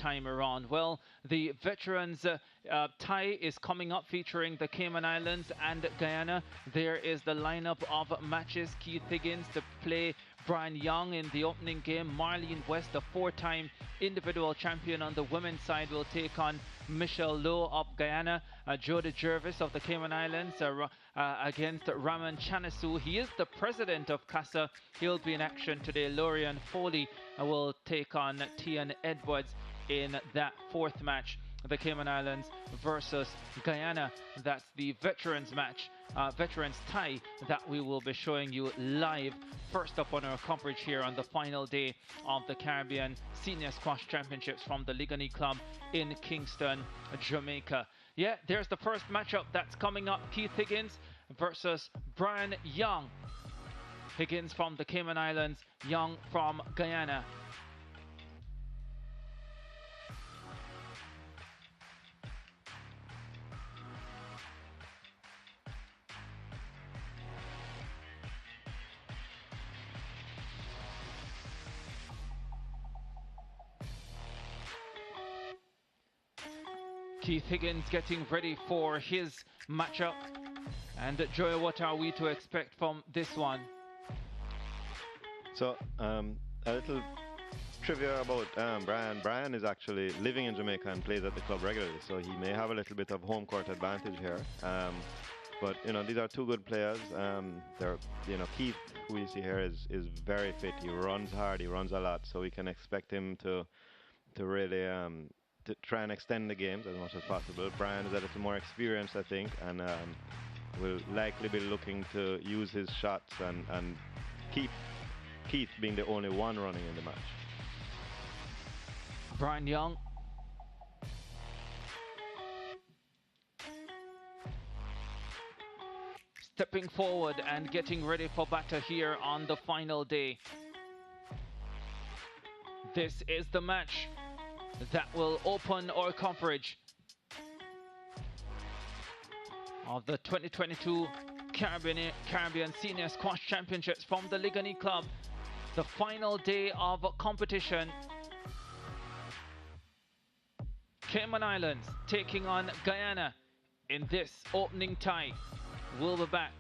time around. Well, the veterans tie is coming up featuring the Cayman Islands and Guyana. There is the lineup of matches. Keith Higgins to play Brian Young in the opening game. Marlene West, the four-time individual champion on the women's side, will take on Michelle Lowe of Guyana. Jody Jervis of the Cayman Islands against Raman Chanasu. He is the president of CASA. He'll be in action today. Lorian Foley will take on Tian Edwards in that fourth match. The Cayman Islands versus Guyana. That's the veterans match, veterans tie that we will be showing you live. First up on our coverage here on the final day of the Caribbean Senior Squash Championships from the Ligani Club in Kingston, Jamaica. Yeah, there's the first matchup that's coming up. Keith Higgins versus Brian Young. Higgins from the Cayman Islands, Young from Guyana. Keith Higgins getting ready for his matchup. And Joy, what are we to expect from this one? So, a little trivia about Brian. Brian is actually living in Jamaica and plays at the club regularly, so he may have a little bit of home court advantage here. But these are two good players. Keith, who you see here, is very fit. He runs hard. He runs a lot, so we can expect him to really to try and extend the games as much as possible. Brian is a little more experienced, I think, and will likely be looking to use his shots and keep Keith being the only one running in the match. Brian Young. Stepping forward and getting ready for battle here on the final day. This is the match that will open our coverage of the 2022 Caribbean Senior Squash Championships from the Ligani Club. The final day of competition. Cayman Islands taking on Guyana in this opening tie. We'll be back.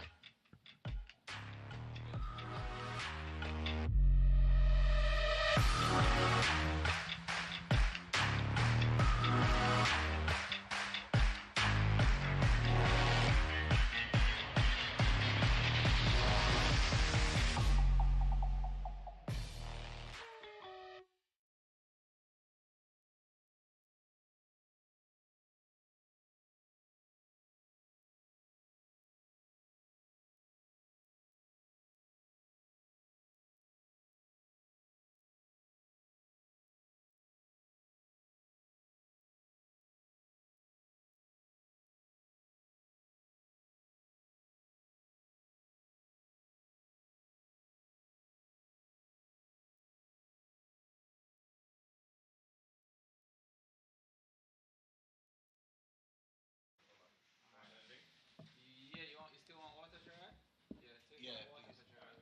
Yeah, you still want water, Gerard? Yeah, take water for Gerard.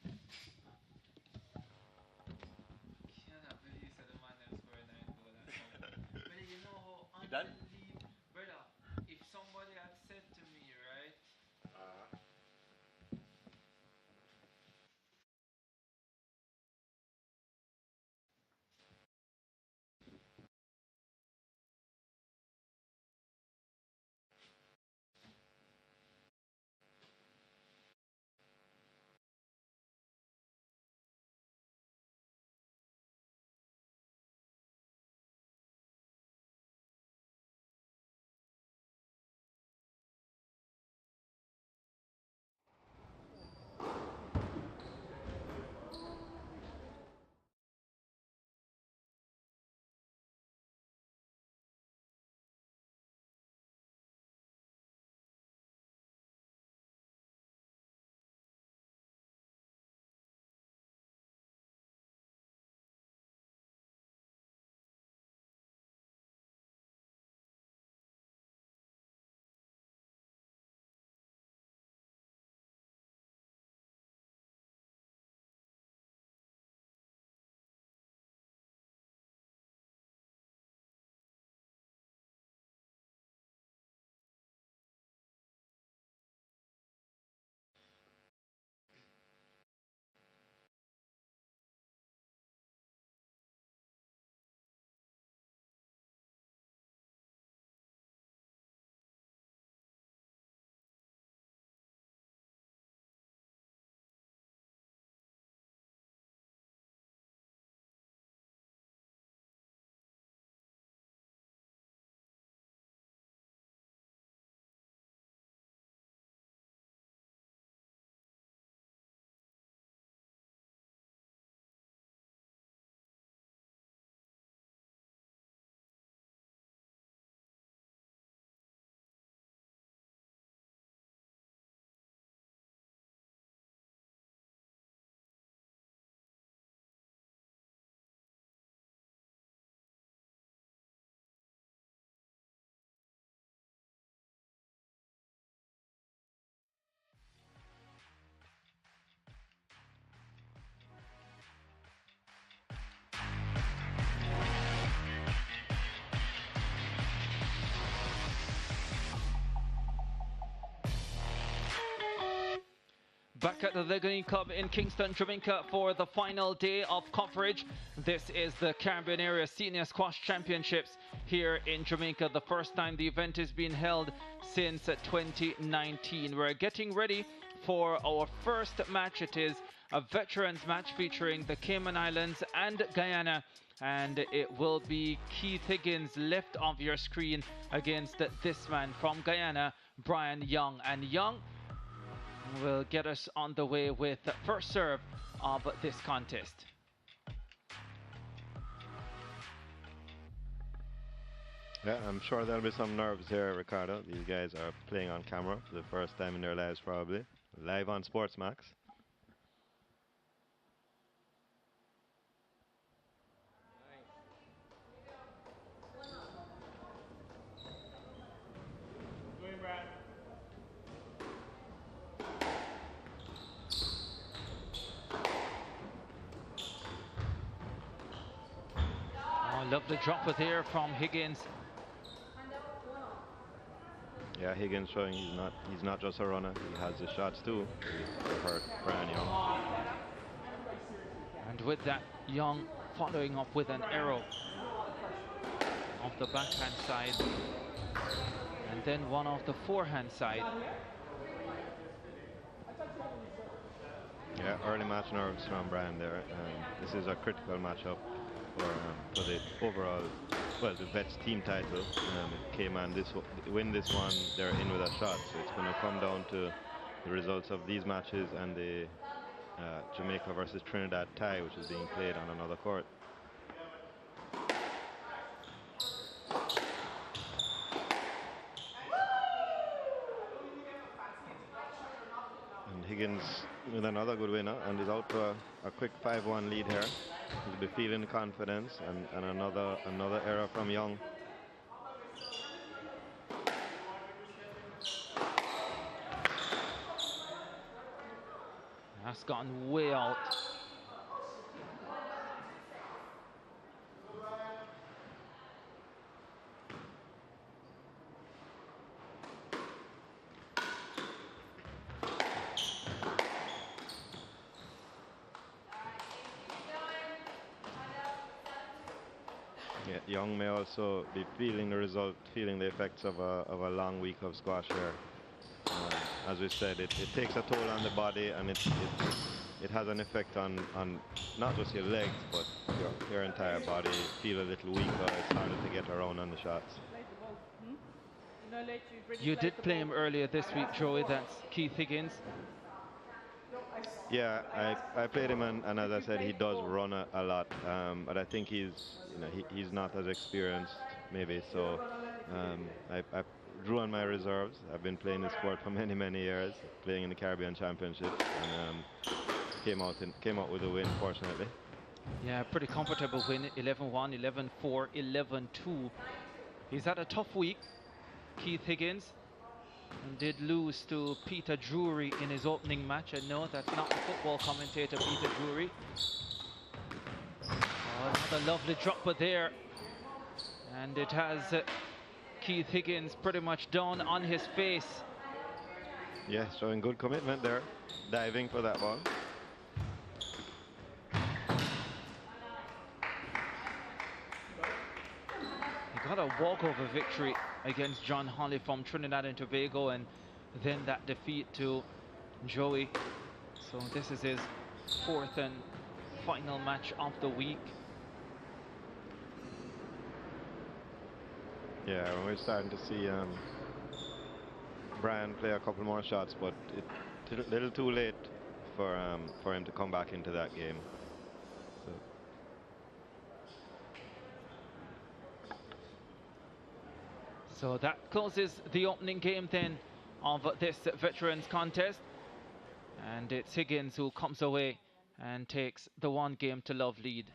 Thanks. Cannot believe that the man them scored 9 goals at home. But you know how unbelievable, brother. If somebody had said to me, right, Back at the Legony Club in Kingston, Jamaica for the final day of coverage. This is the Caribbean Area Senior Squash Championships here in Jamaica. The first time the event is being held since 2019. We're getting ready for our first match. It is a veterans match featuring the Cayman Islands and Guyana. And it will be Keith Higgins left of your screen against this man from Guyana, Brian Young. And Young will get us on the way with the first serve of this contest. Yeah, I'm sure there'll be some nerves here, Ricardo. These guys are playing on camera for the first time in their lives, probably. Live on SportsMax. Lovely dropper there from Higgins. Yeah, Higgins showing he's not just a runner, he has the shots too. He hurt Brian Young. And with that, Young following up with an arrow off the backhand side, and then one off the forehand side. Yeah, early match nerves from Brian there. This is a critical matchup for the overall, well, the Vets team title. Cayman win this one, they're in with a shot. So it's going to come down to the results of these matches and the Jamaica versus Trinidad tie, which is being played on another court. And Higgins with another good winner and is out to a quick 5-1 lead here. He'll be feeling confidence, and another error from Young. That's gone way out. Yeah, Young may also be feeling the effects of a long week of squash here. As we said, it takes a toll on the body, and it has an effect on not just your legs, but your entire body. You feel a little weaker. It's harder to get around on the shots. You did play him earlier this week, Joey. That's Keith Higgins. Yeah, I played him, and as I said, he does run a lot. But I think he's not as experienced, maybe. So I drew on my reserves. I've been playing this sport for many years, playing in the Caribbean Championship, and came out with a win, fortunately. Yeah, pretty comfortable win. 11-1, 11-4, 11-2. He's had a tough week, Keith Higgins, and did lose to Peter Drury in his opening match. And no, that's not the football commentator, Peter Drury. Oh, another lovely dropper there, and it has Keith Higgins pretty much down on his face. Yeah, showing good commitment there, diving for that ball. He got a walkover victory against John Holly from Trinidad and Tobago, and then that defeat to Joey. So this is his fourth and final match of the week. Yeah, we're starting to see Brian play a couple more shots, but it's a little too late for him to come back into that game. So that closes the opening game then of this veterans contest, and it's Higgins who comes away and takes the 1-game-to-love lead.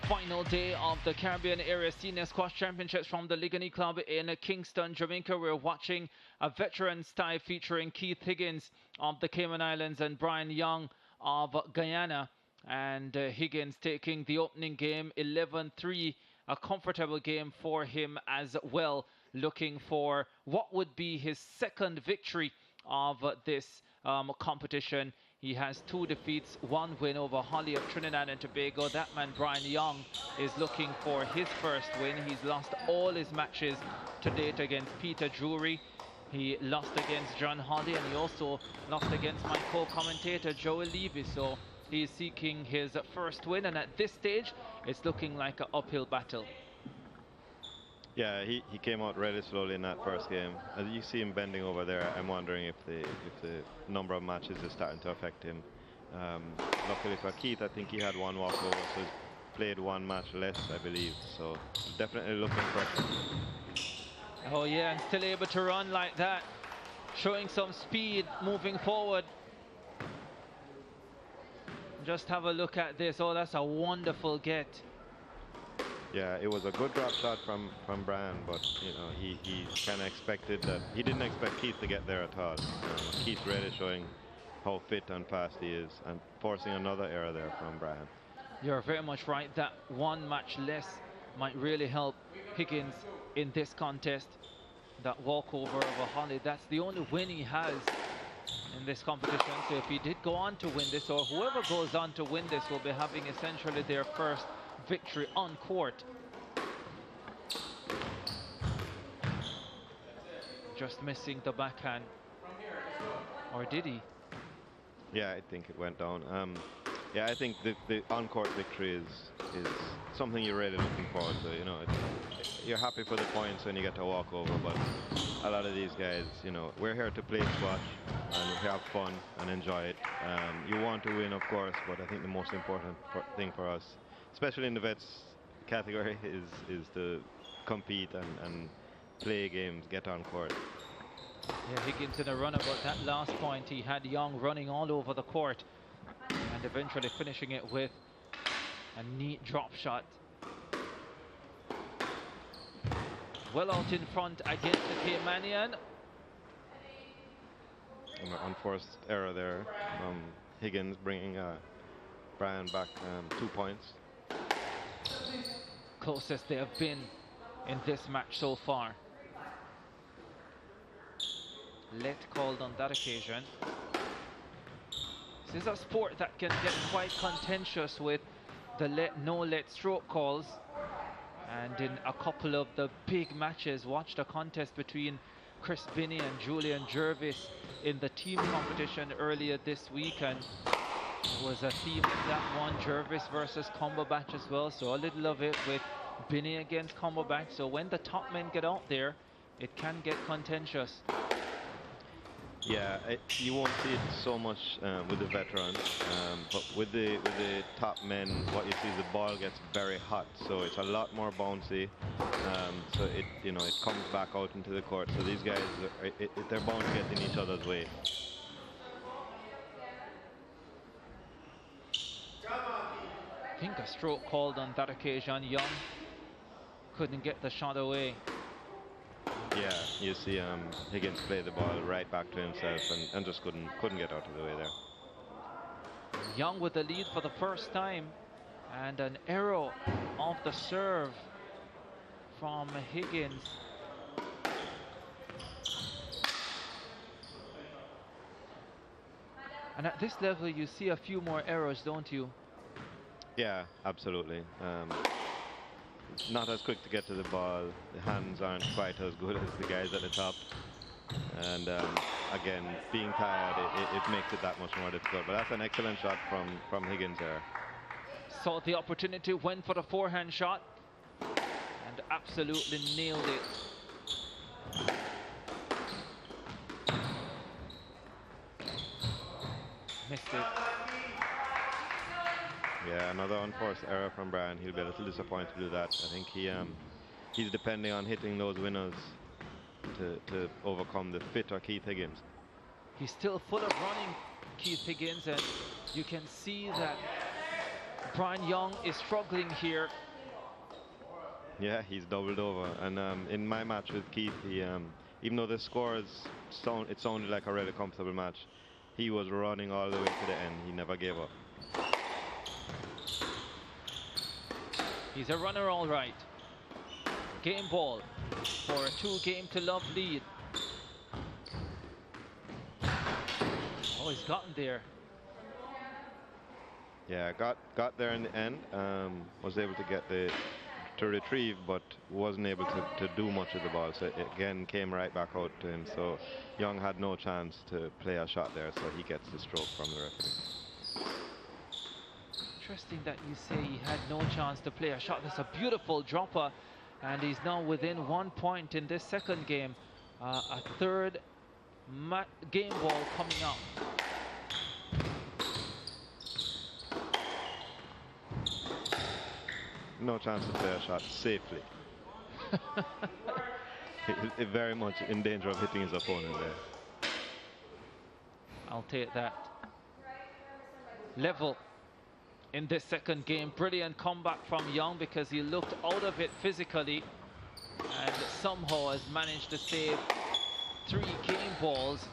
Final day of the Caribbean Area Senior Squash Championships from the Ligani Club in Kingston, Jamaica. We're watching a veterans tie featuring Keith Higgins of the Cayman Islands and Brian Young of Guyana. And Higgins taking the opening game 11-3, a comfortable game for him as well, looking for what would be his second victory of this competition. He has 2 defeats, 1 win over Holly of Trinidad and Tobago. That man, Brian Young, is looking for his first win. He's lost all his matches to date against Peter Drury. He lost against John Holly, and he also lost against my co-commentator, Joel Levy. So he's seeking his first win, and at this stage, it's looking like an uphill battle. Yeah, he came out really slowly in that first game. As you see him bending over there, I'm wondering if the number of matches is starting to affect him. Luckily for Keith, I think he had 1 walkover, so he's played 1 match less, I believe. So definitely looking fresh. Oh yeah, and still able to run like that, showing some speed moving forward. Just have a look at this. Oh, that's a wonderful get. Yeah, it was a good drop shot from Brian, but you know he kind of expected that. He didn't expect Keith to get there at all. Keith really showing how fit and fast he is, and forcing another error there from Brian. You're very much right. That 1 match less might really help Higgins in this contest. That walkover over Holly, that's the only win he has in this competition. So if he did go on to win this, or whoever goes on to win this, will be having essentially their first victory on court. Just missing the backhand. Or did he? Yeah, I think it went down. Yeah, I think the on-court victory is something you're really looking forward to. You know, you're happy for the points when you get to walk over, but a lot of these guys, you know, we're here to play squash and have fun and enjoy it. You want to win, of course, but I think the most important thing for us, especially in the vets category, is to compete and play games, get on court. Yeah, Higgins in a run about that last point. He had Young running all over the court and eventually finishing it with a neat drop shot. Well out in front against the Caymanian. An unforced error there. Higgins bringing Brian back 2 points. Closest they have been in this match so far. Let called on that occasion. This is a sport that can get quite contentious with the no-let stroke calls. And in a couple of the big matches, watched a contest between Chris Binney and Julian Jervis in the team competition earlier this week, and there was a theme in that one, Jervis versus Cumberbatch as well. So a little of it with Binney against Cumberbatch. So when the top men get out there, it can get contentious. Yeah, you won't see it so much with the veterans, but with the top men, what you see is the ball gets very hot, so it's a lot more bouncy. So it comes back out into the court. So these guys, they're bound to get in each other's way. I think a stroke called on that occasion. Young couldn't get the shot away. Yeah, you see Higgins play the ball right back to himself and just couldn't get out of the way there. Young with the lead for the first time, and an error off the serve from Higgins. And at this level, you see a few more errors, don't you? Yeah, absolutely. Not as quick to get to the ball. The hands aren't quite as good as the guys at the top. And again, being tired, it makes it that much more difficult. But that's an excellent shot from Higgins there. Saw the opportunity, went for the forehand shot, and absolutely nailed it. Missed it. Yeah, another unforced error from Brian. He'll be a little disappointed to do that. I think he's depending on hitting those winners to overcome the fitter Keith Higgins. He's still full of running, Keith Higgins, and you can see that Brian Young is struggling here. Yeah, he's doubled over. And in my match with Keith, even though the score it sounded like a really comfortable match, he was running all the way to the end. He never gave up. He's a runner, all right. Game ball for a 2-game-to-love lead. Oh, he's gotten there. Yeah, got there in the end. Was able to retrieve, but wasn't able to do much with the ball. So it again came right back out to him. So Young had no chance to play a shot there. So he gets the stroke from the referee. Interesting that you say he had no chance to play a shot. That's a beautiful dropper, and he's now within 1 point in this second game. A third game ball coming up. No chance to play a shot safely. Very much in danger of hitting his opponent there. I'll take that. Level in this second game. Brilliant comeback from Young because he looked out of it physically and somehow has managed to save 3 game balls.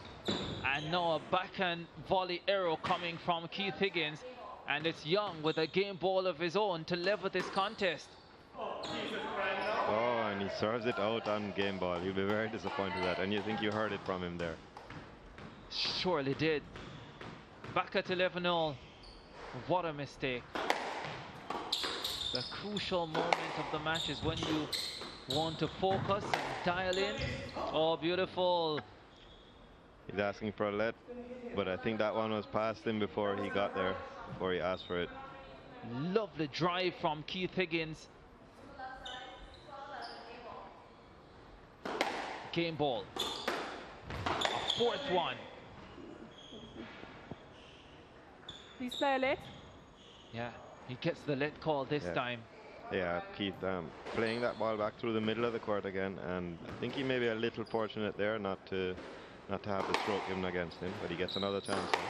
And now a backhand volley arrow coming from Keith Higgins, and it's Young with a game ball of his own to level this contest. Oh, and he serves it out on game ball. You'll be very disappointed with that, and you think you heard it from him there. Surely did. Back at 11-all. What a mistake. The crucial moment of the match is when you want to focus and dial in. Oh, beautiful. He's asking for a let, but I think that one was past him before he got there, before he asked for it. Lovely drive from Keith Higgins. Game ball. A 4th one. Please play a let. Yeah, he gets the let call this time. Yeah, Keith playing that ball back through the middle of the court again, and I think he may be a little fortunate there not to have the stroke given against him, but he gets another chance here.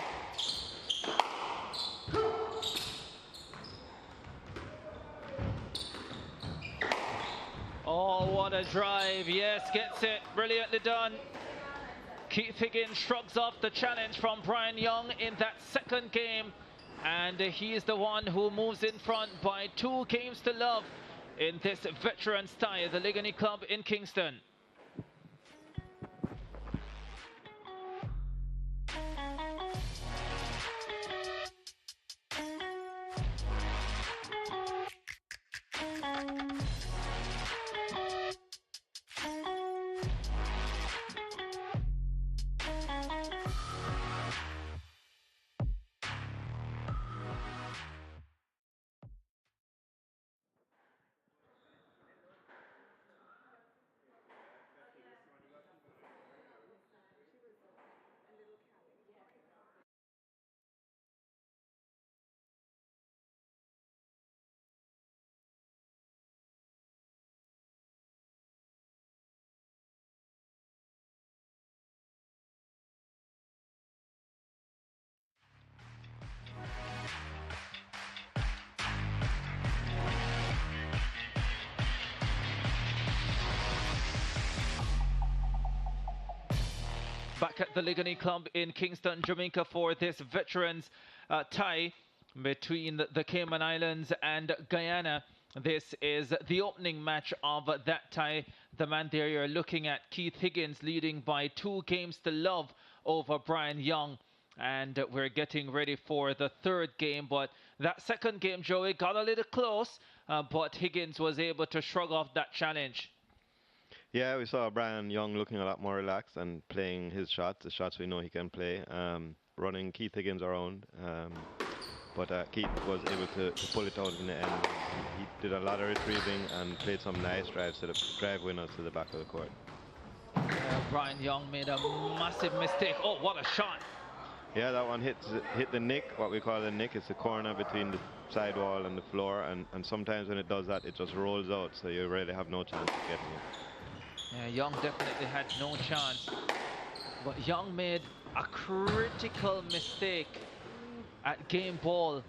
Oh, what a drive. Yes, gets it. Brilliantly done. Keith Higgins shrugs off the challenge from Brian Young in that second game, and he is the one who moves in front by 2 games to love in this veterans tie at the Ligony Club in Kingston. Back at the Ligony Club in Kingston, Jamaica for this veterans tie between the Cayman Islands and Guyana. This is the opening match of that tie. The man there you're looking at, Keith Higgins, leading by 2 games to love over Brian Young. And we're getting ready for the third game. But that second game, Joey, got a little close, but Higgins was able to shrug off that challenge. Yeah, we saw Brian Young looking a lot more relaxed and playing his shots, the shots we know he can play, running Keith Higgins around. But Keith was able to pull it out in the end. He did a lot of retrieving and played some nice drives to the drive winners to the back of the court. Brian Young made a massive mistake. Oh, what a shot. Yeah, that one hit the nick, what we call the nick. It's the corner between the sidewall and the floor, and sometimes when it does that, it just rolls out, so you really have no chance of getting it. Yeah, Young definitely had no chance. But Young made a critical mistake at game ball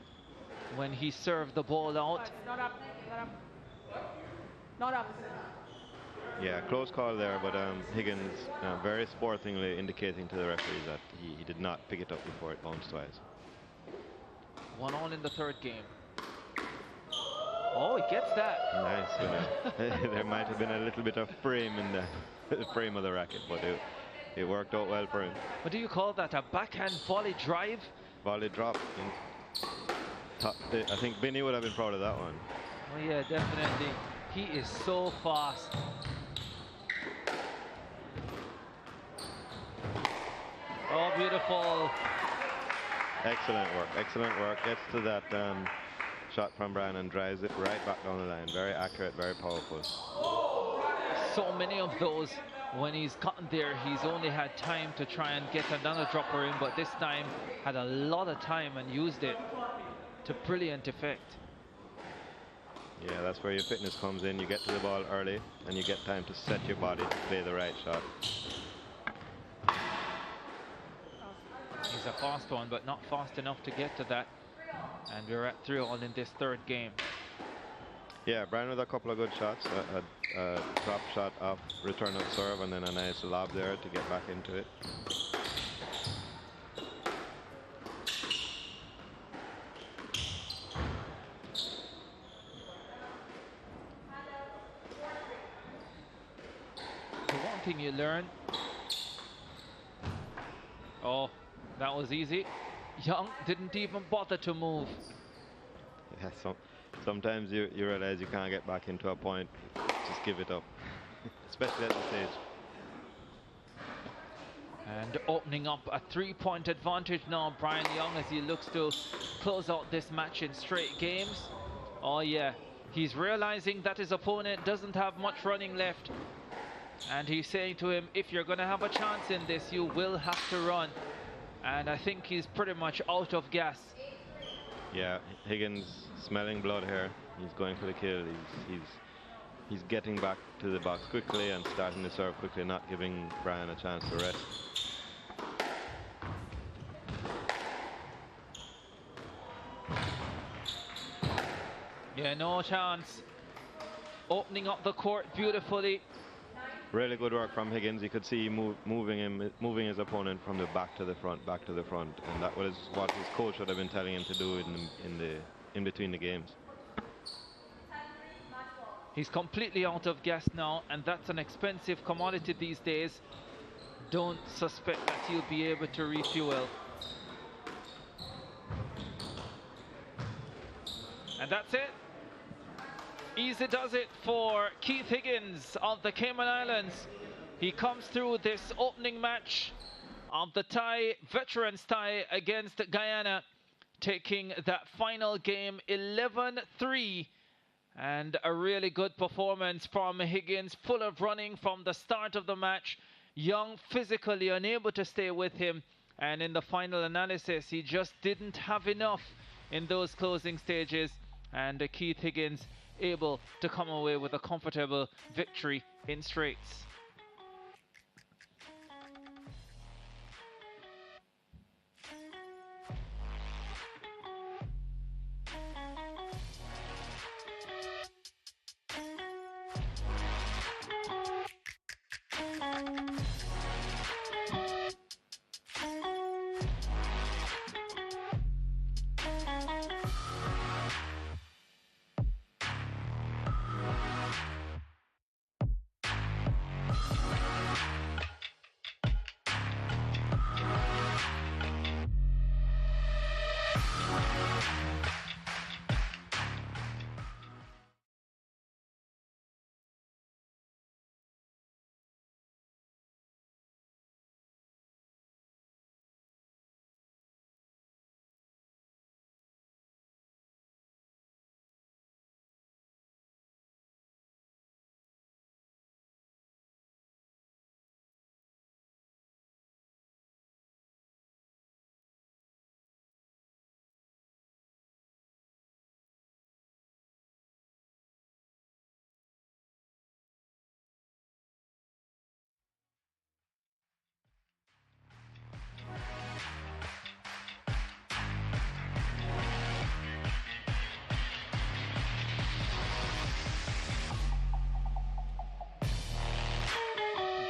when he served the ball out. Not up. Not up. Not up. Yeah, close call there, but Higgins very sportingly indicating to the referee that he did not pick it up before it bounced twice. 1-1 in the third game. Oh, he gets that. Nice. There might have been a little bit of frame in the frame of the racket, but it worked out well for him. What do you call that? A backhand volley drive? Volley drop. I think Binny would have been proud of that one. Oh yeah, definitely. He is so fast. Oh, beautiful. Excellent work. Excellent work. Gets to that shot from Brian and drives it right back down the line. Very accurate, very powerful. So many of those, when he's gotten there, he's only had time to try and get another dropper in, but this time had a lot of time and used it to brilliant effect. Yeah, that's where your fitness comes in. You get to the ball early and you get time to set your body to play the right shot. He's a fast one, but not fast enough to get to that. And we're at 3-3 in this third game. Yeah, Brian with a couple of good shots. A drop shot off return of serve, and then a nice lob there to get back into it. The one thing you learn. Oh, that was easy. Young didn't even bother to move. Yeah, sometimes you realize you can't get back into a point. Just give it up, especially at this stage. And opening up a 3-point advantage now, Brian Young, as he looks to close out this match in straight games. Oh yeah, he's realizing that his opponent doesn't have much running left. And he's saying to him, if you're going to have a chance in this, you will have to run. And I think he's pretty much out of gas. Yeah, Higgins smelling blood here. He's going for the kill. He's getting back to the box quickly and starting to serve quickly, not giving Brian a chance to rest. Yeah, no chance. Opening up the court beautifully. Really good work from Higgins. You could see moving his opponent from the back to the front, and that was what his coach would have been telling him to do in between the games. He's completely out of gas now, and that's an expensive commodity these days. Don't suspect that he'll be able to refuel. And that's it. Easy does it for Keith Higgins of the Cayman Islands. He comes through this opening match of the tie, veterans tie against Guyana, taking that final game 11-3. And a really good performance from Higgins, full of running from the start of the match. Young physically unable to stay with him. And in the final analysis, he just didn't have enough in those closing stages. And Keith Higgins able to come away with a comfortable victory in straights.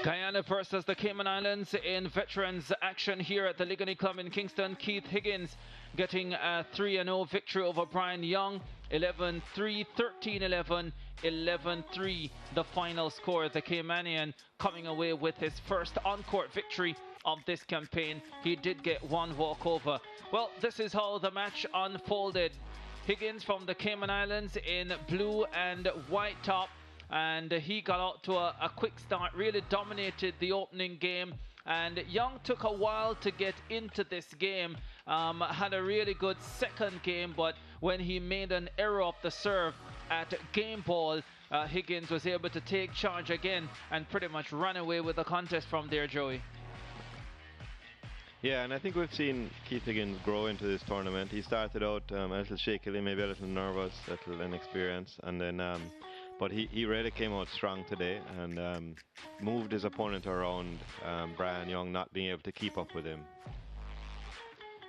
Guyana versus the Cayman Islands in veterans action here at the Ligony Club in Kingston. Keith Higgins getting a 3-0 victory over Brian Young. 11-3, 13-11, 11-3 the final score. The Caymanian coming away with his first on-court victory of this campaign. He did get one walkover. Well, this is how the match unfolded. Higgins from the Cayman Islands in blue and white top, and he got out to a quick start, really dominated the opening game. And Young took a while to get into this game, had a really good second game, but when he made an error of the serve at game ball, Higgins was able to take charge again and pretty much run away with the contest from there, Joey. Yeah, and I think we've seen Keith Higgins grow into this tournament. He started out a little shakily, maybe a little nervous, a little inexperienced, and then but he really came out strong today and moved his opponent around. Brian Young not being able to keep up with him.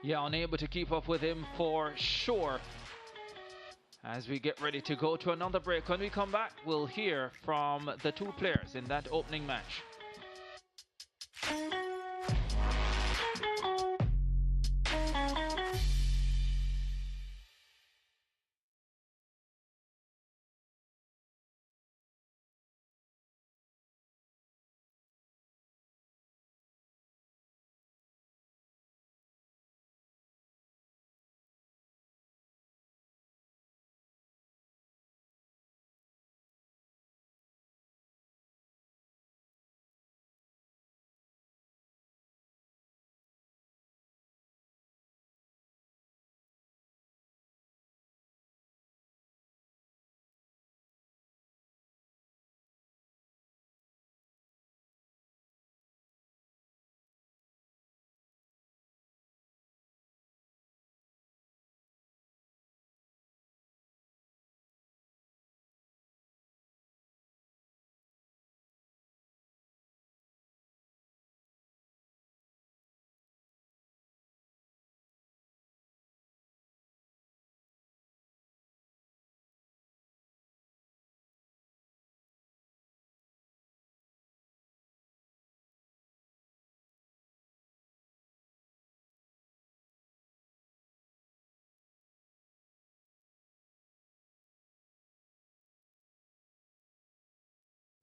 Yeah, unable to keep up with him for sure. As we get ready to go to another break, when we come back, we'll hear from the two players in that opening match.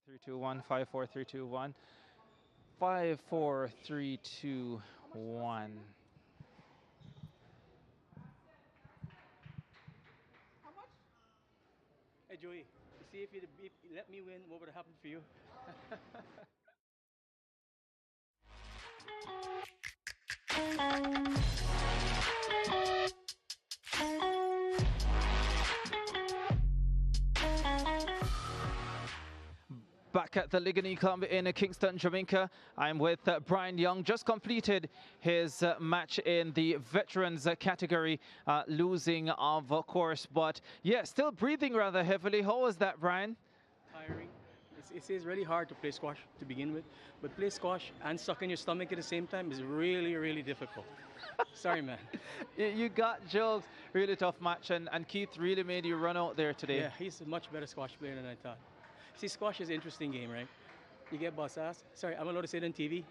Three, two, 1, 5, 4, 3, 2, 1. 5, 4, 3, 2, 1. Hey Joey, you see if you let me win, what would have happened for you? Back at the Ligony Club in Kingston, Jamaica. I'm with Brian Young. Just completed his match in the veterans category, losing of course, but yeah, still breathing rather heavily. How was that, Brian? Tiring. It's really hard to play squash to begin with, but play squash and suck in your stomach at the same time is really, really difficult. Sorry, man. You got jokes. Really tough match, and Keith really made you run out there today. Yeah, he's a much better squash player than I thought. See, squash is an interesting game, right? You get bus ass. Sorry, I'm allowed to say it on TV.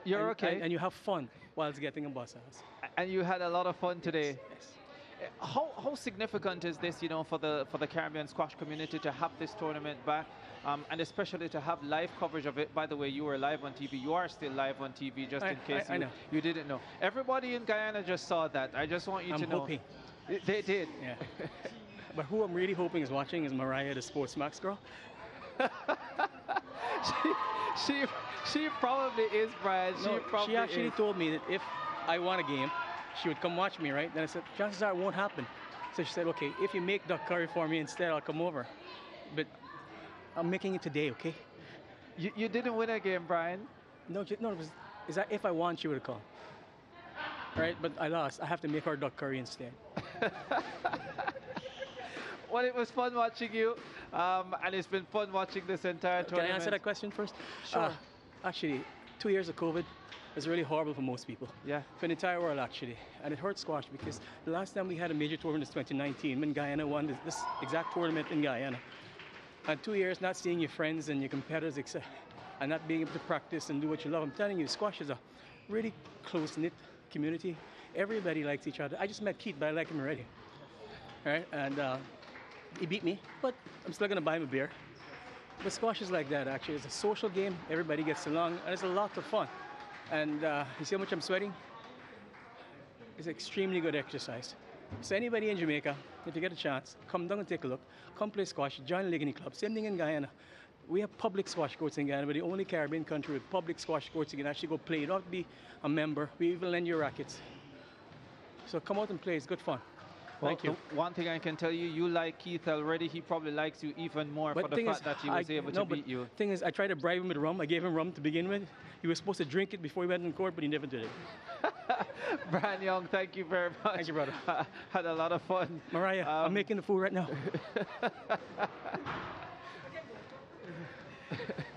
You're okay. And you have fun whilst getting a bus ass. And you had a lot of fun today. Yes. How significant is this, you know, for the Caribbean squash community to have this tournament back, and especially to have live coverage of it? By the way, you were live on TV. You are still live on TV, just in case you didn't know. Everybody in Guyana just saw that. I just want you to know. I'm hoping. They did. Yeah. But who I'm really hoping is watching is Mariah, the SportsMax girl. she probably is, Brian. She actually told me that if I won a game, she would come watch me, right? Then I said, chances are it won't happen. So she said, okay, if you make duck curry for me instead, I'll come over. But I'm making it today, okay? You didn't win a game, Brian. No, is that if I won, she would have come. Right? But I lost. I have to make her duck curry instead. Well, it was fun watching you, and it's been fun watching this entire tournament. Can I answer that question first? Sure. Actually, 2 years of COVID was really horrible for most people. Yeah. For the entire world, actually. And it hurt squash because the last time we had a major tournament was 2019 when Guyana won this exact tournament in Guyana. And 2 years not seeing your friends and your competitors, etc. and not being able to practice and do what you love. I'm telling you, squash is a really close-knit community. Everybody likes each other. I just met Keith, but I like him already. All right, and he beat me, but I'm still gonna buy him a beer. But squash is like that, actually. It's a social game. Everybody gets along, and it's a lot of fun. And you see how much I'm sweating? It's extremely good exercise. So anybody in Jamaica, if you get a chance, come down and take a look. Come play squash, join the Ligony Club. Same thing in Guyana. We have public squash courts in Guyana. We're the only Caribbean country with public squash courts. You can actually go play. You don't have to be a member. We even lend you rackets. So come out and play. It's good fun. Well, Thank you. One thing I can tell you, you like Keith already. He probably likes you even more for the fact that he was able to beat you. Thing is, I tried to bribe him with rum. I gave him rum to begin with. He was supposed to drink it before he went in court, but he never did it. Brian Young, thank you very much. Thank you, brother. Had a lot of fun. Mariah, I'm making the food right now.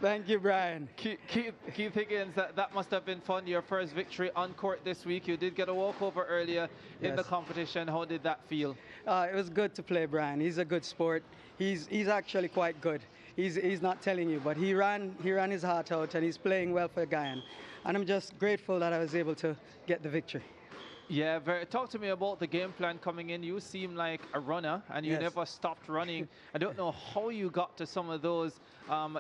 Thank you, Brian. Keith Higgins, that must have been fun. Your first victory on court this week. You did get a walkover earlier in the competition. How did that feel? It was good to play Brian. He's a good sport. He's actually quite good. He's not telling you, but he ran his heart out, and he's playing well for Guyana. And I'm just grateful that I was able to get the victory. Yeah, talk to me about the game plan coming in. You seem like a runner, and you never stopped running. I don't know how you got to some of those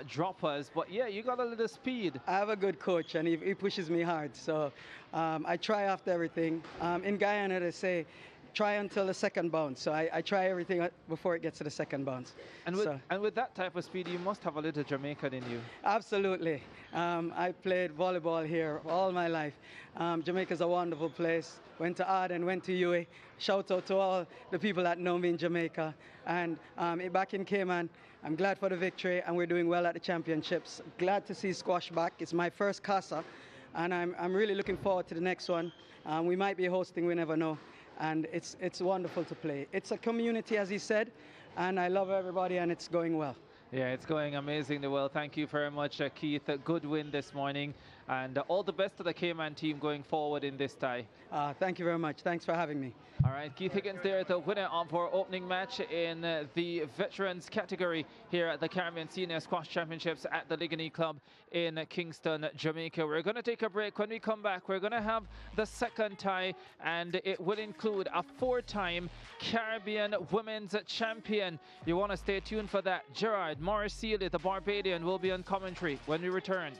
droppers, but yeah, you got a little speed. I have a good coach, and he pushes me hard. So I try after everything. In Guyana, they say, try until the second bounce. So I try everything before it gets to the second bounce. And with that type of speed, you must have a little Jamaican in you. Absolutely. I played volleyball here all my life. Jamaica's a wonderful place. Went to Arden, went to UA. Shout out to all the people that know me in Jamaica. And back in Cayman, I'm glad for the victory, and we're doing well at the championships. Glad to see squash back. It's my first CASA, and I'm really looking forward to the next one. We might be hosting, we never know. And it's wonderful to play. It's a community, as he said, and I love everybody, and it's going well. Yeah, it's going amazingly well. Thank you very much, Keith. A good win this morning, and all the best to the Cayman team going forward in this tie. Thank you very much. Thanks for having me. All right, Keith Higgins there, the winner of our opening match in the veterans category here at the Caribbean Senior Squash Championships at the Ligony Club in Kingston, Jamaica. We're going to take a break. When we come back, we're going to have the second tie, and it will include a four-time Caribbean Women's Champion. You want to stay tuned for that. Gerard Morrison, the Barbadian, will be on commentary when we return.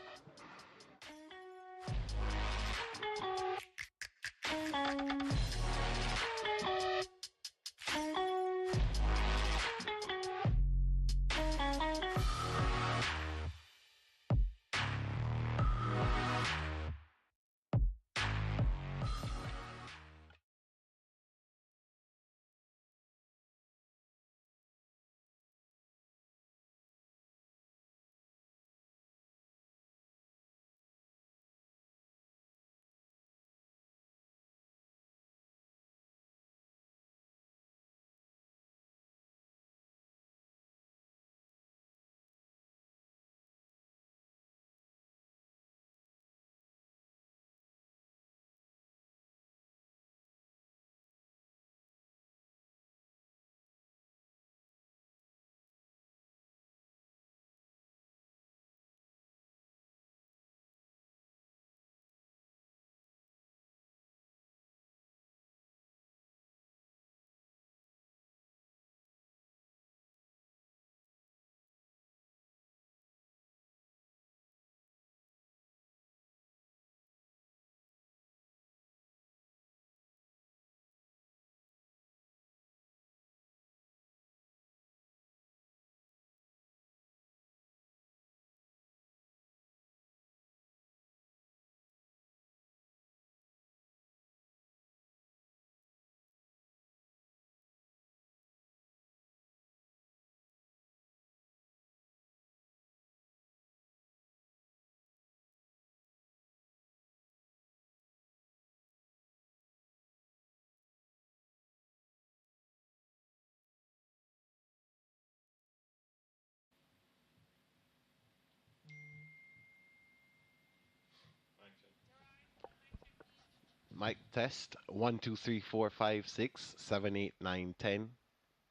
Mic test 1 2 3 4 5 6 7 8 9 10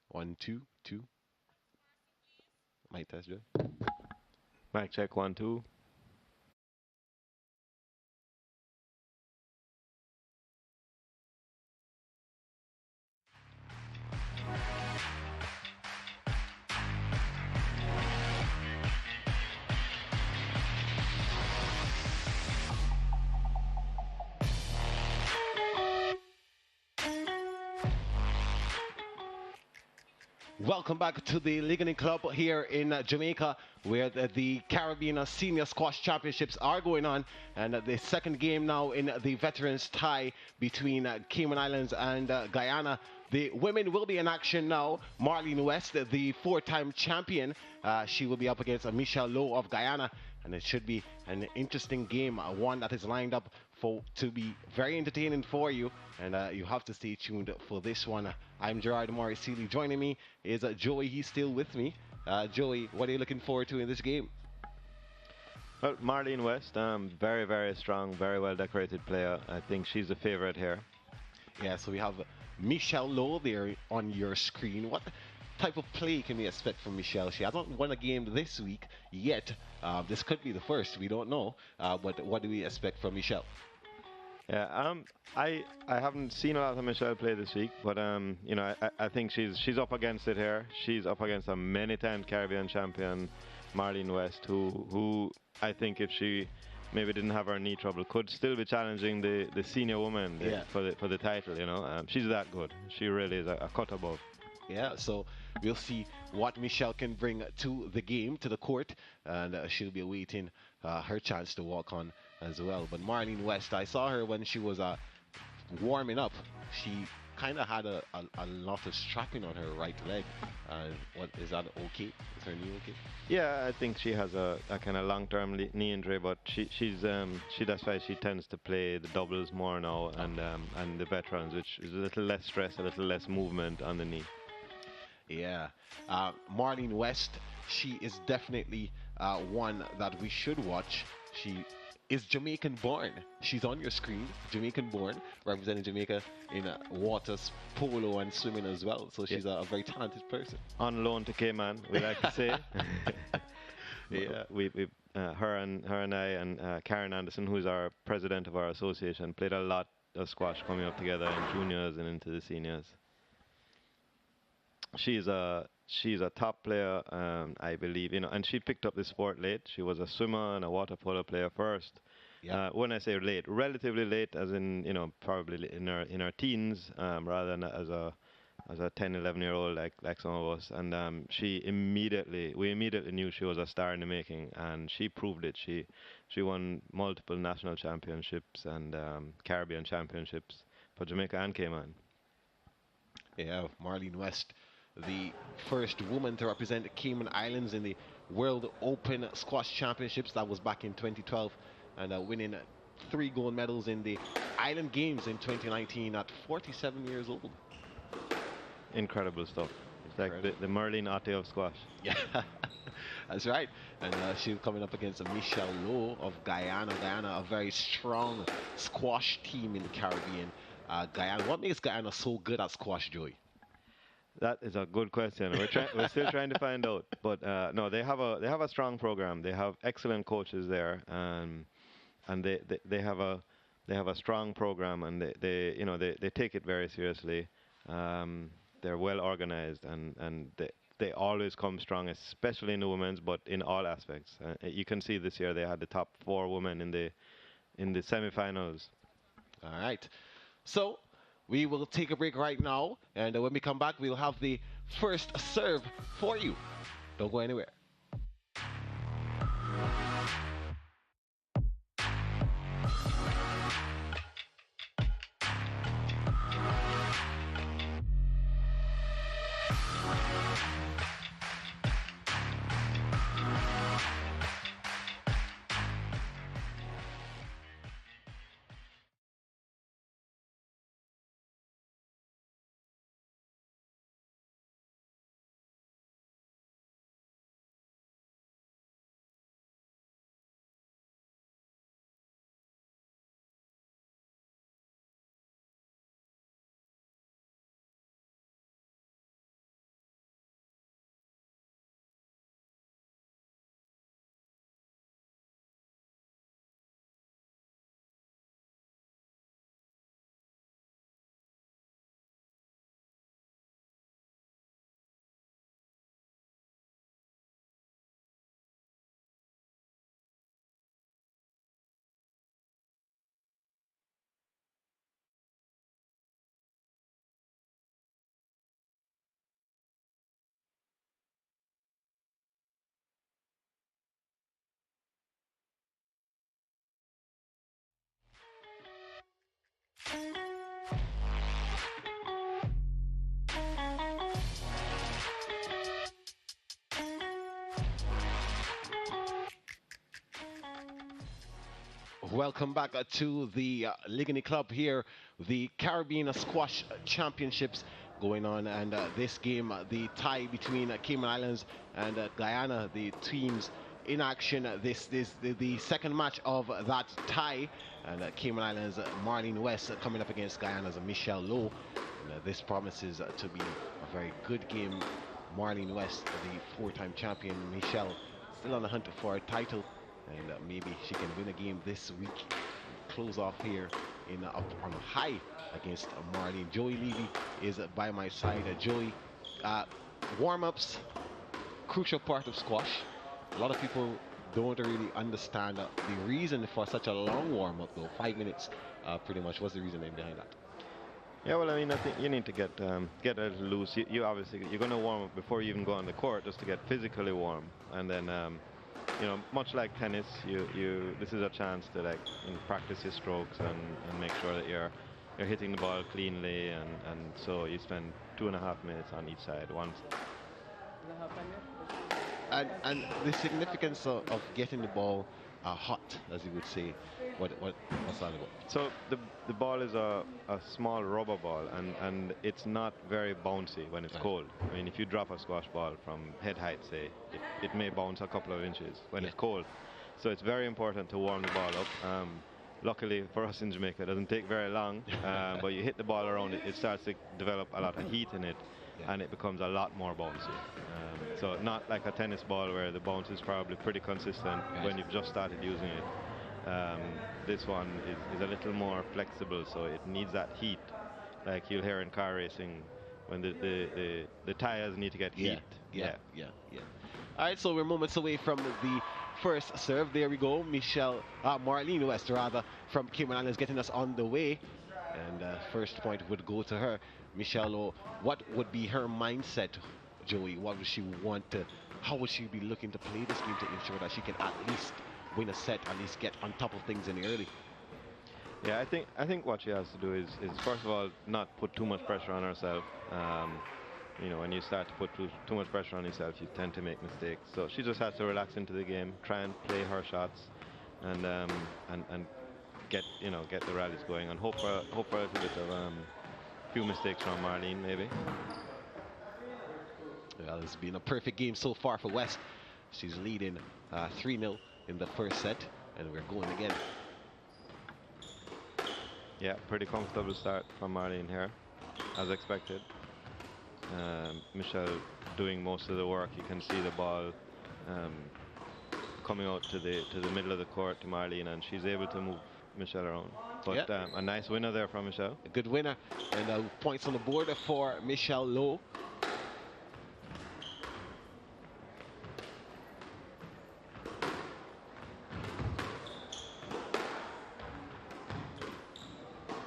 1 2 2. Mic test, Joe. Mic check 1 2. Welcome back to the Ligonier Club here in Jamaica, where the Caribbean Senior Squash Championships are going on, and the second game now in the veterans tie between Cayman Islands and Guyana. The women will be in action now. Marlene West, the four-time champion, she will be up against Michelle Lowe of Guyana, and it should be an interesting game, one that is lined up to be very entertaining for you, and you have to stay tuned for this one. I'm Gerard Morrison. Joining me is Joey. He's still with me. Joey, what are you looking forward to in this game? Well, Marlene West, very, very strong, very well decorated player. I think she's the favorite here. Yeah, so we have Michelle Lowe there on your screen. What type of play can we expect from Michelle? She hasn't won a game this week yet. This could be the first, we don't know. But what do we expect from Michelle? Yeah, I haven't seen a lot of Michelle play this week, but you know, I think she's up against it here. She's up against a many-time Caribbean champion, Marlene West, who I think if she maybe didn't have her knee trouble, could still be challenging the senior woman for the title. You know, she's that good. She really is a cut above. Yeah, so we'll see what Michelle can bring to the game, to the court, and she'll be awaiting her chance to walk on as well. But Marlene West, I saw her when she was warming up. She kind of had a lot of strapping on her right leg. What is that okay? Is her knee okay? Yeah, I think she has a kind of long-term knee injury, but that's why she tends to play the doubles more now, and the veterans, which is a little less stress, a little less movement on the knee. Yeah, Marlene West, she is definitely one that we should watch. She is Jamaican born. She's on your screen, Jamaican born, representing Jamaica in waters, polo and swimming as well. So she's a very talented person. On loan to Cayman, we like to say. Yeah, her and I and Karen Anderson, who's our president of our association, played a lot of squash coming up together in juniors and into the seniors. She's a top player, I believe, you know, and she picked up the sport late. She was a swimmer and a water polo player first. Yeah. When I say late, relatively late, as in, you know, probably in her teens, rather than as a 10, 11-year-old like some of us. And we immediately knew she was a star in the making, and she proved it. She won multiple national championships and Caribbean championships for Jamaica and Cayman. Yeah, Marlene West, the first woman to represent the Cayman Islands in the World Open Squash Championships. That was back in 2012, and winning 3 gold medals in the Island Games in 2019 at 47 years old. Incredible stuff. It's like the Marlene Ate of squash. Yeah, that's right. And she's coming up against Michelle Lowe of Guyana. Guyana, a very strong squash team in the Caribbean. Guyana, what makes Guyana so good at squash, Joey? That is a good question. We're still trying to find out. But no, they have a strong program. They have excellent coaches there, and they have a strong program, and they take it very seriously. They're well organized, and they always come strong, especially in the women's, but in all aspects. You can see this year they had the top 4 women in the semifinals. All right. So we will take a break right now, and when we come back, we'll have the first serve for you. Don't go anywhere. Welcome back to the Ligani Club here, the Caribbean Squash Championships going on, and this game, the tie between Cayman Islands and Guyana, the teams in action. This is the second match of that tie, and Cayman Islands' Marlene West coming up against Guyana's Michelle Lowe. And, this promises to be a very good game. Marlene West, the four-time champion, Michelle still on the hunt for a title, and maybe she can win a game this week. Close off here in up on a high against Marlene. Joey Levy is by my side. Joey, warm-ups, crucial part of squash. A lot of people don't really understand the reason for such a long warm-up, though. 5 minutes, pretty much. What's the reason behind that? Yeah, well, I mean, I think you need to get a little loose. You obviously, you're going to warm up before you even go on the court, just to get physically warm, and then you know, much like tennis, this is a chance to practice your strokes and make sure that you're hitting the ball cleanly, and so you spend 2.5 minutes on each side once. And the significance of getting the ball hot, as you would say, what's that about? So the ball is a small rubber ball, and it's not very bouncy when it's cold. I mean, if you drop a squash ball from head height, say, it may bounce a couple of inches when it's cold. So it's very important to warm the ball up. Luckily for us in Jamaica, it doesn't take very long, but you hit the ball around it starts to develop a lot of heat in it, and it becomes a lot more bouncy. So not like a tennis ball where the bounce is probably pretty consistent when you've just started using it. This one is a little more flexible, so it needs that heat, like you'll hear in car racing when the tires need to get heat. Yeah. All right, so we're moments away from the first serve. There we go. Marlene West, rather, from Cayman Islands, getting us on the way. And first point would go to her. Michelle Lowe, what would be her mindset, Joey? What would she want to, how would she be looking to play this game to ensure that she can at least win a set, at least get on top of things in the early? Yeah, I think what she has to do is first of all, not put too much pressure on herself. You know, when you start to put too much pressure on yourself, you tend to make mistakes. So she just has to relax into the game, try and play her shots, and get the rallies going, and hope for a little bit of few mistakes from Marlene, maybe. Well, it's been a perfect game so far for West. She's leading 3-0 in the first set, and we're going again. Yeah, pretty comfortable start from Marlene here, as expected. Michelle doing most of the work. You can see the ball coming out to the middle of the court to Marlene, and she's able to move Michelle around. But a nice winner there from Michelle. A good winner, and points on the board for Michelle Lowe.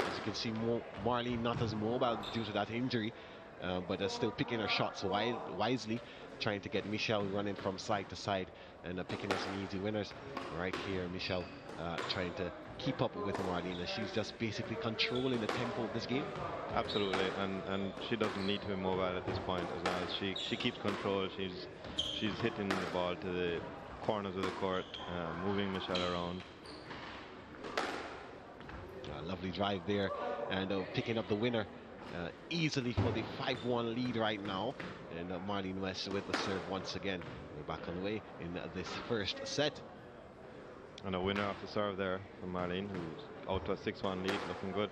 As you can see, Marlene not as mobile due to that injury, but still picking her shots wisely, trying to get Michelle running from side to side and picking up some easy winners. Right here, Michelle trying to keep up with Marlene, and she's just basically controlling the tempo of this game. Absolutely, and she doesn't need to be mobile at this point, as long as she keeps control. She's hitting the ball to the corners of the court, moving Michelle around. Lovely drive there, and picking up the winner easily for the 5-1 lead right now. And Marlene West with the serve once again. We're back on the way in this first set. And a winner off the serve there from Marlene, who's out to a 6-1 lead, looking good.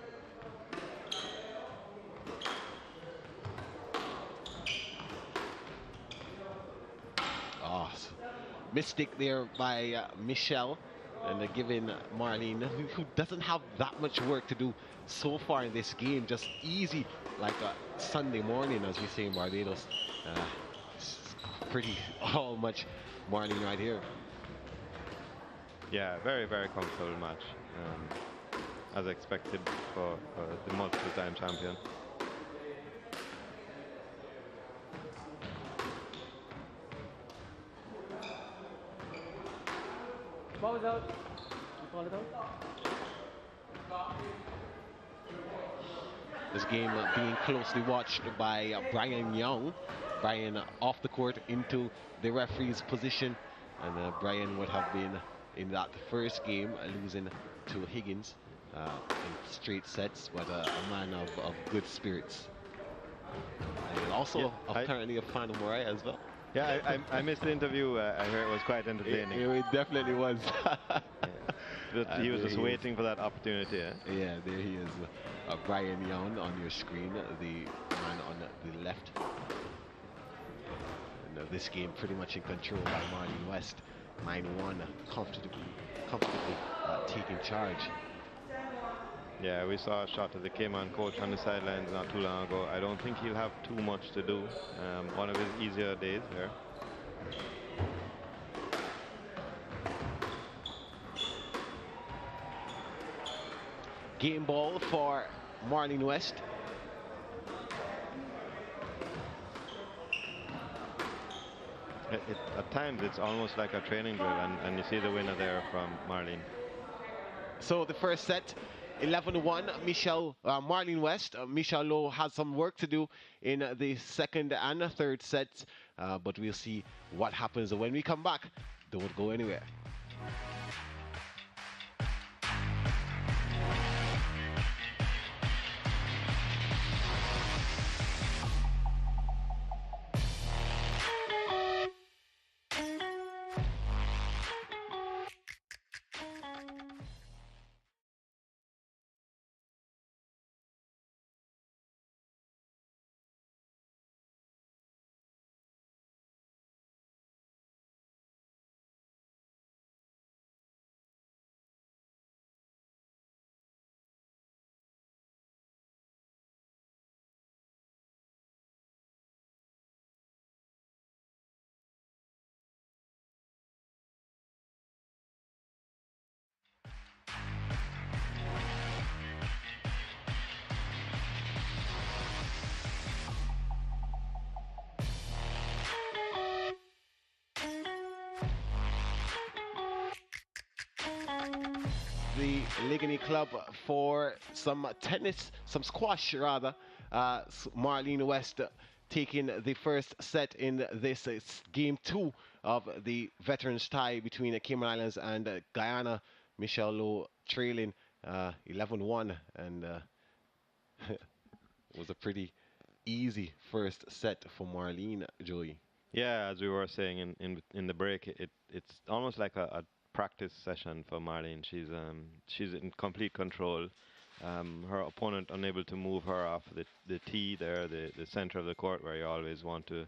Mistake there by Michelle, and giving Marlene, who doesn't have that much work to do so far in this game, just easy like a Sunday morning, as we say in Barbados. Pretty all much Marlene right here. Yeah, very, very comfortable match, as expected for the multiple-time champion. Ball is out. Ball is out. This game being closely watched by Brian Young. Brian off the court into the referee's position, and Brian would have been in that first game, losing to Higgins in straight sets, but a man of good spirits. And also apparently a fan of Mariah as well. Yeah, I missed the interview. I heard it was quite entertaining. It definitely was. But he was just waiting for that opportunity. Yeah, there he is. Brian Young on your screen, the man on the left. And this game pretty much in control by Marlene West. 9-1, comfortably taking charge. Yeah, we saw a shot of the Cayman coach on the sidelines not too long ago. I don't think he'll have too much to do. One of his easier days here. Game ball for Marlene West. At times it's almost like a training drill, and you see the winner there from Marlene. So the first set, 11-1, Marlene West. Michelle Lowe has some work to do in the second and third sets, but we'll see what happens when we come back. Don't go anywhere. The Ligony Club for some tennis, some squash rather. Marlene West taking the first set in this game 2 of the veterans tie between the Cayman Islands and Guyana. Michelle Lowe trailing 11-1, and it was a pretty easy first set for Marlene, Joey. Yeah, as we were saying in the break, it's almost like a practice session for Marlene. She's in complete control. Her opponent unable to move her off the tee there, the center of the court where you always want to,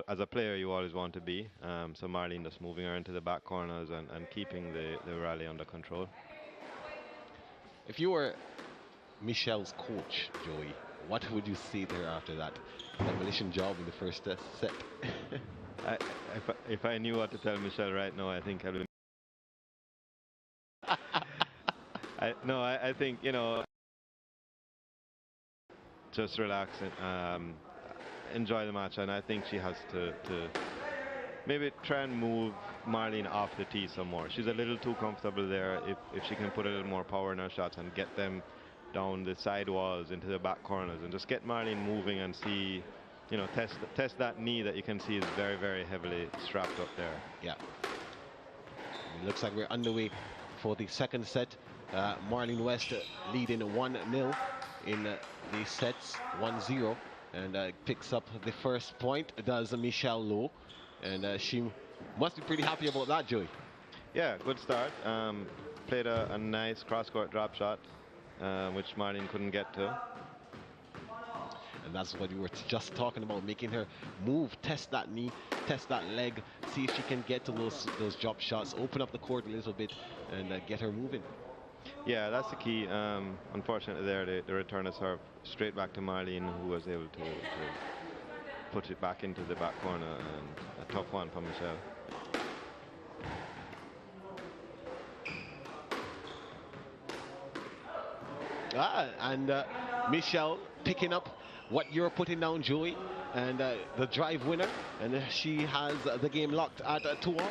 as a player you always want to be. So Marlene just moving her into the back corners and keeping the rally under control. If you were Michelle's coach, Joey, what would you say there after that demolition job in the first set? If I knew what to tell Michelle right now, I think I would. I think, just relax and enjoy the match, and I think she has to maybe try and move Marlene off the tee some more. She's a little too comfortable there. If she can put a little more power in her shots and get them down the side walls into the back corners and just get Marlene moving and see, test that knee that you can see is very, very heavily strapped up there. Yeah. It looks like we're underway for the second set. Marlene West leading 1-0 in the sets, 1-0, and picks up the first point, does Michelle Lowe, and she must be pretty happy about that, Joey. Yeah, good start. Played a nice cross-court drop shot, which Marlene couldn't get to. And that's what we were just talking about, making her move, test that knee, test that leg, see if she can get to those drop shots, open up the court a little bit, and get her moving. Yeah, that's the key. Unfortunately there, the return of serve straight back to Marlene, who was able to put it back into the back corner, and a tough one for Michelle. And Michelle picking up what you're putting down, Joey, and the drive winner, and she has the game locked at 2-all.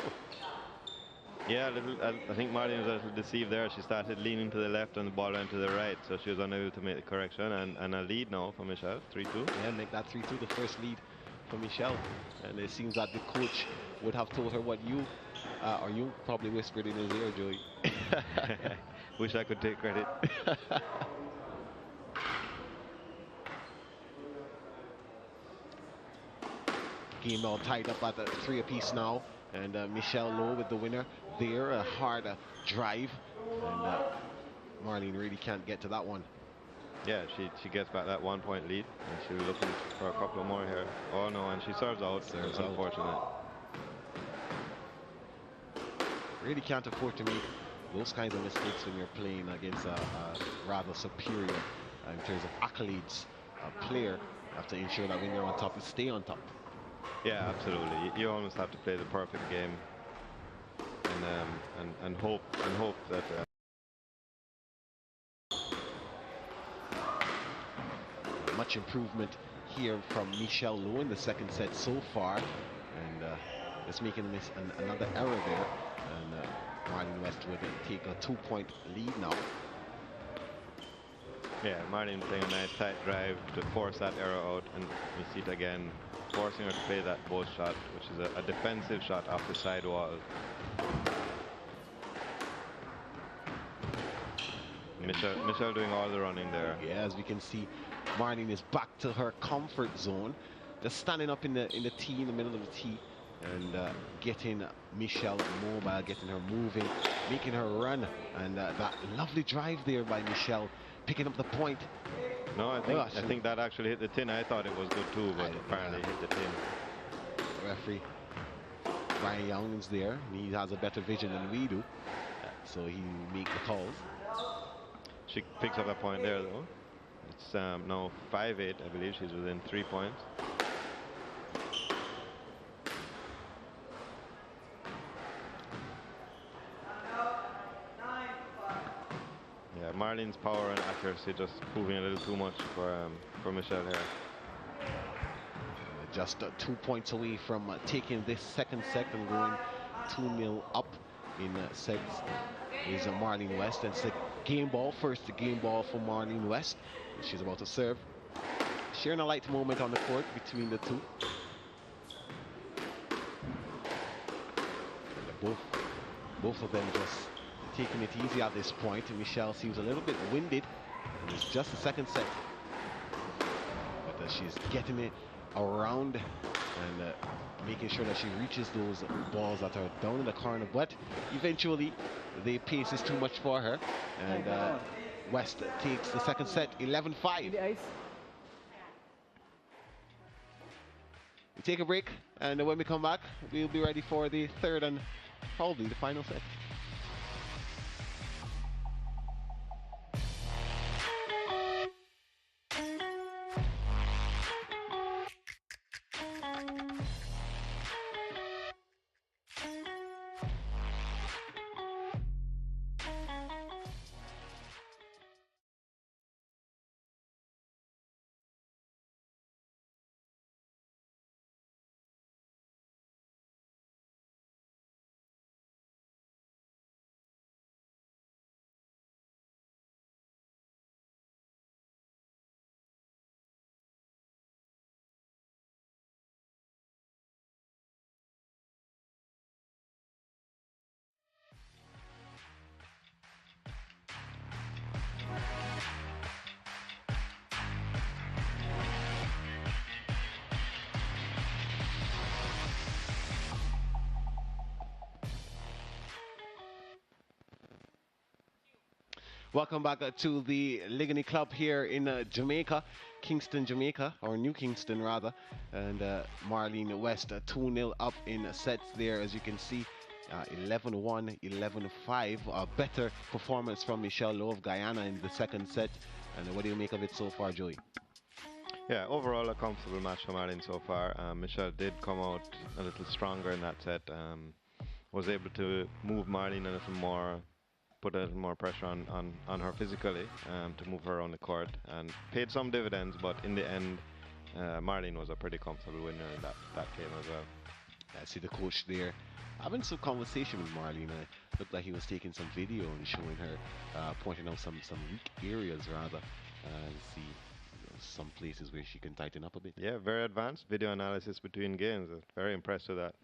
Yeah, I think Marlene was a little deceived there. She started leaning to the left and the ball went to the right, so she was unable to make the correction, and a lead now for Michelle, 3-2. Yeah, make that 3-2, the first lead for Michelle. And it seems that the coach would have told her what you Or you probably whispered in his ear, Joey. Wish I could take credit. Game all tied up at 3 apiece now, and Michelle Lowe with the winner there. A hard drive, and Marlene really can't get to that one. Yeah, she gets back that 1 point lead, and she'll be looking for a couple of more here. Oh no, and she serves out. Serves unfortunate. out. Really can't afford to make those kinds of mistakes when you're playing against a rather superior, in terms of accolades, player. You have to ensure that when you're on top, you stay on top. Yeah, absolutely. You almost have to play the perfect game, and hope that. Much improvement here from Michelle Lowe in the second set so far, and it's making this another error there, and Marlene West would take a 2-point lead now. Yeah, Marlene playing a nice tight drive to force that error out, and you see it again, forcing her to play that both shot, which is a defensive shot off the side wall. Michelle doing all the running there. Yeah, as we can see, Marlene is back to her comfort zone, just standing up in the tee, in the middle of the tee, and getting Michelle mobile, getting her moving, making her run, and that lovely drive there by Michelle, picking up the point. No, I think that actually hit the tin. I thought it was good too, but apparently hit the tin. Referee Brian Young is there, and he has a better vision than we do, so he make the calls. She picks up a point there though. It's now 5-8, I believe. She's within 3 points. Yeah, Marlene's power and accuracy just proving a little too much for Michelle here. Just 2 points away from taking this second set and going 2-0 up in sets is Marlene West. And it's the game ball, first game ball for Marlene West. She's about to serve. Sharing a light moment on the court between the two. Both of them just taking it easy at this point. Michelle seems a little bit winded. And it's just the second set. But she's getting it around and making sure that she reaches those balls that are down in the corner. But eventually, the pace is too much for her. And West takes the second set, 11-5. We take a break, and when we come back, we'll be ready for the third and probably the final set. Welcome back to the Ligony Club here in Jamaica, Kingston, Jamaica, or New Kingston rather. And Marlene West 2-0 up in sets there, as you can see. 11-1, 11-5. A better performance from Michelle Lowe of Guyana in the second set. And what do you make of it so far, Joey? Yeah, overall a comfortable match for Marlene so far. Michelle did come out a little stronger in that set. Was able to move Marlene a little more, put a little more pressure on her physically to move her around the court, and paid some dividends, but in the end Marlene was a pretty comfortable winner in that game as well. I see the coach there having some conversation with Marlene. Looked like he was taking some video and showing her, pointing out some weak areas rather, and see some places where she can tighten up a bit. Yeah, very advanced video analysis between games. Very impressed with that.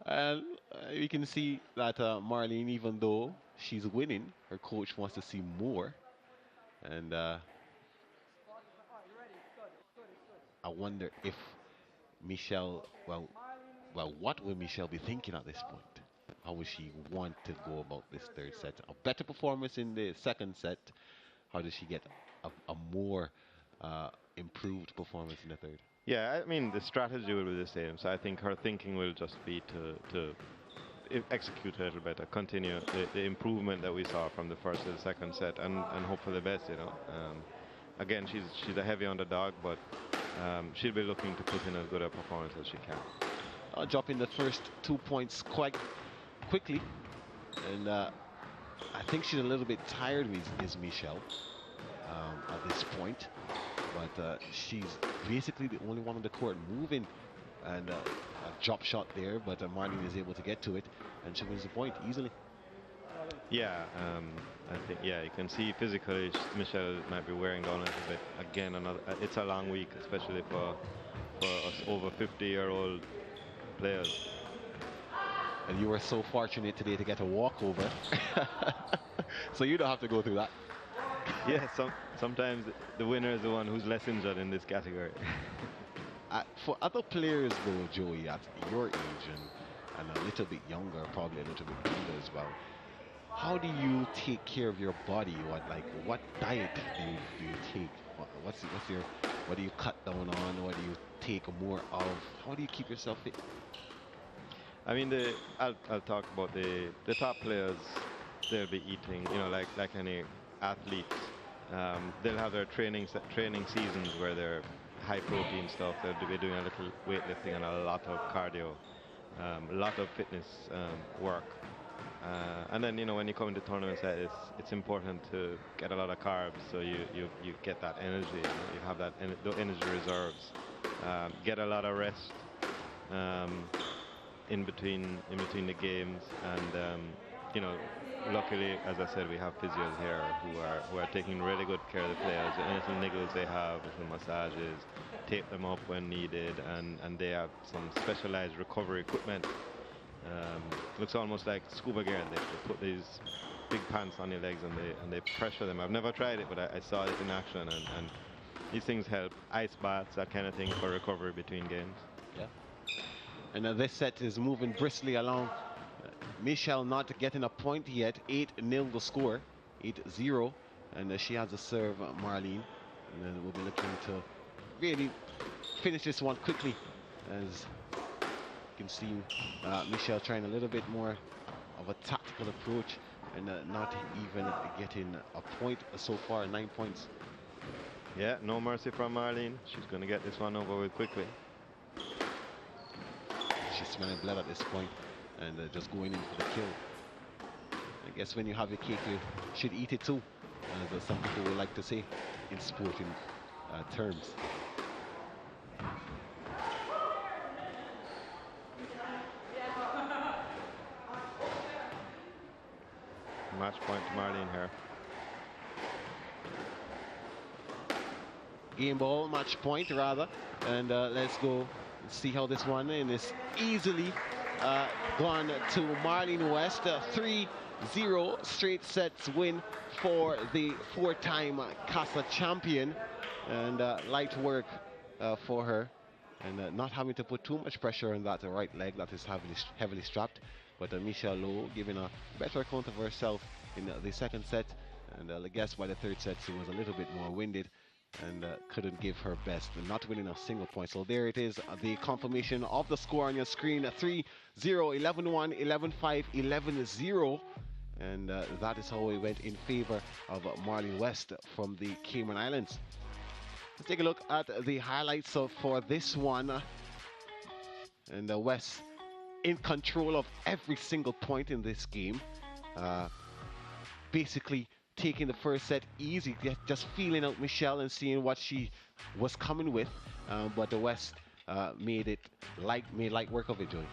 And we can see that Marlene, even though she's winning, her coach wants to see more. And I wonder if Michelle, well, what will Michelle be thinking at this point? How will she want to go about this third set? A better performance in the second set. How does she get a more improved performance in the third? Yeah, I mean, the strategy will be the same. So I think her thinking will just be to execute a little better, continue the improvement that we saw from the first to the second set, and hope for the best, you know. Again, she's a heavy underdog, but she'll be looking to put in as good a performance as she can. Dropping the first 2 points quite quickly, and I think she's a little bit tired, is Michelle, at this point. But she's basically the only one on the court moving, and a drop shot there, but Marlene is able to get to it, and she wins the point easily. Yeah, I think, yeah, you can see physically Michelle might be wearing down a little bit. Again, it's a long week, especially for us over 50-year-old players. And you were so fortunate today to get a walkover, so you don't have to go through that. Yeah, sometimes the winner is the one who's less injured in this category. For other players though, Joey, at your age and a little bit younger, probably a little bit older as well, how do you take care of your body? What diet do you take? What do you cut down on? What do you take more of? How do you keep yourself fit? I mean, I'll talk about the top players. They'll be eating, you know, like any athletes. They'll have their training seasons where they're high protein stuff. They'll be doing a little weightlifting and a lot of cardio, a lot of fitness work. And then, you know, when you come into tournaments like this, it's important to get a lot of carbs so you get that energy. You have that the energy reserves. Get a lot of rest in between the games, and you know, luckily, as I said, we have physios here who are taking really good care of the players. Any little niggles they have, little massages, tape them up when needed, and they have some specialized recovery equipment. Looks almost like scuba gear. They put these big pants on your legs and they pressure them. I've never tried it, but I saw it in action, and these things help. Ice baths, that kind of thing for recovery between games. Yeah. And this set is moving briskly along. Michelle not getting a point yet. 8-0 the score. 8-0. And she has a serve, Marlene. And then we'll be looking to really finish this one quickly. As you can see, Michelle trying a little bit more of a tactical approach, and not even getting a point so far. 9 points. Yeah, no mercy from Marlene. She's going to get this one over with quickly. She's smelling blood at this point, and just going in for the kill. I guess when you have your cake, you should eat it too, as some people would like to say in sporting terms. Match point to Marlene here. Game ball, match point rather, and let's go and see how this one is easily gone to Marlene West. 3-0 straight sets win for the 4-time CASA champion, and light work for her, and not having to put too much pressure on that right leg that is heavily strapped. But Michelle Lowe giving a better account of herself in the second set, and I guess by the third set she was a little bit more winded and couldn't give her best, not winning a single point. So there it is, the confirmation of the score on your screen: 3-0, 11-1, 11-5, 11-0. And that is how it went in favor of Marlene West from the Cayman Islands. Let's take a look at the highlights for this one. And West in control of every single point in this game. Basically taking the first set easy, just feeling out Michelle and seeing what she was coming with. But the West made light work of it, Joey.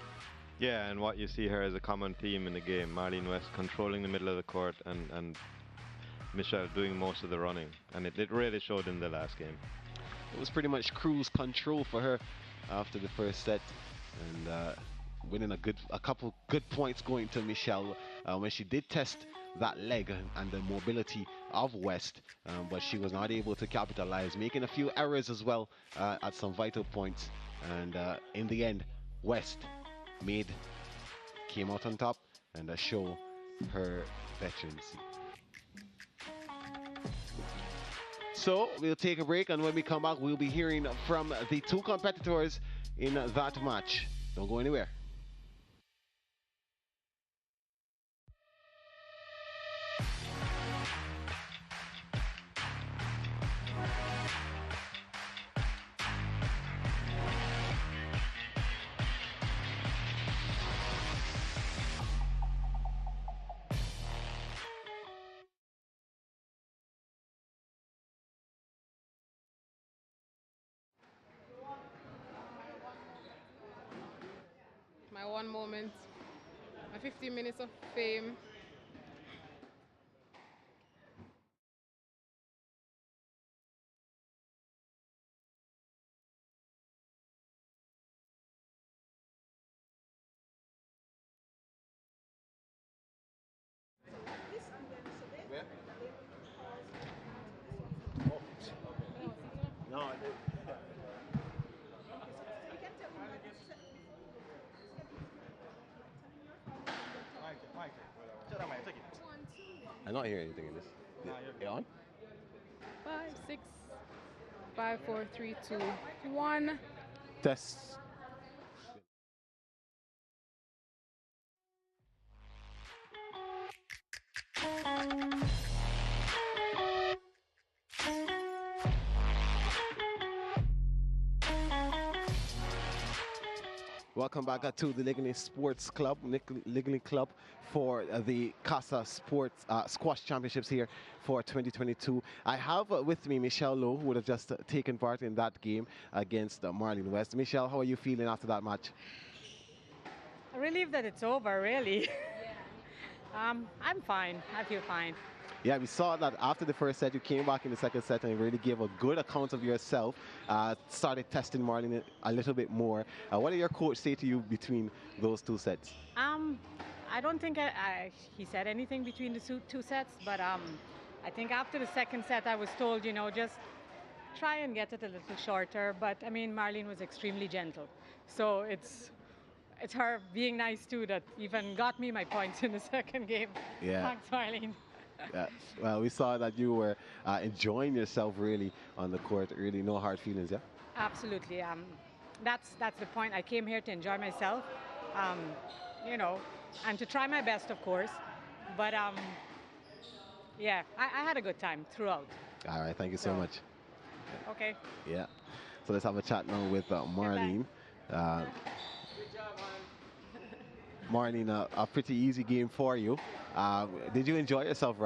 Yeah, and what you see here is a common theme in the game. Marlene West controlling the middle of the court, and Michelle doing most of the running. And it really showed in the last game. It was pretty much cruise control for her after the first set. And winning a couple good points going to Michelle when she did test that leg and the mobility of West, but she was not able to capitalize, making a few errors as well at some vital points. And in the end, West came out on top and show her veterancy. So we'll take a break, and when we come back, we'll be hearing from the two competitors in that match. Don't go anywhere. My one moment, my 15 minutes of fame. Where? No, I'm not hearing anything in this. You on? 5, 6, 5, 4, 3, 2, 1. Test. Welcome back to the Ligny Sports Club, Ligny Club for the CASA Sports Squash Championships here for 2022. I have with me Michelle Lowe, who would have just taken part in that game against Marlene West. Michelle, how are you feeling after that match? Relieved that it's over, really. I'm fine. I feel fine. Yeah, we saw that after the first set, you came back in the second set and really gave a good account of yourself. Started testing Marlene a little bit more. What did your coach say to you between those two sets? I don't think he said anything between the two sets, but I think after the second set, I was told, you know, just try and get it a little shorter. But I mean, Marlene was extremely gentle, so it's her being nice too that even got me my points in the second game. Yeah. Thanks, Marlene. Yeah. Well, we saw that you were enjoying yourself really on the court. Really, no hard feelings, yeah? Absolutely. That's the point. I came here to enjoy myself, you know, and to try my best, of course. But yeah, I had a good time throughout. All right. Thank you so much. Okay. Yeah. So let's have a chat now with Marlene. Marlene, a pretty easy game for you. Did you enjoy yourself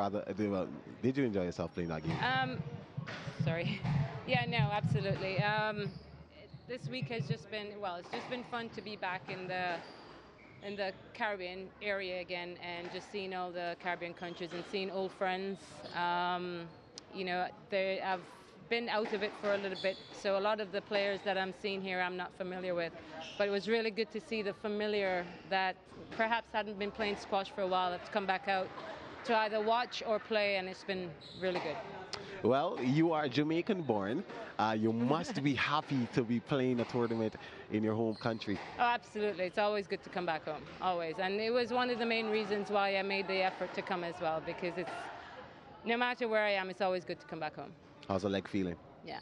did you enjoy yourself playing that game? Sorry. Yeah, no, absolutely. This week has just been, well, it's just been fun to be back in the Caribbean area again and just seeing all the Caribbean countries and seeing old friends. You know, I've been out of it for a little bit, so a lot of the players that I'm seeing here I'm not familiar with, but it was really good to see the familiar that perhaps hadn't been playing squash for a while have come back out to either watch or play, and it's been really good. Well, you are Jamaican born. You must be happy to be playing a tournament in your home country. Oh, absolutely. It's always good to come back home, always. And it was one of the main reasons why I made the effort to come as well, because it's, no matter where I am, it's always good to come back home. How's the leg feeling? Yeah.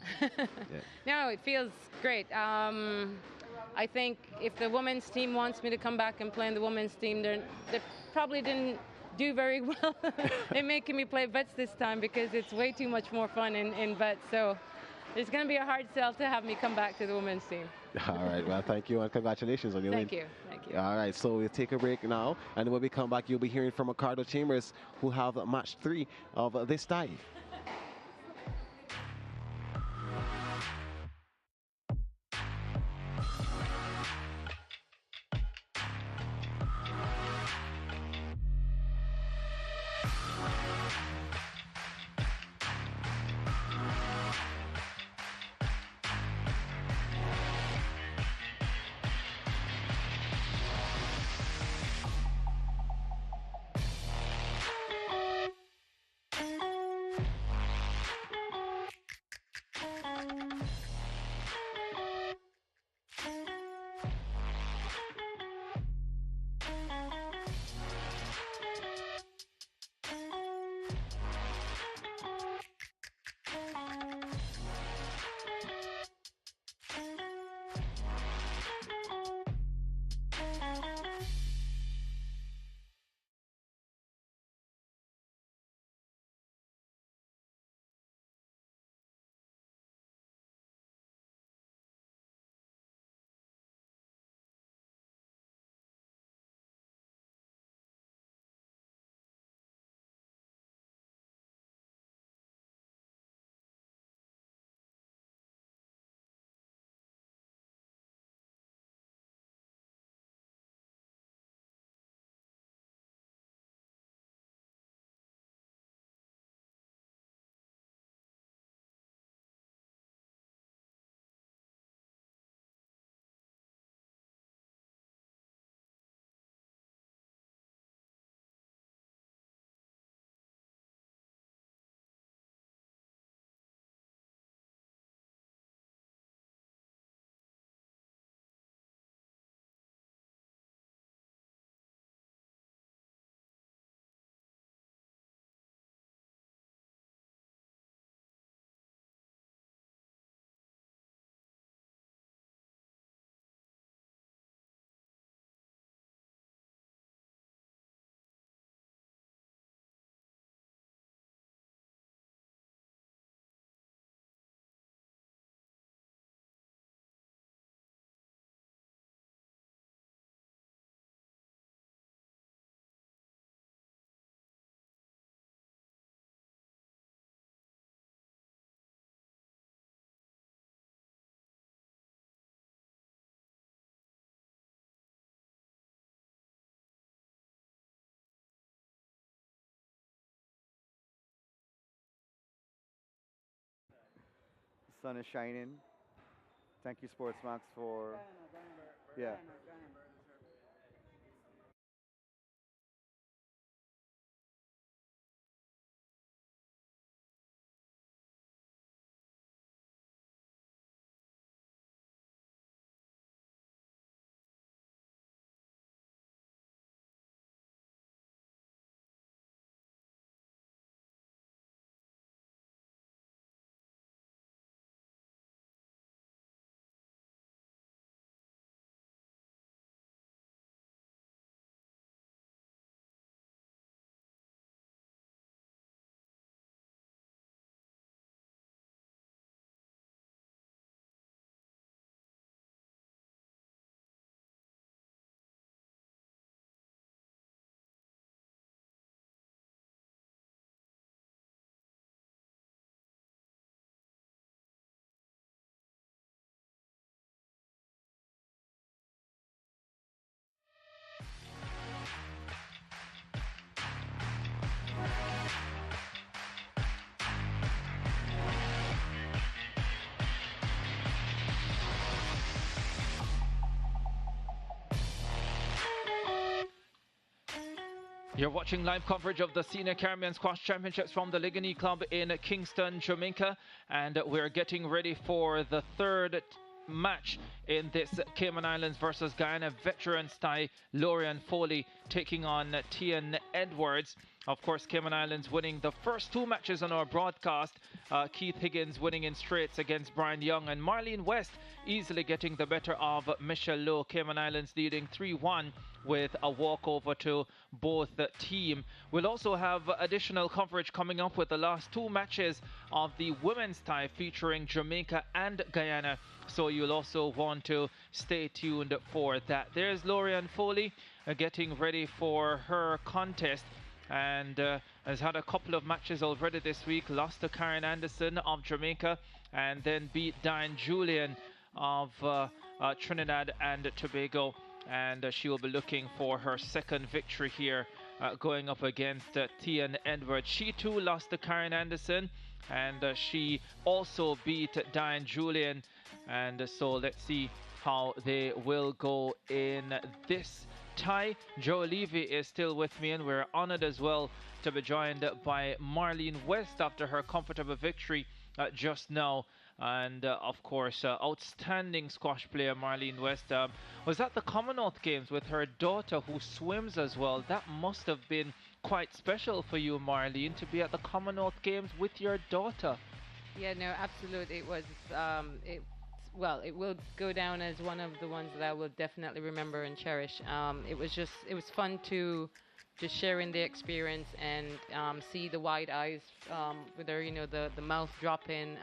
No, it feels great. I think if the women's team wants me to come back and play in the women's team, they probably didn't do very well in making me play vets this time, because it's way too much more fun in vets. So it's going to be a hard sell to have me come back to the women's team. All right. Well, thank you and congratulations on your win. Thank you. Thank you. All right. So we'll take a break now, and when we come back, you'll be hearing from Ricardo Chambers, who have match 3 of this tie. sun is shining. Thank you, SportsMax, for yeah. You're watching live coverage of the Senior Caribbean Squash Championships from the Ligony Club in Kingston, Jamaica. And we're getting ready for the third match in this Cayman Islands versus Guyana veterans tie. Lorian Foley taking on Tian Edwards. Of course, Cayman Islands winning the first two matches on our broadcast. Keith Higgins winning in straights against Brian Young, and Marlene West easily getting the better of Michelle Lowe. Cayman Islands leading 3-1 with a walkover to both team. We'll also have additional coverage coming up with the last two matches of the women's tie featuring Jamaica and Guyana. So you'll also want to stay tuned for that. There's Lorian Foley getting ready for her contest, and has had a couple of matches already this week. Lost to Karen Anderson of Jamaica, and then beat Diane Julian of Trinidad and Tobago. And she will be looking for her second victory here, going up against Tian Edwards. She too lost to Karen Anderson, and she also beat Diane Julian. And so let's see how they will go in this tie. Joe Levy is still with me, and we're honored as well to be joined by Marlene West after her comfortable victory just now. And of course, outstanding squash player Marlene West was at the Commonwealth Games with her daughter, who swims as well. That must have been quite special for you, Marlene, to be at the Commonwealth Games with your daughter. Yeah, no, absolutely. It was, well, it will go down as one of the ones that I will definitely remember and cherish. It was fun to just sharing the experience and see the wide eyes with her, you know, the mouth dropping,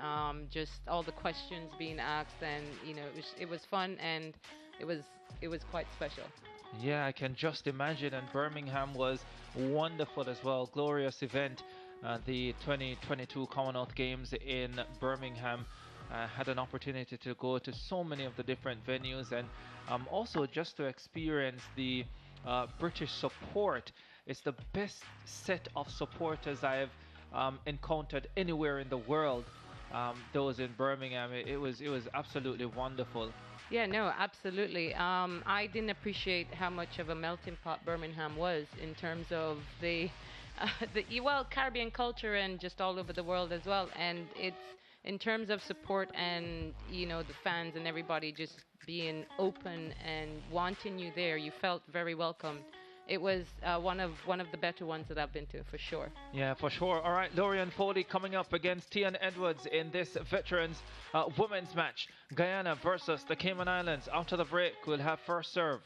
just all the questions being asked, and you know, it was fun, and it was quite special. Yeah, I can just imagine. And Birmingham was wonderful as well. Glorious event. The 2022 Commonwealth Games in Birmingham. Had an opportunity to go to so many of the different venues, and also just to experience the British support. It's the best set of supporters I've encountered anywhere in the world. Those in Birmingham, it was absolutely wonderful. Yeah, no, absolutely. I didn't appreciate how much of a melting pot Birmingham was in terms of the well, Caribbean culture and just all over the world as well. And it's in terms of support and, you know, the fans and everybody just being open and wanting you there. You felt very welcomed. It was one of the better ones that I've been to, for sure. Yeah, for sure. All right, Lorian Foley coming up against Tian Edwards in this veterans women's match. Guyana versus the Cayman Islands. After the break, we'll have first serve.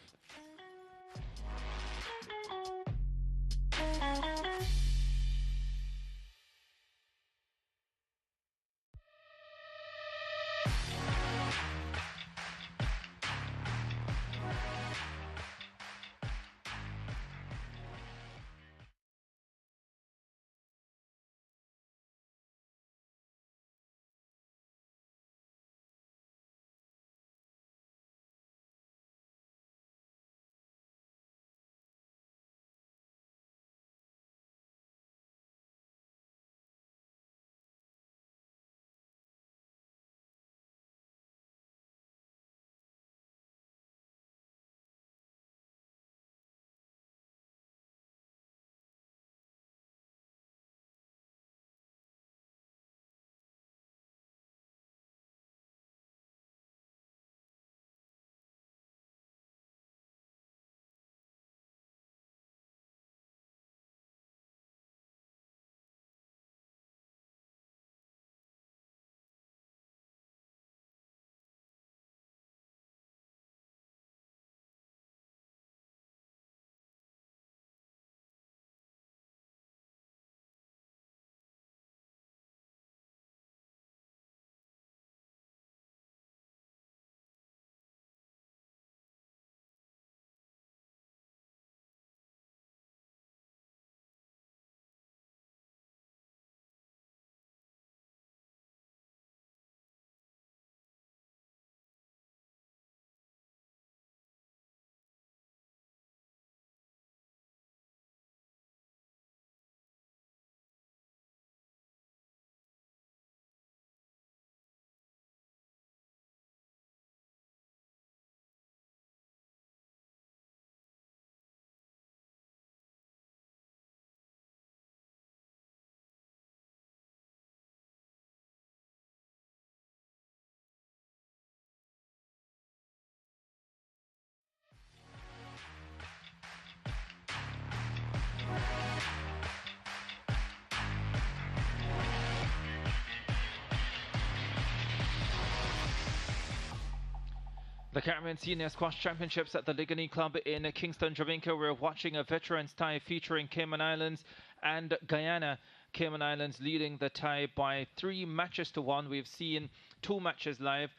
The Caribbean Senior Squash Championships at the Ligani Club in Kingston, Jamaica. We're watching a veterans tie featuring Cayman Islands and Guyana. Cayman Islands leading the tie by 3 matches to 1. We've seen 2 matches live.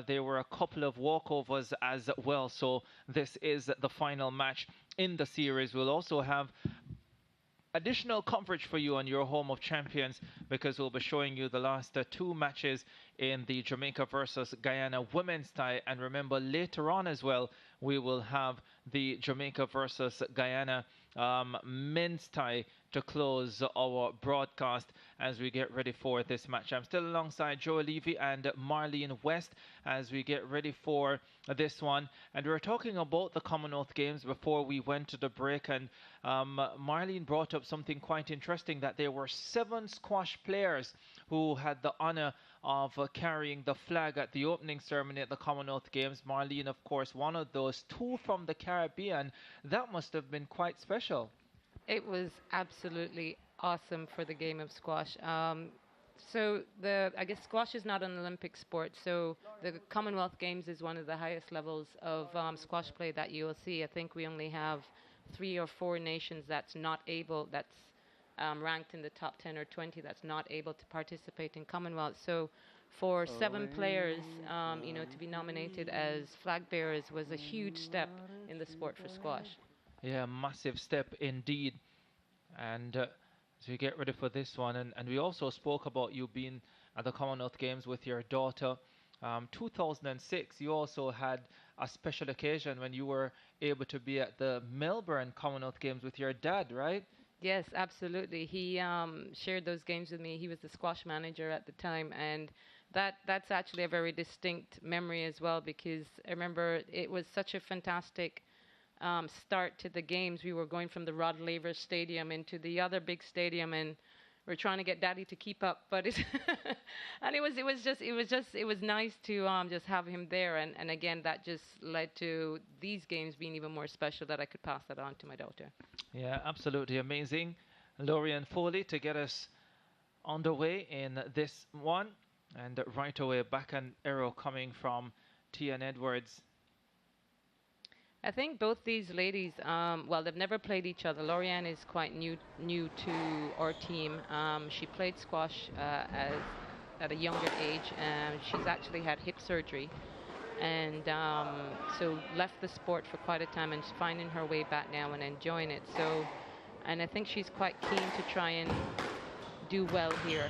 There were a couple of walkovers as well. So this is the final match in the series. We'll also have additional coverage for you on your home of champions, because we'll be showing you the last 2 matches in the Jamaica versus Guyana women's tie. And remember, later on as well, we will have the Jamaica versus Guyana men's tie to close our broadcast as we get ready for this match. I'm still alongside Joe Levy and Marlene West as we get ready for this one. And we were talking about the Commonwealth Games before we went to the break, and Marlene brought up something quite interesting, that there were 7 squash players who had the honor of carrying the flag at the opening ceremony at the Commonwealth Games. Marlene, of course, one of those, 2 from the Caribbean. That must have been quite special. It was absolutely awesome for the game of squash. So I guess squash is not an Olympic sport, so the Commonwealth Games is one of the highest levels of squash play that you will see. I think we only have 3 or 4 nations that's ranked in the top 10 or 20 that's not able to participate in Commonwealth. So for 7 players, to be nominated as flag bearers was a huge step in the sport for squash. Yeah, massive step indeed. And as we get ready for this one, and we also spoke about you being at the Commonwealth Games with your daughter. 2006, you also had a special occasion when you were able to be at the Melbourne Commonwealth Games with your dad, right? Yes, absolutely. He shared those games with me. He was the squash manager at the time, and that's actually a very distinct memory as well, because I remember it was such a fantastic start to the games. We were going from the Rod Laver Stadium into the other big stadium, and we're trying to get Daddy to keep up. But it was nice to just have him there, and again, that just led to these games being even more special, that I could pass that on to my daughter. Yeah, absolutely amazing. Laurie and Foley to get us underway in this one, and right away back an arrow coming from Tian Edwards. I think both these ladies, they've never played each other. Lorianne is quite new to our team. She played squash at a younger age, and she's actually had hip surgery, and so left the sport for quite a time, and she's finding her way back now and enjoying it. So, and I think she's quite keen to try and do well here,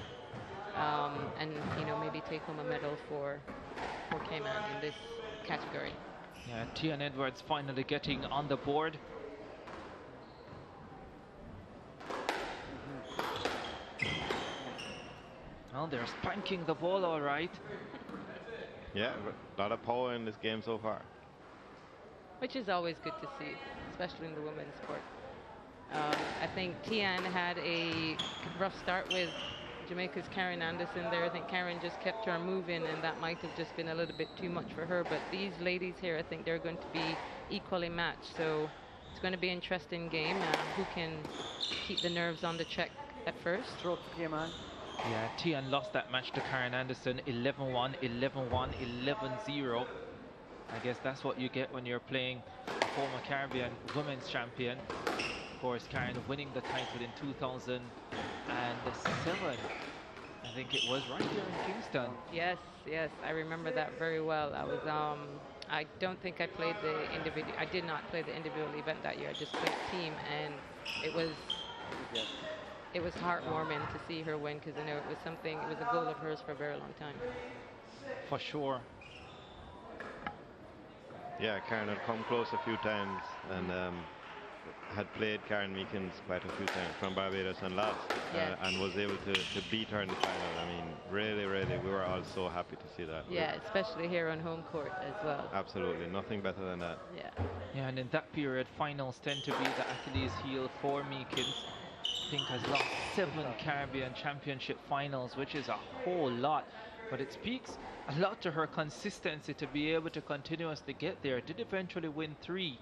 and maybe take home a medal for Cayman in this category. Yeah, Tian Edwards finally getting on the board. Well, they're spanking the ball all right. Yeah, a lot of power in this game so far. Which is always good to see, especially in the women's sport. I think Tian had a rough start with Jamaica's Karen Anderson there. I think Karen just kept her moving, and that might have just been a little bit too much for her. But these ladies here, I think they're going to be equally matched. So it's going to be an interesting game. Who can keep the nerves on the check at first? Yeah, Tian lost that match to Karen Anderson, 11-1, 11-1, 11-0. I guess that's what you get when you're playing a former Caribbean women's champion. Of course, Karen winning the title in 2007. I think it was right here in Kingston. Yes, I remember that very well. I don't think I played the individual. I did not play the individual event that year. I just played team, and it was heartwarming to see her win, because I know it was a goal of hers for a very long time. For sure. Yeah, Karen had come close a few times, and had played Karen Meekins quite a few times from Barbados and lost, and was able to beat her in the final. I mean, really, we were all so happy to see that. Yeah, especially here on home court as well. Absolutely, nothing better than that. Yeah, and in that period, finals tend to be the Achilles heel for Meekins. I think has lost 7 Caribbean Championship finals, which is a whole lot. But it speaks a lot to her consistency to be able to continuously get there. Did eventually win 3.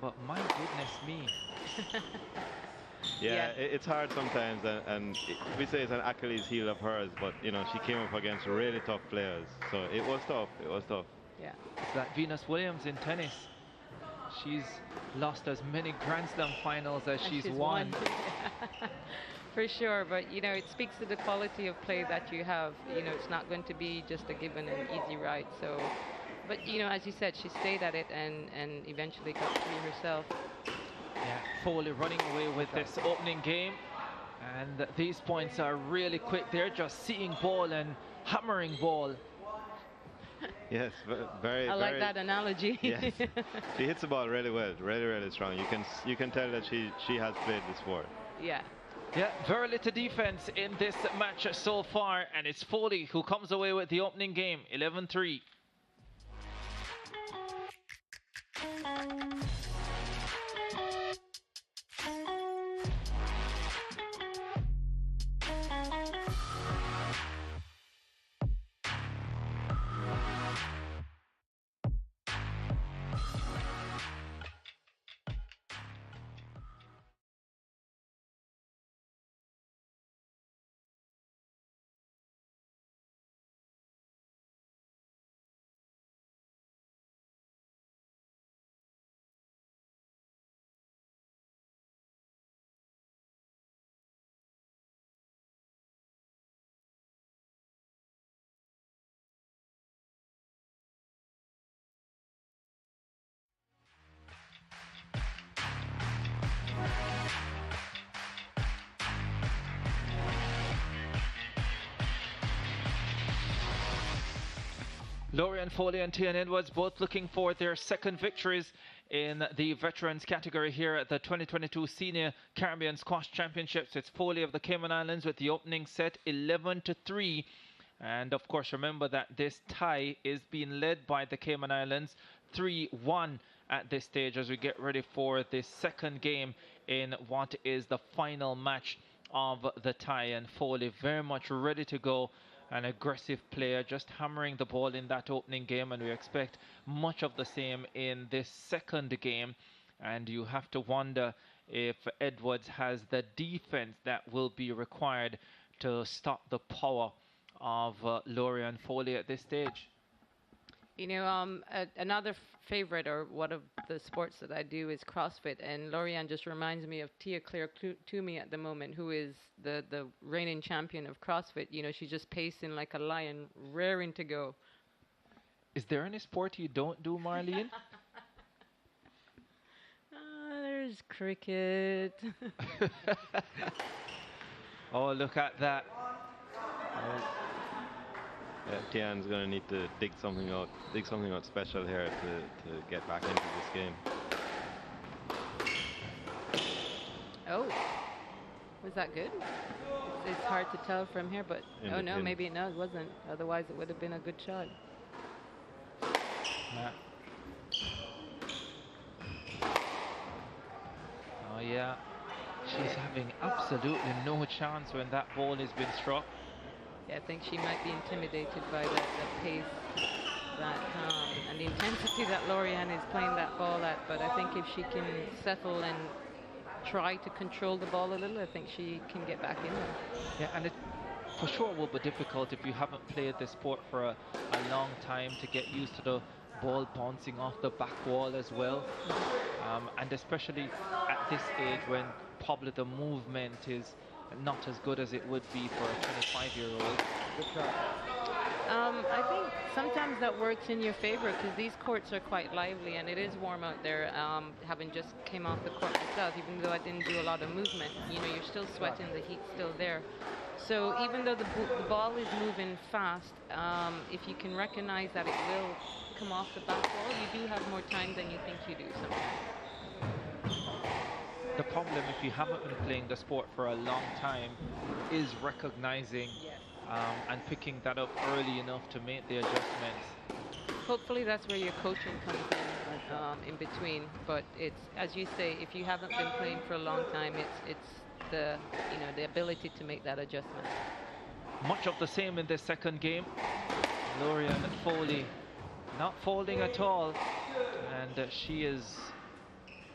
But my goodness me. It's hard sometimes, and we say it's an Achilles heel of hers, but she came up against really tough players, so it was tough. Yeah. It's like Venus Williams in tennis. She's lost as many Grand Slam finals as she's won. For sure, but you know, it speaks to the quality of play that you have. You know, it's not going to be just a given and easy ride. So, but you know, as you said, she stayed at it and eventually got through herself. Yeah, Foley running away with this opening game, and these points are really quick. They're just seeing ball and hammering ball. Yes, very. I like that analogy. Yes, she hits the ball really well, really strong. You can tell that she has played the sport. Yeah. Yeah, very little defense in this match so far, and it's Foley who comes away with the opening game, 11-3. Laurie and Foley and Tian Edwards both looking for their second victories in the veterans category here at the 2022 Senior Caribbean Squash Championships. It's Foley of the Cayman Islands with the opening set 11-3. And of course, remember that this tie is being led by the Cayman Islands 3-1 at this stage as we get ready for the second game in what is the final match of the tie. And Foley very much ready to go. An aggressive player, just hammering the ball in that opening game, and we expect much of the same in this second game. And you have to wonder if Edwards has the defense that will be required to stop the power of Laurie and Foley at this stage. You know, another favorite, or one of the sports that I do, is CrossFit, and Lorianne just reminds me of Tia Claire Toomey at the moment, who is the reigning champion of CrossFit. You know, she's just pacing like a lion, raring to go. Is there any sport you don't do, Marlene? There's cricket. Oh, look at that. Tian's going to need to dig something out special here to get back into this game. Oh, was that good? It's hard to tell from here, but oh no, maybe it wasn't. Otherwise, it would have been a good shot. Oh yeah, she's having absolutely no chance when that ball has been struck. Yeah, I think she might be intimidated by the pace that and the intensity that Lorianne is playing that ball at. But I think if she can settle and try to control the ball a little, I think she can get back in there. Yeah, and it for sure will be difficult if you haven't played the sport for a long time to get used to the ball bouncing off the back wall as well. And especially at this age when probably the movement is not as good as it would be for a 25-year-old. Good shot. I think sometimes that works in your favor because these courts are quite lively and it is warm out there. Having just came off the court myself, even though I didn't do a lot of movement, you know, you're still sweating, the heat's still there. So even though the ball is moving fast, if you can recognize that it will come off the back wall, you do have more time than you think you do sometimes. The problem, if you haven't been playing the sport for a long time, is recognizing and picking that up early enough to make the adjustments. Hopefully that's where your coaching comes in between. But it's, as you say, if you haven't been playing for a long time, it's the the ability to make that adjustment. Much of the same in this second game. Lorianne Foley not folding at all, and she is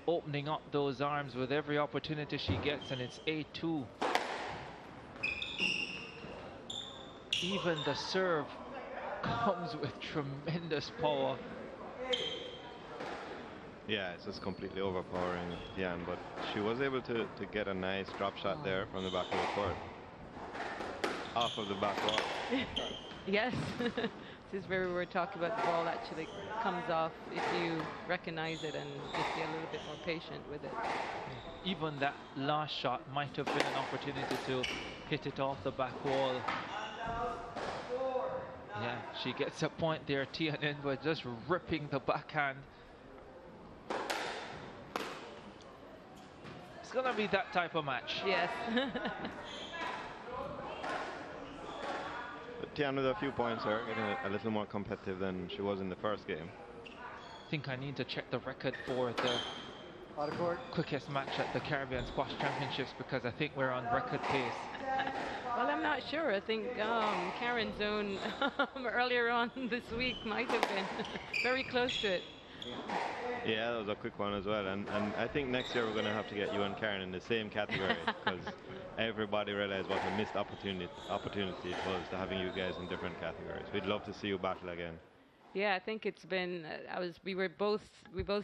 opening up those arms with every opportunity she gets, and it's 8-2. Even the serve comes with tremendous power. Yeah, it's just completely overpowering Tian, but she was able to get a nice drop shot there from the back of the court. Off of the back wall. Yes, this is where we were talking about the ball actually comes off if you recognize it and just be a little bit more patient with it. Even that last shot might have been an opportunity to hit it off the back wall. Yeah, she gets a point there, Tian Edwards just ripping the backhand. It's gonna be that type of match. Yes. But Tian with a few points there, getting a little more competitive than she was in the first game. I think I need to check the record for the quickest match at the Caribbean Squash Championships because I think we're on record pace. Well, I'm not sure. I think Karen's own earlier on this week might have been very close to it. Yeah, that was a quick one as well. And I think next year we're going to have to get you and Karen in the same category because everybody realized what a missed opportunity it was to having you guys in different categories. We'd love to see you battle again. Yeah, I think it's been. We both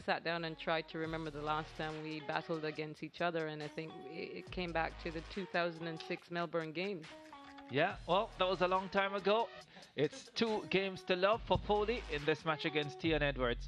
sat down and tried to remember the last time we battled against each other, and I think it came back to the 2006 Melbourne Games. Yeah, well, that was a long time ago. It's 2 games to love for Foley in this match against Tian Edwards.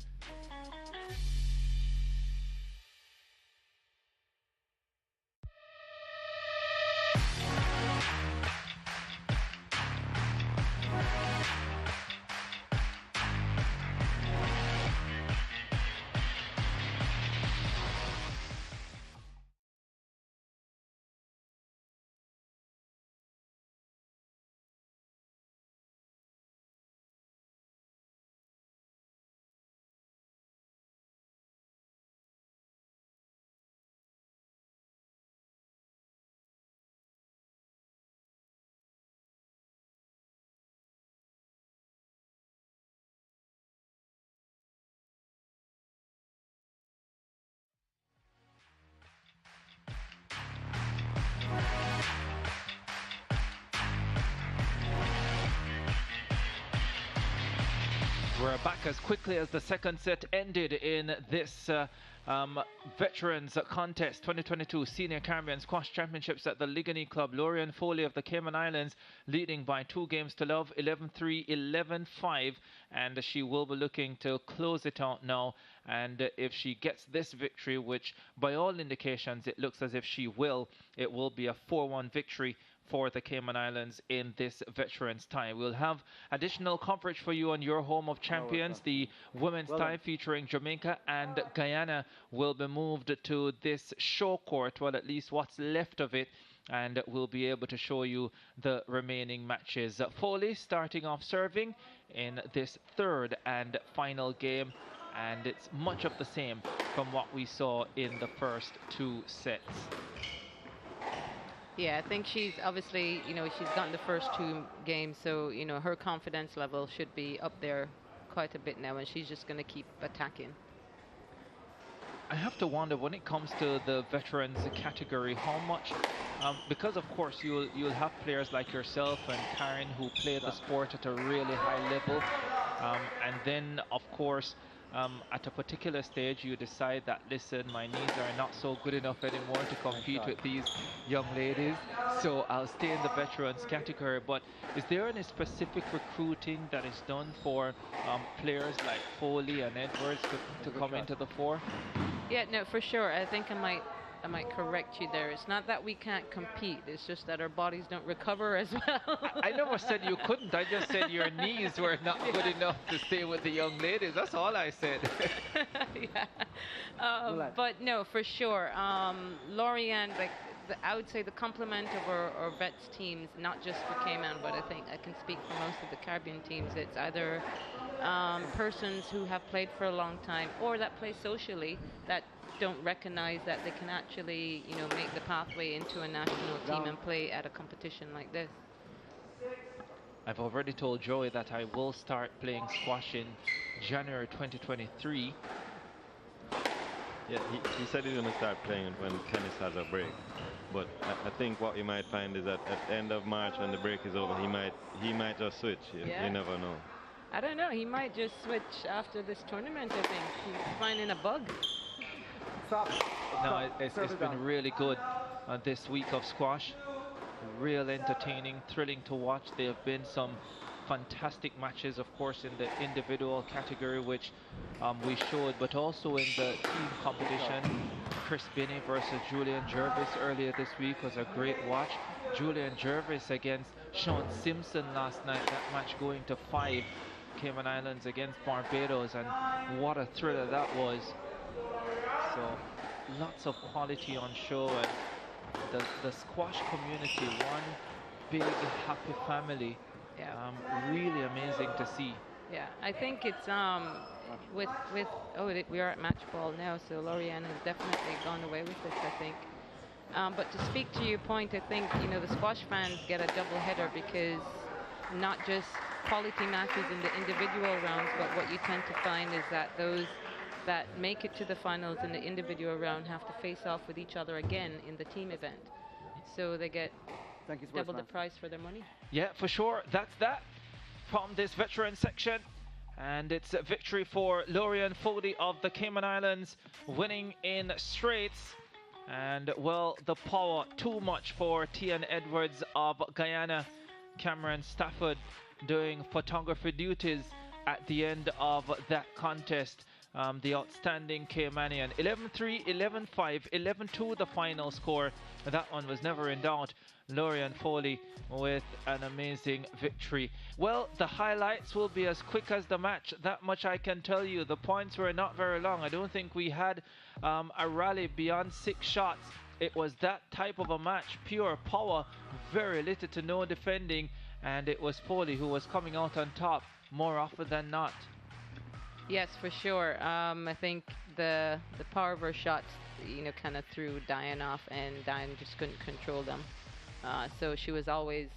We're back as quickly as the second set ended in this Veterans Contest 2022 Senior Caribbean Squash Championships at the Ligony Club. Lorian Foley of the Cayman Islands leading by 2 games to love, 11-3, 11-5, and she will be looking to close it out now. And if she gets this victory, which by all indications it looks as if she will, it will be a 4-1 victory for the Cayman Islands in this veterans tie. We'll have additional coverage for you on your home of champions. The women's tie featuring Jamaica and Guyana will be moved to this show court, well, at least what's left of it, and we'll be able to show you the remaining matches. Foley starting off serving in this 3rd and final game, and it's much of the same from what we saw in the first 2 sets. Yeah, I think she's obviously, she's gotten the first 2 games, so, her confidence level should be up there quite a bit now, and she's just going to keep attacking. I have to wonder when it comes to the veterans category, how much, because of course you'll have players like yourself and Karen who play the sport at a really high level, and then of course at a particular stage you decide that, listen, my knees are not so good enough anymore to compete with these young ladies, so I'll stay in the veterans category. But is there any specific recruiting that is done for players like Foley and Edwards to come into the fore? Yeah, no, for sure. I think I might correct you there. It's not that we can't compete. It's just that our bodies don't recover as well. I never said you couldn't. I just said your knees were not good enough to stay with the young ladies. That's all I said. Yeah. But no, for sure. Lorianne, I would say the complement of our vets teams, not just for Cayman, but I think I can speak for most of the Caribbean teams. It's either persons who have played for a long time or that play socially that don't recognize that they can actually, make the pathway into a national team and play at a competition like this. I've already told Joey that I will start playing squash in January 2023. Yeah, he said he's going to start playing when tennis has a break. But I think what you might find is that at the end of March when the break is over, he might just switch. You never know. I don't know. He might just switch after this tournament. I think he's finding a bug. Stop. No, it's been really good this week of squash. Real entertaining, thrilling to watch. There have been some fantastic matches, of course, in the individual category, which we showed, but also in the team competition. Chris Binney versus Julian Jervis earlier this week was a great watch. Julian Jervis against Sean Simpson last night, that match going to 5. Cayman Islands against Barbados, and what a thriller that was. So lots of quality on show, and the squash community, one big happy family. Yeah. Really amazing to see. Yeah, I think it's with we are at match ball now, so Lorianne has definitely gone away with this, I think. But to speak to your point, I think the squash fans get a double header because not just quality matches in the individual rounds, but what you tend to find is that those that make it to the finals in the individual round have to face off with each other again in the team event. So they get double the price for their money. Yeah, for sure. That's that from this veteran section. And it's a victory for Lorian Foley of the Cayman Islands, winning in straights. And, well, the power too much for Tian Edwards of Guyana. Cameron Stafford doing photography duties at the end of that contest. The outstanding Caymanian. 11-3, 11-5, 11-2 the final score. That one was never in doubt. Lorian Foley with an amazing victory. Well, the highlights will be as quick as the match. That much I can tell you. The points were not very long. I don't think we had a rally beyond 6 shots. It was that type of a match. Pure power, very little to no defending. And it was Foley who was coming out on top more often than not. Yes, for sure. I think the power of her shots, kind of threw Diane off, and Diane just couldn't control them. So she was always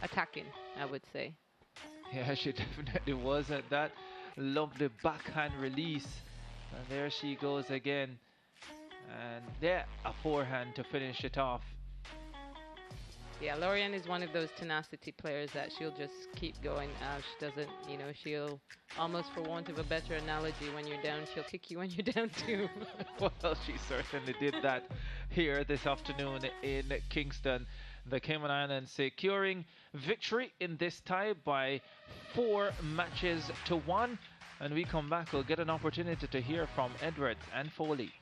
attacking, I would say. Yeah, she definitely was at that lovely backhand release. And there she goes again. And yeah, a forehand to finish it off. Yeah, Lorianne is one of those tenacity players that she'll just keep going. She doesn't, she'll almost, for want of a better analogy, when you're down, she'll kick you when you're down too. Well, she certainly did that here this afternoon in Kingston. The Cayman Islands securing victory in this tie by 4 matches to 1. And we come back, we'll get an opportunity to hear from Edwards and Foley.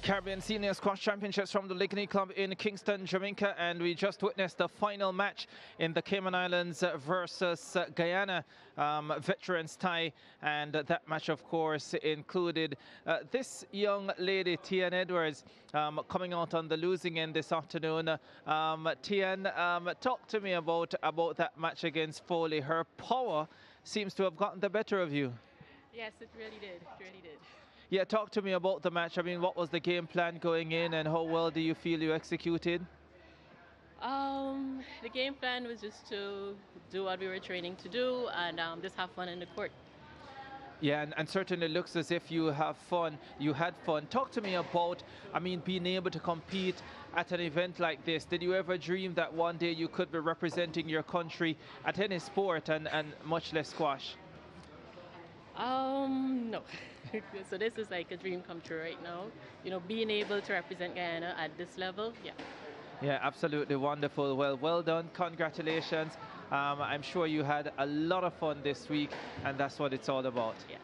Caribbean Senior Squash Championships from the Ligny Club in Kingston, Jamaica, and we just witnessed the final match in the Cayman Islands versus Guyana veterans tie, and that match, of course, included this young lady, Tian Edwards, coming out on the losing end this afternoon. Tian, talk to me about that match against Foley. Her power seems to have gotten the better of you. Yes, it really did. It really did. Yeah, talk to me about the match. I mean, what was the game plan going in, and how well do you feel you executed? The game plan was just to do what we were training to do and just have fun in the court. Yeah, and certainly looks as if you have fun. You had fun. Talk to me about, I mean, being able to compete at an event like this. Did you ever dream that one day you could be representing your country at any sport and much less squash? No. So this is like a dream come true right now. You know, being able to represent Guyana at this level, yeah. Yeah, absolutely wonderful. Well done. Congratulations. I'm sure you had a lot of fun this week, and that's what it's all about. Yes.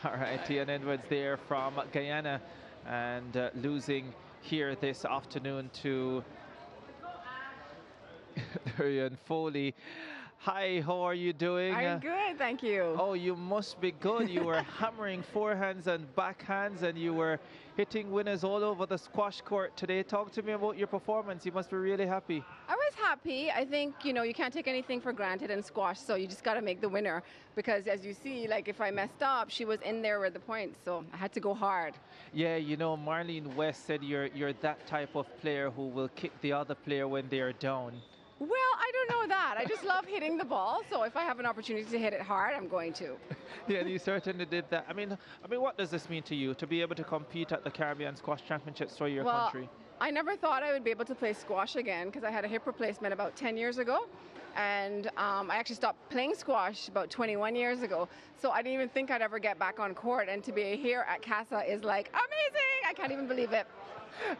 All right, Tian Edwards there from Guyana, and losing here this afternoon to Darian Foley. Hi, how are you doing? I'm good, thank you. Oh, you must be good. You were hammering forehands and backhands, and you were hitting winners all over the squash court today. Talk to me about your performance. You must be really happy. I was happy. I think, you know, you can't take anything for granted in squash, so you just got to make the winner. Because as you see, like if I messed up, she was in there with the points, so I had to go hard. Yeah, you know, Marlene West said you're that type of player who will kick the other player when they're down. Well, I don't know that. I just love hitting the ball, so if I have an opportunity to hit it hard, I'm going to. Yeah, you certainly did that. I mean, what does this mean to you, to be able to compete at the Caribbean Squash Championships for your country? I never thought I would be able to play squash again because I had a hip replacement about 10 years ago. And I actually stopped playing squash about 21 years ago. So I didn't even think I'd ever get back on court. And to be here at CASA is like amazing. I can't even believe it.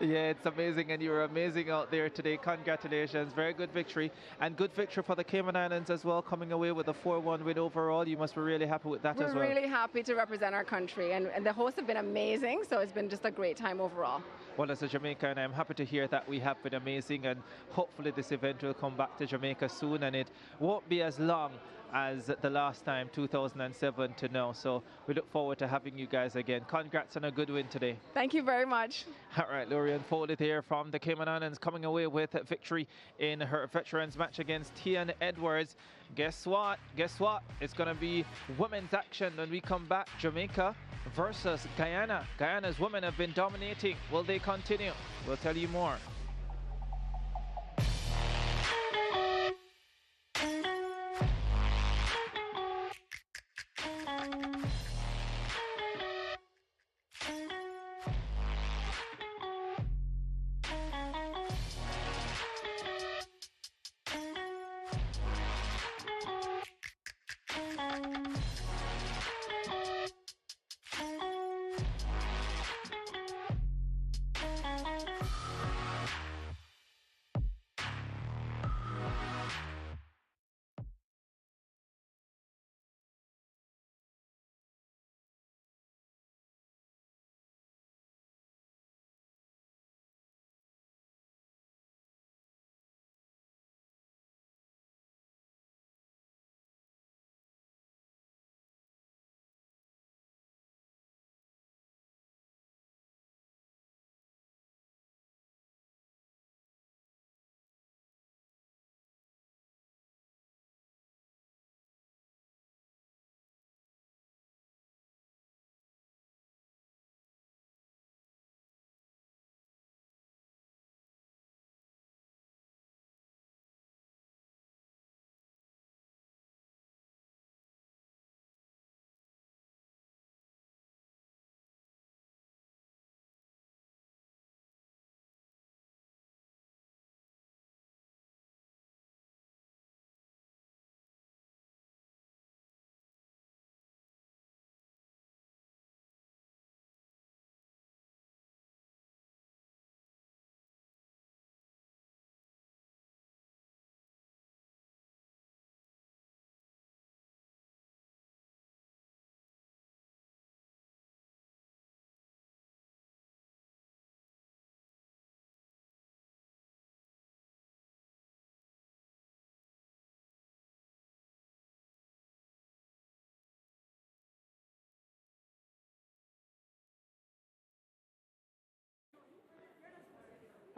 Yeah, it's amazing, and you were amazing out there today. Congratulations. Very good victory, and good victory for the Cayman Islands as well, coming away with a 4-1 win overall. You must be really happy with that as well. We're really happy to represent our country, and the hosts have been amazing, so it's been just a great time overall. Well, as a Jamaican, I'm happy to hear that we have been amazing, and hopefully this event will come back to Jamaica soon, and it won't be as long as the last time, 2007 to now. So we look forward to having you guys again. Congrats on a good win today. Thank you very much. All right, Lorian Foley there from the Cayman Islands, coming away with a victory in her veterans match against Tian Edwards. Guess what? It's going to be women's action when we come back. Jamaica versus Guyana. Guyana's women have been dominating. Will they continue? We'll tell you more.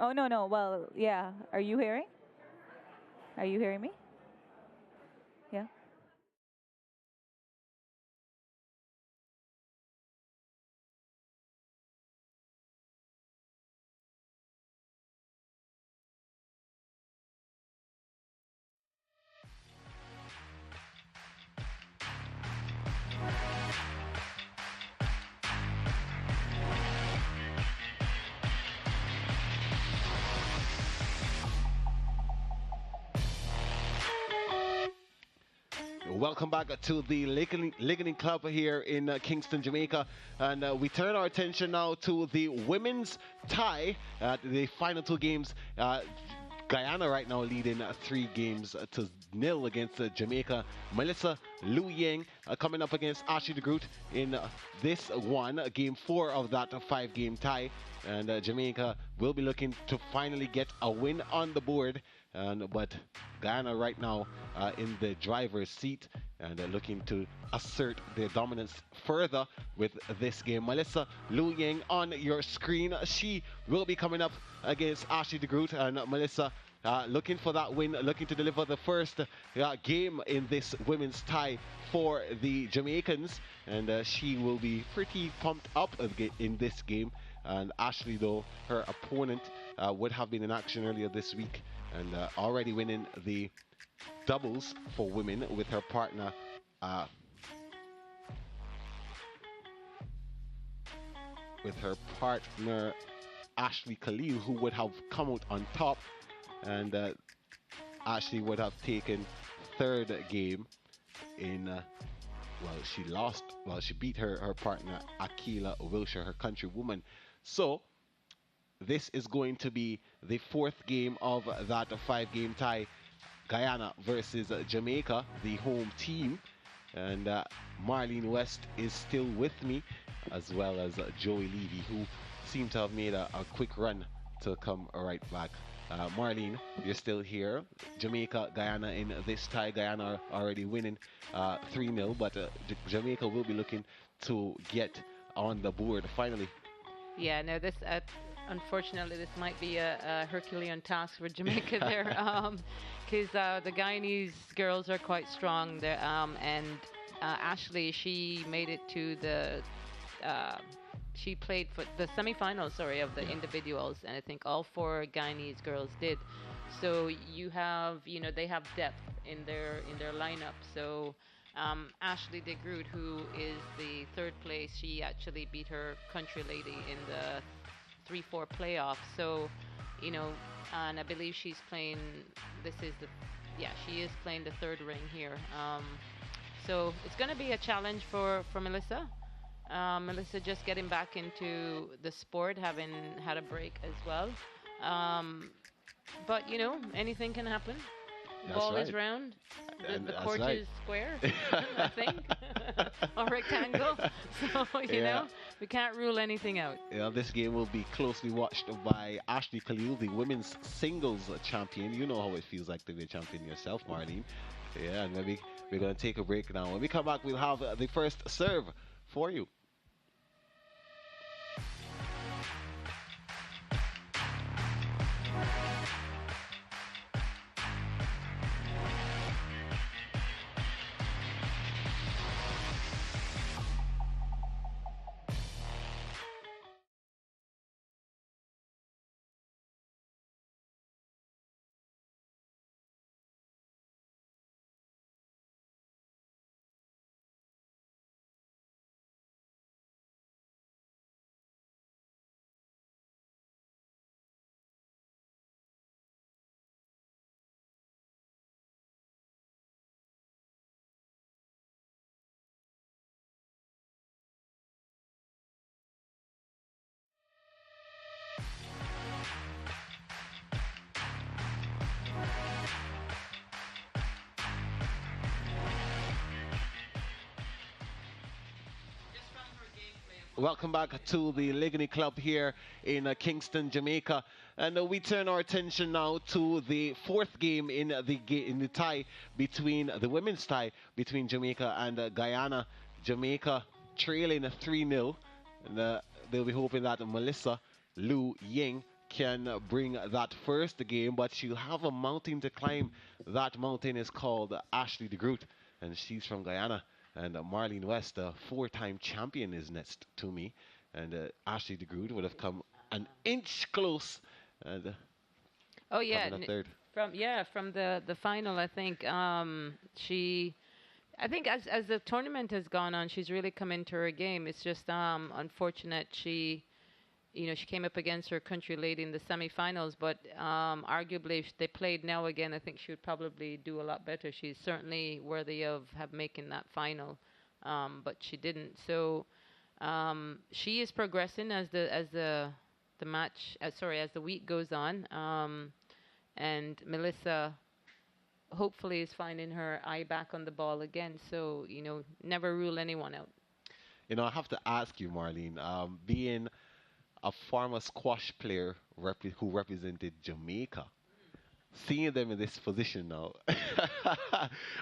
Oh, no, no. Well, yeah. Are you hearing? Are you hearing me? Yeah. Welcome back to the Lightning Club here in Kingston, Jamaica. And we turn our attention now to the women's tie at the final two games. Guyana right now leading 3 games to nil against Jamaica. Melissa Liu Yang coming up against Ashley de Groot in this one, game 4 of that 5-game tie. And Jamaica will be looking to finally get a win on the board. But Guyana right now in the driver's seat and looking to assert their dominance further with this game. Melissa Liu Yang on your screen. She will be coming up against Ashley de Groot. And Melissa looking for that win, looking to deliver the first game in this women's tie for the Jamaicans. And she will be pretty pumped up in this game. And Ashley, though, her opponent would have been in action earlier this week and already winning the doubles for women with her partner Ashley Khalil, who would have come out on top, and Ashley would have taken third game in she beat her partner Akila Wiltshire, her countrywoman. So this is going to be the 4th game of that 5-game tie. Guyana versus Jamaica, the home team. And Marlene West is still with me, as well as Joey Levy, who seem to have made a quick run to come right back. Marlene, you're still here. Jamaica, Guyana in this tie. Guyana are already winning 3-0, but Jamaica will be looking to get on the board finally. Yeah, no, this unfortunately this might be a Herculean task for Jamaica there, because the Guyanese girls are quite strong there, and Ashley, she made it to the she played for the semifinals, of the individuals, and I think all 4 Guyanese girls did. So you have, they have depth in their lineup. So Ashley de Groot, who is the 3rd place, she actually beat her country lady in the 3-4 playoff. So, and I believe she's playing. She is playing the 3rd ring here. So it's going to be a challenge for Melissa. Melissa just getting back into the sport, having had a break as well. But anything can happen. That's Ball right. is round. The That's court right. is square, I think, or rectangle. So you know, we can't rule anything out. Yeah, this game will be closely watched by Ashley Khalil, the women's singles champion. You know how it feels like to be a champion yourself, Marlene. Yeah, and maybe we're going to take a break now. When we come back, we'll have the first serve for you. Welcome back to the Lightning Club here in Kingston, Jamaica, and we turn our attention now to the 4th game in the tie between the women's tie between Jamaica and Guyana. Jamaica trailing 3-0, and they'll be hoping that Melissa Liu Yang can bring that first game, but she'll have a mountain to climb. That mountain is called Ashley de Groot, and she's from Guyana. And Marlene West, a 4-time champion, is next to me. And Ashley de Groot would have come an inch close. And oh yeah, coming a third. From the final, I think I think as the tournament has gone on, she's really come into her game. It's just unfortunate she came up against her country lady in the semifinals, but arguably if they played now again, I think she would probably do a lot better. She's certainly worthy of making that final, but she didn't. So she is progressing as the week goes on, and Melissa hopefully is finding her eye back on the ball again. So never rule anyone out. I have to ask you, Marlene, being a former squash player who represented Jamaica, seeing them in this position now,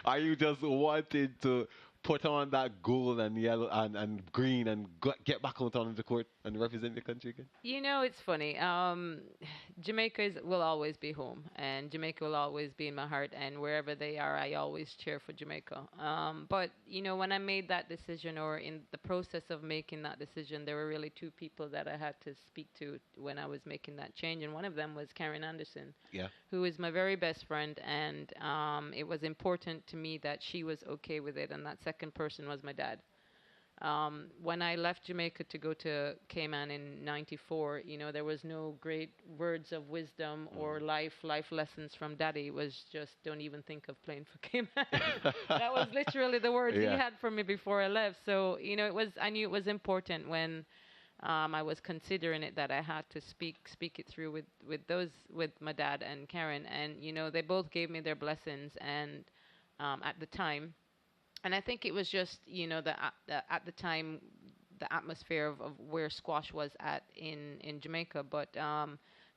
are you just wanting to put on that gold and yellow and green and get back out on the court and represent the country again? It's funny. Jamaica will always be home, and Jamaica will always be in my heart, and wherever they are, I always cheer for Jamaica. But, when I made that decision, or in the process of making that decision, there were really two people that I had to speak to when I was making that change, and one of them was Karen Anderson, who is my very best friend, and it was important to me that she was okay with it, and that second person was my dad. When I left Jamaica to go to Cayman in '94, there was no great words of wisdom or life lessons from Daddy. It was just, don't even think of playing for Cayman. That was literally the words he had for me before I left. So, I knew it was important when I was considering it, that I had to speak it through with my dad and Karen. And, they both gave me their blessings and at the time. And I think it was just, at the time, the atmosphere of where squash was at in Jamaica. But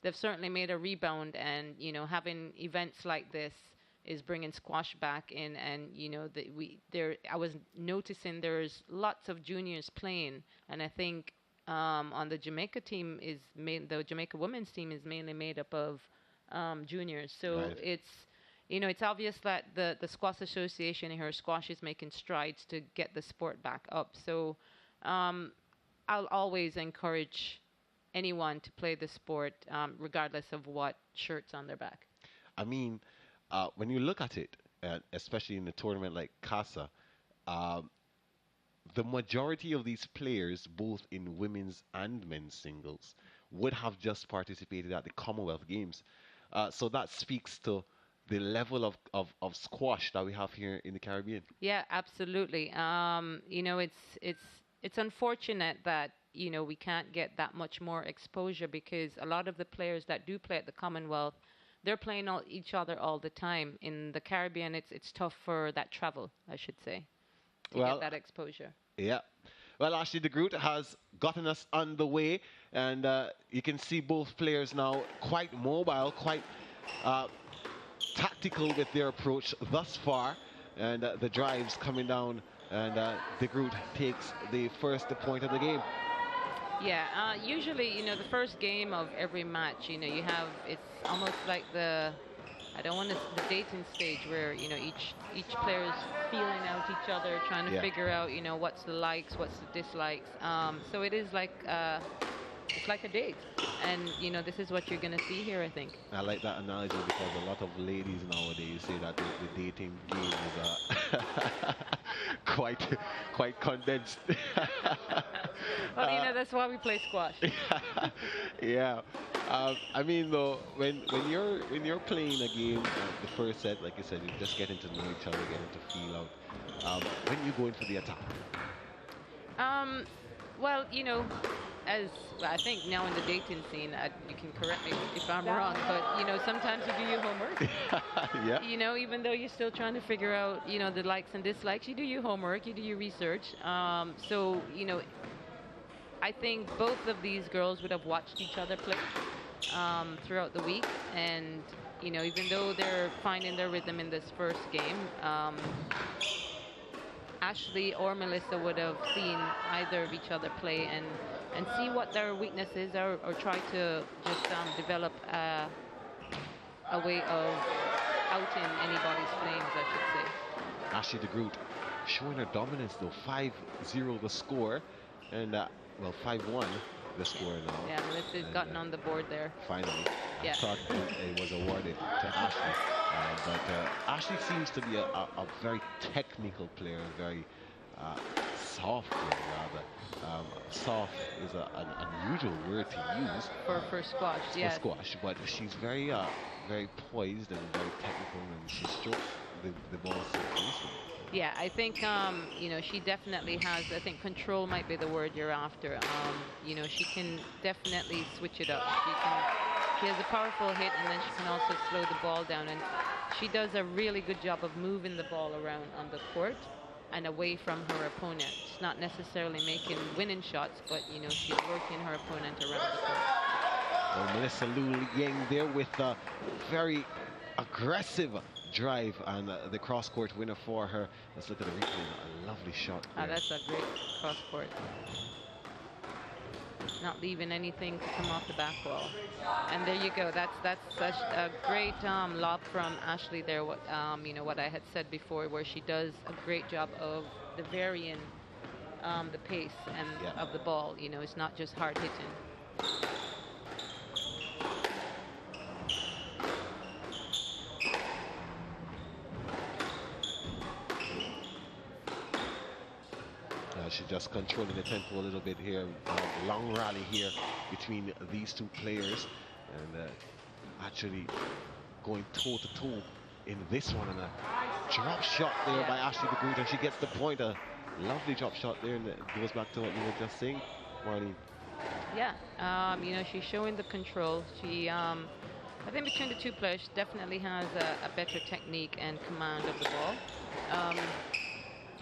they've certainly made a rebound, and, having events like this is bringing squash back in. And, I was noticing there's lots of juniors playing. And I think on the Jamaica team the Jamaica women's team is mainly made up of juniors. So it's obvious that the Squash Association here, squash, is making strides to get the sport back up. So I'll always encourage anyone to play the sport, regardless of what shirt's on their back. I mean, when you look at it, especially in a tournament like CASA, the majority of these players, both in women's and men's singles, would have just participated at the Commonwealth Games. So that speaks to the level of squash that we have here in the Caribbean. Yeah, absolutely. It's unfortunate that we can't get that much more exposure, because a lot of the players that do play at the Commonwealth, they're playing each other all the time. In the Caribbean, it's tough for that travel, I should say, to get that exposure. Yeah. Well, Ashley de Groot has gotten us on the way, and you can see both players now quite mobile, quite tactical with their approach thus far, and the drives coming down, and de Groot takes the first point of the game. Yeah, usually, the first game of every match, it's almost like the dating stage where, each player is feeling out each other, trying to figure out, what's the likes, what's the dislikes. So it is like, it's like a date. And, this is what you're going to see here, I think. I like that analogy, because a lot of ladies nowadays say that the dating game is quite condensed. Well, that's why we play squash. Yeah. I mean, though, when you're playing a game, the first set, like you said, you're just getting to know each other, getting to feel out. When you go in for the attack? Well, as I think now in the dating scene, you can correct me if I'm wrong, but sometimes you do your homework. Yeah. Even though you're still trying to figure out, the likes and dislikes, you do your homework, you do your research. So, I think both of these girls would have watched each other play throughout the week, and even though they're finding their rhythm in this first game, Ashley or Melissa would have seen either of each other play and see what their weaknesses are, or try to just develop a way of outing anybody's flames, I should say. Ashley de Groot showing her dominance though. 5-0 the score, and well, 5-1 the score now. Yeah, Melissa's gotten on the board there. Finally. Yeah. I thought it was awarded to Ashley. But Ashley seems to be a very technical player, very soft player, rather. Soft is an unusual word to use. For squash, yes. For squash, but she's very very poised and very technical, and she strokes the ball so easily. Yeah, I think, you know, she definitely has, I think control might be the word you're after. You know, she can definitely switch it up. She has a powerful hit, and then she can also slow the ball down. And she does a really good job of moving the ball around on the court and away from her opponent. She's not necessarily making winning shots, but, you know, she's working her opponent around the court. Well, Melissa Liu Yang there with a very aggressive drive, and the cross-court winner for her. Let's look at the replay. A lovely shot there. That's a great cross-court. Not leaving anything to come off the back wall. And there you go. That's such a great lob from Ashley there. What you know, what I had said before, where she does a great job of the varying the pace and of the ball. You know, it's not just hard hitting. She's just controlling the tempo a little bit here. Long rally here between these two players, and actually going toe-to-toe in this one. And a drop shot there by Ashley de Groot, and she gets the point. A lovely drop shot there, and it goes back to what you were just saying, Marlene. Yeah, you know, she's showing the control. She, I think between the two players, she definitely has a better technique and command of the ball.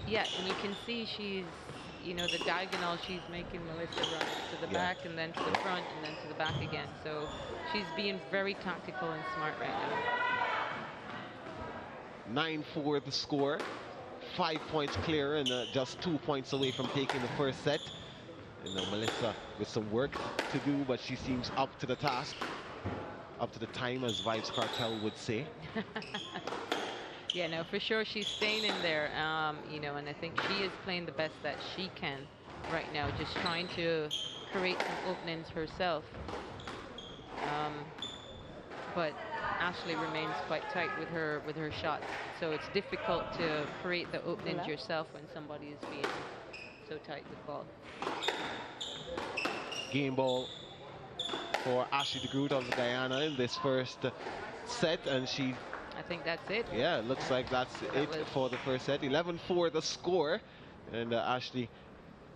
Yeah, and you can see she's, you know, the diagonal, she's making Melissa run to the back and then to the front and then to the back again. So she's being very tactical and smart right now. 9-4 the score. 5 points clear, and just 2 points away from taking the first set. And Melissa with some work to do, but she seems up to the task. Up to the time, as Vibes Cartel would say. Yeah, no, for sure she's staying in there, you know, and I think she is playing the best that she can right now, just trying to create some openings herself. But Ashley remains quite tight with her shots, so it's difficult to create the openings yourself when somebody is being so tight with the ball. Game ball for Ashley de Groot of Guyana in this first set, and she... I think that's it. Yeah, it looks like that's it for the first set. 11-4 the score, and Ashley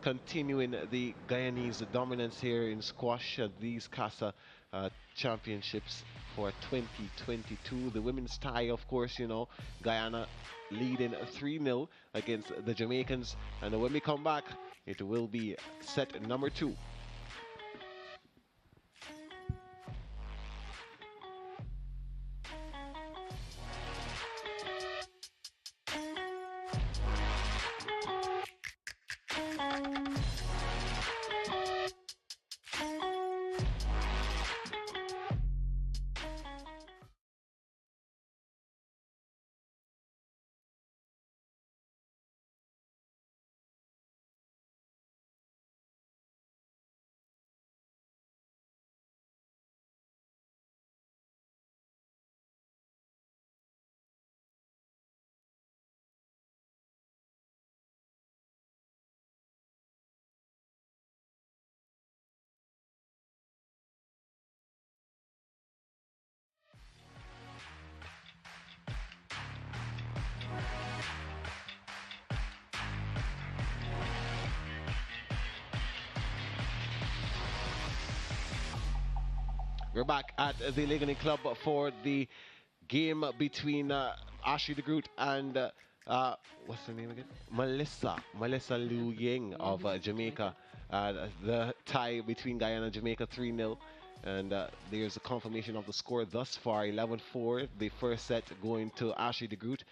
continuing the Guyanese dominance here in squash at these CASA championships for 2022. The women's tie, of course, you know, Guyana leading 3-0 against the Jamaicans, and when we come back, it will be set number 2. We're back at the Ligonier Club for the game between Ashley de Groot and what's her name again? Melissa Liu Yang of Jamaica. The tie between Guyana and Jamaica, 3-0. And there's a confirmation of the score thus far, 11-4. The first set going to Ashley de Groot.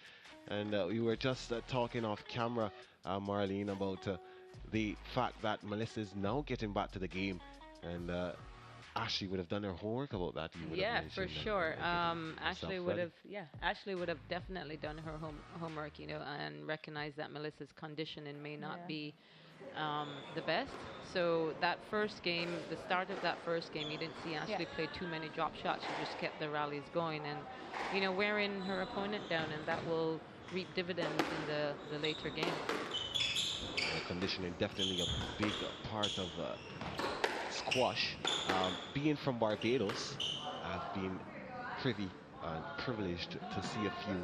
And we were just talking off camera, Marlene, about the fact that Melissa is now getting back to the game, and Ashley would have done her homework about that. You would Yeah, have for mentioned, sure. herself Ashley would have definitely done her homework, and recognized that Melissa's conditioning may not be the best. So that first game, the start of that first game, you didn't see Ashley play too many drop shots. She just kept the rallies going and, wearing her opponent down, and that will reap dividends in the later game. Conditioning definitely a big part of squash. Being from Barbados, I've been privy and privileged to see a few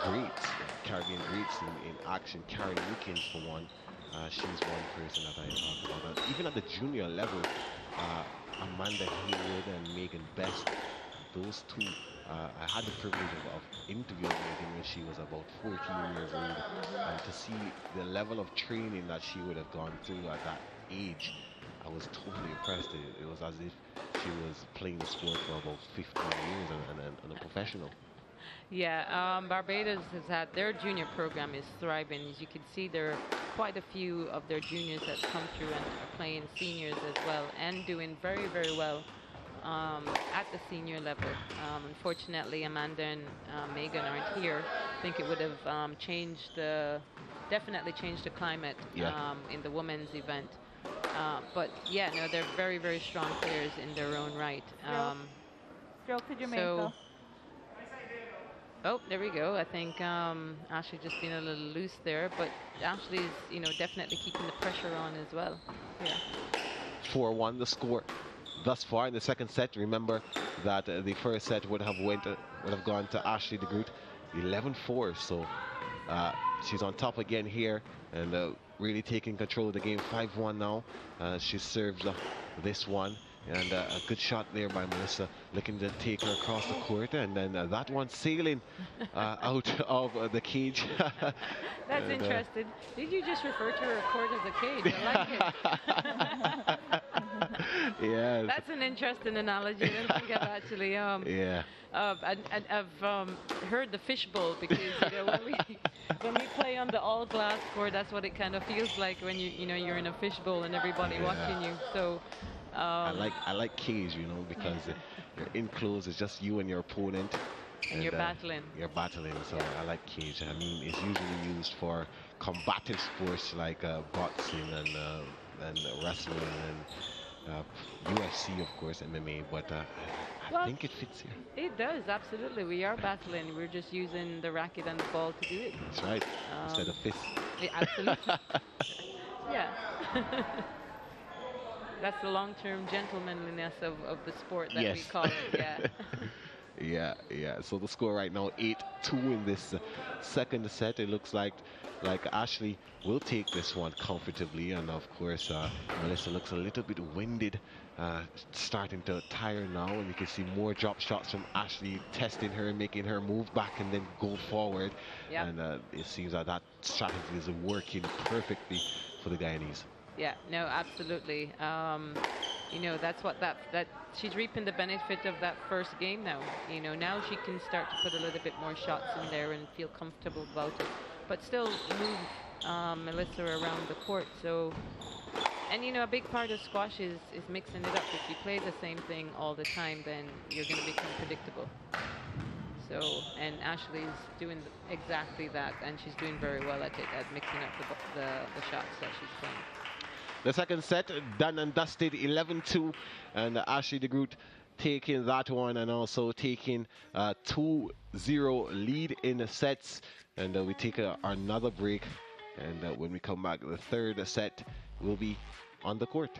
greats, Caribbean greats in action. Karen Wickens, for one. She's one person that I talk about. And even at the junior level, Amanda Haywood and Megan Best, those two, I had the privilege of interviewing Megan when she was about 14 years old. And to see the level of training that she would have gone through at that age, I was totally impressed. It was as if she was playing the sport for about 15 years and a professional. Yeah, Barbados has had their junior program is thriving. As you can see, there are quite a few of their juniors that come through and are playing seniors as well and doing very, very well at the senior level. Unfortunately, Amanda and Megan aren't here. I think it would have definitely changed the climate in the women's event. But yeah, no, they're very, very strong players in their own right. Stroke to Jamaica. Oh, there we go. I think Ashley just being a little loose there, but Ashley's, definitely keeping the pressure on as well. Yeah. 4-1 the score thus far in the second set. Remember that the first set would have gone to Ashley de Groot, 11-4. So she's on top again here and really taking control of the game. 5-1 now. She serves this one. And a good shot there by Melissa, looking to take her across the court, and then that one sailing out of the cage. That's interesting. Did you just refer to her court as a cage? I like it. Yeah. That's an interesting analogy. I don't think I've actually. I've heard the fishbowl because when we play on the all glass court, that's what it kind of feels like when you're in a fishbowl and everybody watching you. So. I like cage, because you're enclosed. It's just you and your opponent. And you're battling. You're battling, so I like cage. I mean, it's usually used for combative sports like boxing and wrestling and UFC, of course, MMA. But I think it fits here. It does, absolutely. We are battling. We're just using the racket and the ball to do it. That's right. Instead of fists. Yeah, absolutely. Yeah. That's the long-term gentlemanliness of the sport that we call it, yeah. Yeah. So the score right now, 8-2 in this second set. It looks like Ashley will take this one comfortably, and of course Melissa looks a little bit winded, starting to tire now, and you can see more drop shots from Ashley, testing her, making her move back and then go forward. And it seems that strategy is working perfectly for the Guyanese. Yeah, no, absolutely. That's what that she's reaping the benefit of that first game now. Now she can start to put a little bit more shots in there and feel comfortable about it, but still move Melissa around the court. So, and a big part of squash is mixing it up. If you play the same thing all the time, then you're going to become predictable. So, and Ashley's doing exactly that, and she's doing very well at it, at mixing up the shots that she's playing. The second set done and dusted, 11-2, and Ashley de Groot taking that one and also taking 2-0 lead in the sets. And we take another break, and when we come back, the third set will be on the court.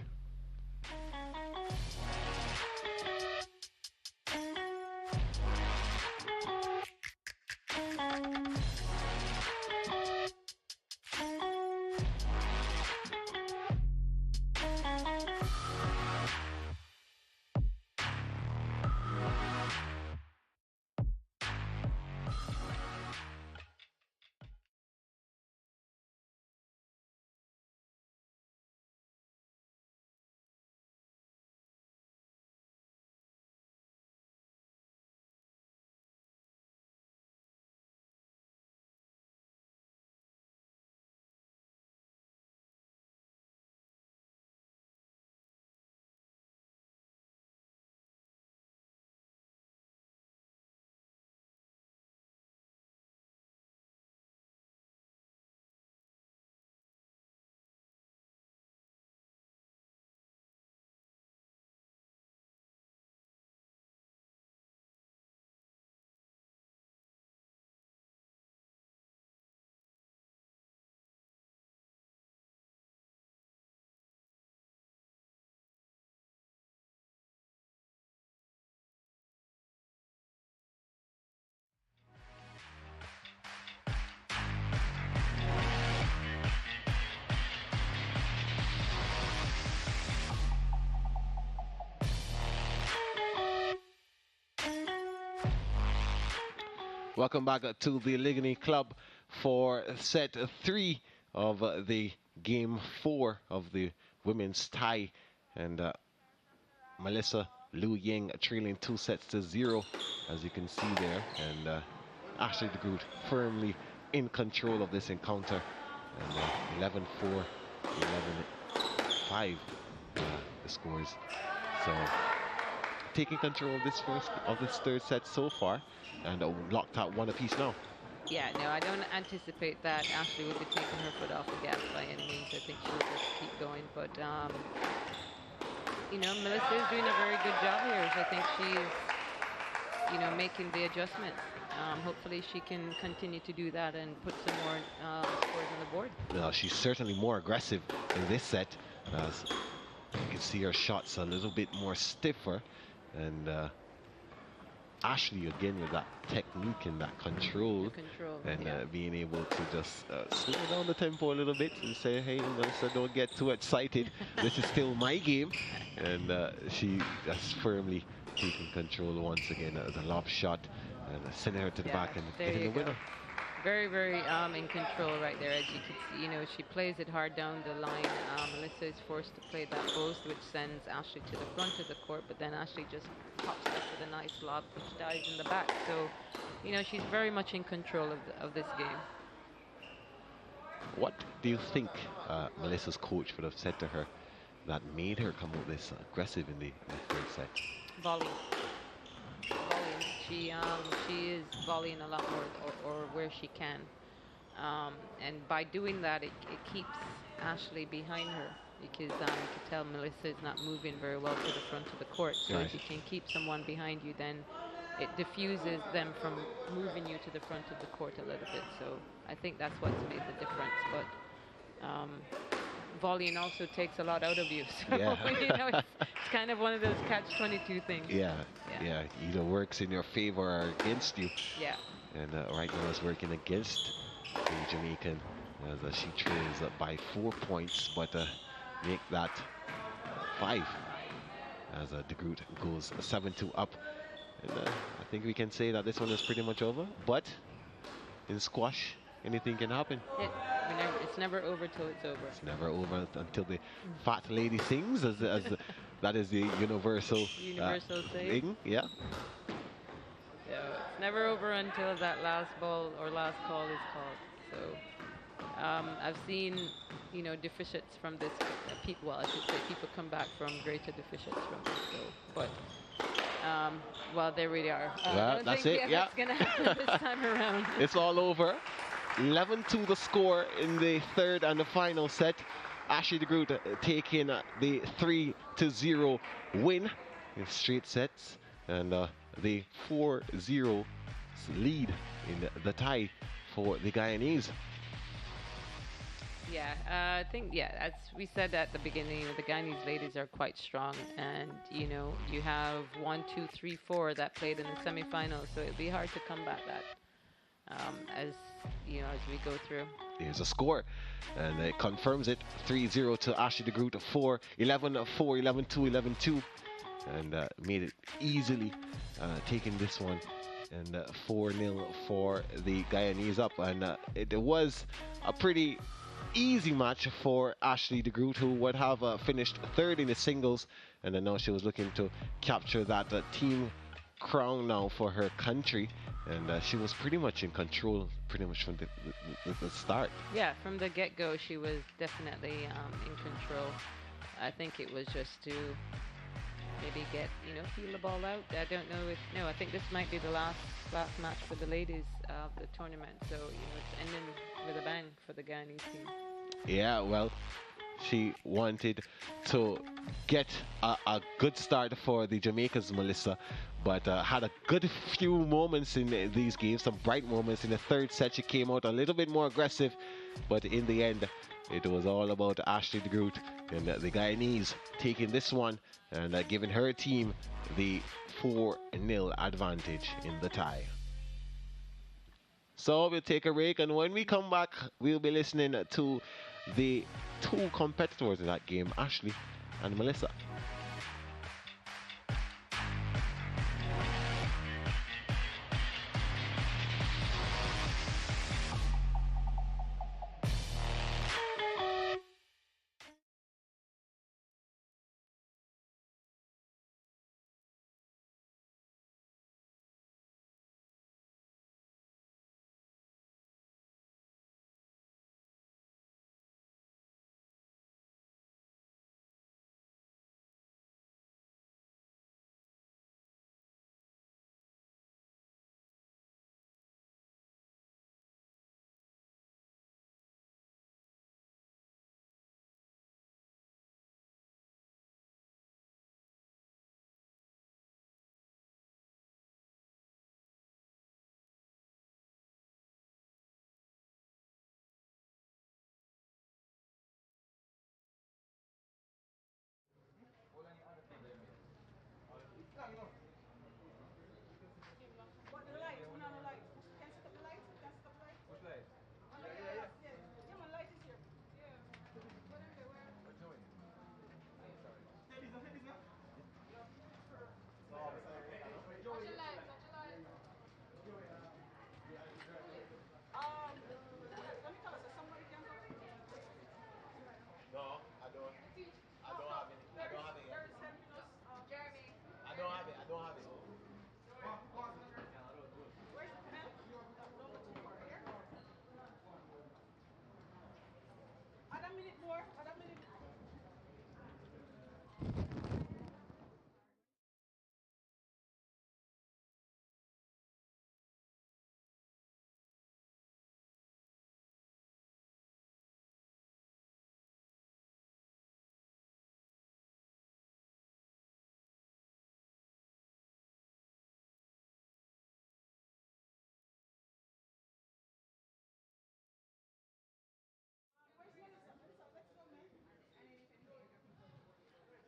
Welcome back to the Ligony Club for set 3 of the game 4 of the women's tie. And Melissa Liu Ying trailing 2 sets to 0, as you can see there. And Ashley de Groot firmly in control of this encounter. And 11-4, 11-5 the scores. So taking control of this third set so far, and locked out 1 apiece now. Yeah, no, I don't anticipate that Ashley will be taking her foot off the gas by any means. I think she'll just keep going. But you know, Melissa is doing a very good job here. I think she's, you know, making the adjustments. Hopefully she can continue to do that and put some more scores on the board. Well, she's certainly more aggressive in this set. As you can see her shots a little bit more stiffer. And Ashley again with that technique and that control, and being able to just slow down the tempo a little bit and say, hey, Melissa, don't get too excited. This is still my game. And she has firmly taken control once again. The lob shot and sending her to the back and getting the winner. Very, very in control right there. As you can see, you know, she plays it hard down the line. Melissa is forced to play that post, which sends Ashley to the front of the court, but then Ashley just pops up with a nice lob, which dies in the back. So, you know, she's very much in control of this game. What do you think Melissa's coach would have said to her that made her come out this aggressive in the third set? Volley. She is volleying a lot more, or where she can, and by doing that, it keeps Ashley behind her, because you can tell Melissa is not moving very well to the front of the court. So if you can keep someone behind you, then it diffuses them from moving you to the front of the court a little bit. So I think that's what's made the difference. But volleying also takes a lot out of you. So you know, it's kind of one of those catch-22 things. Yeah, either works in your favor or against you. Yeah. And right now it's working against the Jamaican, as she trails by 4 points, but make that 5 as de Groot goes 7-2 up. And I think we can say that this one is pretty much over, but in squash, anything can happen. It's never over till it's over. It's never over until the fat lady sings, as that is the universal thing. Yeah. So it's never over until that last ball or last call is called. So I've seen, you know, deficits from this. Well, I should say people come back from greater deficits from this. So, but well, there we are. Well, that's it. Yeah. That's gonna happen this time around. It's all over. 11-2 the score in the third and the final set. Ashley de Groot taking the 3-0 win in straight sets, and the 4-0 lead in the tie for the Guyanese. Yeah, I think, as we said at the beginning, the Guyanese ladies are quite strong, and you know, you have 1, 2, 3, 4 that played in the semifinals, so it'd be hard to combat that. As you know, as we go through. Here's a score, and it confirms it. 3-0 to Ashley de Groot, 4, 11-4, 11-2, 11-2, and made it easily, taking this one, and 4-0 for the Guyanese up. And it was a pretty easy match for Ashley de Groot, who would have finished third in the singles, and then now she was looking to capture that team crown now for her country. And she was pretty much in control, pretty much from the start. Yeah, from the get-go, she was definitely in control. I think it was just to maybe get, you know, feel the ball out. I don't know if, no, I think this might be the last match for the ladies of the tournament. So, you know, it's ending with a bang for the Guyanese team. Yeah, well, she wanted to get a good start for the Jamaicans, Melissa, but had a good few moments in these games, some bright moments. In the third set, she came out a little bit more aggressive, but in the end, it was all about Ashley de Groot and the Guyanese taking this one and giving her team the 4-0 advantage in the tie. So we'll take a break, and when we come back, we'll be listening to the two competitors in that game, Ashley and Melissa.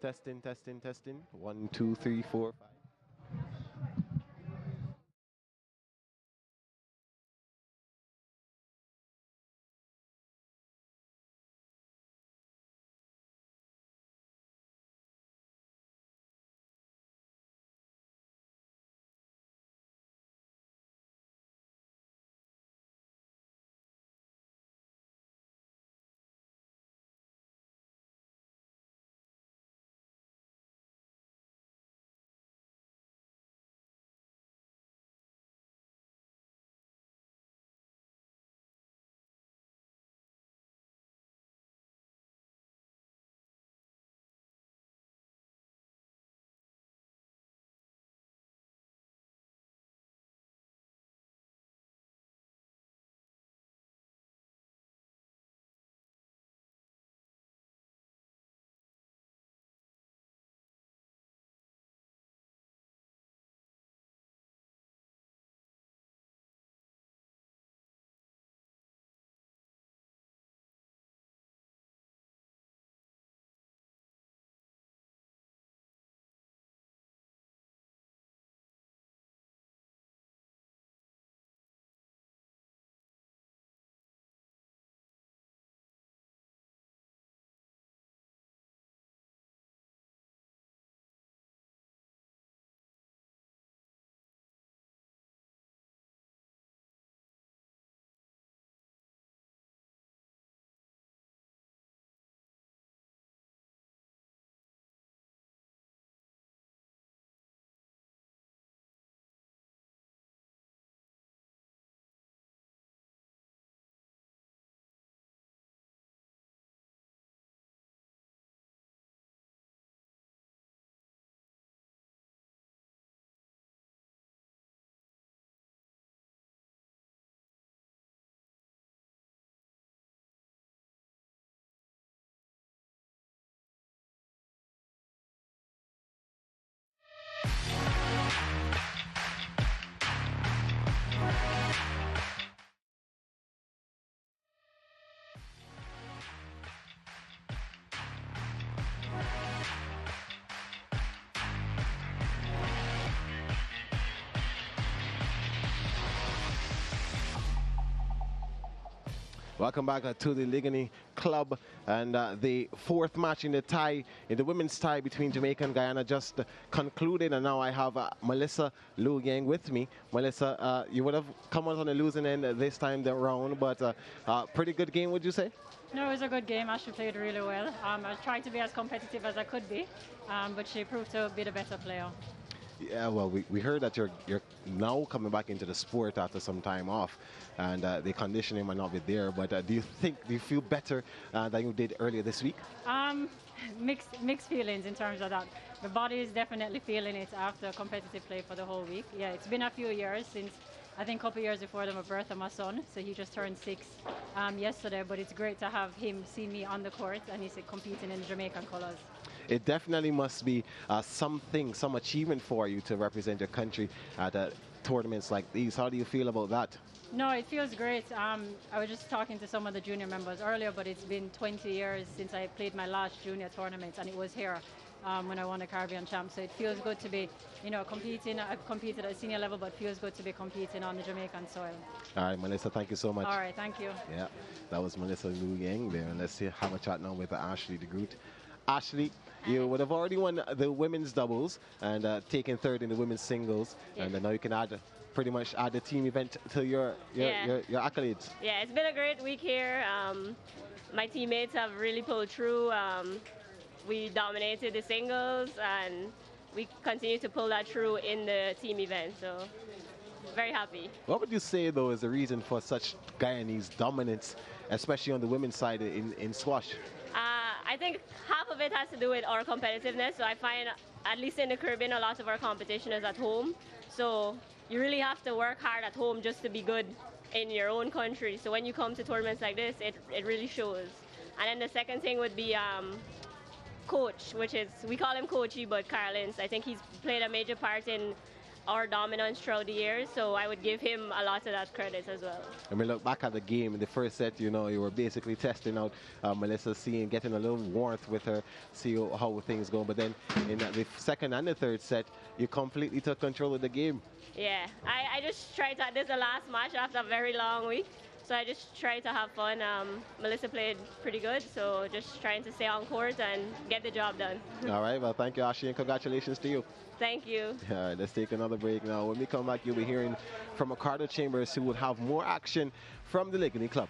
Testing, testing, testing. 1, 2, 3, 4, 5. Welcome back to the Ligani Club, and the fourth match in the tie, in the women's tie between Jamaica and Guyana just concluded, and now I have Melissa Lowe with me. Melissa, you would have come out on the losing end this time round, but pretty good game, would you say? No, it was a good game. Ashley played really well. I was trying to be as competitive as I could be, but she proved to be the better player. Yeah, well, we heard that you're now coming back into the sport after some time off, and the conditioning might not be there. But do you feel better than you did earlier this week? Mixed feelings in terms of that. The body is definitely feeling it after competitive play for the whole week. Yeah, it's been a few years since, I think a couple years before the birth of my son, so he just turned 6 yesterday. But it's great to have him see me on the court, and he's competing in the Jamaican colors. It definitely must be some achievement for you to represent your country at tournaments like these. How do you feel about that? No, it feels great. I was just talking to some of the junior members earlier, but it's been 20 years since I played my last junior tournament, and it was here when I won the Caribbean Champ. So it feels good to be, competing. I've competed at a senior level, but it feels good to be competing on the Jamaican soil. All right, Melissa, thank you so much. All right, thank you. Yeah, that was Melissa Lowe there, and let's have a chat now with Ashley DeGroot. Ashley, you would have already won the women's doubles and taken third in the women's singles, and now you can pretty much add the team event to your accolades. Yeah, it's been a great week here. My teammates have really pulled through. We dominated the singles, and we continue to pull that through in the team event. So very happy. What would you say, though, is the reason for such Guyanese dominance, especially on the women's side in squash? I think half of it has to do with our competitiveness. So I find, at least in the Caribbean, a lot of our competition is at home. So you really have to work hard at home just to be good in your own country. So when you come to tournaments like this, it really shows. And then the second thing would be coach, which is, we call him Coachy, but Carl Ince. I think he's played a major part in our dominance throughout the years. So I would give him a lot of that credit as well. I mean, look back at the game in the first set, you know, you were basically testing out Melissa, getting a little warmth with her, see how things go. But then in the second and the third set, you completely took control of the game. Yeah, I just tried to, this is the last match after a very long week. So I just tried to have fun. Melissa played pretty good, so just trying to stay on court and get the job done. All right, well, thank you, Ashi, and congratulations to you. Thank you. All right, let's take another break now. When we come back, you'll be hearing from Ricardo Chambers, who will have more action from the Ligony Club.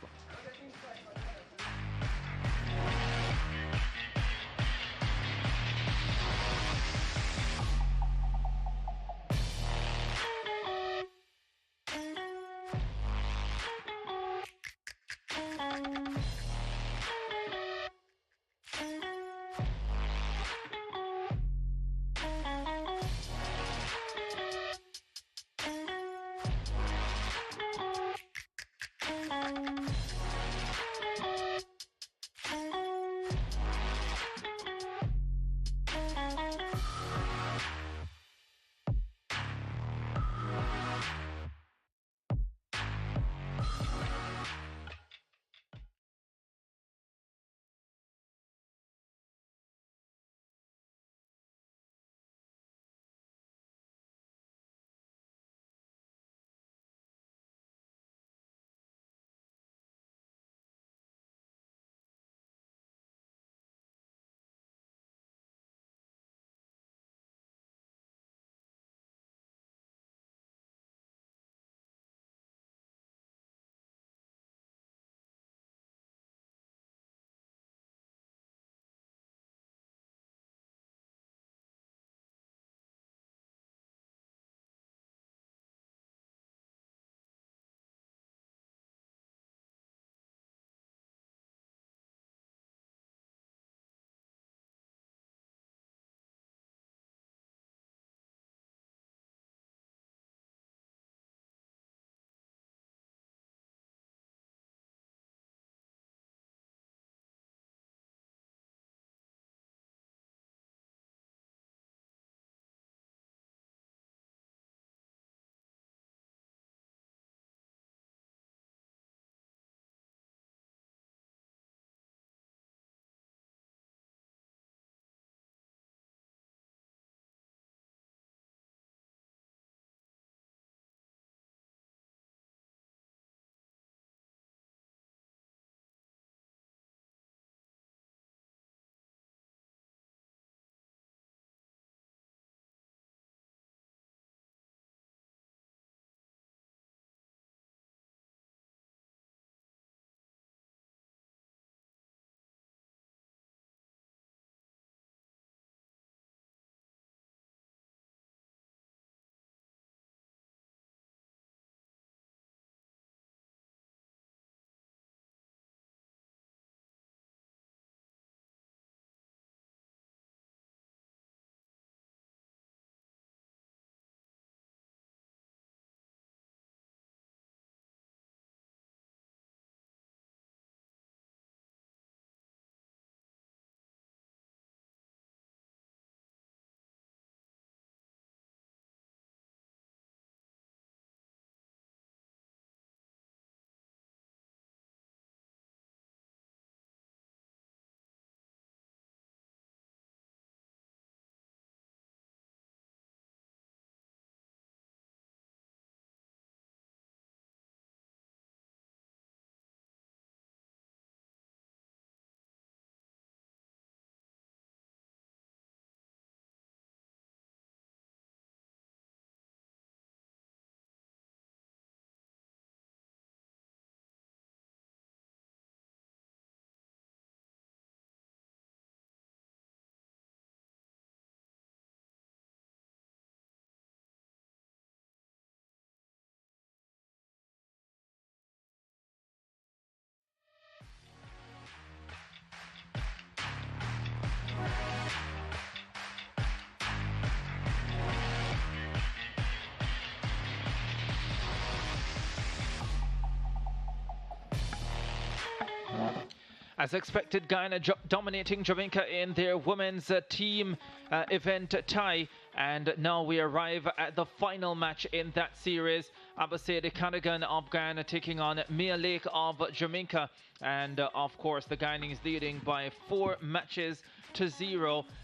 As expected, Guyana dominating Jamaica in their women's team event tie. And now we arrive at the final match in that series. Abasede Canagan of Guyana taking on Mia Lake of Jamaica. And of course, the Guyanese leading by 4-0.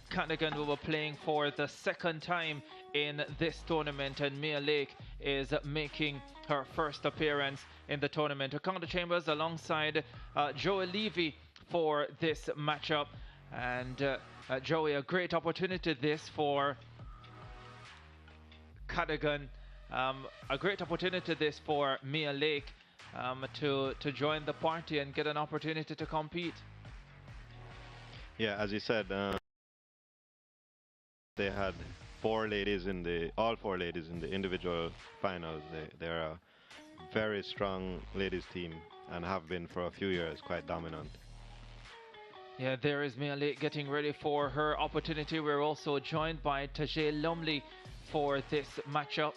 Canagan will be playing for the second time in this tournament, and Mia Lake is making her first appearance in the tournament. Okanda Chambers alongside Joey Levy for this matchup. And Joey, a great opportunity this for Canagan. A great opportunity this for Mia Lake to join the party and get an opportunity to compete. Yeah, as you said, they had all four ladies in the individual finals. They're a very strong ladies team and have been for a few years, quite dominant. Yeah, there is Mia Lake getting ready for her opportunity. We're also joined by Tajay Lumley for this matchup.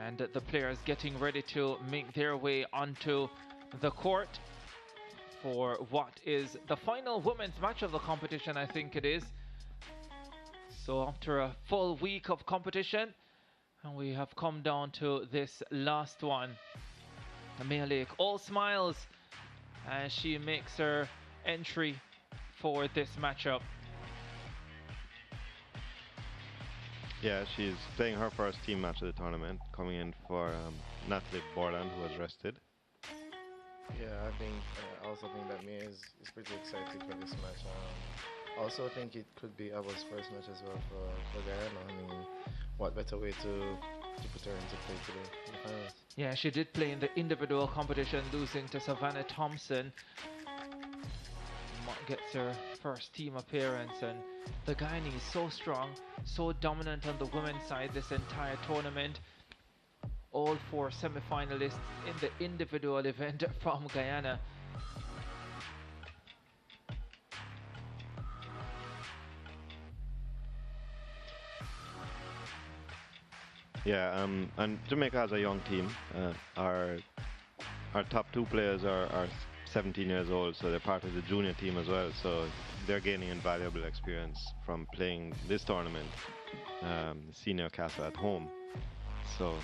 And the players getting ready to make their way onto the court for what is the final women's match of the competition, I think it is. So after a full week of competition, and we have come down to this last one. Mia Lake all smiles as she makes her entry for this matchup. Yeah, she's playing her first team match of the tournament, coming in for Natalie Borland, who was rested. Yeah, I also think that Mia is pretty excited for this match. I also think it could be Abba's first match as well for Guyana. I mean, what better way to put her into play today in the finals? Yeah, she did play in the individual competition, losing to Savannah Thompson. Gets her first team appearance, and the Guyanese is so strong, so dominant on the women's side this entire tournament. All four semi-finalists in the individual event from Guyana. Yeah, and Jamaica has a young team. Our top two players are 17 years old, so they're part of the junior team as well. So they're gaining invaluable experience from playing this tournament, senior CASA at home. So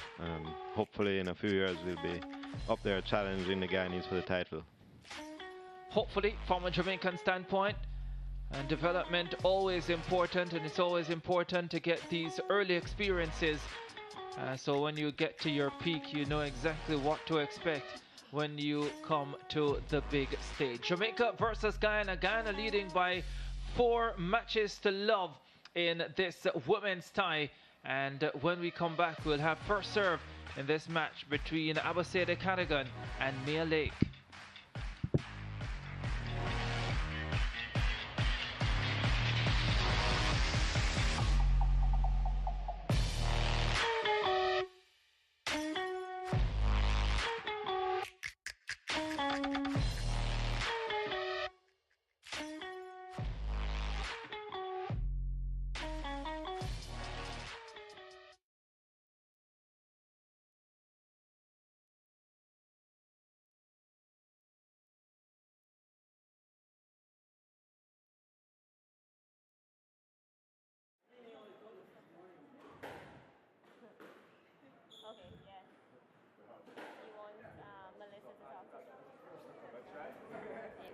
hopefully in a few years we'll be up there challenging the Guyanese for the title. Hopefully, from a Jamaican standpoint, and development always important, and it's always important to get these early experiences. So when you get to your peak, you know exactly what to expect when you come to the big stage. Jamaica versus Guyana. Guyana leading by 4-0 in this women's tie. And when we come back, we'll have first serve in this match between Abasede Canagan and Mia Lake.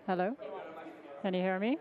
Hello? Can you hear me?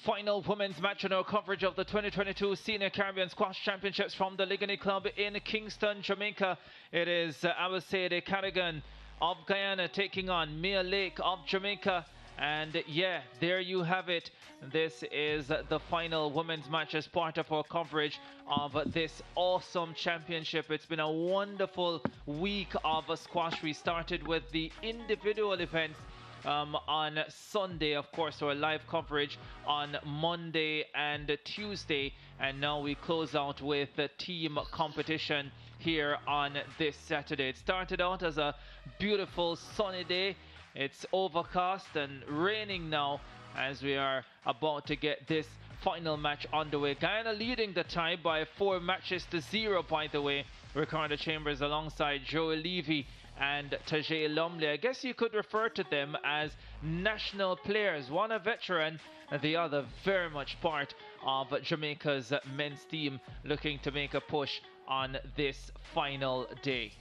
final women's match in our coverage of the 2022 Senior Caribbean Squash Championships from the Ligony Club in Kingston, Jamaica. It is Awasede Carrigan of Guyana taking on Mia Lake of Jamaica. And yeah, there you have it. This is the final women's match as part of our coverage of this awesome championship. It's been a wonderful week of squash. We started with the individual events on Sunday, of course, our live coverage on Monday and Tuesday, and now we close out with the team competition here on this Saturday. It started out as a beautiful sunny day. It's overcast and raining now as we are about to get this final match underway. Guyana leading the tie by 4 matches to 0, by the way. Ricardo Chambers alongside Joe Levy and Tajay Lumley. I guess you could refer to them as national players. One a veteran, the other very much part of Jamaica's men's team, looking to make a push on this final day.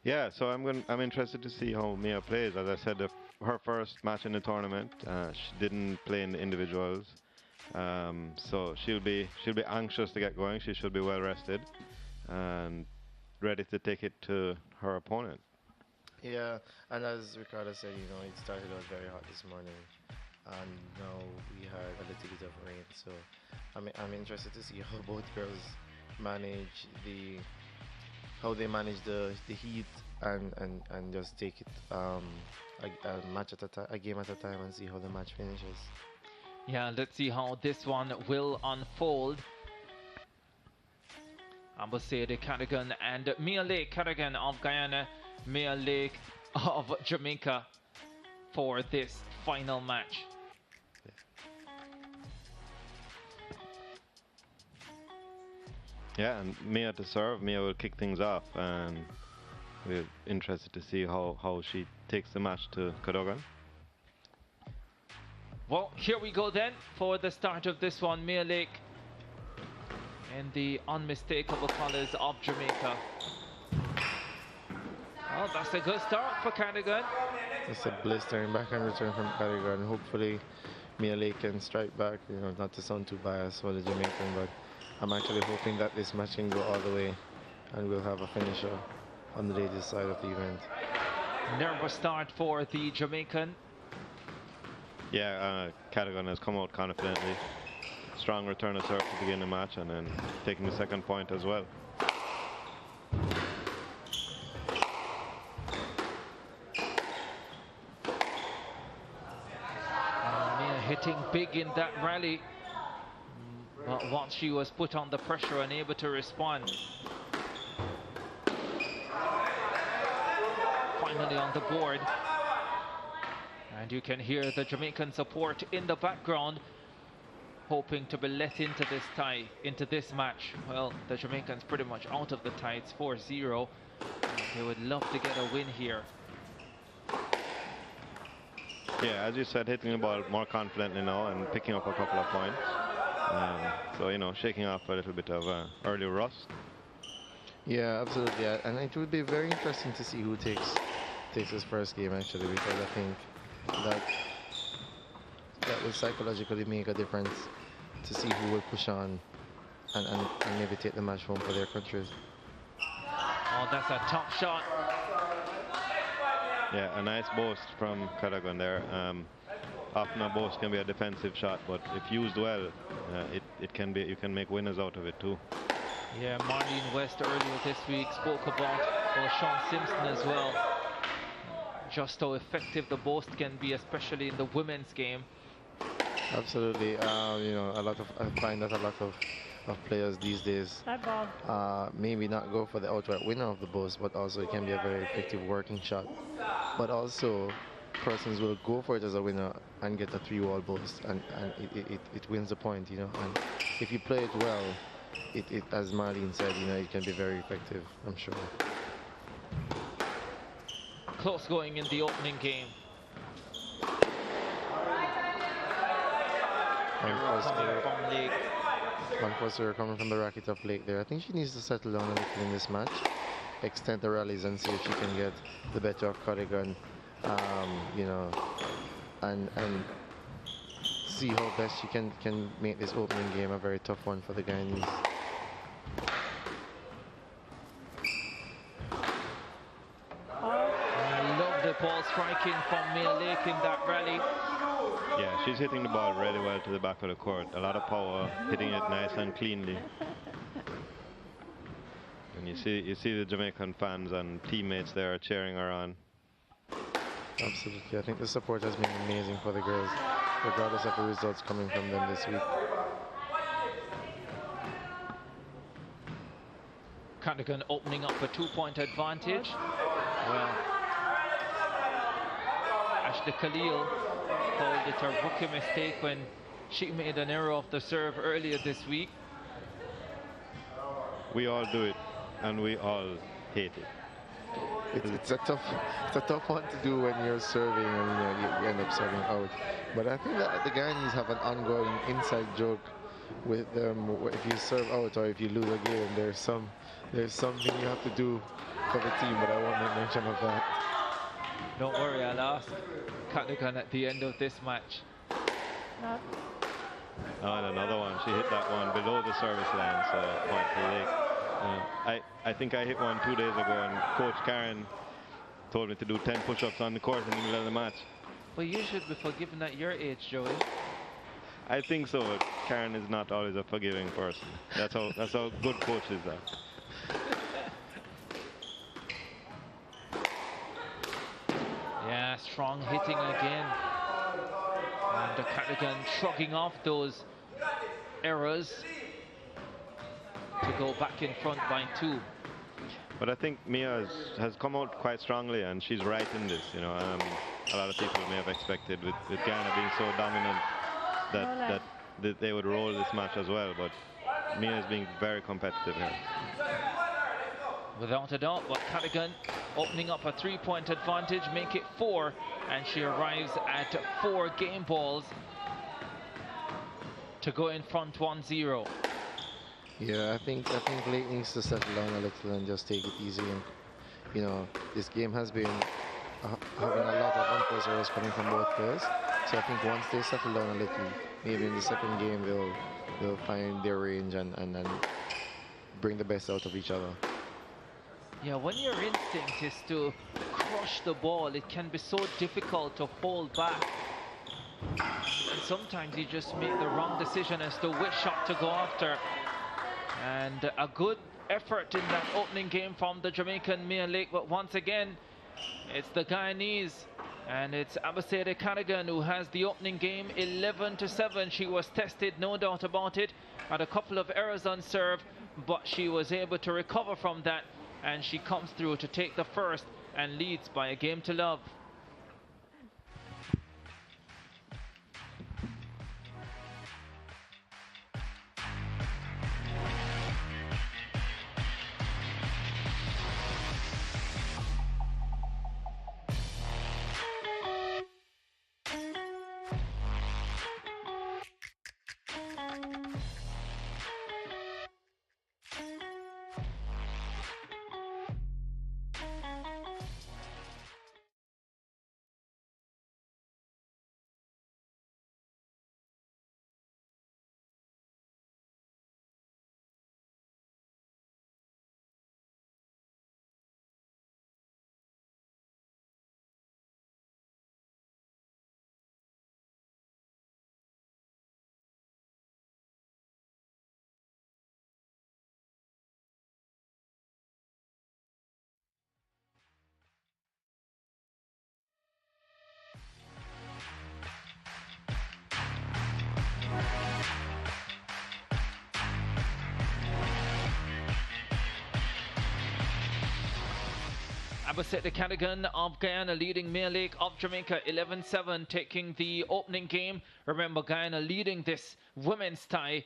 Yeah, so I'm interested to see how Mia plays. As I said, her first match in the tournament, she didn't play in the individuals, so she'll be anxious to get going. She should be well rested and ready to take it to her opponent. Yeah, and as Ricardo said, you know, it started out very hot this morning, and now we had a little bit of rain. So I'm interested to see how both girls manage how they manage the heat and just take it a match at a time, a game at a time, and see how the match finishes. Yeah, let's see how this one will unfold. Awasede Carrigan and Mia Lake. Carrigan of Guyana, Mia Lake of Jamaica for this final match. Yeah, and Mia to serve. Mia will kick things off, and we're interested to see how she takes the match to Cadogan. Well, here we go then for the start of this one. Mia Lake in the unmistakable colors of Jamaica. Oh, that's a good start for Carrigan. It's a blistering backhand return from Carrigan. Hopefully Mia Lake can strike back, you know, not to sound too biased for the Jamaican, but I'm actually hoping that this match can go all the way and we'll have a finisher on the ladies' side of the event. Nervous start for the Jamaican. Yeah, Cadogan has come out confidently. Strong return of serve to begin the match, and then taking the second point as well. Mia hitting big in that rally, but once she was put on the pressure, unable to respond. Finally on the board, and you can hear the Jamaican support in the background, hoping to be let into this tie, into this match. Well, the Jamaicans pretty much out of the tie. It's 4-0. They would love to get a win here. Yeah, as you said, hitting the ball more confidently now and picking up a couple of points. So, you know, shaking off a little bit of early rust. Yeah, absolutely. And it would be very interesting to see who takes his first game, actually, because I think that will psychologically make a difference to see who will push on and maybe take the match home for their countries. Oh, that's a top shot. Yeah, a nice boast from Cadogan there. Often a boast can be a defensive shot, but if used well, it can be. You can make winners out of it too. Yeah, Marlene West earlier this week spoke about Sean Simpson as well. Just how effective the boast can be, especially in the women's game. Absolutely. You know, I find that a lot of players these days maybe not go for the outright winner of the boast, but also it can be a very effective working shot. But also, persons will go for it as a winner and get a 3-wall boast, and it wins the point, you know. And if you play it well, it as Marlene said, you know, it can be very effective, I'm sure. Close going in the opening game. One first coming from the racket of Lake there. I think she needs to settle down a little in this match, extend the rallies and see if she can get the better of Carrigan, you know, and see how best she can make this opening game a very tough one for the Guyanese. I love the ball striking from Mia Lake in that rally. Yeah, she's hitting the ball really well to the back of the court. A lot of power, hitting it nice and cleanly. And you see the Jamaican fans and teammates there cheering her on. Absolutely. I think the support has been amazing for the girls, regardless of the results coming from them this week. Cadigan opening up a 2-point advantage. Well, Ashley Khalil called it a rookie mistake when she made an error off the serve earlier this week. We all do it, and we all hate it. It's a tough one to do when you're serving and you end up serving out. But I think that the Guyanese have an ongoing inside joke with them. If you serve out or if you lose a game, there's something you have to do for the team, but I won't make mention of that. Don't worry, I'll ask Cadigan at the end of this match. Oh, and another one. She hit that one below the service line, so point for Lake. I think I hit one 2 days ago, and Coach Karen told me to do 10 push-ups on the court in the middle of the match. Well, you should be forgiven at your age, Joey. I think so, but Karen is not always a forgiving person. That's how good coaches are. Yeah, strong hitting again. And Cadigan shrugging off those errors to go back in front by 2. But I think Mia has come out quite strongly, and she's right in this. You know, a lot of people may have expected with Guyana being so dominant that they would roll this match as well. But Mia is being very competitive here. Without a doubt, but Cadigan opening up a 3-point advantage, make it 4, and she arrives at 4 game balls to go in front 1-0. Yeah, I think Lake needs to settle down a little and just take it easy. And you know, this game has been having a lot of unforced errors coming from both players. So I think once they settle down a little, maybe in the second game they'll find their range and bring the best out of each other. Yeah, when your instinct is to crush the ball, it can be so difficult to hold back. And sometimes you just make the wrong decision as to which shot to go after. And a good effort in that opening game from the Jamaican Mia Lake, but once again, it's the Guyanese, and it's Abasede Cadigan who has the opening game 11-7. She was tested, no doubt about it, had a couple of errors on serve, but she was able to recover from that, and she comes through to take the first and leads by a game to love. Abasede Cadigan of Guyana leading Mia Lake of Jamaica 11-7, taking the opening game. Remember, Guyana leading this women's tie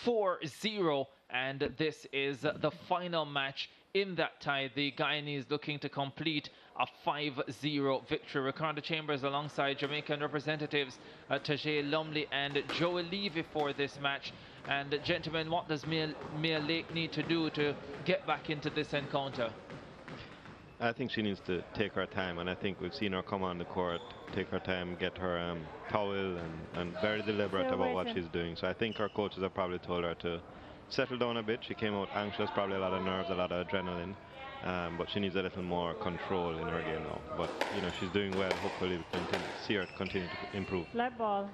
4-0, and this is the final match in that tie. The Guyanese looking to complete a 5-0 victory. Ricardo Chambers alongside Jamaican representatives Tajay Lumley and Joey Levy for this match. And gentlemen, what does Mia Lake need to do to get back into this encounter? I think she needs to take her time, and I think we've seen her come on the court, take her time, get her towel, and very deliberate about what she's doing. So I think her coaches have probably told her to settle down a bit. She came out anxious, probably a lot of nerves, a lot of adrenaline, but she needs a little more control in her game now. But you know, she's doing well. Hopefully we can see her continue to improve. Light ball.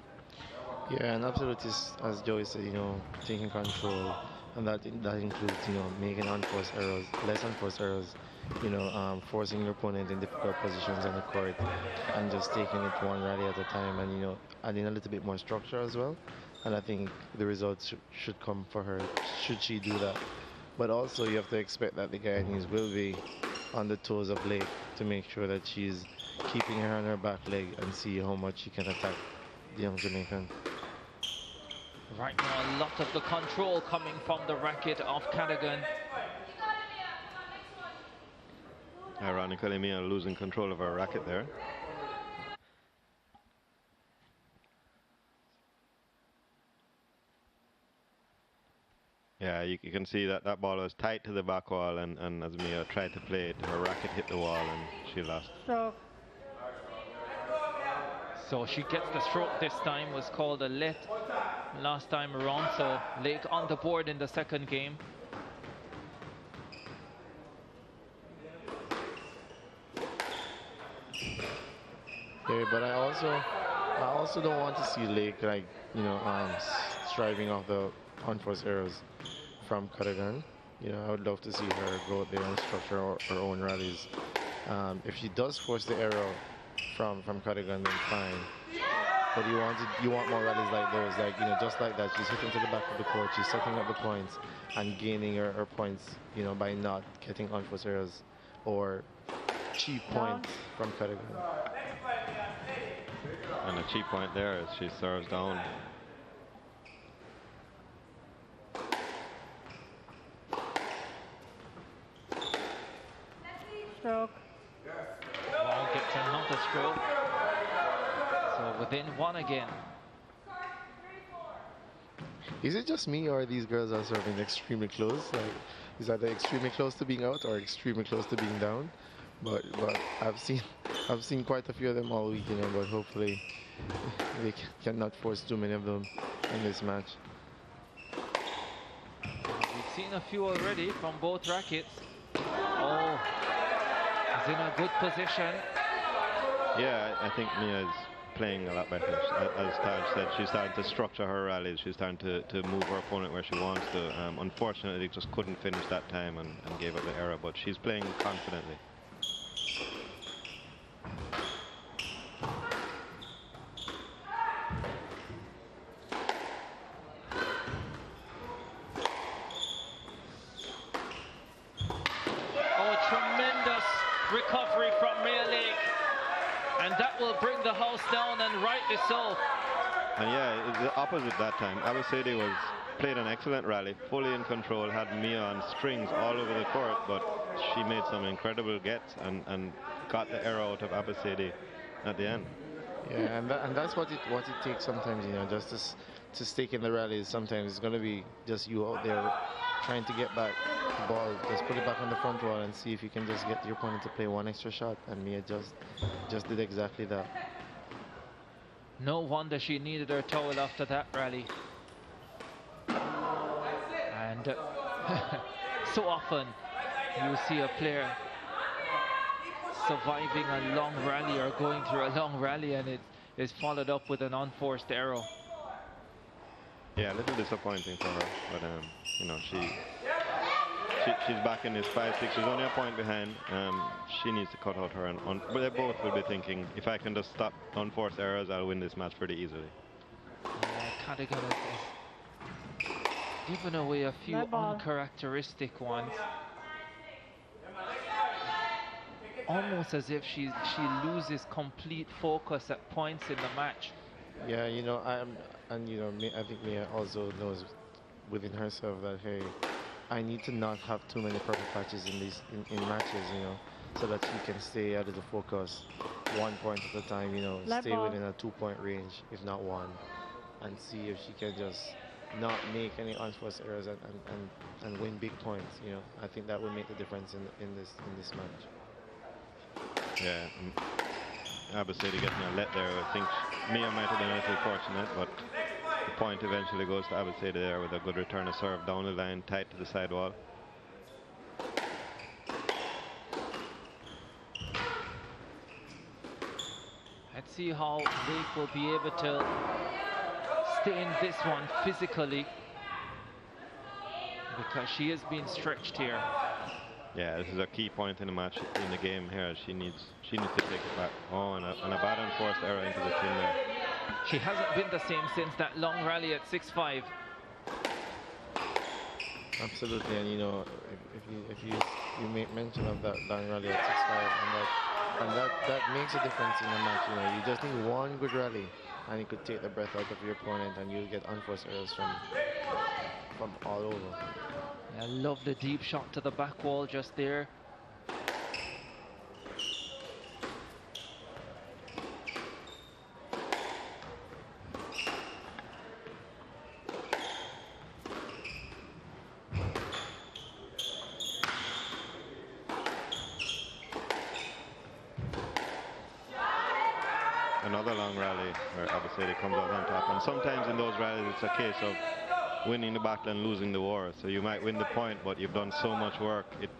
Yeah, and absolutely, as Joey said, you know, taking control, and that includes, you know, making unforced errors, less unforced errors, you know, forcing your opponent in difficult positions on the court, and just taking it one rally at a time, and you know, adding a little bit more structure as well. And I think the results should come for her should she do that. But also, you have to expect that the Guyanese will be on the toes of Lake to make sure that she's keeping her on her back leg and see how much she can attack the young Jamaican. Right now, a lot of the control coming from the racket of Cadogan. Ironically, Mia losing control of her racket there. Yeah, you can see that that ball was tight to the back wall, and as Mia tried to play it, her racket hit the wall and she lost. So she gets the stroke this time, was called a let last time around, so Lake on the board in the second game. Yeah, but I also don't want to see Lake, like, you know, striving off the unforced errors from Cadogan. You know, I would love to see her go out there and structure her own rallies. If she does force the error from Cadogan, then fine. But you want more rallies like those, like, you know, just like that. She's hitting to the back of the court, she's setting up the points and gaining her points, you know, by not getting unforced errors or cheap points from Cadogan. And a cheap point there as she serves down. Stroke. Wow, gets another stroke. So within one again. Is it just me, or these girls are serving extremely close? Like, is either extremely close to being out or extremely close to being down? But I've seen quite a few of them all week, you know. But hopefully they cannot force too many of them in this match. We've seen a few already from both rackets. Oh, he's in a good position. Yeah, I think Mia is playing a lot better. As Taj said, she's starting to structure her rallies. She's starting to move her opponent where she wants to. Unfortunately, just couldn't finish that time and gave up the error, but she's playing confidently. Recovery from Mia Lake, and that will bring the house down, and rightly so. And yeah, it's the opposite that time. Abasede played an excellent rally, fully in control, had Mia on strings all over the court, but she made some incredible gets and got the error out of Abasede at the end. Yeah, and that's what it takes sometimes, you know, just to stake in the rallies. Sometimes it's going to be just you out there trying to get back the ball, just put it back on the front wall and see if you can just get your opponent to play one extra shot. And Mia just did exactly that. No wonder she needed her towel after that rally. And so often you see a player surviving a long rally or going through a long rally, and it is followed up with an unforced error. Yeah, a little disappointing for her, but you know, she's back in this 5-6. She's only a point behind. She needs to cut out her, but they both will be thinking, if I can just stop unforced errors, I'll win this match pretty easily. Cadogan has given away a few uncharacteristic ones. Almost as if she loses complete focus at points in the match. Yeah, you know, I think Mia also knows within herself that, hey, I need to not have too many perfect patches in matches, you know, so that she can stay out of the focus 1 point at a time, you know, stay within a 2-point range, if not one, and see if she can just not make any unforced errors and win big points, you know. I think that will make the difference in this match. Yeah, Abasede getting a let there. I think Mia might have been a little fortunate, but the point eventually goes to Abasede there with a good return of serve down the line, tight to the sidewall. Let's see how Lake will be able to stay in this one physically, because she is being stretched here. Yeah, this is a key point in the match, in the game here. She needs to take it back. Oh, and a bad enforced error into the tin there. She hasn't been the same since that long rally at 6-5. Absolutely, and you know, if you make mention of that long rally at 6-5, and that makes a difference in the match. You know, you just need one good rally, and it could take the breath out of your opponent, and you'll get unforced errors from all over. I love the deep shot to the back wall just there. Another long rally where Abasede comes out on top, and sometimes in those rallies it's a case of winning the battle and losing the war. So you might win the point, but you've done so much work, it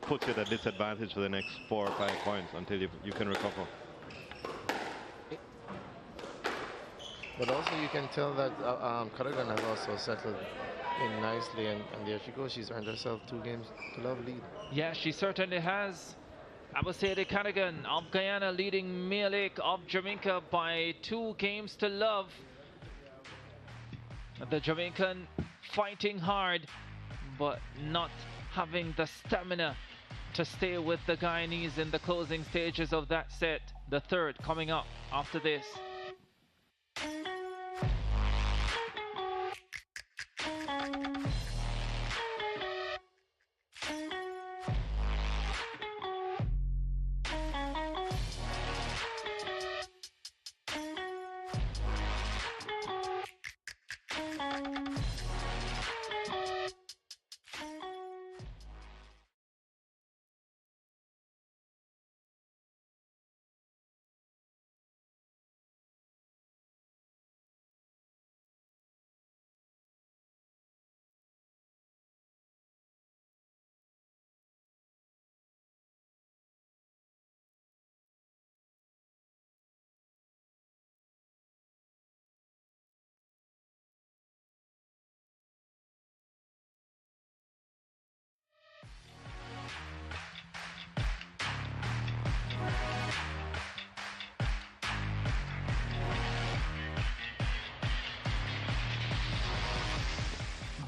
puts you at a disadvantage for the next 4 or 5 points until you can recover. But also you can tell that Callaghan has also settled in nicely, and there she goes. She's earned herself 2 games to love lead. Yeah, she certainly has. Abasede Callaghan of Guyana leading Mia Lake of Jamaica by 2 games to love. The Jamaican fighting hard, but not having the stamina to stay with the Guyanese in the closing stages of that set. The third coming up after this.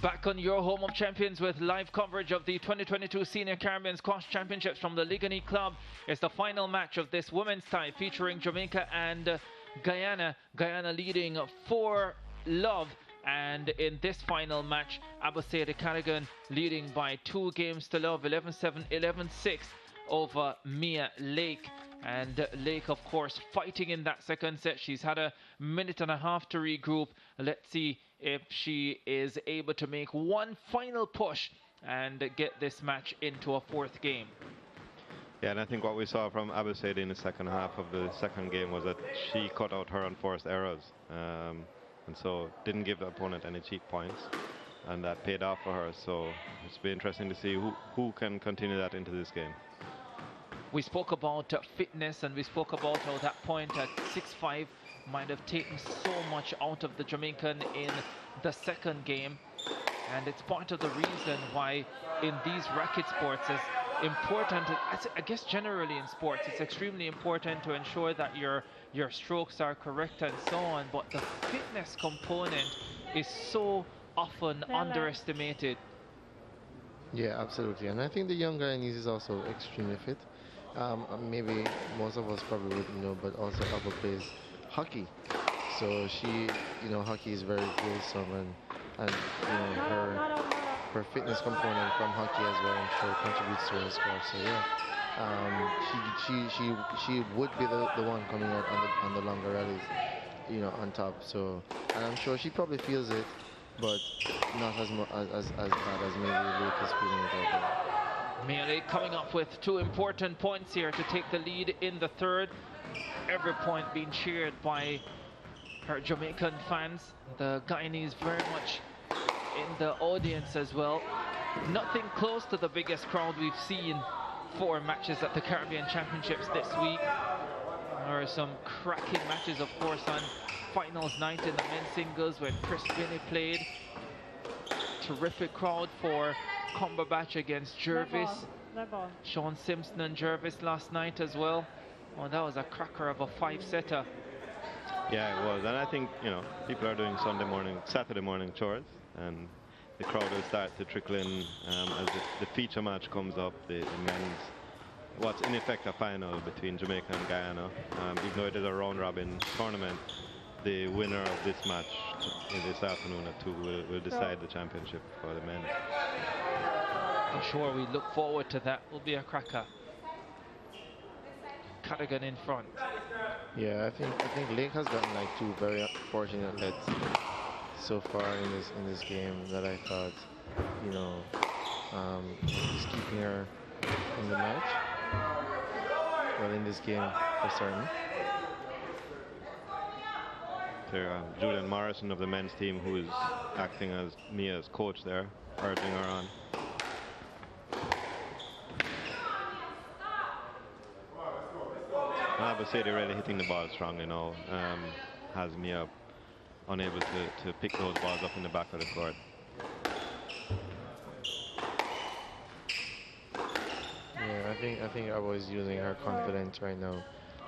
Back on your home of champions with live coverage of the 2022 Senior Caribbean Squash Championships from the Ligani Club. It's the final match of this women's tie featuring Jamaica and Guyana. Guyana leading 4-love. And in this final match, Abasede Callaghan leading by 2 games to love, 11-7, 11-6 over Mia Lake. And Lake, of course, fighting in that second set. She's had a minute and a half to regroup. Let's see if she is able to make one final push and get this match into a 4th game. Yeah, and I think what we saw from Abasede in the second half of the second game was that she cut out her unforced errors. And so didn't give the opponent any cheap points. And that paid off for her. So it's been interesting to see who can continue that into this game. We spoke about fitness, and we spoke about how that point at 6-5 might have taken so much out of the Jamaican in the second game. And it's part of the reason why in these racket sports it's important, I guess generally in sports, it's extremely important to ensure that your strokes are correct and so on. But the fitness component is so often underestimated. Yeah, absolutely. And I think the young Guyanese is also extremely fit. Maybe most of us probably wouldn't know, but also Abba plays hockey. So she, you know, hockey is very wholesome, and you know, her fitness component from hockey as well, I'm sure, contributes to her score. So yeah, she would be the one coming out on the longer rallies, you know, on top. So, and I'm sure she probably feels it, but not as bad as maybe Luke is feeling it out there. Melee coming up with 2 important points here to take the lead in the third. Every point being cheered by her Jamaican fans. The Guyanese very much in the audience as well. Nothing close to the biggest crowd we've seen for matches at the Caribbean Championships this week. There are some cracking matches, of course, on finals night in the men's singles when Chris Binney played. Terrific crowd for Cumberbatch against Jervis. Sean Simpson and Jervis last night as well. Oh, that was a cracker of a 5-setter. Yeah, it was, and I think, you know, people are doing Saturday morning chores, and the crowd will start to trickle in as the feature match comes up, the men's, what's in effect a final between Jamaica and Guyana. Even though it is a round-robin tournament, the winner of this match this afternoon at 2 will decide the championship for the men. For sure, we look forward to that. Will be a cracker. Cadogan in front. Yeah, I think Lake has gotten like 2 very fortunate hits so far in this game that I thought, you know, is keeping her in the match. Well, in this game for certain. Julian Morrison of the men's team, who is acting as Mia's coach there, urging her on. Abasede really hitting the ball strongly now, has Mia unable to pick those balls up in the back of the court. Yeah, I think I was using her confidence right now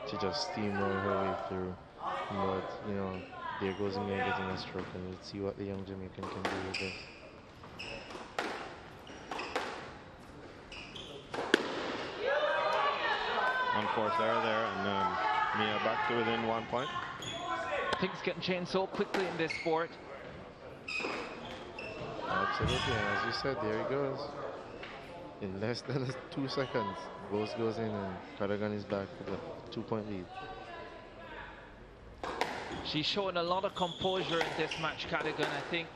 to just steamroll her way through. But, you know, there goes Mia getting a stroke, and let's see what the young Jamaican can do with this. Unforced error there, and Mia back to within 1 point. Things getting changed so quickly in this sport. Absolutely, and as you said, there he goes. In less than 2 seconds, Bose goes in and Cadogan is back with a 2-point lead. She's shown a lot of composure in this match, Cadogan. I think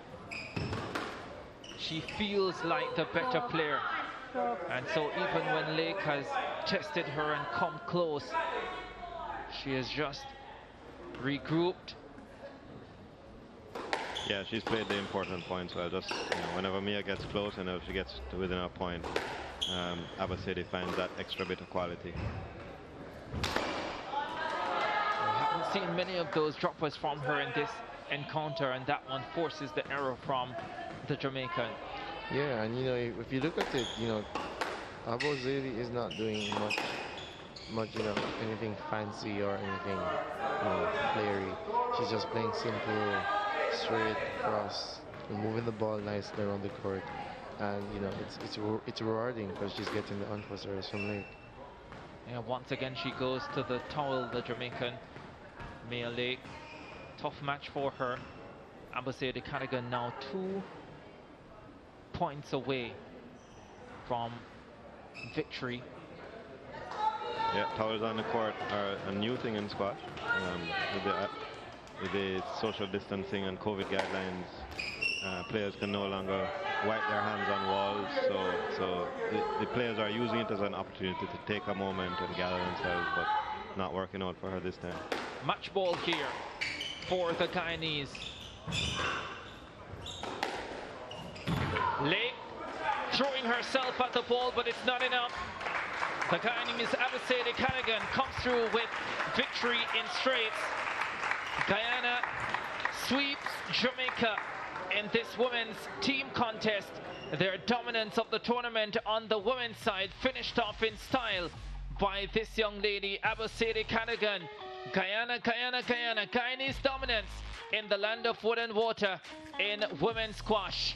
she feels like the better player. And so even when Lake has tested her and come close, she has just regrouped. Yeah, she's played the important points well. Just, you know, whenever Mia gets close and if she gets to within a point, Abasede finds that extra bit of quality. Seen many of those droppers from her in this encounter, and that one forces the error from the Jamaican. Yeah, and you know, if you look at it, you know, Abasede is not doing much, you know, anything fancy or anything, you know, playery. She's just playing simple, straight across, and moving the ball nicely around the court, and you know, it's rewarding because she's getting the unforced errors from Lake. Yeah, once again she goes to the towel, the Jamaican. Mia Lake, tough match for her. Abasede Cadogan now 2 points away from victory. Yeah, towels on the court are a new thing in squash. With the social distancing and COVID guidelines, players can no longer wipe their hands on walls. So the players are using it as an opportunity to take a moment and gather themselves, but not working out for her this time. Match ball here for the Guyanese. Lake throwing herself at the ball, but it's not enough. The Guyanese Abasede Cadogan comes through with victory in straights. Guyana sweeps Jamaica in this women's team contest. Their dominance of the tournament on the women's side finished off in style by this young lady, Abasede Cadogan. Guyana, Guyanese dominance in the land of wood and water in women's squash.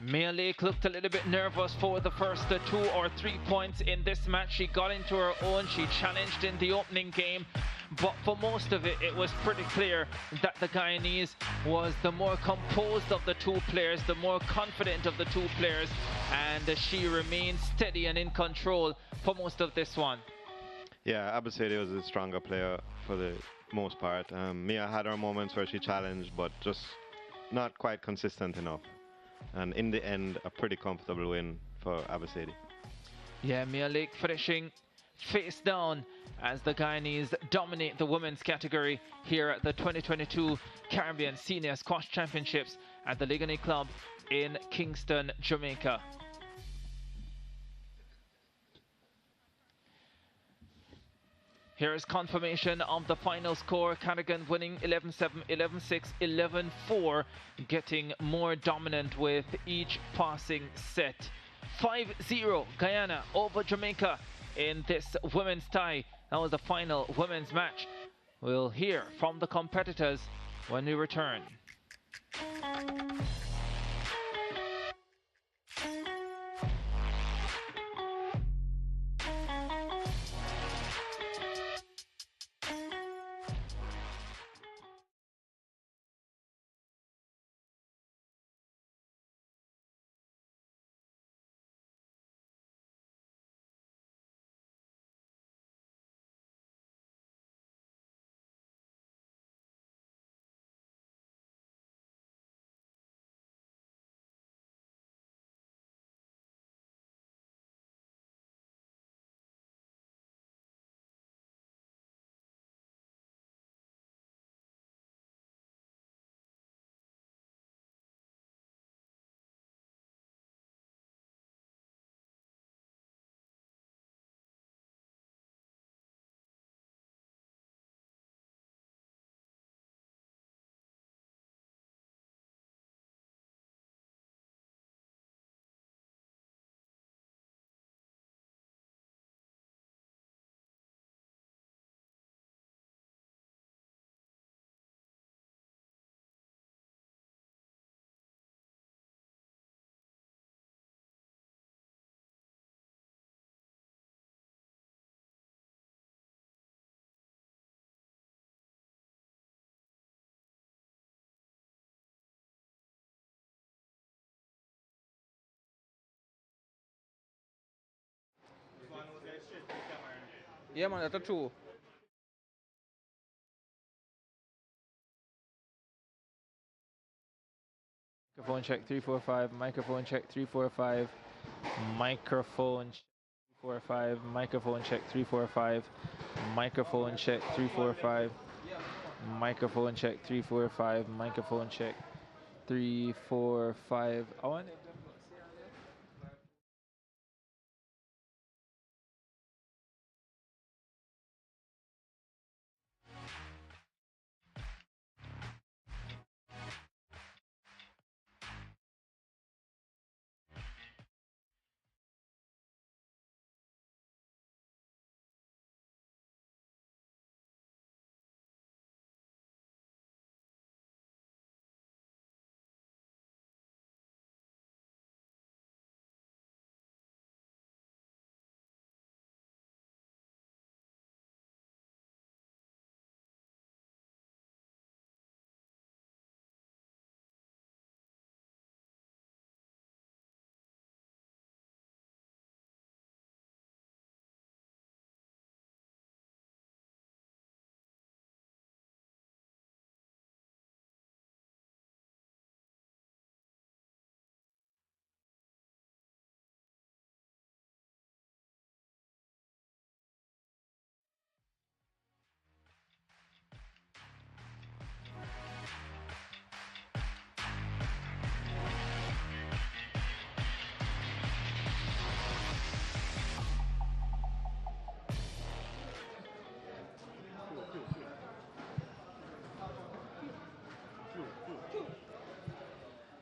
Mia Lake looked a little bit nervous for the first 2 or 3 points in this match. She got into her own, she challenged in the opening game, but for most of it, it was pretty clear that the Guyanese was the more composed of the two players, the more confident of the two players, and she remained steady and in control for most of this one. Yeah, Abasede was a stronger player for the most part. Mia had her moments where she challenged, but just not quite consistent enough. And in the end, a pretty comfortable win for Abasede. Yeah, Mia Lake finishing face down as the Guyanese dominate the women's category here at the 2022 Caribbean Senior Squash Championships at the Ligani Club in Kingston, Jamaica. Here is confirmation of the final score. Cadogan winning 11-7, 11-6, 11-4, getting more dominant with each passing set. 5-0 Guyana over Jamaica in this women's tie. That was the final women's match. We'll hear from the competitors when we return. Yeah, man, that's true. Microphone check 345, microphone check 345, microphone check 345, microphone check 345, microphone check 345, microphone check 345, microphone check 345. I want it.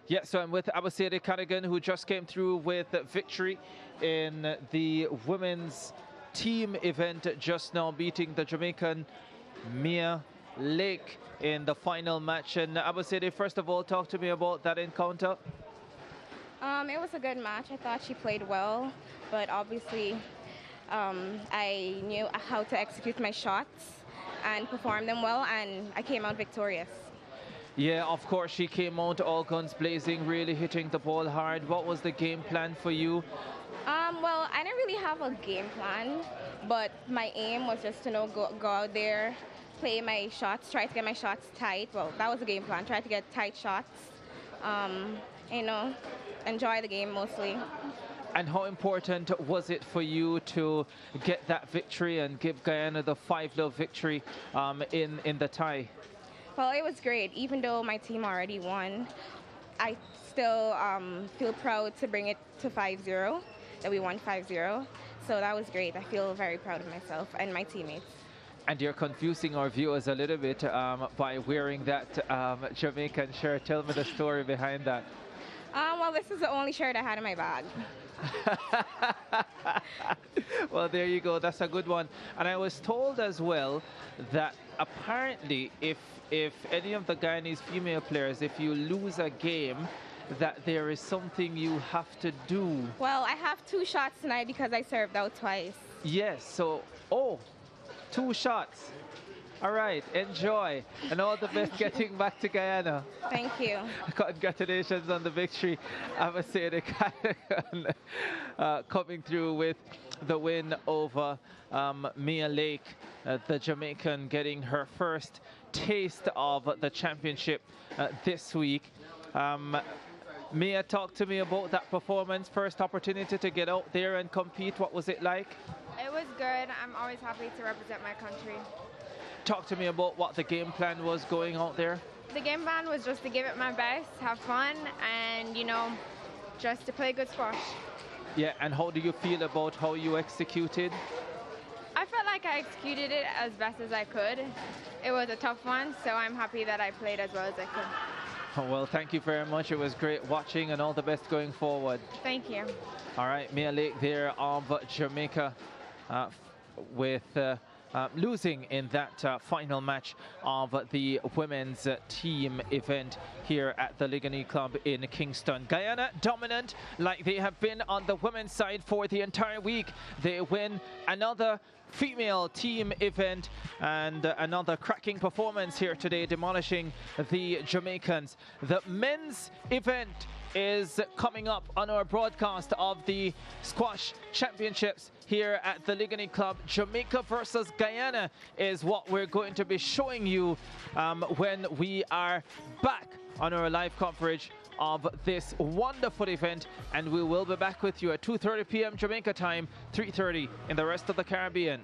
Yeah, so I'm with Abasede Cadogan, who just came through with victory in the women's team event just now, beating the Jamaican Mia Lake in the final match. And Abasede, first of all, talk to me about that encounter. It was a good match. I thought she played well, but obviously I knew how to execute my shots and perform them well, and I came out victorious. Yeah, of course, she came out all guns blazing, really hitting the ball hard. What was the game plan for you? Well, I didn't really have a game plan, but my aim was just to go out there, play my shots, try to get my shots tight. Well, that was the game plan, try to get tight shots, enjoy the game mostly. And how important was it for you to get that victory and give Guyana the 5-0 victory in the tie? Well, it was great. Even though my team already won, I still feel proud to bring it to 5-0, that we won 5-0. So that was great. I feel very proud of myself and my teammates. And you're confusing our viewers a little bit by wearing that Jamaican shirt. Tell me the story behind that. Well, this is the only shirt I had in my bag. Well, there you go. That's a good one. And I was told as well that apparently if any of the Guyanese female players, if you lose a game, that there is something you have to do. Well, I have 2 shots tonight because I served out twice. Yes, so, 2 shots. All right, enjoy. And all the best getting back to Guyana. Thank you. Congratulations on the victory. I must say, coming through with the win over Mia Lake, the Jamaican, getting her first taste of the championship this week. Mia, talk to me about that performance, first opportunity to get out there and compete. What was it like? It was good. I'm always happy to represent my country. Talk to me about what the game plan was going out there. The game plan was just to give it my best, have fun, and, just to play good squash. Yeah, and how do you feel about how you executed? I felt like I executed it as best as I could. It was a tough one, so I'm happy that I played as well as I could. Oh, well, thank you very much. It was great watching, and all the best going forward. Thank you. All right, Mia Lake there of Jamaica with losing in that final match of the women's team event here at the Ligonier Club in Kingston. Guyana dominant like they have been on the women's side for the entire week. They win another female team event and another cracking performance here today, demolishing the Jamaicans. The men's event is coming up on our broadcast of the squash championships here at the Ligonier Club. Jamaica versus Guyana is what we're going to be showing you when we are back on our live coverage of this wonderful event, and we will be back with you at 2:30 p.m. Jamaica time, 3:30 in the rest of the Caribbean.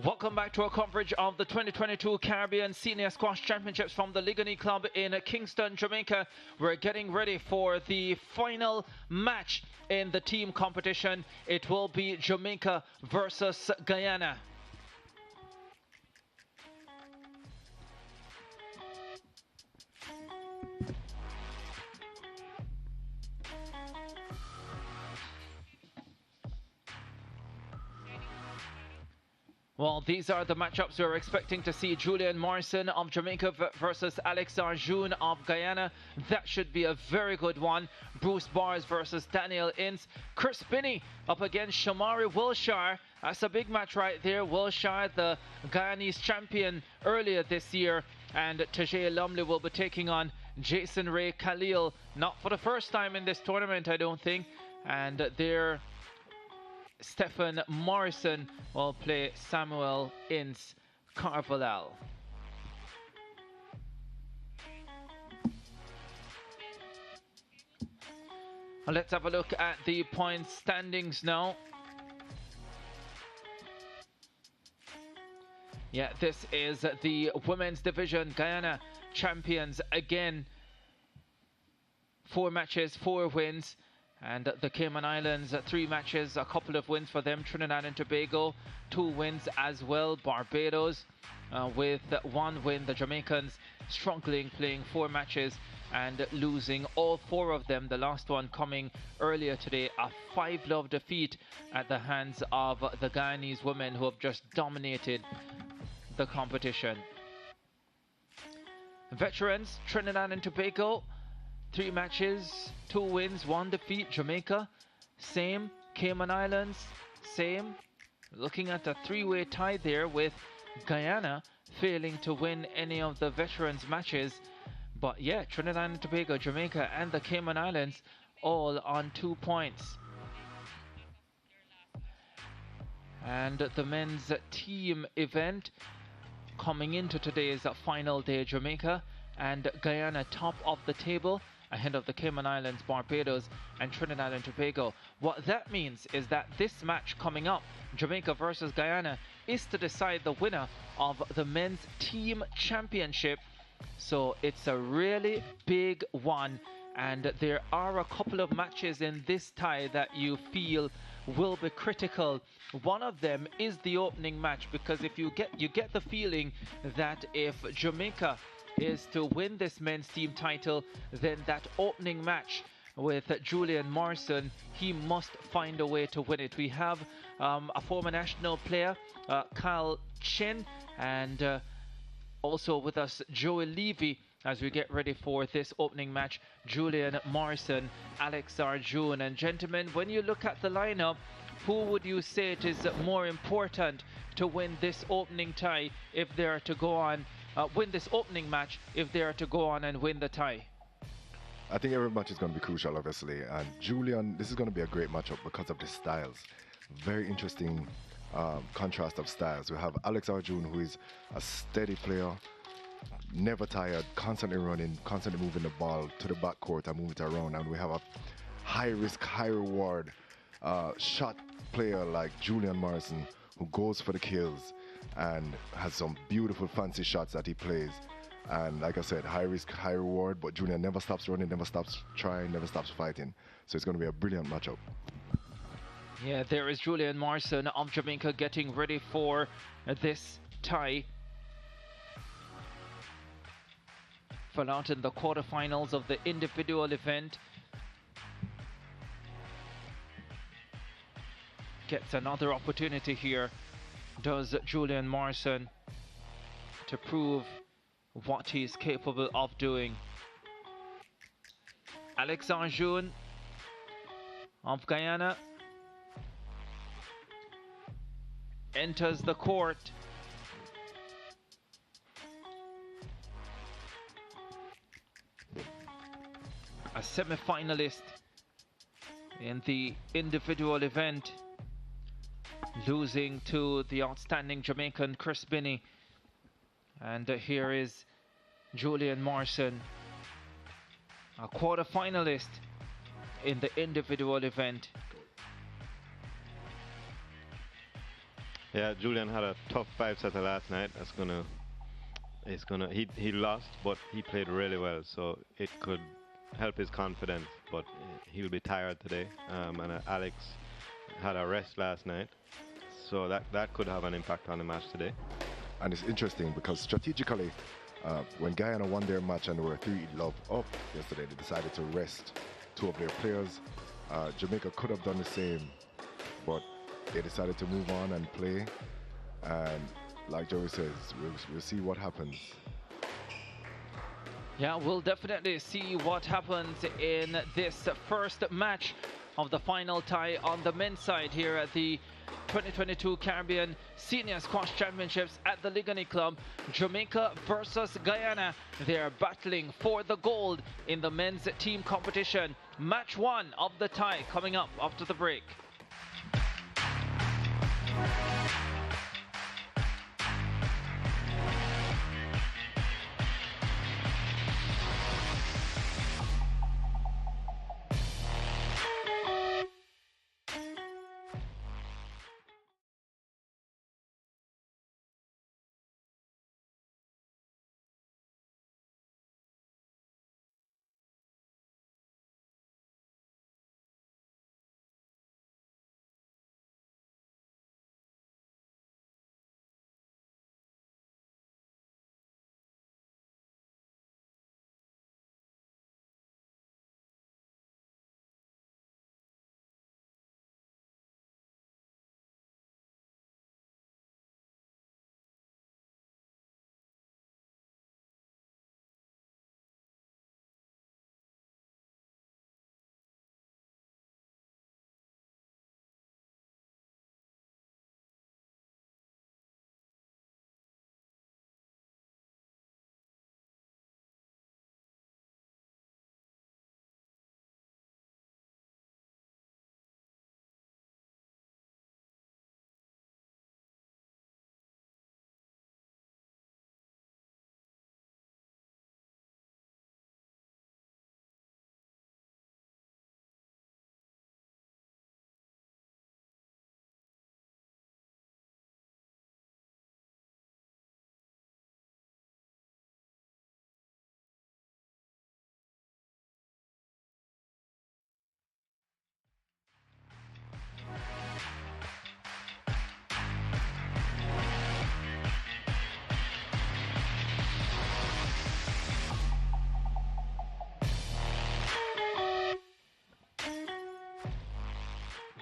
Welcome back to our coverage of the 2022 Caribbean Senior Squash Championships from the Ligony Club in Kingston, Jamaica. We're getting ready for the final match in the team competition. It will be Jamaica versus Guyana. Well, these are the matchups we're expecting to see. Julian Morrison of Jamaica versus Alex Arjun of Guyana. That should be a very good one. Bruce Bars versus Daniel Ince. Chris Binney up against Shamari Wiltshire. That's a big match right there. Wiltshire, the Guyanese champion earlier this year. And Tajay Lumley will be taking on Jason Ray Khalil. Not for the first time in this tournament, I don't think. And they're Stephen Morrison will play Samuel Ince Carvalhal. Let's have a look at the points standings now. Yeah, this is the women's division. Guyana champions again. 4 matches, 4 wins. And the Cayman Islands, 3 matches, a couple of wins for them. Trinidad and Tobago, 2 wins as well. Barbados with 1 win. The Jamaicans struggling, playing 4 matches and losing all 4 of them. The last one coming earlier today, a 5-love defeat at the hands of the Guyanese women, who have just dominated the competition. Veterans, Trinidad and Tobago, 3 matches, 2 wins, 1 defeat. Jamaica, same. Cayman Islands, same. Looking at a 3-way tie there, with Guyana failing to win any of the veterans matches. But yeah, Trinidad and Tobago, Jamaica and the Cayman Islands all on 2 points. And the men's team event coming into today's final day, Jamaica and Guyana top of the table, ahead of the Cayman Islands, Barbados and Trinidad and Tobago. What that means is that this match coming up, Jamaica versus Guyana, is to decide the winner of the men's team championship. So it's a really big one, and there are a couple of matches in this tie that you feel will be critical. One of them is the opening match, because if you get the feeling that if Jamaica is to win this men's team title, then that opening match with Julian Morrison, he must find a way to win it. We have a former national player, Clinching, and also with us Joey Levy, as we get ready for this opening match. Julian Morrison, Alex Arjun. And gentlemen, when you look at the lineup, who would you say it is more important to win this opening tie if they are to go on, win this opening match if they are to go on and win the tie? I think every match is going to be crucial, obviously. And Julian, this is going to be a great matchup because of the styles. Very interesting contrast of styles. We have Alex Arjun, who is a steady player, never tired, constantly running, constantly moving the ball to the backcourt and move it around. And we have a high risk, high reward shot player like Julian Morrison, who goes for the kills and has some beautiful fancy shots that he plays. And like I said, high risk, high reward, but Julian never stops running, never stops trying, never stops fighting. So it's going to be a brilliant matchup. Yeah, there is Julian Morrison of Jamaica getting ready for this tie. Fell out in the quarterfinals of the individual event. Gets another opportunity here, does Julian Morrison, to prove what he is capable of doing. Alex Arjun of Guyana enters the court. A semi-finalist in the individual event, losing to the outstanding Jamaican Chris Binney. And here is Julian Morrison, a quarter-finalist in the individual event. Yeah, Julian had a tough 5-setter last night. He lost, but he played really well, so it could help his confidence, but he'll be tired today. And Alex had a rest last night, so that could have an impact on the match today. And it's interesting because strategically, when Guyana won their match and they were 3-love up yesterday, they decided to rest 2 of their players. Jamaica could have done the same, but they decided to move on and play. And like Joey says, we'll see what happens. Yeah, we'll definitely see what happens in this first match of the final tie on the men's side here at the 2022 Caribbean Senior Squash Championships at the Ligani Club. Jamaica versus Guyana. They're battling for the gold in the men's team competition. Match 1 of the tie coming up after the break.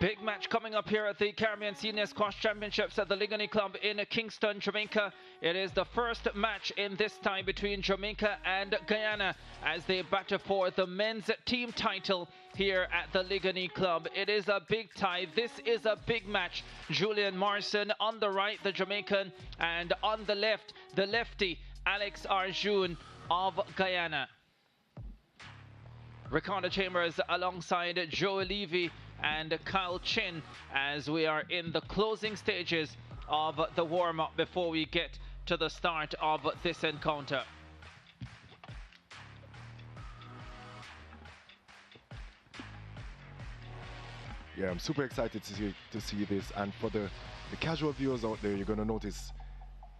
Big match coming up here at the Caribbean Senior Squash Championships at the Ligoni Club in Kingston, Jamaica. It is the first match in this tie between Jamaica and Guyana as they battle for the men's team title here at the Ligoni Club. It is a big tie. This is a big match. Julian Morrison on the right, the Jamaican, and on the left, the lefty, Alex Arjun of Guyana. Ricardo Chambers alongside Joe Levy and Kyle Chin as we are in the closing stages of the warm-up before we get to the start of this encounter. Yeah, I'm super excited to see this, and for the casual viewers out there, you're going to notice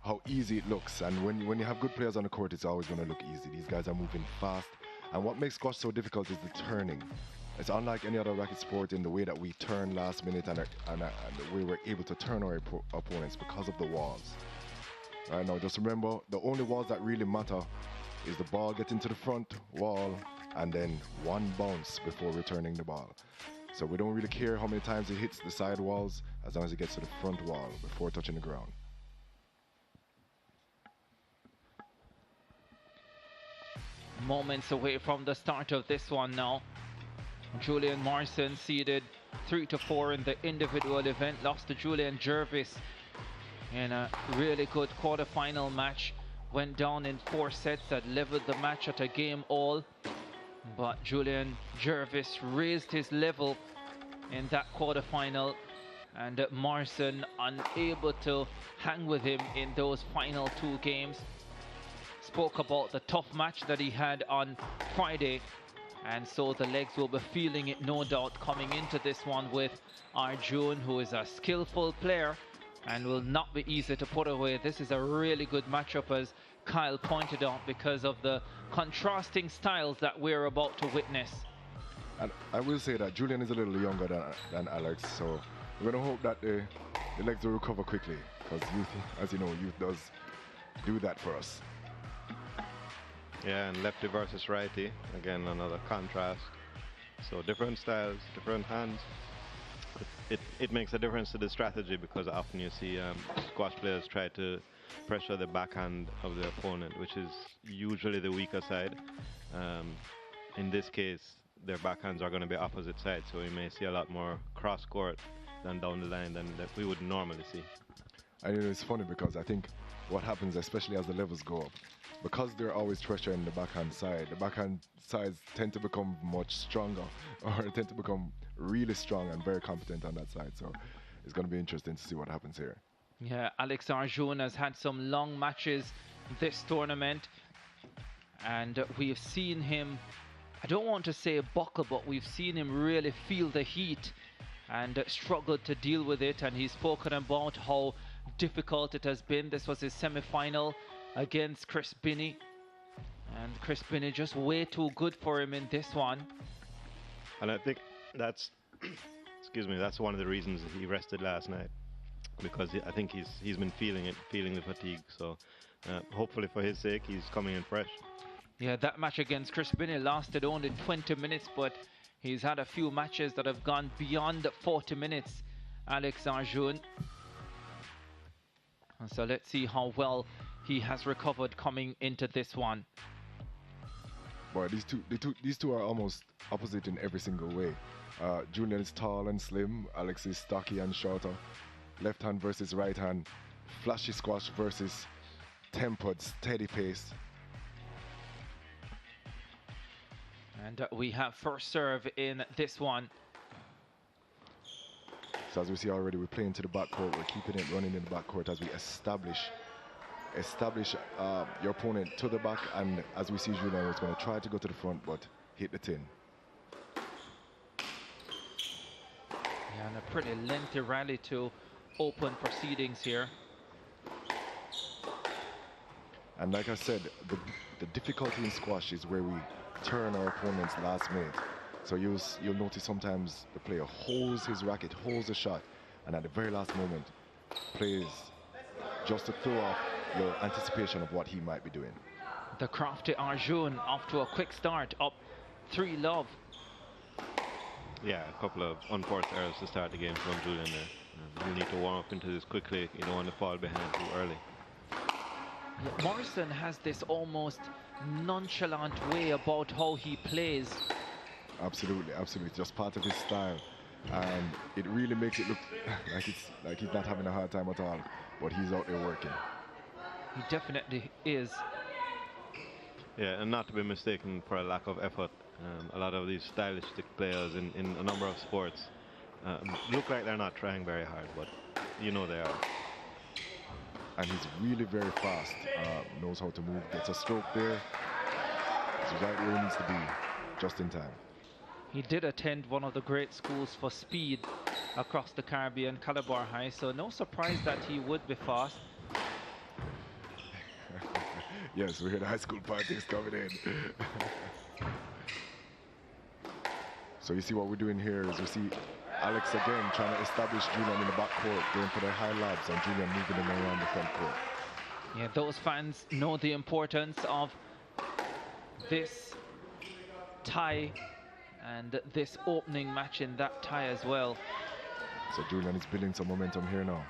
how easy it looks, and when you have good players on the court, it's always going to look easy. These guys are moving fast, and what makes squash so difficult is the turning. It's unlike any other racket sport in the way that we turn last minute and the way we're able to turn our opponents because of the walls. Right now, just remember, the only walls that really matter is the ball getting to the front wall and then one bounce before returning the ball. So we don't really care how many times it hits the side walls as long as it gets to the front wall before touching the ground. Moments away from the start of this one now. Julian Morrison seeded 3-4 in the individual event, lost to Julian Jervis in a really good quarterfinal match. Went down in 4 sets that leveled the match at a game all. But Julian Jervis raised his level in that quarterfinal, and Morrison unable to hang with him in those final 2 games. Spoke about the tough match that he had on Friday, and so the legs will be feeling it, no doubt, coming into this one with Arjun, who is a skillful player and will not be easy to put away. This is a really good matchup, as Kyle pointed out, because of the contrasting styles that we're about to witness. And I will say that Julian is a little younger than Alex, so we're going to hope that the legs will recover quickly, because youth, as you know, youth does do that for us. Yeah, and lefty versus righty, again another contrast. So different styles, different hands. It makes a difference to the strategy, because often you see squash players try to pressure the backhand of the opponent, which is usually the weaker side. In this case, their backhands are going to be opposite sides, so we may see a lot more cross court than down the line than that we would normally see. And it's funny because I think what happens, especially as the levels go up, because they're always pressuring the backhand side, the backhand sides tend to become much stronger, or tend to become really strong and very competent on that side. So it's going to be interesting to see what happens here. Yeah, Alex Arjun has had some long matches this tournament, and we've seen him, I don't want to say buckle, but we've seen him really feel the heat and struggle to deal with it, and he's spoken about how difficult it has been. This was his semi-final against Chris Binney, and Chris Binney just way too good for him in this one. And I think that's excuse me, that's one of the reasons he rested last night, because I think he's been feeling the fatigue. So hopefully for his sake, he's coming in fresh. Yeah, that match against Chris Binney lasted only 20 minutes, but he's had a few matches that have gone beyond 40 minutes, Alex Arjun. And so let's see how well he has recovered coming into this one. Boy, these two are almost opposite in every single way. Julian is tall and slim, Alex is stocky and shorter. Left hand versus right hand, flashy squash versus tempered, steady pace. And we have first serve in this one. So as we see already, we're playing to the backcourt. We're keeping it running in the backcourt as we establish your opponent to the back. And as we see, Julian is going to try to go to the front, but hit the tin. Yeah, and a pretty lengthy rally to open proceedings here. And like I said, the difficulty in squash is where we turn our opponents last minute. So you'll notice sometimes the player holds his racket, holds the shot, and at the very last moment plays just to throw off your anticipation of what he might be doing. The crafty Arjun off to a quick start, up 3-love. Yeah, a couple of unforced errors to start the game from Julian there. You need to warm up into this quickly. You don't want to fall behind too early. Yeah, Morrison has this almost nonchalant way about how he plays. Absolutely, absolutely. It's just part of his style. And it really makes it look like he's not having a hard time at all. But he's out there working. He definitely is. Yeah, and not to be mistaken for a lack of effort. A lot of these stylistic players in a number of sports look like they're not trying very hard, but you know they are. And he's really very fast, knows how to move, gets a stroke there. He's right where he needs to be, just in time. He did attend one of the great schools for speed across the Caribbean, Calabar High, so no surprise that he would be fast. Yes, we hear the high school parties coming in. So you see what we're doing here is we see Alex again trying to establish Julian in the back court, going for the high lobs, and Julian moving him around the front court. Yeah, those fans know the importance of this tie and this opening match in that tie as well. So Julian is building some momentum here now.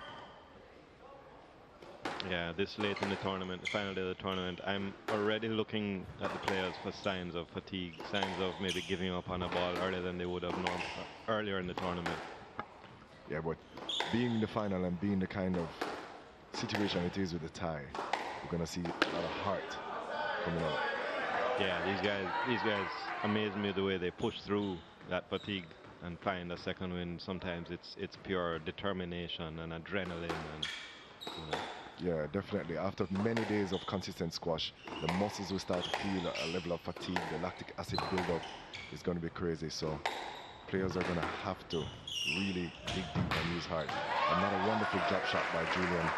Yeah, this late in the tournament, the final day of the tournament, I'm already looking at the players for signs of fatigue, signs of maybe giving up on a ball earlier than they would have earlier in the tournament. Yeah, but being in the final and being the kind of situation it is with the tie, we're gonna see a lot of heart coming out. Yeah, these guys amaze me the way they push through that fatigue and find a second win. Sometimes it's pure determination and adrenaline, and you know. Yeah, definitely. After many days of consistent squash, the muscles will start to feel a level of fatigue. The lactic acid buildup is going to be crazy. So players are going to have to really dig deep and use heart. Another wonderful drop shot by Julian.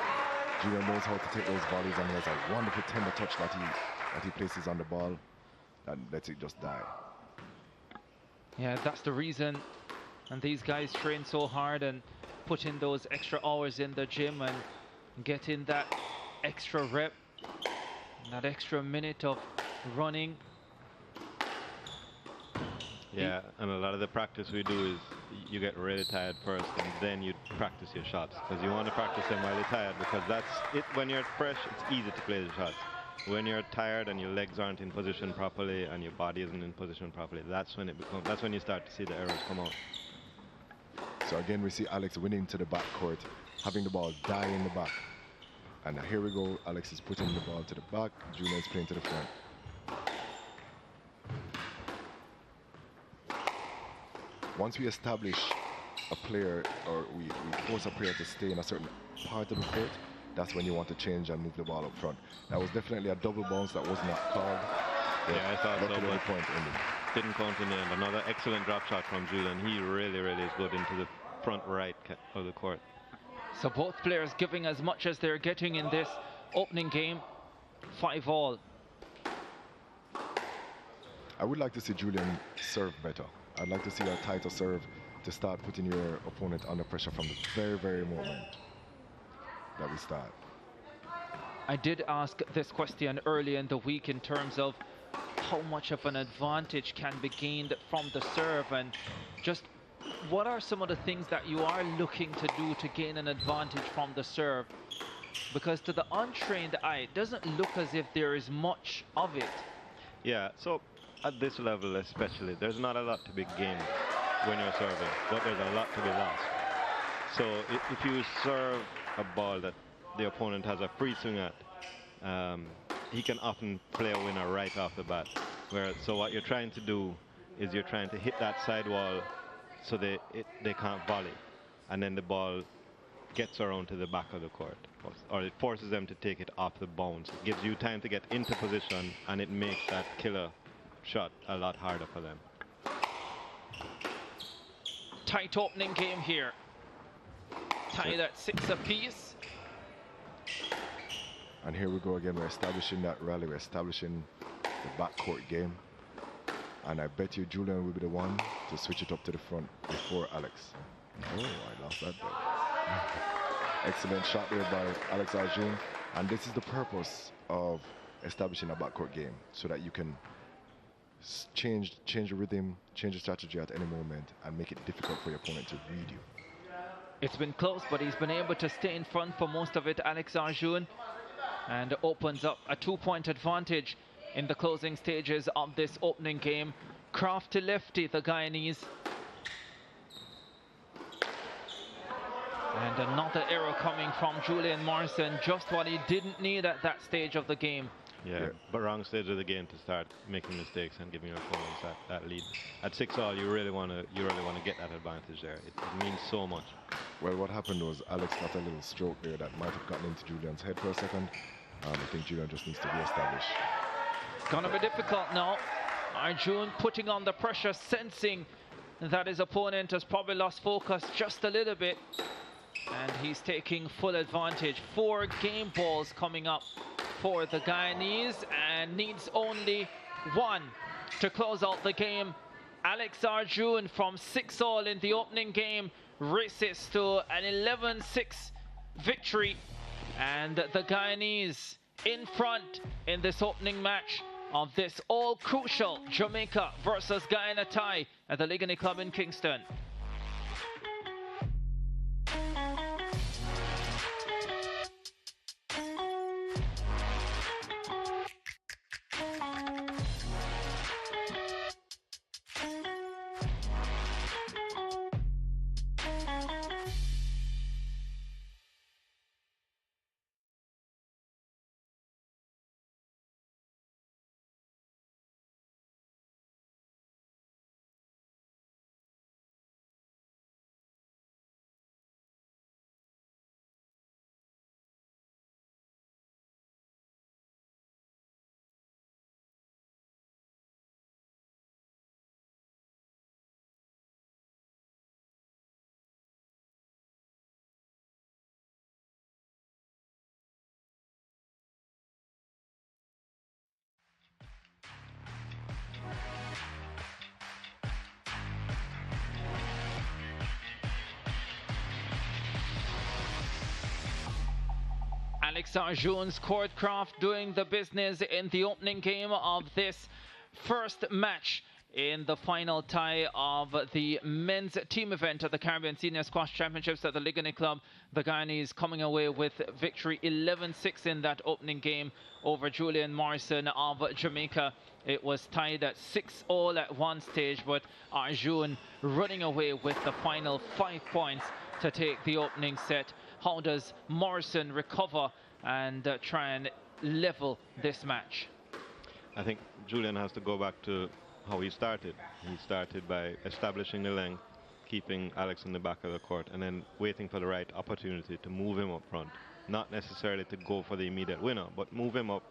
Julian knows how to take those volleys, and he has a wonderful tender touch that he places on the ball and lets it just die. Yeah, that's the reason. And these guys train so hard and put in those extra hours in the gym and get in that extra rep, that extra minute of running. Yeah, and a lot of the practice we do is you get really tired first, and then you practice your shots, because you want to practice them while you're tired, because that's it. When you're fresh, it's easy to play the shots. When you're tired and your legs aren't in position properly and your body isn't in position properly, that's when you start to see the errors come out. So again, we see Alex winning to the backcourt, having the ball die in the back. And here we go, Alex is putting the ball to the back, Julian is playing to the front. Once we establish a player, or we force a player to stay in a certain part of the court, that's when you want to change and move the ball up front. That was definitely a double bounce that was not called. Yeah, I thought so, but point didn't count in the end. Another excellent drop shot from Julian. He really is good into the front right of the court. So both players giving as much as they're getting in this opening game. 5-all. I would like to see Julian serve better. I'd like to see a tighter serve to start putting your opponent under pressure from the very moment that we start. I did ask this question early in the week in terms of how much of an advantage can be gained from the serve, and just what are some of the things that you are looking to do to gain an advantage from the serve? Because to the untrained eye, it doesn't look as if there is much of it. Yeah, so at this level especially, there's not a lot to be gained when you're serving, but there's a lot to be lost. So if you serve a ball that the opponent has a free swing at, he can often play a winner right off the bat. So what you're trying to do is you're trying to hit that sidewall so they can't volley, and then the ball gets around to the back of the court, or it forces them to take it off the bounce. It gives you time to get into position, and it makes that killer shot a lot harder for them. Tight opening game here. Tied at 6 apiece. And here we go again. We're establishing that rally. We're establishing the backcourt game. And I bet you Julian will be the one to switch it up to the front before Alex. Oh, I lost that bet. Excellent shot there by Alex Arjun. And this is the purpose of establishing a backcourt game, so that you can change the rhythm, change the strategy at any moment, and make it difficult for your opponent to read you. It's been close, but he's been able to stay in front for most of it, Alex Arjun, and opens up a 2-point advantage in the closing stages of this opening game. Crafty lefty, the Guyanese. And another error coming from Julian Morrison, just what he didn't need at that stage of the game. Yeah, but wrong stage of the game to start making mistakes and giving your opponents that lead. At 6-all, you really want to get that advantage there. It means so much. Well, what happened was Alex got a little stroke there that might have gotten into Julian's head for a second. I think Julian just needs to reestablish. It's gonna be difficult now. Arjun putting on the pressure, sensing that his opponent has probably lost focus just a little bit. And he's taking full advantage. 4 game balls coming up for the Guyanese, and needs only 1 to close out the game. Alex Arjun from 6-all in the opening game races to an 11-6 victory, and the Guyanese in front in this opening match of this all-crucial Jamaica versus Guyana tie at the Ligani Club in Kingston. Alex Arjun's courtcraft doing the business in the opening game of this first match in the final tie of the men's team event at the Caribbean Senior Squash Championships at the Ligani Club. The Guyanese coming away with victory 11-6 in that opening game over Julian Morrison of Jamaica. It was tied at 6-all at one stage, but Arjun running away with the final 5 points to take the opening set. How does Morrison recover and try and level this match? I think Julian has to go back to how he started. He started by establishing the length, keeping Alex in the back of the court, and then waiting for the right opportunity to move him up front. Not necessarily to go for the immediate winner, but move him up,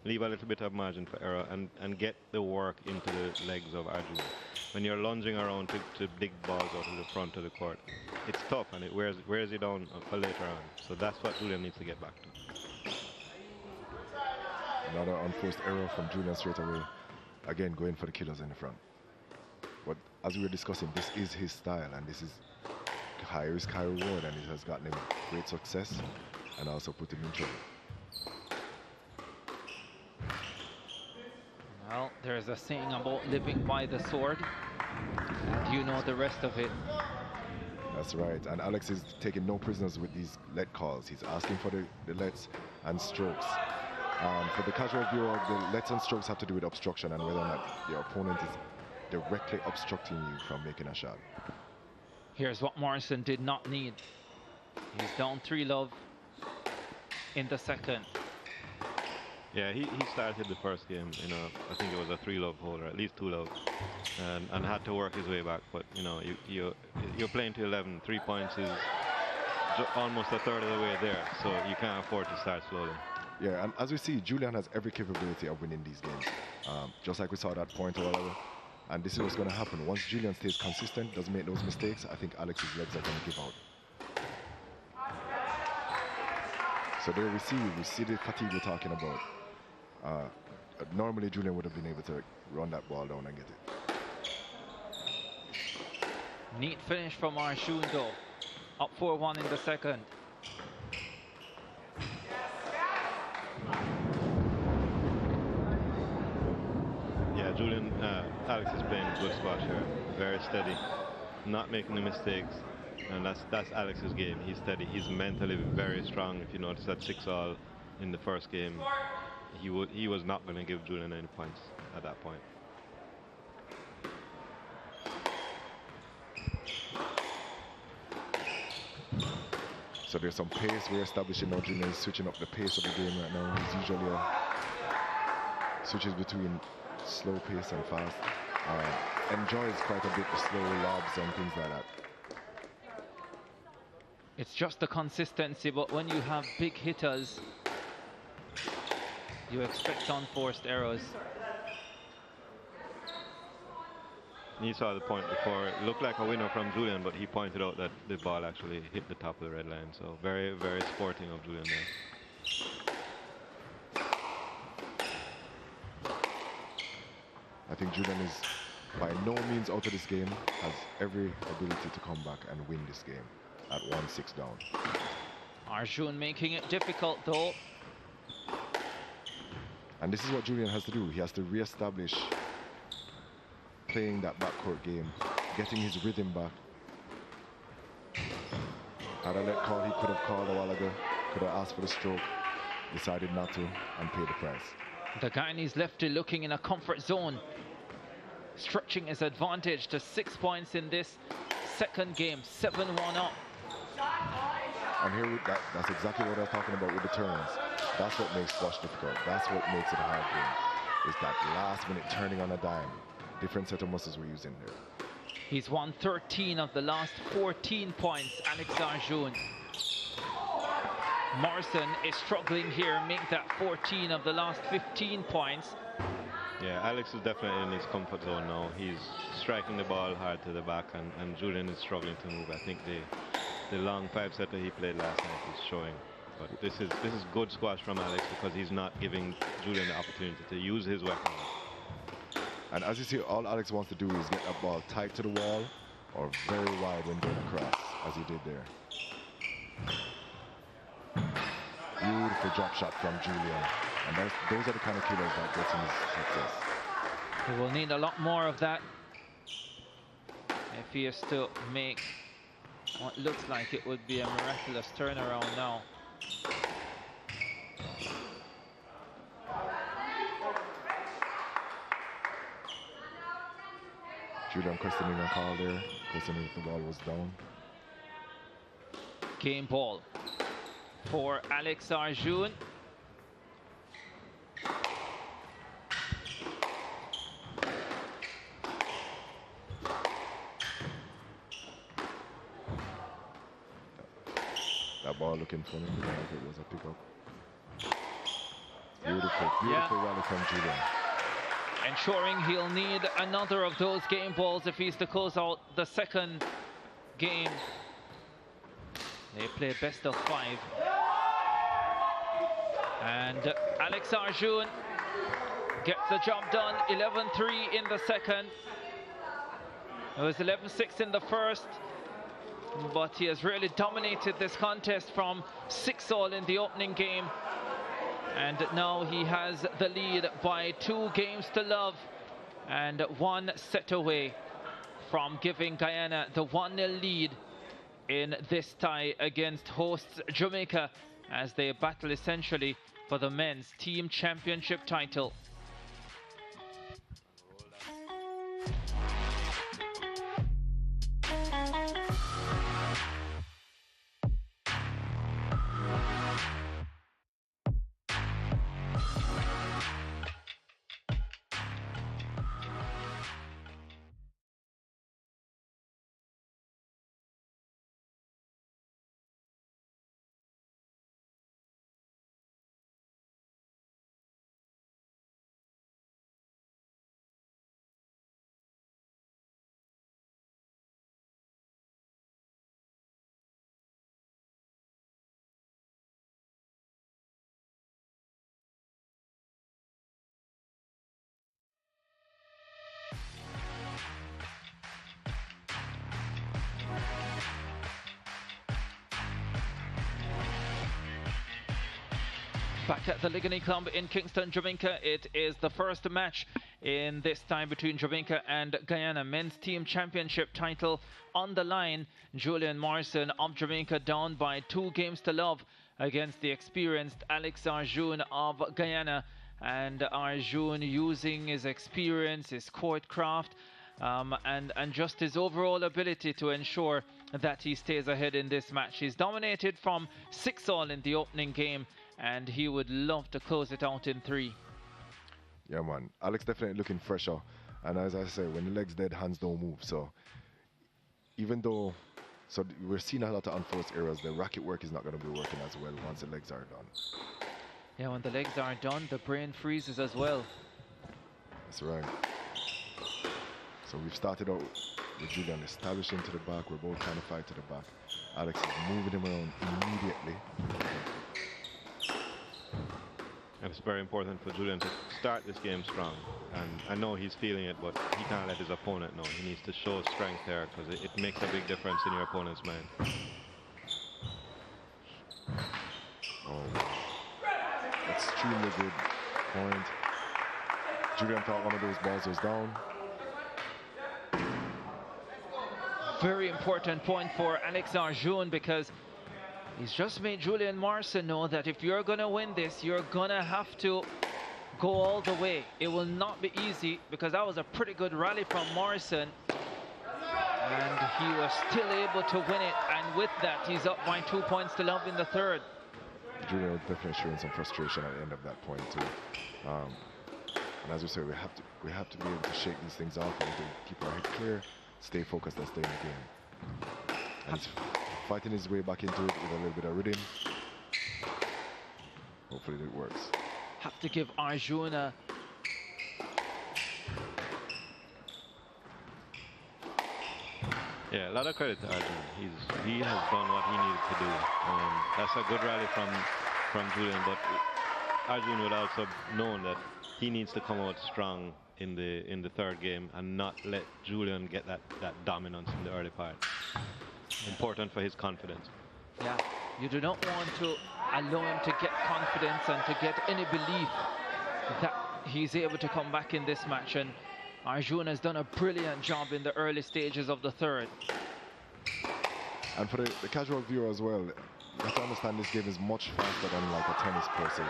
leave a little bit of margin for error, and get the work into the legs of Arjun. When you're lunging around to dig balls out of the front of the court, it's tough and it wears you down for later on. So that's what Julian needs to get back to. Another unforced error from Julian straight away. Again, going for the killers in the front. But as we were discussing, this is his style, and this is high risk, high reward, and it has gotten him great success and also put him in trouble. Well, there's a saying about living by the sword, and you know the rest of it. That's right, and Alex is taking no prisoners with these let calls. He's asking for the lets and strokes. For the casual viewer, the lets and strokes have to do with obstruction and whether or not your opponent is directly obstructing you from making a shot. Here's what Morrison did not need. He's down 3-love in the second. Yeah, he started the first game, I think it was a 3-love hole, or at least 2-love, and had to work his way back. But you're playing to 11. 3 points is almost a third of the way there, so you can't afford to start slowly. Yeah, and as we see, Julian has every capability of winning these games, just like we saw that point or whatever. And this is what's going to happen. Once Julian stays consistent, doesn't make those mistakes, I think Alex's legs are going to give out. So there we see the fatigue we're talking about. Normally Julian would have been able to run that ball down and get it. Neat finish from Arjun though. Up 4-1 in the second. Alex is playing good squash here. Very steady, not making the mistakes. And that's Alex's game. He's steady. He's mentally very strong. If you notice that 6-all in the first game, he was not going to give Julian any points at that point. So there's some pace we're establishing now. Julian is switching up the pace of the game right now. He's usually switches between slow pace and fast. Enjoys quite a bit the slow lobs and things like that. It's just the consistency, but when you have big hitters, you expect unforced errors. You saw the point before. It looked like a winner from Julian, but he pointed out that the ball actually hit the top of the red line. So very, very sporting of Julian there. I think Julian is by no means out of this game, has every ability to come back and win this game at 1-6 down. Arjun making it difficult though. And this is what Julian has to do. He has to re-establish playing that backcourt game, getting his rhythm back. Had a let call he could have called a while ago, could have asked for the stroke, decided not to, and paid the price. The Guyanese lefty looking in a comfort zone, stretching his advantage to 6 points in this second game, 7-1 up. And here, that's exactly what I was talking about with the turns. That's what makes squash difficult. That's what makes it a hard game. Is that last minute turning on a dime. Different set of muscles we're using there. He's won 13 of the last 14 points, Alex Arjun. Morrison is struggling here, make that 14 of the last 15 points. Yeah, Alex is definitely in his comfort zone now. He's striking the ball hard to the back, and Julian is struggling to move. I think the long 5-setter he played last night is showing. But this is good squash from Alex because he's not giving Julian the opportunity to use his weapon. And as you see, all Alex wants to do is get that ball tight to the wall or very wide when going across, as he did there. Beautiful drop shot from Julian. And those are the kind of killers that gets him his success. He will need a lot more of that if he is to make what looks like it would be a miraculous turnaround now. Julian questioning a call there, questioning if the ball was down. Game ball for Alex Arjun. That ball looking funny, but I think it was a pickup. Beautiful rally from Julian. Ensuring he'll need another of those game balls if he's to close out the second game. They play best of 5. And Alex Arjun gets the job done. 11-3 in the second. It was 11-6 in the first. But he has really dominated this contest from 6-all in the opening game. And now he has the lead by 2 games to love and 1 set away from giving Guyana the 1-0 lead in this tie against hosts Jamaica as they battle essentially for the men's team championship title. Back at the Ligony Club in Kingston, Jamaica, it is the first match in this time between Jamaica and Guyana. Men's team championship title on the line. Julian Morrison of Jamaica down by 2-0 against the experienced Alex Arjun of Guyana. And Arjun using his experience, his court craft, and just his overall ability to ensure that he stays ahead in this match. He's dominated from 6-all in the opening game, and he would love to close it out in 3. Yeah, man. Alex definitely looking fresher. And as I say, when the leg's dead, hands don't move. So even though, we're seeing a lot of unforced errors, the racket work is not going to be working as well once the legs are done. Yeah, when the legs are done, the brain freezes as well. That's right. So we've started out with Julian establishing to the back. We're both trying to fight to the back. Alex is moving him around immediately. It's very important for Julian to start this game strong. And I know he's feeling it, but he can't let his opponent know. He needs to show strength there, because it makes a big difference in your opponent's mind. Oh, extremely good point. Julian thought one of those balls was down. Very important point for Alex Arjun, because he's just made Julian Morrison know that if you're going to win this, you're going to have to go all the way. It will not be easy, because that was a pretty good rally from Morrison. And he was still able to win it. And with that, he's up by 2 points to love in the third. Julian was definitely showing some frustration at the end of that point too. And as we say, we have to be able to shake these things off. We have to keep our head clear, stay focused, and stay in the game. And he's fighting his way back into it with a little bit of rhythm. Hopefully it works. Have to give Arjun a yeah, a lot of credit to Arjun. He has done what he needed to do. That's a good rally from Julian, but Arjun would also known that he needs to come out strong in the third game and not let Julian get that dominance in the early part. Important for his confidence. Yeah, you do not want to allow him to get confidence and to get any belief that he's able to come back in this match. And Arjun has done a brilliant job in the early stages of the third. And for the casual viewer as well, you have to understand this game is much faster than like a tennis per se.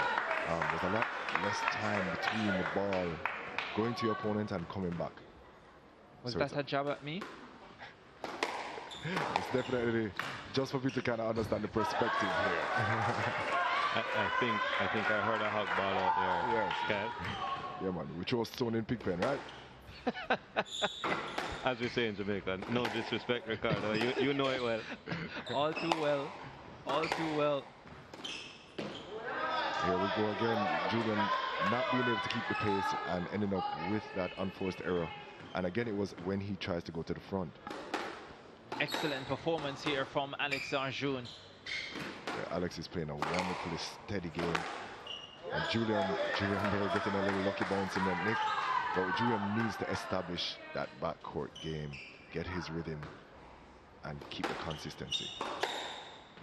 There's a lot less time between the ball going to your opponent and coming back. Was that a jab at me? It's definitely just for me to kind of understand the perspective here. I think I heard a hot ball out there. Yes. Okay. Yeah, man. We throw stone in Pigpen, right? As we say in Jamaica, no disrespect, Ricardo. You know it well. All too well. All too well. Here we go again. Julian not being able to keep the pace and ending up with that unforced error. And again, it was when he tries to go to the front. Excellent performance here from Alex Arjun. Yeah, Alex is playing a wonderfully steady game. And Julian there getting a little lucky bounce in that nick. But Julian needs to establish that backcourt game, get his rhythm, and keep the consistency.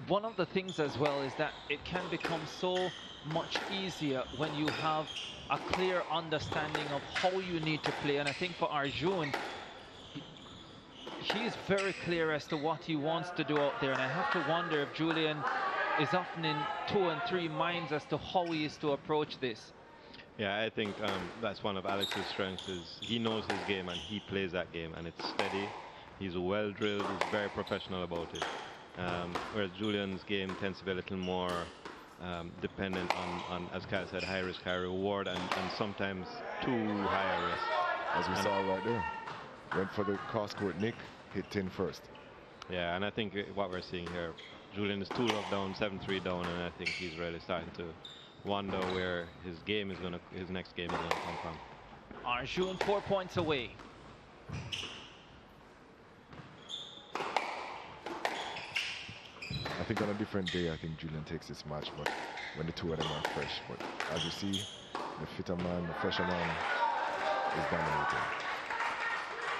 One of the things as well is that it can become so much easier when you have a clear understanding of how you need to play. And I think for Arjun, he is very clear as to what he wants to do out there. And I have to wonder if Julian is often in 2 and 3 minds as to how he is to approach this. Yeah, I think that's one of Alex's strengths, is he knows his game and he plays that game, and it's steady. He's well drilled, he's very professional about it. Whereas Julian's game tends to be a little more dependent on, as Kyle said, high risk, high reward, and sometimes too high a risk. As we saw right there. Went for the cross-court nick, hit 10 first. Yeah, and I think what we're seeing here, Julian is 2-love down, 7-3 down, and I think he's really starting to wonder where his next game is going to come from. Arjun 4 points away. I think on a different day, I think Julian takes this match, but when the two of them are fresh. But as you see, the fitter man, the fresher man is dominating.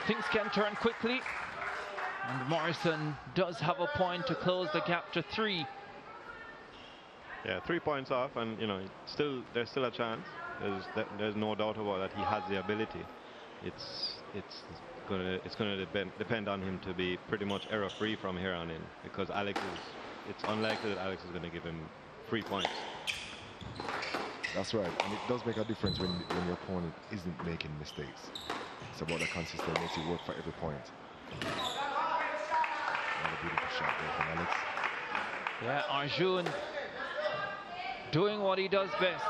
Things can turn quickly, and Morrison does have a point to close the gap to 3. Yeah, 3 points off, and you know, there's still a chance. There's no doubt about that. He has the ability. It's gonna depend on him to be pretty much error free from here on in, because it's unlikely that Alex is going to give him 3 points. That's right, and it does make a difference when your opponent isn't making mistakes. It's about the consistency, makes you work for every point. Another beautiful shot there from Alex. Yeah, Arjun doing what he does best.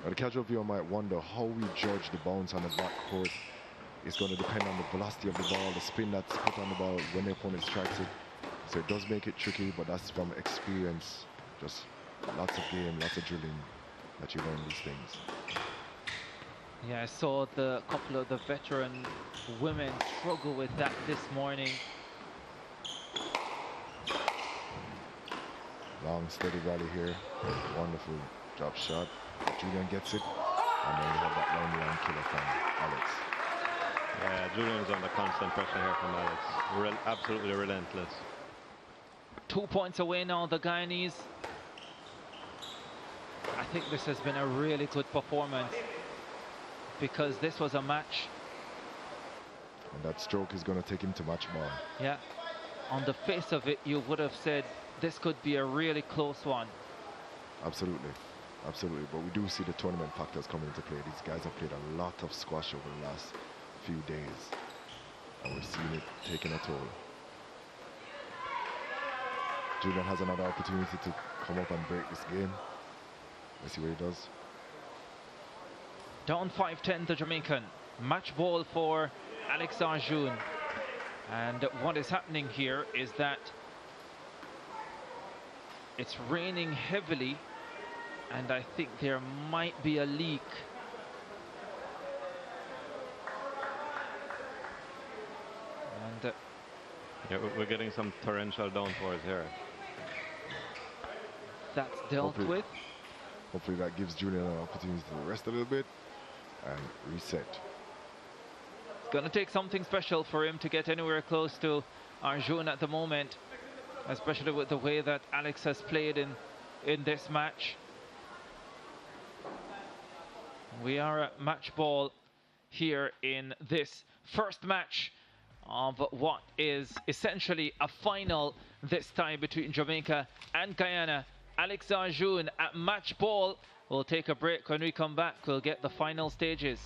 Now, the casual viewer might wonder how we judge the bounce on the back court. It's going to depend on the velocity of the ball, the spin that's put on the ball when the opponent strikes it. So it does make it tricky, but that's from experience. Just lots of game, lots of drilling that you learn these things. Yeah, I saw the couple of the veteran women struggle with that this morning. Long, steady rally here. Wonderful drop shot. Julian gets it. And then we have that long line killer from Alex. Yeah, Julian's under constant pressure here from Alex. Absolutely relentless. 2 points away now, the Guyanese. I think this has been a really good performance, because this was a match. And that stroke is going to take him to match ball. Yeah, on the face of it, you would have said this could be a really close one. Absolutely, absolutely. But we do see the tournament factors coming into play. These guys have played a lot of squash over the last few days, and we're seeing it taking a toll. Julian has another opportunity to come up and break this game. Let's see what he does. Down 5-10 the Jamaican. Match ball for Alex Arjun. And what is happening here is that it's raining heavily, and I think there might be a leak. And yeah, we're getting some torrential downpours here. That's dealt with. Hopefully that gives Julian an opportunity to rest a little bit and reset. It's going to take something special for him to get anywhere close to Arjun at the moment, especially with the way that Alex has played in this match. We are at match ball here in this first match of what is essentially a final this time between Jamaica and Guyana. Alex Arjun at match ball. We'll take a break. When we come back, we'll get the final stages.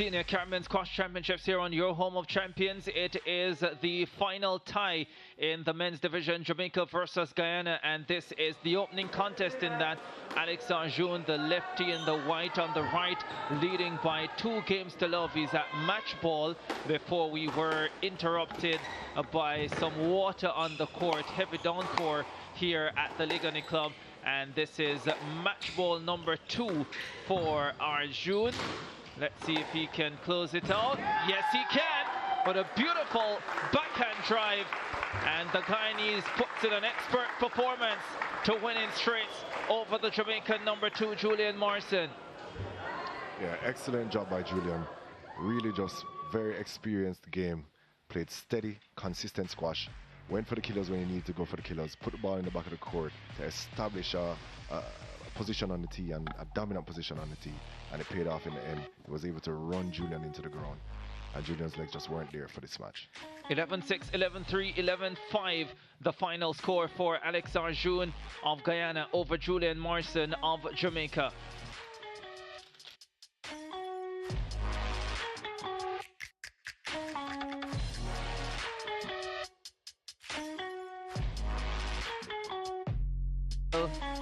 Senior Caribbean Squash Championships here on your home of champions. It is the final tie in the men's division, Jamaica versus Guyana, and this is the opening contest in that. Alex Arjun, the lefty in the white on the right, leading by 2 games to love. He's at match ball before we were interrupted by some water on the court. Heavy downpour here at the Ligani Club. And this is match ball number 2 for Arjun. Let's see if he can close it out. Yes, he can. But a beautiful backhand drive. And the Guyanese puts in an expert performance to win in straights over the Jamaican number 2, Julian Morrison. Yeah, excellent job by Julian. Really just very experienced game. Played steady, consistent squash. Went for the killers when he needed to go for the killers. Put the ball in the back of the court to establish a position on the tee, and a dominant position on the tee. And it paid off in the end. He was able to run Julian into the ground. And Julian's legs just weren't there for this match. 11-6, 11-3, 11-5, the final score for Alex Arjun of Guyana over Julian Morrison of Jamaica.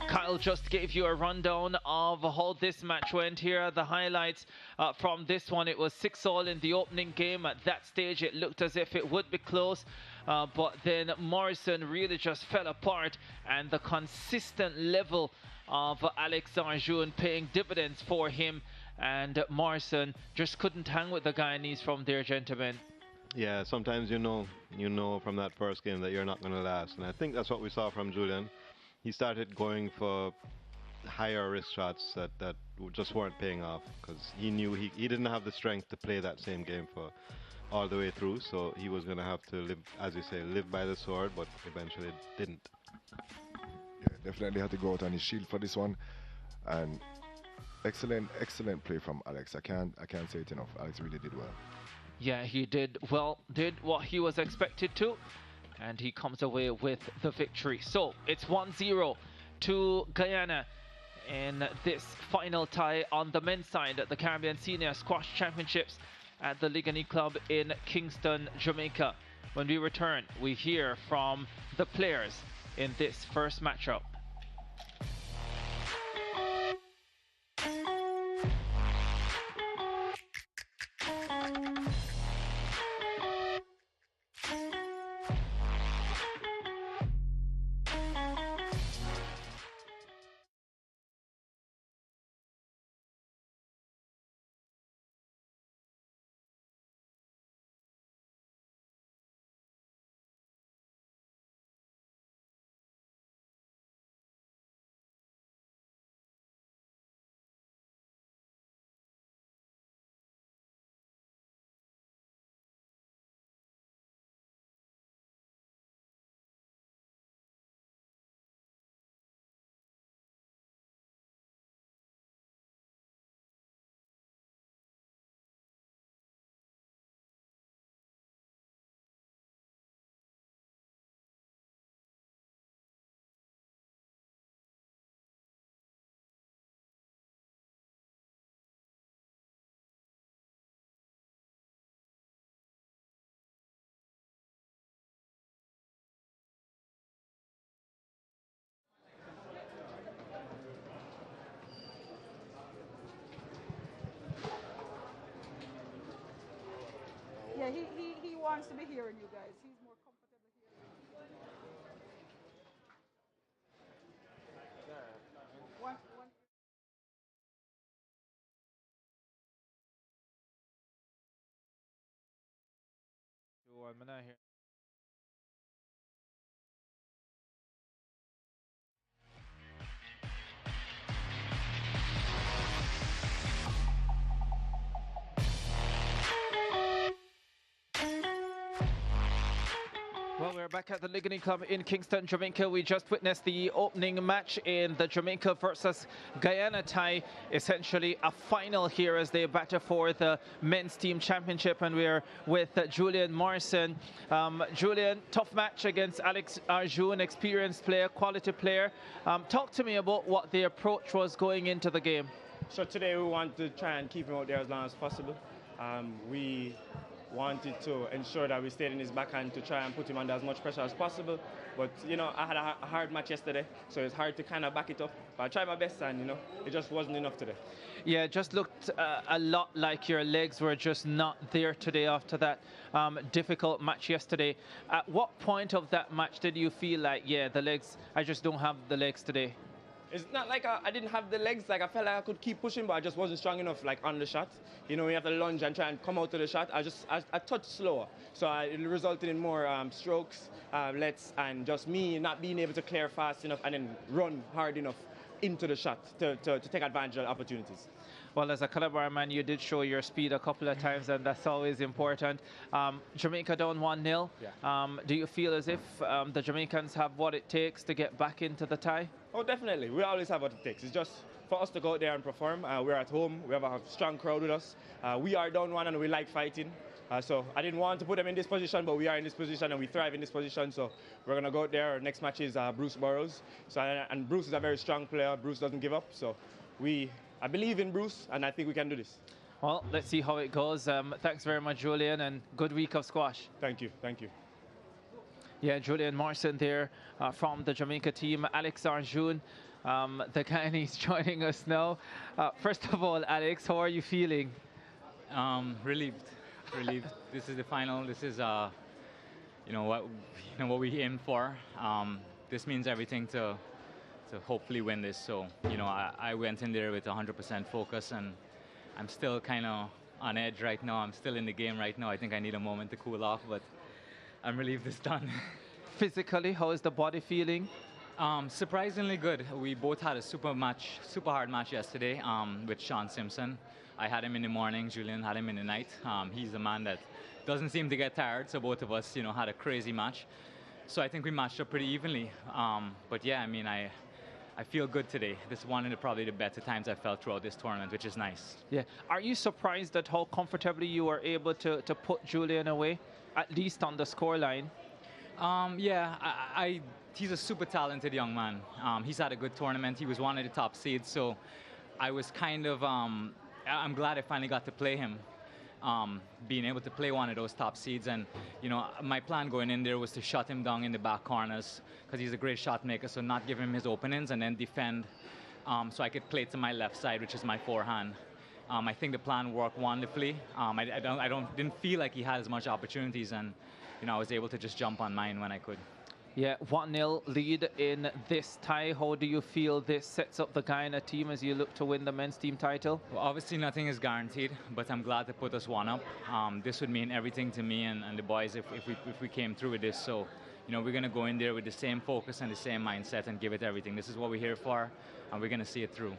Kyle just gave you a rundown of how this match went. Here are the highlights from this one. It was 6-all in the opening game. At that stage, it looked as if it would be close, but then Morrison really just fell apart, and the consistent level of Alex Arjun paying dividends for him, and Morrison just couldn't hang with the Guyanese from there, gentlemen. Yeah, sometimes you know from that first game that you're not going to last, and I think that's what we saw from Julian. He started going for higher risk shots that just weren't paying off, because he knew he didn't have the strength to play that same game for all the way through, so he was going to have to live, as you say, live by the sword, but eventually didn't. Yeah, definitely had to go out on his shield for this one, and excellent play from Alex. I can't say it enough. Alex really did well. Yeah, he did well, did what he was expected to, and he comes away with the victory. So it's 1-0 to Guyana in this final tie on the men's side at the Caribbean Senior Squash Championships at the Ligani Club in Kingston, Jamaica. When we return, we hear from the players in this first matchup. Yeah, he wants to be hearing you guys. He's more comfortable hearing. One. Here. Well, we're back at the Ligani Club in Kingston, Jamaica. We just witnessed the opening match in the Jamaica versus Guyana tie. Essentially a final here as they battle for the men's team championship, and we're with Julian Morrison. Julian, tough match against Alex Arjun, experienced player, quality player. Talk to me about what the approach was going into the game. So today we want to try and keep him out there as long as possible. We wanted to ensure that we stayed in his backhand to try and put him under as much pressure as possible. But, you know, I had a hard match yesterday, so it's hard to kind of back it up. But I tried my best, and, you know, it just wasn't enough today. Yeah, it just looked a lot like your legs were just not there today after that difficult match yesterday. At what point of that match did you feel like, yeah, the legs, I just don't have the legs today? It's not like I didn't have the legs. Like, I felt like I could keep pushing, but I just wasn't strong enough, like, on the shot. You know, you have to lunge and try and come out to the shot. I touched slower. So it resulted in more strokes, lets, and just me not being able to clear fast enough and then run hard enough into the shot to take advantage of the opportunities. Well, as a Calabar man, you did show your speed a couple of times, and that's always important. Jamaica down 1-0. Yeah. Do you feel as if the Jamaicans have what it takes to get back into the tie? Oh, definitely. We always have what it takes. It's just for us to go out there and perform. We're at home. We have a strong crowd with us. We are down 1 and we like fighting. So I didn't want to put them in this position, but we are in this position and we thrive in this position. So we're going to go out there. Our next match is Bruce Burrows. And Bruce is a very strong player. Bruce doesn't give up. So I believe in Bruce, and I think we can do this. Well, let's see how it goes. Thanks very much, Julian, and good week of squash. Thank you. Thank you. Yeah, Julian Morrison there from the Jamaica team. Alex Arjun, the Guyanese, joining us now. First of all, Alex, how are you feeling? Relieved. This is the final. This is what we aimed for. This means everything to hopefully win this. So, you know, I went in there with 100% focus, and I'm still kind of on edge right now. I'm still in the game right now. I think I need a moment to cool off, but I'm relieved it's done. Physically, how is the body feeling? Surprisingly good. We both had a super hard match yesterday with Sean Simpson. I had him in the morning, Julian had him in the night. He's a man that doesn't seem to get tired, so both of us, you know, had a crazy match. So I think we matched up pretty evenly. But yeah, I mean, I feel good today. This is one of probably the better times I felt throughout this tournament, which is nice. Yeah. Are you surprised at how comfortably you were able to put Julian away, at least on the scoreline? Yeah, he's a super talented young man. He's had a good tournament. He was one of the top seeds, so I was kind of, I'm glad I finally got to play him. Being able to play one of those top seeds, and you know, my plan going in there was to shut him down in the back corners because he's a great shot maker, so not give him his openings and then defend so I could play to my left side, which is my forehand. I think the plan worked wonderfully. I didn't feel like he had as much opportunities, and you know, I was able to just jump on mine when I could. Yeah, 1-0 lead in this tie. How do you feel this sets up the Guyana team as you look to win the men's team title? Well, obviously nothing is guaranteed, but I'm glad to put us one up. This would mean everything to me and the boys if we came through with this. So, you know, we're going to go in there with the same focus and the same mindset and give it everything. This is what we're here for, and we're going to see it through.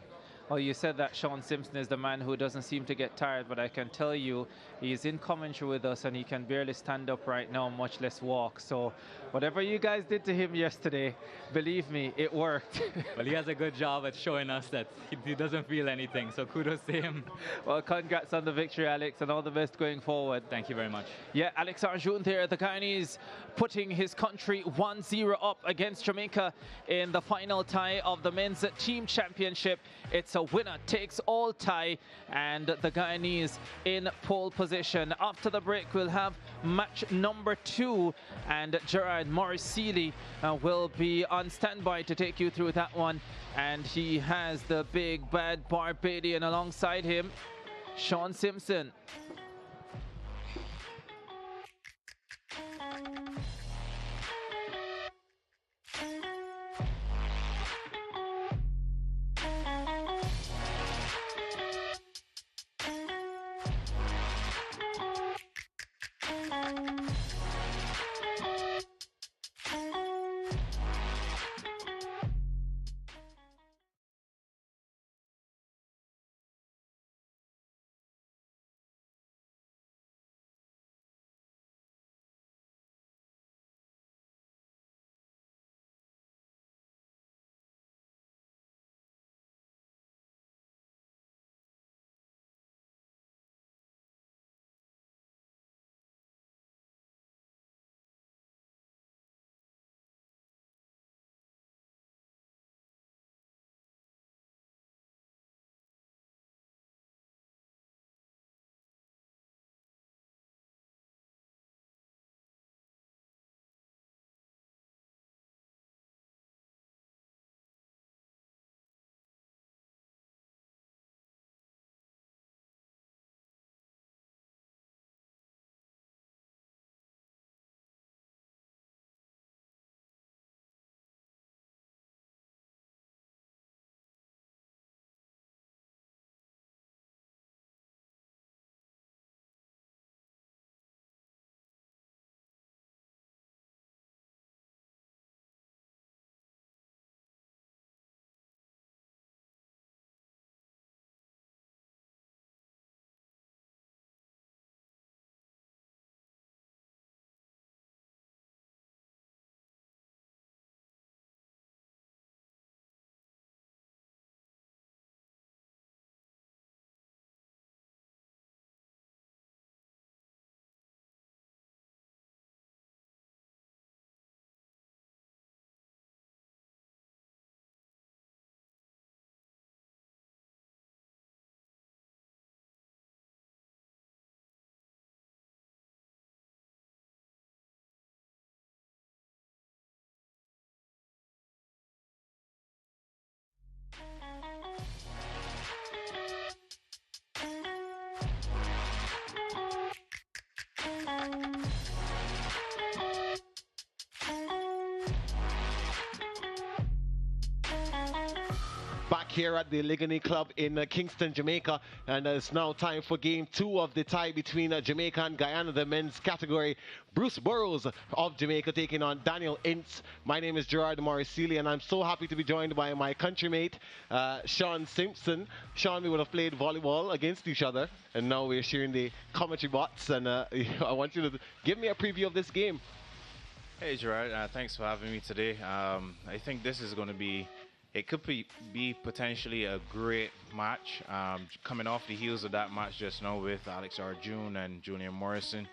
Well, you said that Sean Simpson is the man who doesn't seem to get tired, but I can tell you he's in commentary with us and he can barely stand up right now, much less walk. So whatever you guys did to him yesterday, believe me, it worked. Well, he has a good job at showing us that he doesn't feel anything, so kudos to him. Well, congrats on the victory, Alex, and all the best going forward. Thank you very much. Yeah, Alex Arjun there, the Guyanese, putting his country 1-0 up against Jamaica in the final tie of the men's team championship. It's a winner-takes-all tie, and the Guyanese in pole position. After the break, we'll have match number 2, and Gerard Morrison will be on standby to take you through that one. And he has the big bad Barbadian alongside him, Sean Simpson. back here at the Ligony Club in Kingston, Jamaica, and it's now time for game 2 of the tie between Jamaica and Guyana, the men's category. Bruce Burrows of Jamaica taking on Daniel Ince. My name is Gerard Morrison, and I'm so happy to be joined by my countrymate, Sean Simpson. Sean, we would have played volleyball against each other, and now we're sharing the commentary bots, and I want you to give me a preview of this game. Hey Gerard, thanks for having me today. I think this is going to be, it could be potentially a great match. Coming off the heels of that match just now with Alex Arjun and Junior Morrison.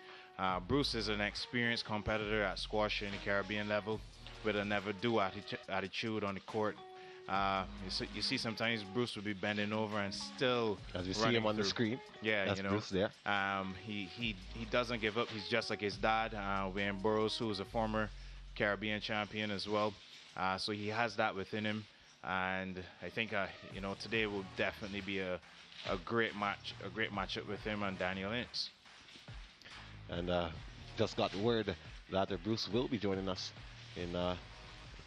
Bruce is an experienced competitor at squash in the Caribbean level with a never-do attitude on the court. You see sometimes Bruce will be bending over and still, as we see him on the screen. Yeah, that's Bruce there. He doesn't give up. He's just like his dad, Wayne Burrows, who is a former Caribbean champion as well. So he has that within him, and I think today will definitely be a great matchup with him and Daniel Ince. And just got word that Bruce will be joining us in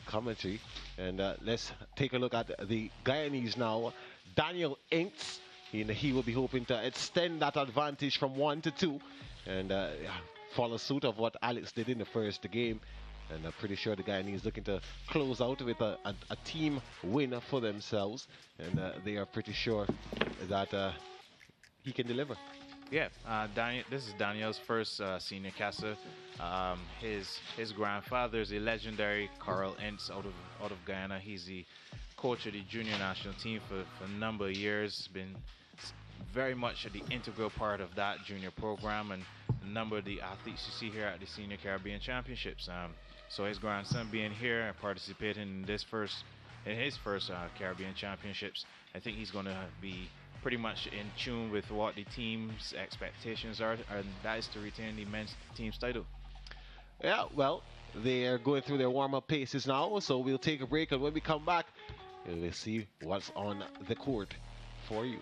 commentary, and let's take a look at the Guyanese now. Daniel Ince, he will be hoping to extend that advantage from 1 to 2 and follow suit of what Alex did in the first game, and I'm pretty sure the Guyanese looking to close out with a team win for themselves, and they are pretty sure that he can deliver. Yeah, this is Daniel's first senior CASA. His grandfather is a legendary Carl Ince out of Guyana. He's the coach of the junior national team for a number of years. Been very much the integral part of that junior program, and a number of the athletes you see here at the Senior Caribbean Championships. So his grandson being here and participating in his first Caribbean Championships, I think he's going to be pretty much in tune with what the team's expectations are, and that is to retain the men's team's title. Yeah, well, they are going through their warm-up paces now, so we'll take a break, and when we come back, we'll see what's on the court for you.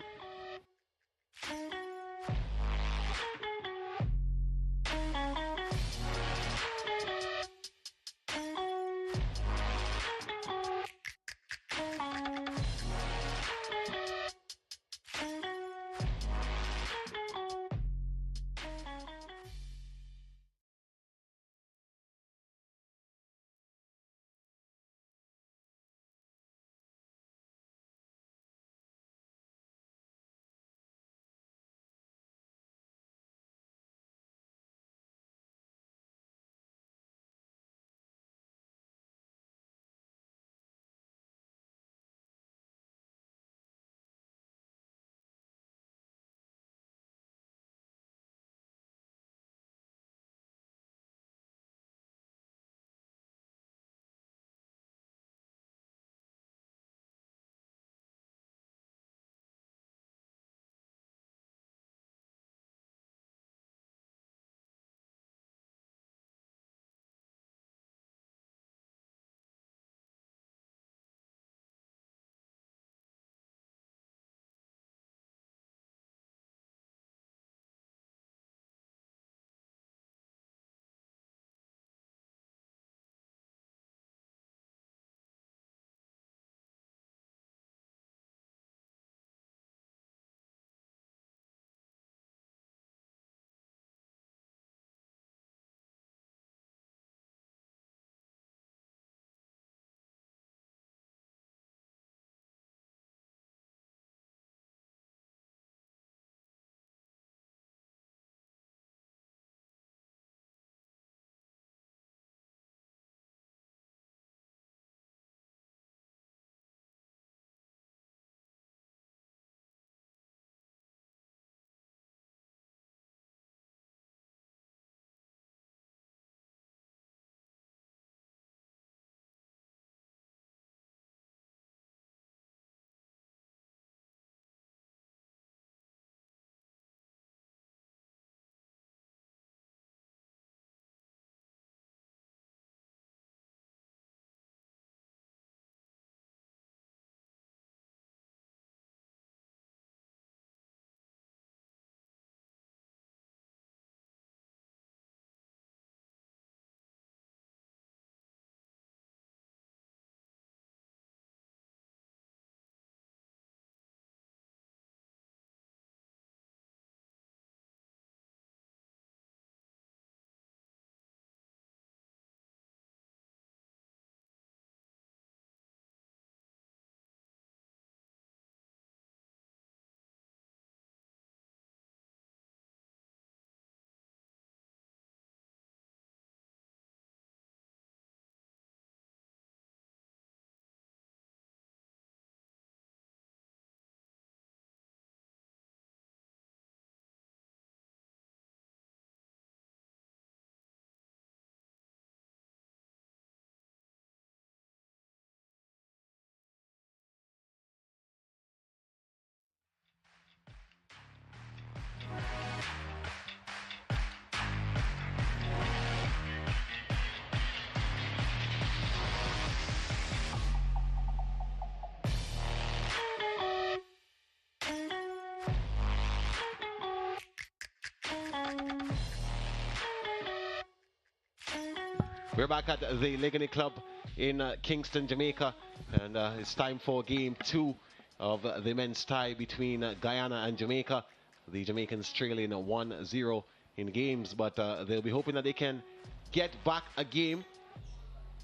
We're back at the Ligony Club in Kingston, Jamaica, and it's time for game 2 of the men's tie between Guyana and Jamaica. The Jamaicans trailing 1-0 in games, but they'll be hoping that they can get back a game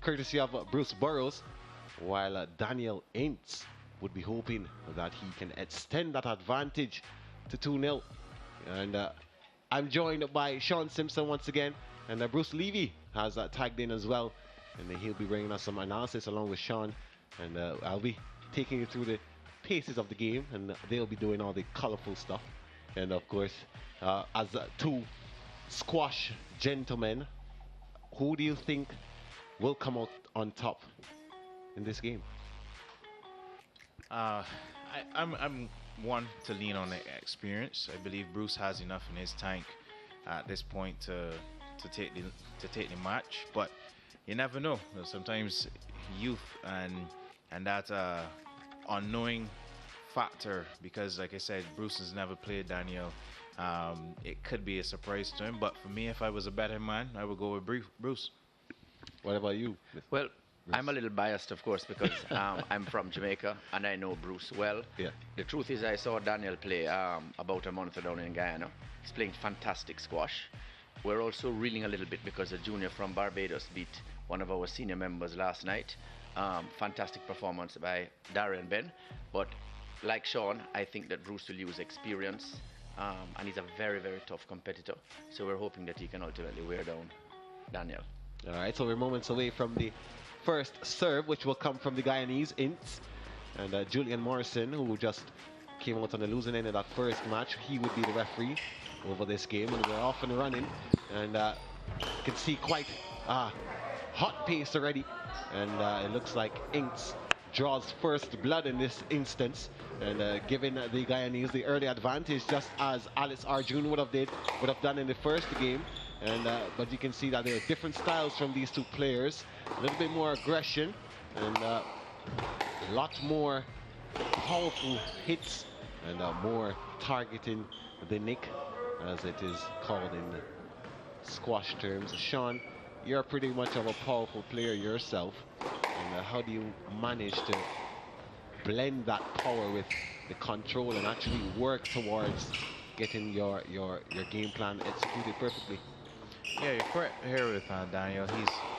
courtesy of Bruce Burrows, while Daniel Ince would be hoping that he can extend that advantage to 2-0. And I'm joined by Sean Simpson once again, and Bruce Levy has tagged in as well, and he'll be bringing us some analysis along with Sean, and I'll be taking you through the paces of the game, and they'll be doing all the colorful stuff. And of course, as two squash gentlemen, who do you think will come out on top in this game? I'm one to lean on the experience. I believe Bruce has enough in his tank at this point to take the match, but you never know. Sometimes youth and that unknowing factor, because like I said, Bruce has never played Daniel. It could be a surprise to him, but for me, if I was a betting man, I would go with Bruce. What about you? Well, I'm a little biased, of course, because I'm from Jamaica and I know Bruce well. Yeah. The truth is, I saw Daniel play about a month down in Guyana. He's playing fantastic squash. We're also reeling a little bit because a junior from Barbados beat one of our senior members last night. Fantastic performance by Darian Ben. But like Sean, I think that Bruce will use experience, and he's a very, very tough competitor. So we're hoping that he can ultimately wear down Daniel. All right, so we're moments away from the first serve, which will come from the Guyanese, Ince. And Julian Morrison, who just came out on the losing end of that first match, he would be the referee over this game, and we're off and running. And you can see quite hot pace already, and it looks like Ince draws first blood in this instance, and giving the Guyanese the early advantage, just as Alex Arjun would have done in the first game. And but you can see that there are different styles from these two players, a little bit more aggression and a lot more powerful hits, and more targeting the nick, as it is called in squash terms. Sean, you're pretty much of a powerful player yourself, and how do you manage to blend that power with the control and actually work towards getting your game plan executed perfectly? Yeah, you're correct here with Daniel.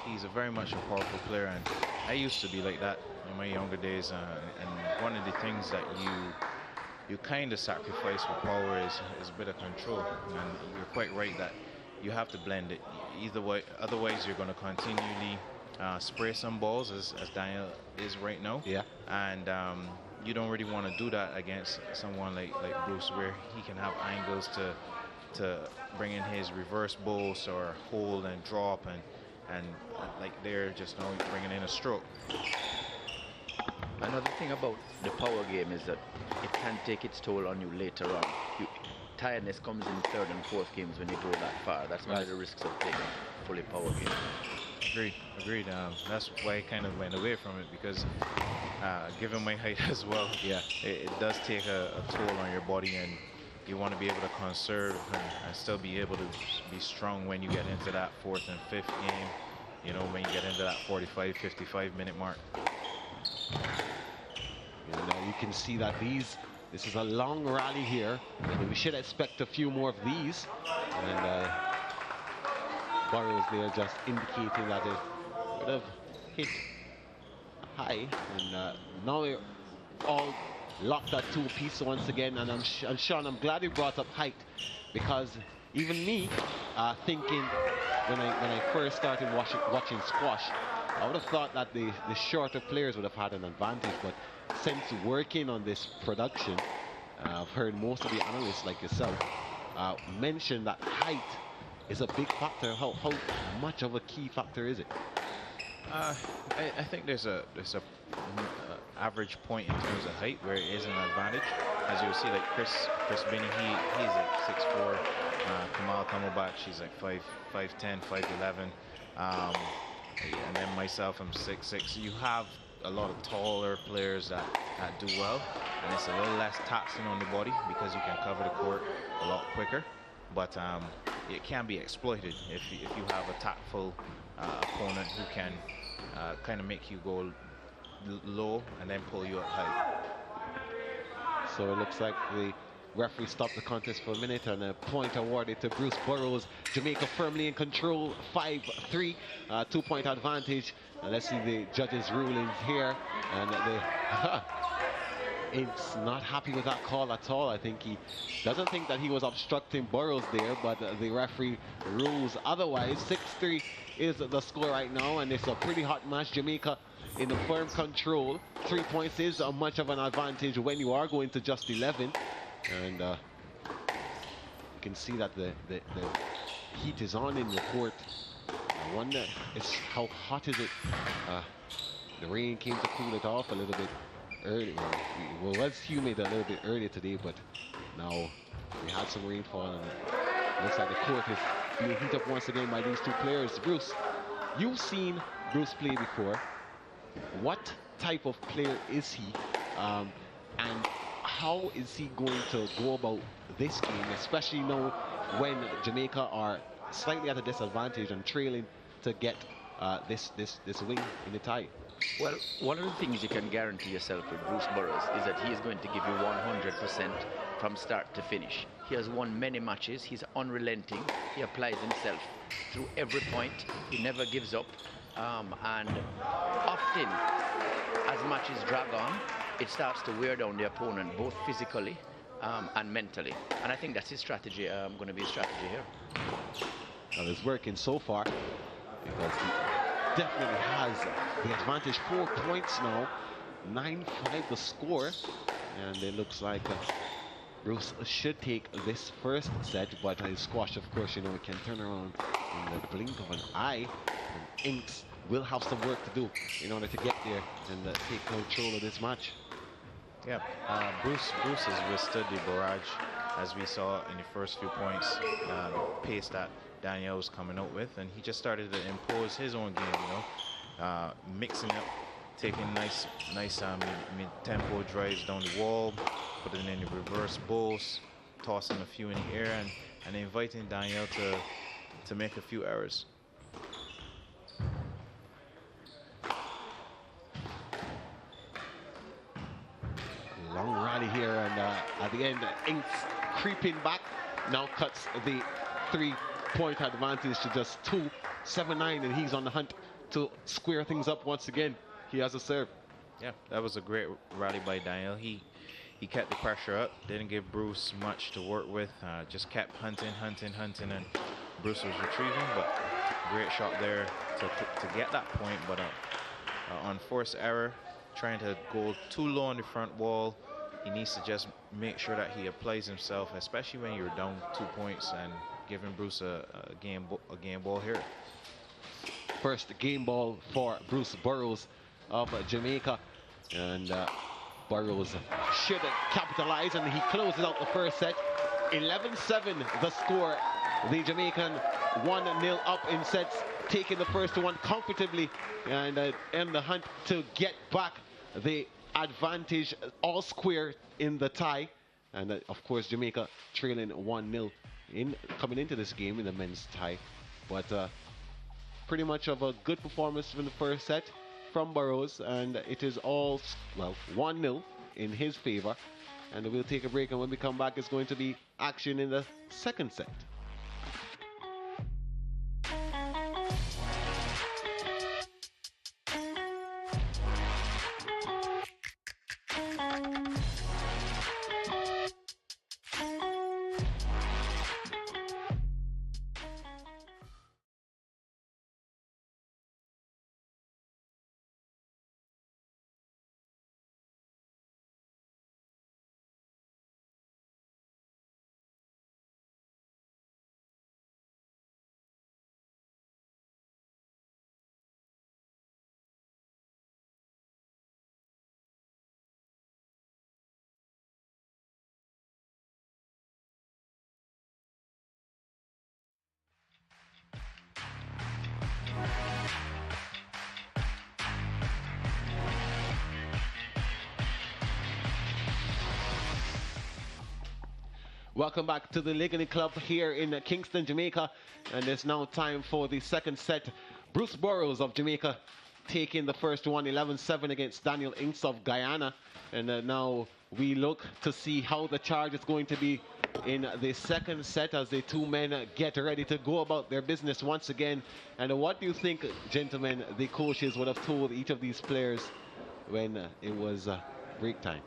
He's a very much a powerful player, and I used to be like that in my younger days. And one of the things that you kind of sacrifice with power is a bit of control. And you're quite right that you have to blend it. Either way, otherwise you're going to continually spray some balls, as Daniel is right now. Yeah. And you don't really want to do that against someone like Bruce, where he can have angles to bring in his reverse bolts or hold and drop, and like they're just now bringing in a stroke. Another thing about the power game is that it can take its toll on you later on. Tiredness comes in third and fourth games when you go that far. That's one of the risks of playing a fully power game. Agreed. That's why I kind of went away from it, because given my height as well, yeah, it does take a toll on your body, and you want to be able to conserve and still be able to be strong when you get into that fourth and fifth game, you know, when you get into that 45, 55 minute mark. And you can see that this is a long rally here, and we should expect a few more of these. And Burrows there just indicating that it would have hit high, and now we're all locked at 2-piece once again. And Sean, I'm glad you brought up height, because even me thinking when I first started watching squash, I would have thought that the shorter players would have had an advantage. But since working on this production, I've heard most of the analysts like yourself mention that height is a big factor. How much of a key factor is it? I think there's a average point in terms of height where it is an advantage. As you'll see, like Chris Binney, he's like 6'4". Kamal Kamobat, she's like 5'10", 5'11". And then myself, I'm 6'6". You have a lot of taller players that do well, and it's a little less taxing on the body because you can cover the court a lot quicker. But it can be exploited if you have a tactful opponent who can kind of make you go low and then pull you up high. So it looks like the referee stopped the contest for a minute and a point awarded to Bruce Burrows. Jamaica firmly in control, 5-3, 2-point advantage. And let's see the judges' rulings here. And Ince not happy with that call at all. I think he doesn't think that he was obstructing Burrows there, but the referee rules otherwise. 6-3 is the score right now, and it's a pretty hot match. Jamaica in the firm control. 3 points is much of an advantage when you are going to just 11. And you can see that the heat is on in the court. I wonder how hot is it? The rain came to cool it off a little bit early. Well, it was humid a little bit earlier today, but now we had some rainfall, and it looks like the court is being heated up once again by these two players. Bruce, you've seen Bruce play before. What type of player is he? And how is he going to go about this game, especially now when Jamaica are slightly at a disadvantage and trailing to get this win in the tie? Well, one of the things you can guarantee yourself with Bruce Burrows is that he is going to give you 100% from start to finish. He has won many matches. He's unrelenting. He applies himself through every point. He never gives up. And often, as matches drag on, it starts to wear down the opponent, both physically and mentally. And I think that's his strategy, going to be his strategy here. Well, it's working so far, because he definitely has the advantage. 4 points now, 9-5 the score. And it looks like Bruce should take this first set, but his squash, of course, you know, it can turn around in the blink of an eye. And Ince will have some work to do in order to get there and take control of this match. Yeah, Bruce has withstood the barrage, as we saw in the first few points, the pace that Daniel was coming out with, and he just started to impose his own game, you know, mixing up, taking nice mid-tempo drives down the wall, putting in the reverse bowls, tossing a few in the air, and inviting Daniel to make a few errors. Long rally here, and at the end, Ince creeping back now cuts the 3-point advantage to just 2, 7-9, and he's on the hunt to square things up once again. He has a serve. Yeah, that was a great rally by Daniel. He kept the pressure up, didn't give Bruce much to work with, just kept hunting, and Bruce was retrieving, but great shot there to get that point, but unforced error, trying to go too low on the front wall. He needs to just make sure that he applies himself, especially when you're down 2 points, and giving Bruce a game ball here. First game ball for Bruce Burrows of Jamaica, and Burrows should capitalize, and he closes out the first set. 11-7 the score. The Jamaican 1-0 up in sets, taking the first one comfortably, and in the hunt to get back the advantage all square in the tie. And of course, Jamaica trailing 1-0 coming into this game in the men's tie. But pretty much of a good performance in the first set from Burrows, and it is all, well, 1-0 in his favor. And we'll take a break, and when we come back, it's going to be action in the second set. Welcome back to the Ligony Club here in Kingston, Jamaica. And it's now time for the second set. Bruce Burrows of Jamaica taking the first one, 11-7 against Daniel Ince of Guyana. And now we look to see how the charge is going to be in the second set as the two men get ready to go about their business once again. And what do you think, gentlemen, the coaches would have told each of these players when it was break time?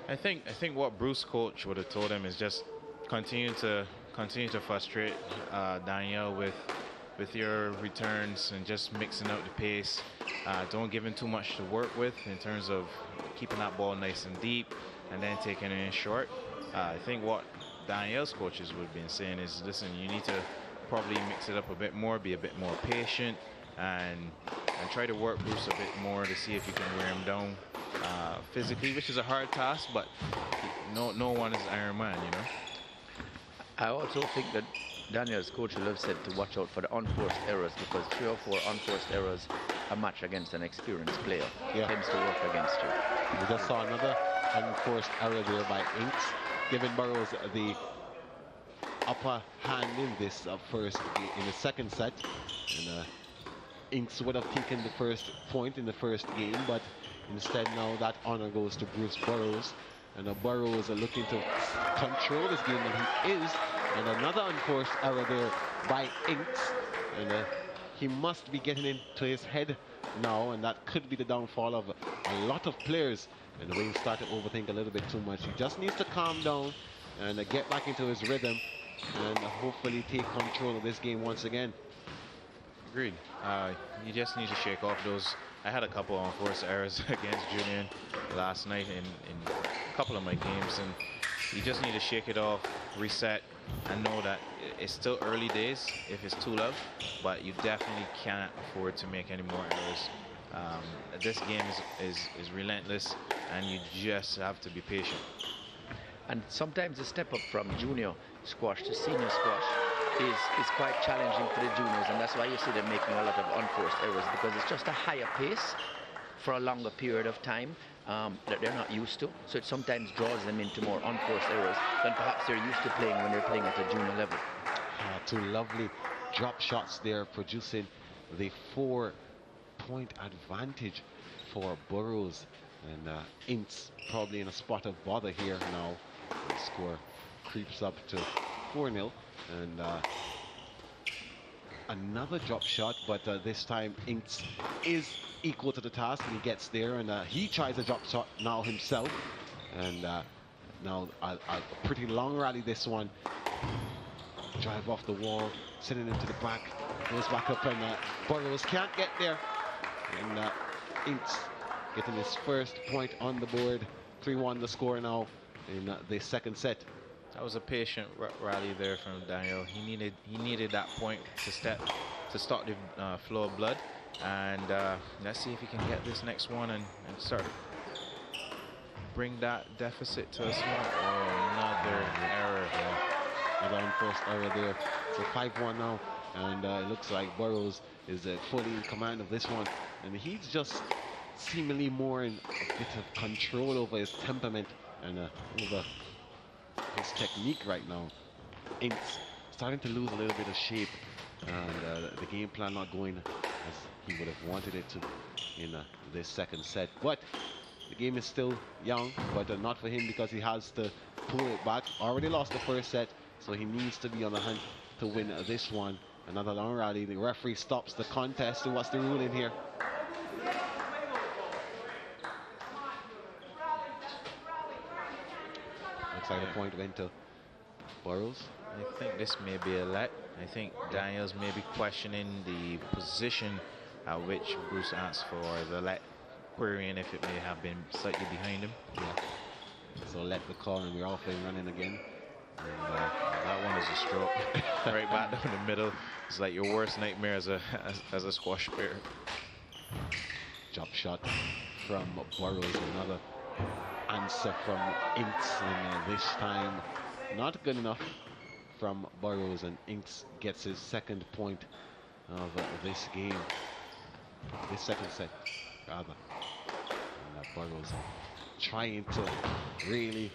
I think what Bruce coach would have told him is just continue to frustrate Daniel with your returns and just mixing out the pace. Don't give him too much to work with in terms of keeping that ball nice and deep and then taking it in short. I think what Daniel's coaches would have been saying is, listen, you need to probably mix it up a bit more, be a bit more patient, and try to work Bruce a bit more to see if you can wear him down physically, which is a hard task, but no one is Iron Man, you know. I also think that Daniel's coach will have said to watch out for the unforced errors, because 3 or 4 unforced errors a match against an experienced player tends to work against you. We just saw another unforced error there by Ince, giving Burrows the upper hand in this in the second set. And Ince would have taken the first point in the first game, but instead now that honor goes to Bruce Burrows. And Burrows are looking to control this game, and he is. And another unforced error there by Ince. And he must be getting into his head now, and that could be the downfall of a lot of players. And the way he started to overthink a little bit too much. He just needs to calm down and get back into his rhythm and hopefully take control of this game once again. Agreed. You just need to shake off those. I had a couple of unforced errors against Julian last night in a couple of my games, and you just need to shake it off, reset, and know that it's still early days if it's too low, but you definitely cannot afford to make any more errors. This game is relentless, and you just have to be patient. And sometimes the step up from junior squash to senior squash is quite challenging for the juniors, and that's why you see them making a lot of unforced errors, because it's just a higher pace for a longer period of time that they're not used to. So it sometimes draws them into more unforced errors than perhaps they're used to playing when they're playing at a junior level. Two lovely drop shots there, producing the 4-point advantage for Burrows. And Ince probably in a spot of bother here now. The score creeps up to 4-0. And another drop shot, but this time Ince is equal to the task, and he gets there, and he tries a drop shot now himself. And now a pretty long rally, this one. Drive off the wall, sending him to the back, goes back up, and Burrows can't get there. And Ince getting his first point on the board. 3-1 the score now in the second set. That was a patient rally there from Daniel. He needed that point to start the flow of blood, and let's see if he can get this next one and start bring that deficit to a small. Oh, another error. Another unforced error there. So 5-1 now, and it looks like Burrows is fully in command of this one, and he's just seemingly more in a bit of control over his temperament and over his technique right now. Ince starting to lose a little bit of shape, and the game plan not going as he would have wanted it to in this second set. But the game is still young, but not for him, because he has to pull it back. Already lost the first set, so he needs to be on the hunt to win this one. Another long rally. The referee stops the contest. And what's the ruling here? Looks like the point went to Burrows. I think this may be a let. I think Daniels may be questioning the position at which Bruce asked for the let, querying if it may have been slightly behind him. Yeah. So let the call, and we're off and running again. And that one is a stroke. Right back down the middle. It's like your worst nightmare as a squash player. Drop shot from Burrows. Another answer from Ince, and this time not good enough from Burrows, and Ince gets his second point of this game, this second set rather. And Burrows trying to really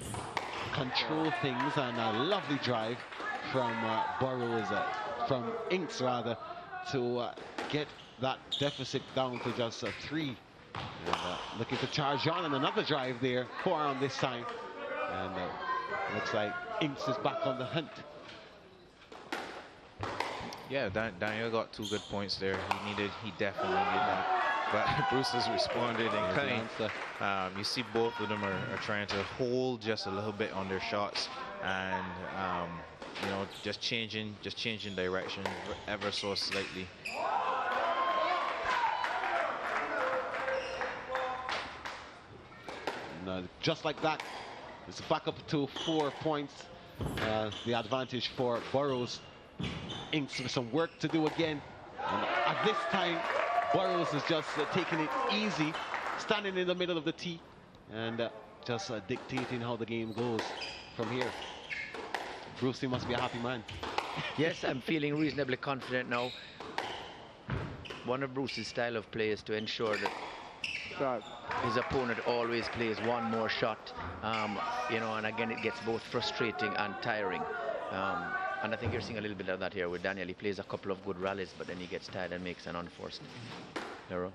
control things, and a lovely drive from Burrows, from Ince rather, to get that deficit down to just 3. And looking to charge on, and another drive there, forearm this time. And looks like Ince is back on the hunt. Yeah, Daniel got 2 good points there. He definitely needed that. But Bruce has responded in kind. You see both of them are trying to hold just a little bit on their shots, and you know, just changing direction ever so slightly. And, just like that, it's back up to 4 points. The advantage for Burrows. Ince with some work to do again. And at this time, Burrows is just taking it easy, standing in the middle of the tee, and just dictating how the game goes from here. Bruce, you must be a happy man. Yes, I'm feeling reasonably confident now. One of Bruce's style of play is to ensure that his opponent always plays one more shot, you know, and again it gets both frustrating and tiring. And I think you're seeing a little bit of that here with Daniel. He plays a couple of good rallies, but then he gets tired and makes an unforced error.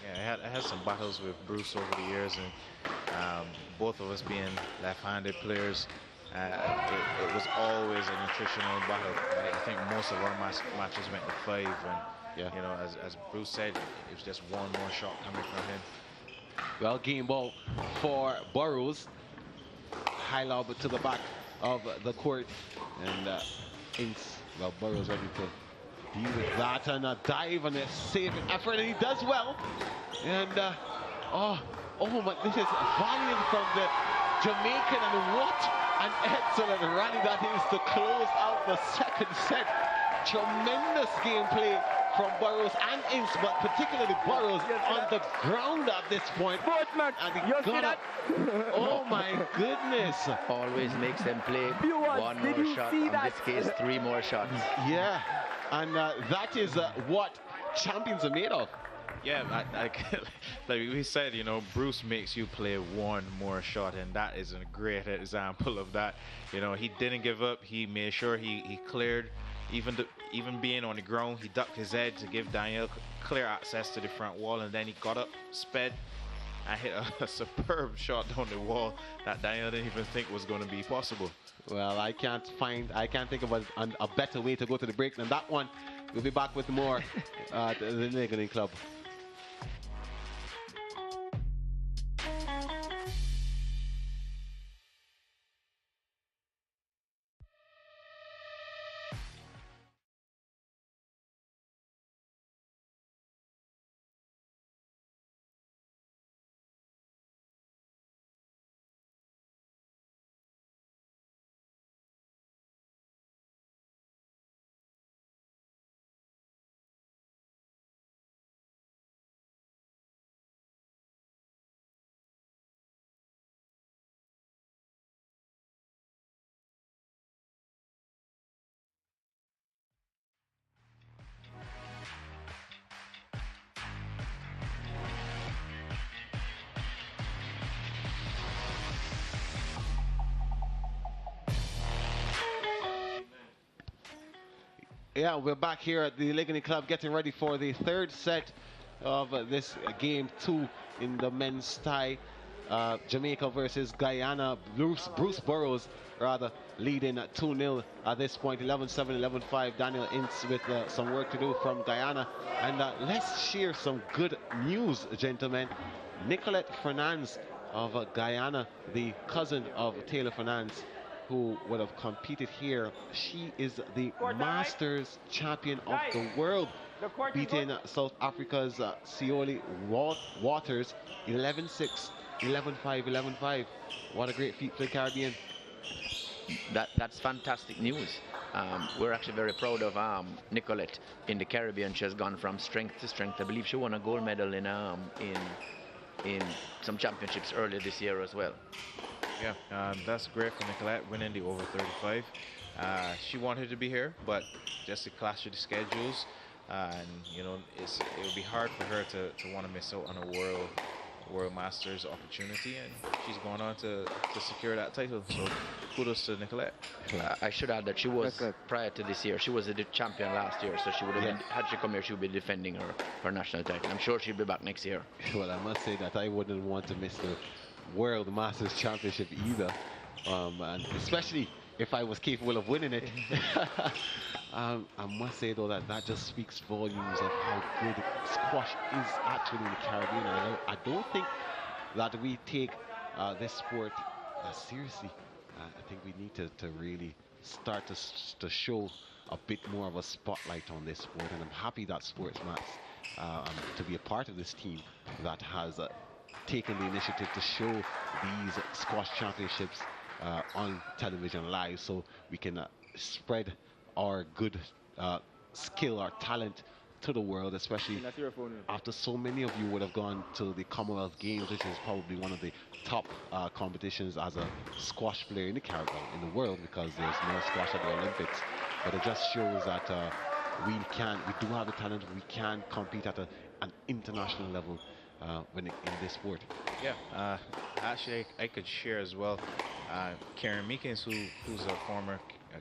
Yeah, I had some battles with Bruce over the years, and both of us being left-handed players, it was always a nutritional battle. I think most of our matches went to 5, and you know, as Bruce said, it was just one more shot coming from him. Well, game ball for Burrows. High lob to the back of the court, and Ince, well, Burrows ready to deal with that, and a dive and a saving effort, and he does well. And oh my, this is valiant from the Jamaican, and what an excellent rally that is to close out the second set. Tremendous gameplay from Burrows and Ince, but particularly Burrows on the ground at this point. And he got up. Oh my goodness. Always makes them play one more shot. In this case, 3 more shots. Yeah, and that is what champions are made of. Yeah, like we said, you know, Bruce makes you play one more shot, and that is a great example of that. You know, he didn't give up. He made sure he cleared. Even being on the ground, he ducked his head to give Daniel clear access to the front wall, and then he got up, sped, and hit a superb shot down the wall that Daniel didn't even think was going to be possible. Well, I can't think of a better way to go to the break than that one. We'll be back with more at the Lightning Club. Yeah, we're back here at the Lightning Club getting ready for the 3rd set of this game 2 in the men's tie. Jamaica versus Guyana. Bruce Burrows rather leading at 2-0 at this point. 11-7, 11-5. Daniel Ince with some work to do from Guyana. And let's share some good news, gentlemen. Nicolette Fernandes of Guyana, the cousin of Taylor Fernandes, who would have competed here. She is the Masters champion of the world, beating South Africa's Sioli Waters 11-6, 11-5, 11-5. What a great feat for the Caribbean. That's fantastic news. We're actually very proud of Nicolette in the Caribbean. She has gone from strength to strength. I believe she won a gold medal in some championships earlier this year as well. Yeah, that's great for Nicolette, winning the over 35. She wanted to be here, but just the clash of the schedules, and you know, it would be hard for her to want to miss out on a world World Masters opportunity, and she's gone on to secure that title. So kudos to Nicolette. I should add that she was, prior to this year, she was the champion last year, so she would have been, had she come here, she would be defending her national title. I'm sure she'll be back next year. Well, I must say that I wouldn't want to miss the World Masters Championship either, and especially if I was capable of winning it. I must say though that just speaks volumes of how good squash is actually in the Caribbean. And I don't think that we take this sport seriously. I think we need to really start to show a bit more of a spotlight on this sport, and I'm happy that SportsMax to be a part of this team that has taken the initiative to show these squash championships on television live, so we can spread our good skill, our talent to the world, especially after so many of you would have gone to the Commonwealth Games, which is probably one of the top competitions as a squash player in the Caribbean, in the world, because there's no squash at the Olympics. But it just shows that we do have the talent, we can compete at an international level in this sport. Yeah, actually I could share as well. Karen Meekins, who's a former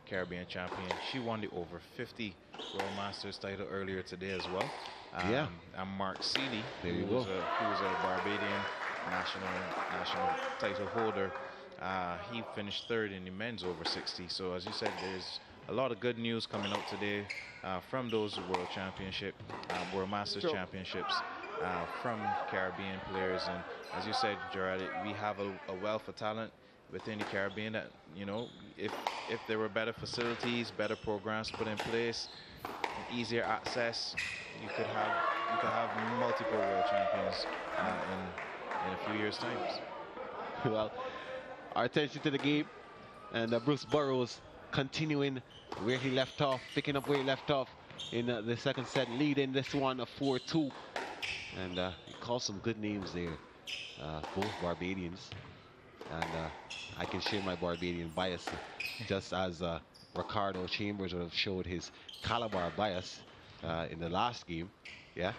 Caribbean champion, she won the over 50 World Masters title earlier today as well. And Mark Seeley, who was a Barbadian national title holder, he finished third in the men's over 60. So as you said, there's a lot of good news coming out today from those World Championship, World Masters Championships, from Caribbean players. And as you said, Gerard, we have a wealth of talent within the Caribbean that, you know, if there were better facilities, better programs put in place, easier access, you could have multiple world champions in a few years' time. Well, our attention to the game, and Bruce Burrows continuing where he left off, picking up where he left off in the second set, leading this one 4-2, and he called some good names there, both Barbadians. And I can share my Barbadian bias, just as Ricardo Chambers would have showed his Calabar bias in the last game. Yeah,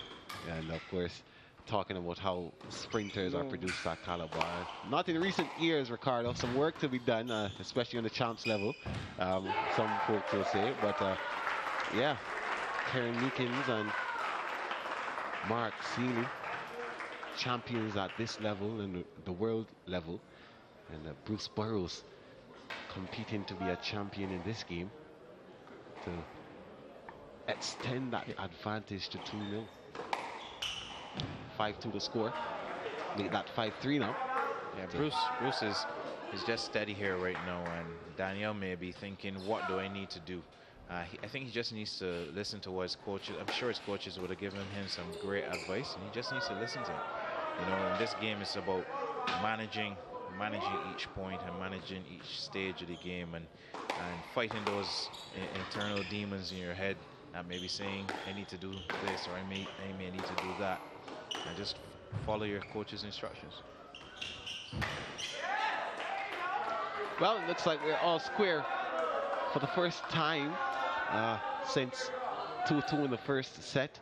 and of course, talking about how sprinters are produced at Calabar. Not in recent years, Ricardo. Some work to be done, especially on the champs level. Some folks will say, but yeah, Karen Meekins and Mark Seeley, champions at this level and the world level. And Bruce Burrows competing to be a champion in this game to extend that advantage to 2-0. 5-2 the score. Make that 5-3 now. Yeah, Bruce is just steady here right now, and Danielle may be thinking, what do I need to do? I think he just needs to listen to what his coaches, I'm sure his coaches would have given him some great advice, and he just needs to listen to it. You know, in this game it's about managing each point and managing each stage of the game, and fighting those internal demons in your head that may be saying, I need to do this, or I may need to do that, and just follow your coach's instructions. Well, it looks like we're all square for the first time since 2-2 in the first set.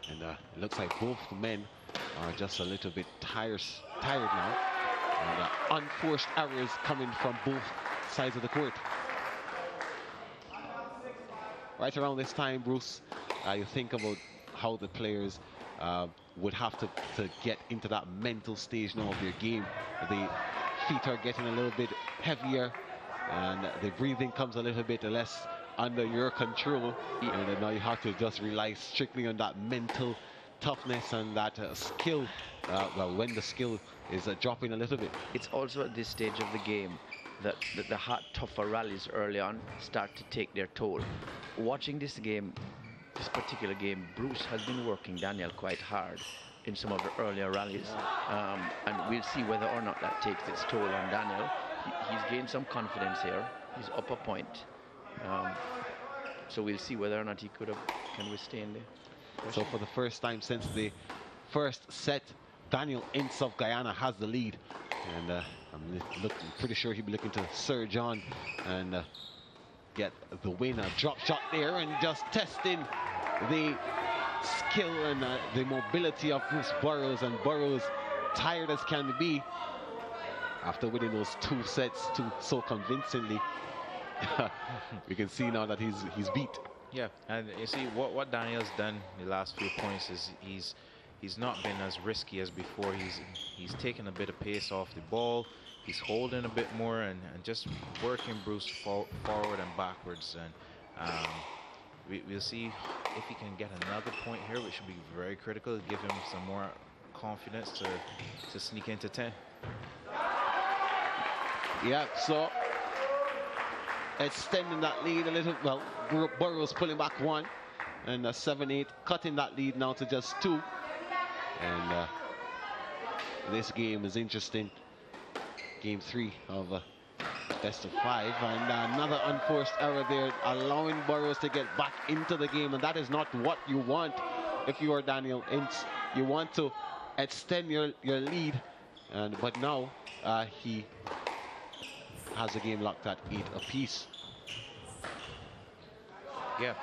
And it looks like both the men are just a little bit tired now. And unforced errors coming from both sides of the court. Right around this time, Bruce, you think about how the players would have to get into that mental stage now of their game. The feet are getting a little bit heavier, and the breathing comes a little bit less under your control, and then now you have to just rely strictly on that mental toughness and that skill. Well, when the skill is dropping a little bit. It's also at this stage of the game that the hard, tougher rallies early on start to take their toll. Watching this game, this particular game, Bruce has been working Daniel quite hard in some of the earlier rallies, and we'll see whether or not that takes its toll on Daniel. He's gained some confidence here. He's up a point, so we'll see whether or not he can withstand it. So for the first time since the first set, Daniel Ince of Guyana has the lead, and I'm pretty sure he'll be looking to surge on and get the win. A drop shot there, and just testing the skill and the mobility of Bruce Burrows, and Burrows, tired as can be, after winning those 2 sets so convincingly, we can see now that he's beat. Yeah, and you see what Daniel's done the last few points is he's not been as risky as before. He's taken a bit of pace off the ball. He's holding a bit more and just working Bruce forward and backwards. And we'll see if he can get another point here, which should be very critical to give him some more confidence to sneak into 10. Yeah, so extending that lead a little. Well, Burrows pulling back 1, and 7-8, cutting that lead now to just 2. And this game is interesting. Game 3 of best of 5, and another unforced error there, allowing Burrows to get back into the game, and that is not what you want if you are Daniel Ince. You want to extend your lead, but now he has the game locked at 8 apiece. Yeah,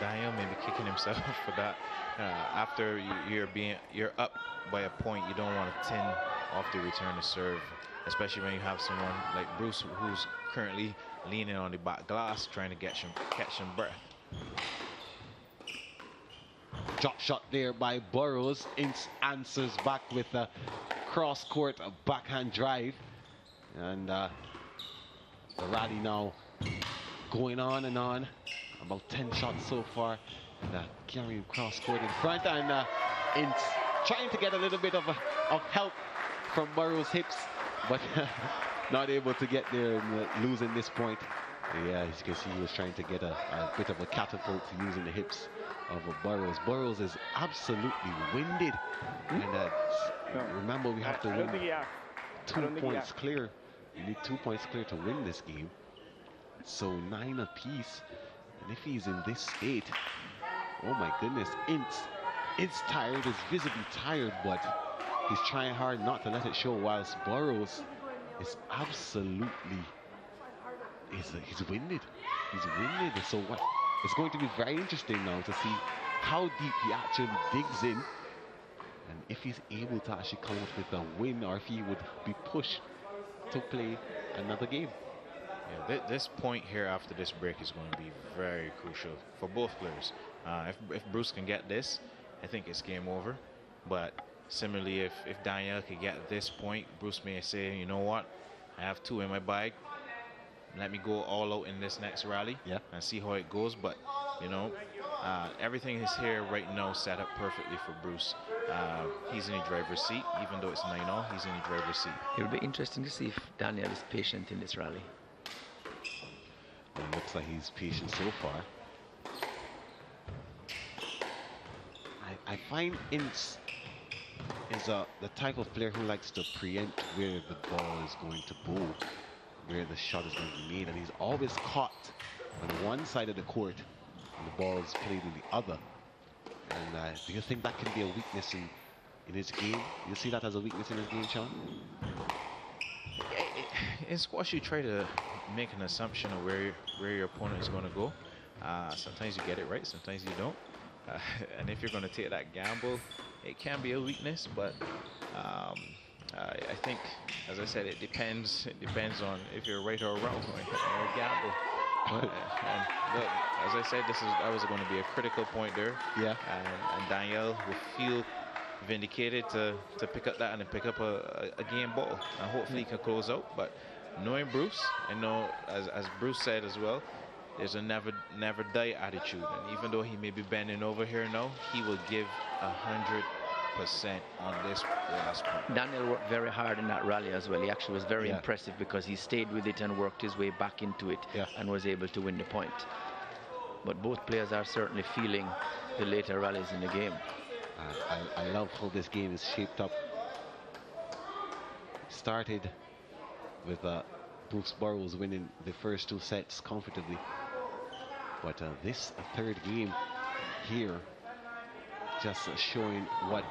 Daniel may be kicking himself for that. After you're up by a point, you don't want to 10 off the return to serve, especially when you have someone like Bruce who's currently leaning on the back glass trying to catch some breath. Drop shot there by Burrows. Ince answers back with a cross-court backhand drive, and the rally now going on and on. About 10 shots so far, and carrying cross-court in front, and Ince trying to get a little bit of help from Burrows' hips, but not able to get there, and losing this point. Yeah, as you can see, he was trying to get a bit of a catapult using the hips of Burrows. Burrows is absolutely winded, and remember, we have to win 2 points clear. You need 2 points clear to win this game. So 9 apiece, and if he's in this state, oh my goodness, Ince is tired, is visibly tired, but he's trying hard not to let it show, whilst Burrows is absolutely, he's winded. He's winded. So what? It's going to be very interesting now to see how deep he actually digs in, and if he's able to actually come out with a win, or if he would be pushed to play another game. Yeah, this point here after this break is going to be very crucial for both players. If Bruce can get this, I think it's game over. But similarly, if Daniel can get this point, Bruce may say, you know what, I have 2 in my bag. Let me go all out in this next rally and see how it goes. But, you know, everything is here right now set up perfectly for Bruce. He's in the driver's seat, even though it's 9-0, he's in the driver's seat. It'll be interesting to see if Daniel is patient in this rally. It looks like he's patient so far. I find Ince is the type of player who likes to preempt where the ball is going to go, where the shot is going to be made, and he's always caught on one side of the court and the ball is played in the other. And do you think that can be a weakness in his game? You see that as a weakness in his game, Sean? In squash, you try to make an assumption of where your opponent is going to go. Sometimes you get it right, sometimes you don't. And if you're going to take that gamble, it can be a weakness. But I think, as I said, it depends on if you're right or wrong or a gamble. And look, as I said, that was going to be a critical point there. Yeah. And Daniel will feel vindicated to pick up that and pick up a game ball, and hopefully he can close out. But knowing Bruce, and know as Bruce said as well, there's a never die attitude, and even though he may be bending over here now, he will give 100% on this last point. Daniel worked very hard in that rally as well. He actually was very impressive because he stayed with it and worked his way back into it and was able to win the point. But both players are certainly feeling the later rallies in the game. I love how this game is shaped up. Started with Bruce Burrows winning the first 2 sets comfortably. But this 3rd game here, just showing what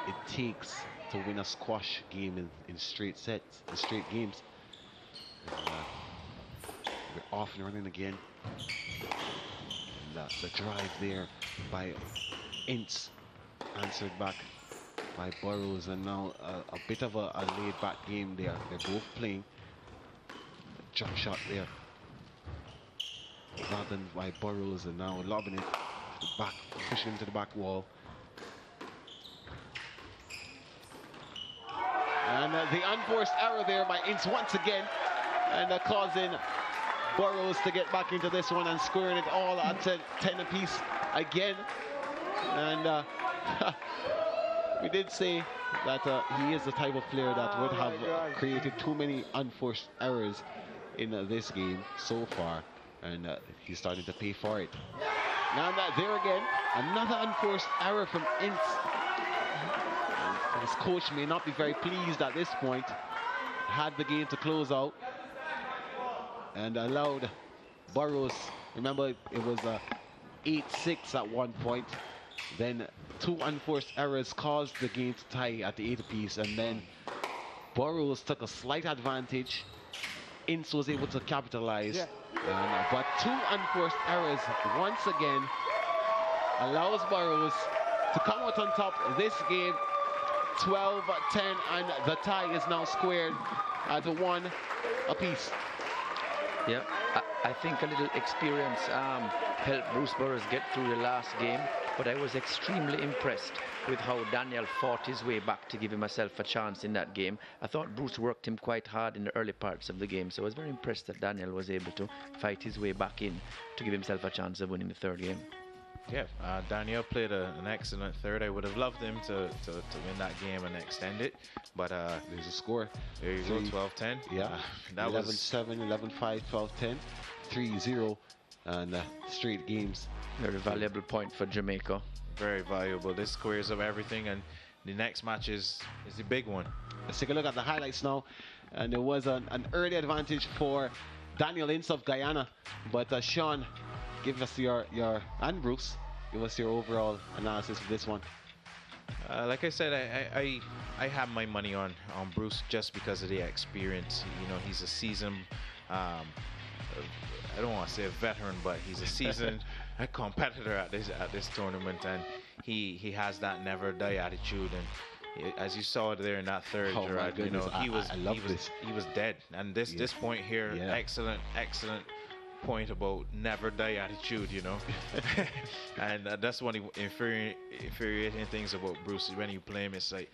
it takes to win a squash game in straight sets, in straight games. And, we're off and running again. And the drive there by Ince answered back by Burrows, and now a bit of a laid-back game there. They're both playing. Jump shot there. Done by Burrows, and now lobbing it back, pushing into the back wall. And the unforced error there by Ince once again, and causing Burrows to get back into this one and scoring it all at 10 apiece again. And we did say that he is the type of player that would have created too many unforced errors in this game so far, and he's starting to pay for it. Now there again, another unforced error from Ince. His coach may not be very pleased at this point. Had the game to close out and allowed Burrows. Remember, it was 8-6 at one point. Then 2 unforced errors caused the game to tie at the 8 apiece, and then Burrows took a slight advantage. Ince was able to capitalize, but 2 unforced errors once again allows Burrows to come out on top of this game, 12-10, and the tie is now squared at 1 apiece. Yeah, I think a little experience helped Bruce Burrows get through the last game, but I was extremely impressed with how Daniel fought his way back to give himself a chance in that game. I thought Bruce worked him quite hard in the early parts of the game, so I was very impressed that Daniel was able to fight his way back in to give himself a chance of winning the third game. Yeah, Daniel played an excellent third. I would have loved him to win that game and extend it, but there's a score. There you go, 12-10. Yeah, that 11-7, 11-5, 12-10, 3-0, and straight games. Very valuable point for Jamaica. Very valuable. This squares up everything, and the next match is the big one. Let's take a look at the highlights now, and there was an early advantage for Daniel Ince of Guyana, but Sean, give us your and Bruce, give us your overall analysis of this one. Like I said, I have my money on Bruce just because of the experience. You know, he's a seasoned, I don't want to say a veteran, but he's a seasoned competitor at this tournament, and he has that never die attitude. And as you saw there in that third, Gerard, you know, he was dead. And this point here, excellent point about never die attitude, you know. And that's one of the infuriating things about Bruce. When you play him, it's like,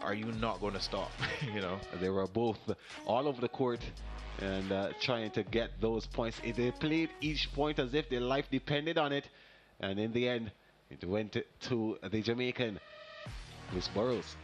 are you not going to stop? You know. They were both all over the court and trying to get those points. They played each point as if their life depended on it, and in the end it went to the Jamaican, Miss Burrows.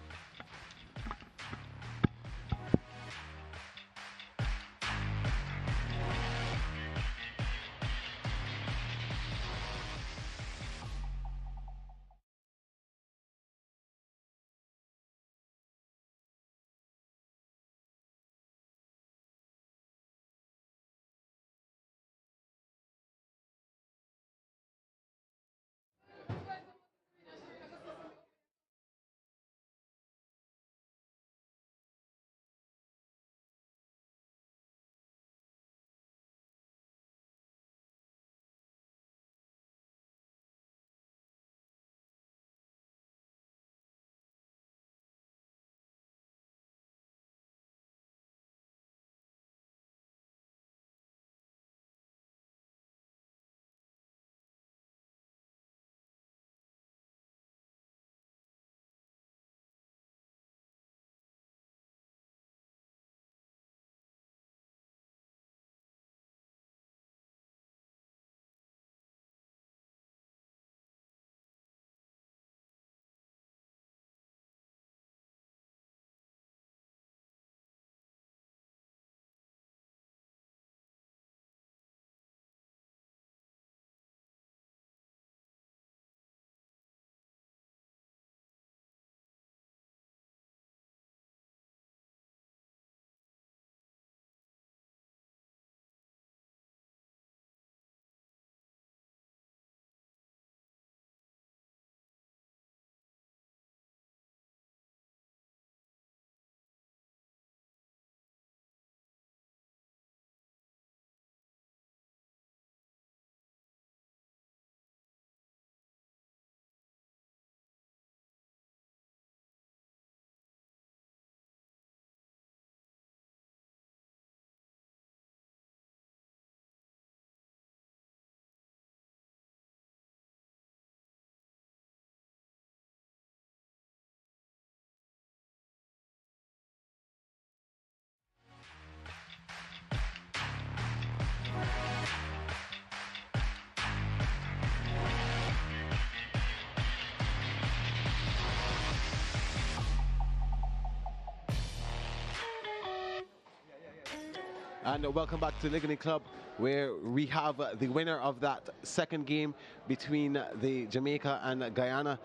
And welcome back to Ligonier Club, where we have the winner of that second game between the Jamaica and Guyana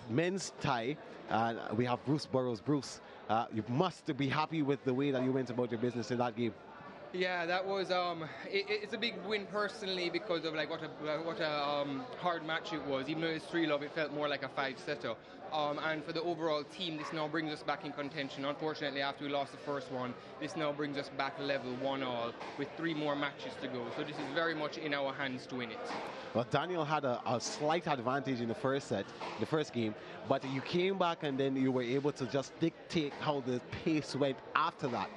men's tie. And we have Bruce Burrows. Bruce, you must be happy with the way that you went about your business in that game. Yeah, that was it's a big win personally because of like what a hard match it was. Even though it's 3-love, it felt more like a 5-setter. And for the overall team, this now brings us back in contention. Unfortunately, after we lost the first one, this now brings us back level 1-all with 3 more matches to go. So this is very much in our hands to win it. Well, Daniel had a slight advantage in the first set, the first game, but you came back and then you were able to just dictate how the pace went after that.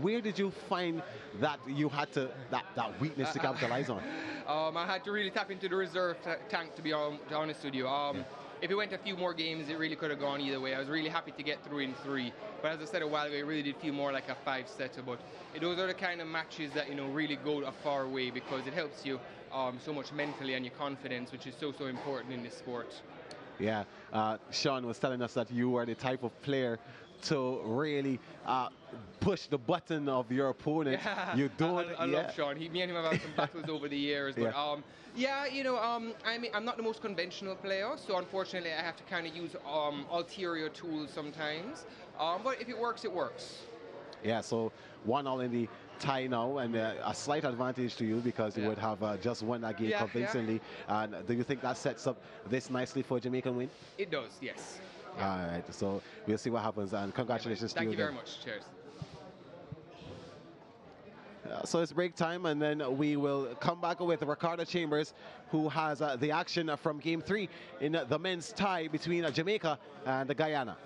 Where did you find that you had to that weakness to capitalize on? I had to really tap into the reserve tank, to be honest with you. If it went a few more games, it really could have gone either way. I was really happy to get through in 3. But as I said a while ago, it really did feel more like a 5-setter. But those are the kind of matches that, really go a far way because it helps you so much mentally and your confidence, which is so important in this sport. Yeah, Sean was telling us that you are the type of player to really push the button of your opponent. Yeah, you don't. I love Sean. Me and him have had some battles over the years. But I mean, I'm not the most conventional player, so unfortunately I have to kind of use ulterior tools sometimes. But if it works, it works. Yeah, so 1-all in the tie now, and a slight advantage to you because you would have just won that game convincingly. And do you think that sets up this nicely for a Jamaican win? It does, yes. All right, so we'll see what happens, and congratulations to you. Thank you very much. Cheers. So it's break time, and then we will come back with Ricardo Chambers, who has the action from Game 3 in the men's tie between Jamaica and Guyana.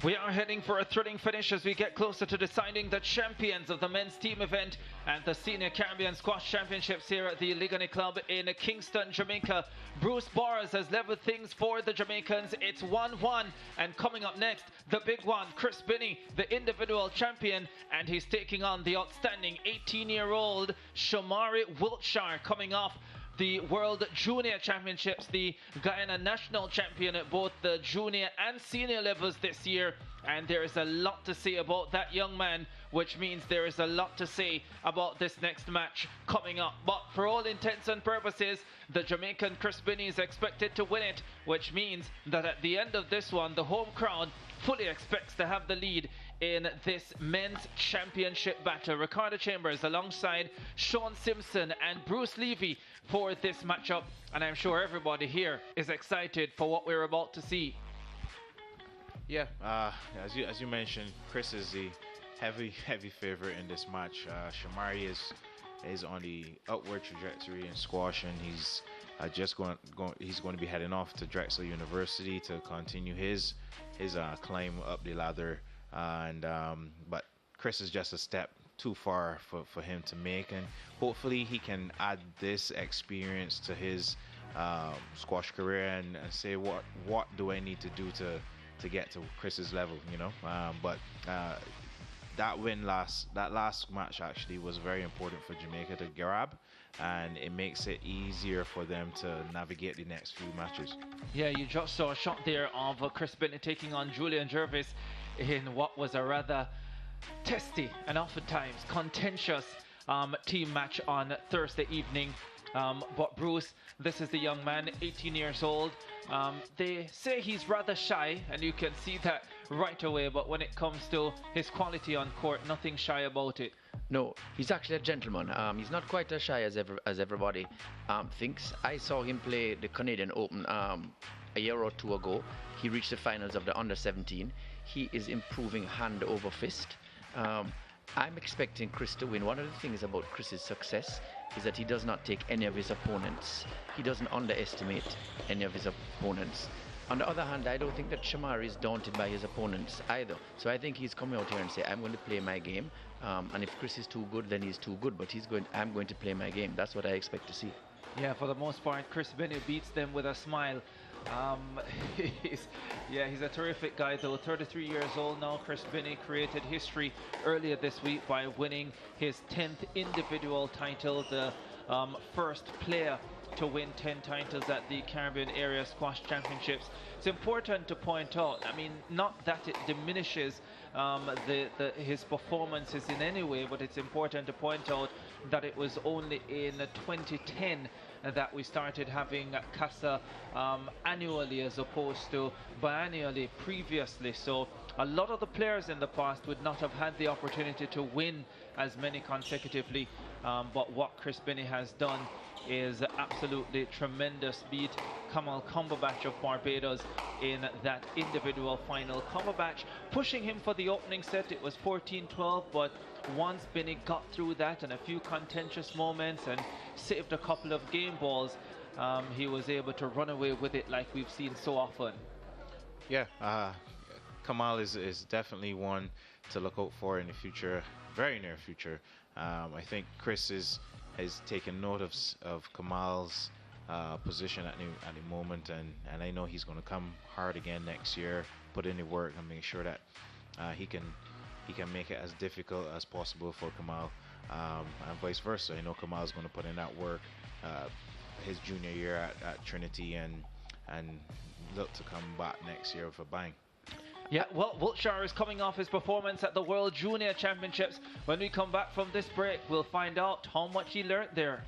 We are heading for a thrilling finish as we get closer to deciding the champions of the men's team event and the Senior Caribbean Squash Championships here at the Ligoni Club in Kingston, Jamaica. Bruce Burrows has leveled things for the Jamaicans. It's 1-1, and coming up next, the big one, Chris Binney, the individual champion, and he's taking on the outstanding 18-year-old Shamari Wiltshire, coming off the World Junior Championships, the Guyana national champion at both the junior and senior levels this year. And there is a lot to say about that young man, which means there is a lot to say about this next match coming up. But for all intents and purposes, the Jamaican Chris Binney is expected to win it, which means that at the end of this one, the home crowd fully expects to have the lead in this men's championship battle. Ricardo Chambers alongside Sean Simpson and Bruce Levy for this matchup, and I'm sure everybody here is excited for what we're about to see. Yeah, as you mentioned, Chris is the heavy favorite in this match. Shamari is on the upward trajectory in squash, and he's he's going to be heading off to Drexel University to continue his climb up the ladder. But Chris is just a step too far for him to make, and hopefully he can add this experience to his squash career and say what do I need to do to get to Chris's level, you know. That last match actually was very important for Jamaica to grab, and it makes it easier for them to navigate the next few matches. Yeah, you just saw a shot there of Chris Binney taking on Julian Jervis in what was a rather testy and oftentimes contentious team match on Thursday evening. But Bruce, this is the young man, 18 years old. They say he's rather shy, and you can see that right away, but when it comes to his quality on court, nothing shy about it. No, he's actually a gentleman. He's not quite as shy as everybody thinks. I saw him play the Canadian Open a year or two ago. He reached the finals of the under-17. He is improving hand over fist. I'm expecting Chris to win. One of the things about Chris's success is that he does not take any of his opponents. He doesn't underestimate any of his opponents. On the other hand, I don't think that Shamari is daunted by his opponents either. So I think he's coming out here and say, I'm going to play my game. And if Chris is too good, then he's too good. But I'm going to play my game. That's what I expect to see. Yeah, for the most part, Chris Binney beats them with a smile. He's a terrific guy though. 33 years old now. Chris Binney created history earlier this week by winning his 10th individual title, the first player to win 10 titles at the Caribbean Area Squash Championships. It's important to point out, I mean, not that it diminishes his performances in any way, but it's important to point out that it was only in 2010 that we started having CASA annually as opposed to biannually previously. So a lot of the players in the past would not have had the opportunity to win as many consecutively, but what Chris Binney has done is absolutely tremendous. Beat Kamal Cumberbatch of Barbados in that individual final. Cumberbatch pushing him for the opening set. It was 14-12, but once Binney got through that and a few contentious moments and saved a couple of game balls, he was able to run away with it like we've seen so often. Yeah, Kamal is definitely one to look out for in the future, very near future. I think Chris has taken note of Kamal's position at the moment, and I know he's going to come hard again next year, put in the work and make sure that he can make it as difficult as possible for Kamal, and vice versa. I know Kamal is going to put in that work his junior year at Trinity and look to come back next year with a bang. Yeah, well, Wiltshire is coming off his performance at the World Junior Championships. When we come back from this break, we'll find out how much he learned there.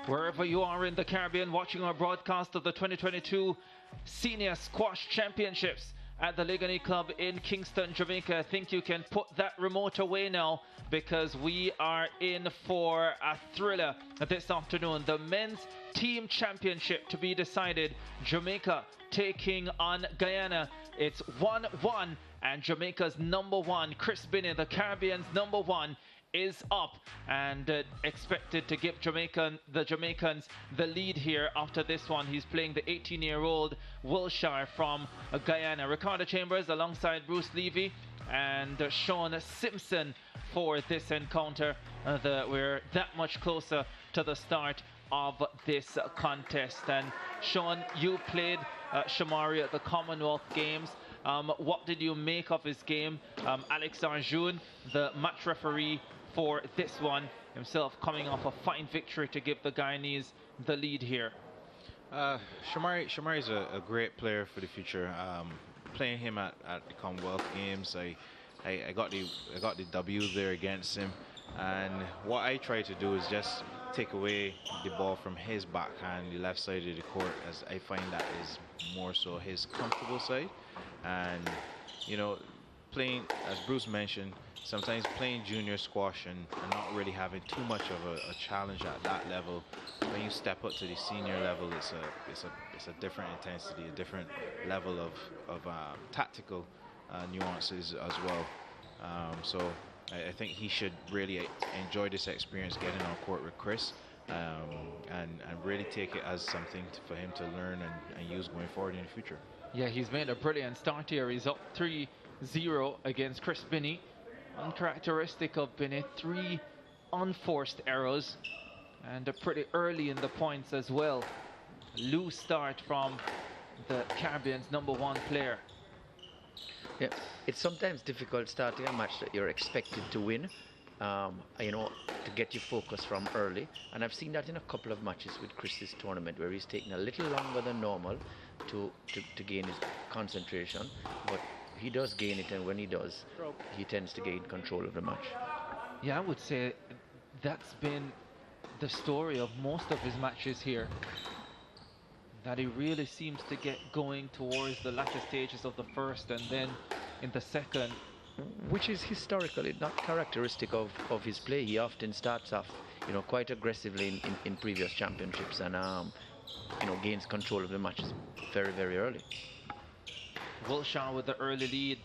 Wherever you are in the Caribbean watching our broadcast of the 2022 Senior Squash Championships at the Ligani Club in Kingston, Jamaica, I think you can put that remote away now, because we are in for a thriller this afternoon. The men's team championship to be decided. Jamaica taking on Guyana. It's 1-1, and Jamaica's #1, Chris Binney, the Caribbean's #1, is up and expected to give the Jamaicans the lead here after this one. He's playing the 18-year-old Wiltshire from Guyana. Ricardo Chambers alongside Bruce Levy and Sean Simpson for this encounter. We're that much closer to the start of this contest. And Sean, you played Shamari at the Commonwealth Games. What did you make of his game? Alex Arjun, the match referee for this one, himself coming off a fine victory to give the Guyanese the lead here. Shamari's a great player for the future. Playing him at the Commonwealth Games, I got the W there against him, and what I try to do is just take away the ball from his backhand, the left side of the court, as I find that is more so his comfortable side. And you know, playing, as Bruce mentioned, sometimes playing junior squash and not really having too much of a challenge at that level. When you step up to the senior level, it's a different intensity, a different level of tactical nuances as well. So I think he should really enjoy this experience getting on court with Chris, and really take it as something for him to learn and use going forward in the future. Yeah, he's made a brilliant start here. He's up 3-0 against Chris Binney. Uncharacteristic of Binney, 3 unforced errors, and pretty early in the points as well. Loose start from the Caribbean's #1 player. Yeah, it's sometimes difficult starting a match that you're expected to win, you know, to get your focus from early. And I've seen that in a couple of matches with Chris's tournament, where he's taking a little longer than normal to gain his concentration, but he does gain it, and when he does, he tends to gain control of the match. Yeah, I would say that's been the story of most of his matches here, that he really seems to get going towards the latter stages of the first and then in the second. Which is historically not characteristic of his play. He often starts off, you know, quite aggressively in previous championships, and you know, gains control of the matches very, very early. Wiltshire with the early lead.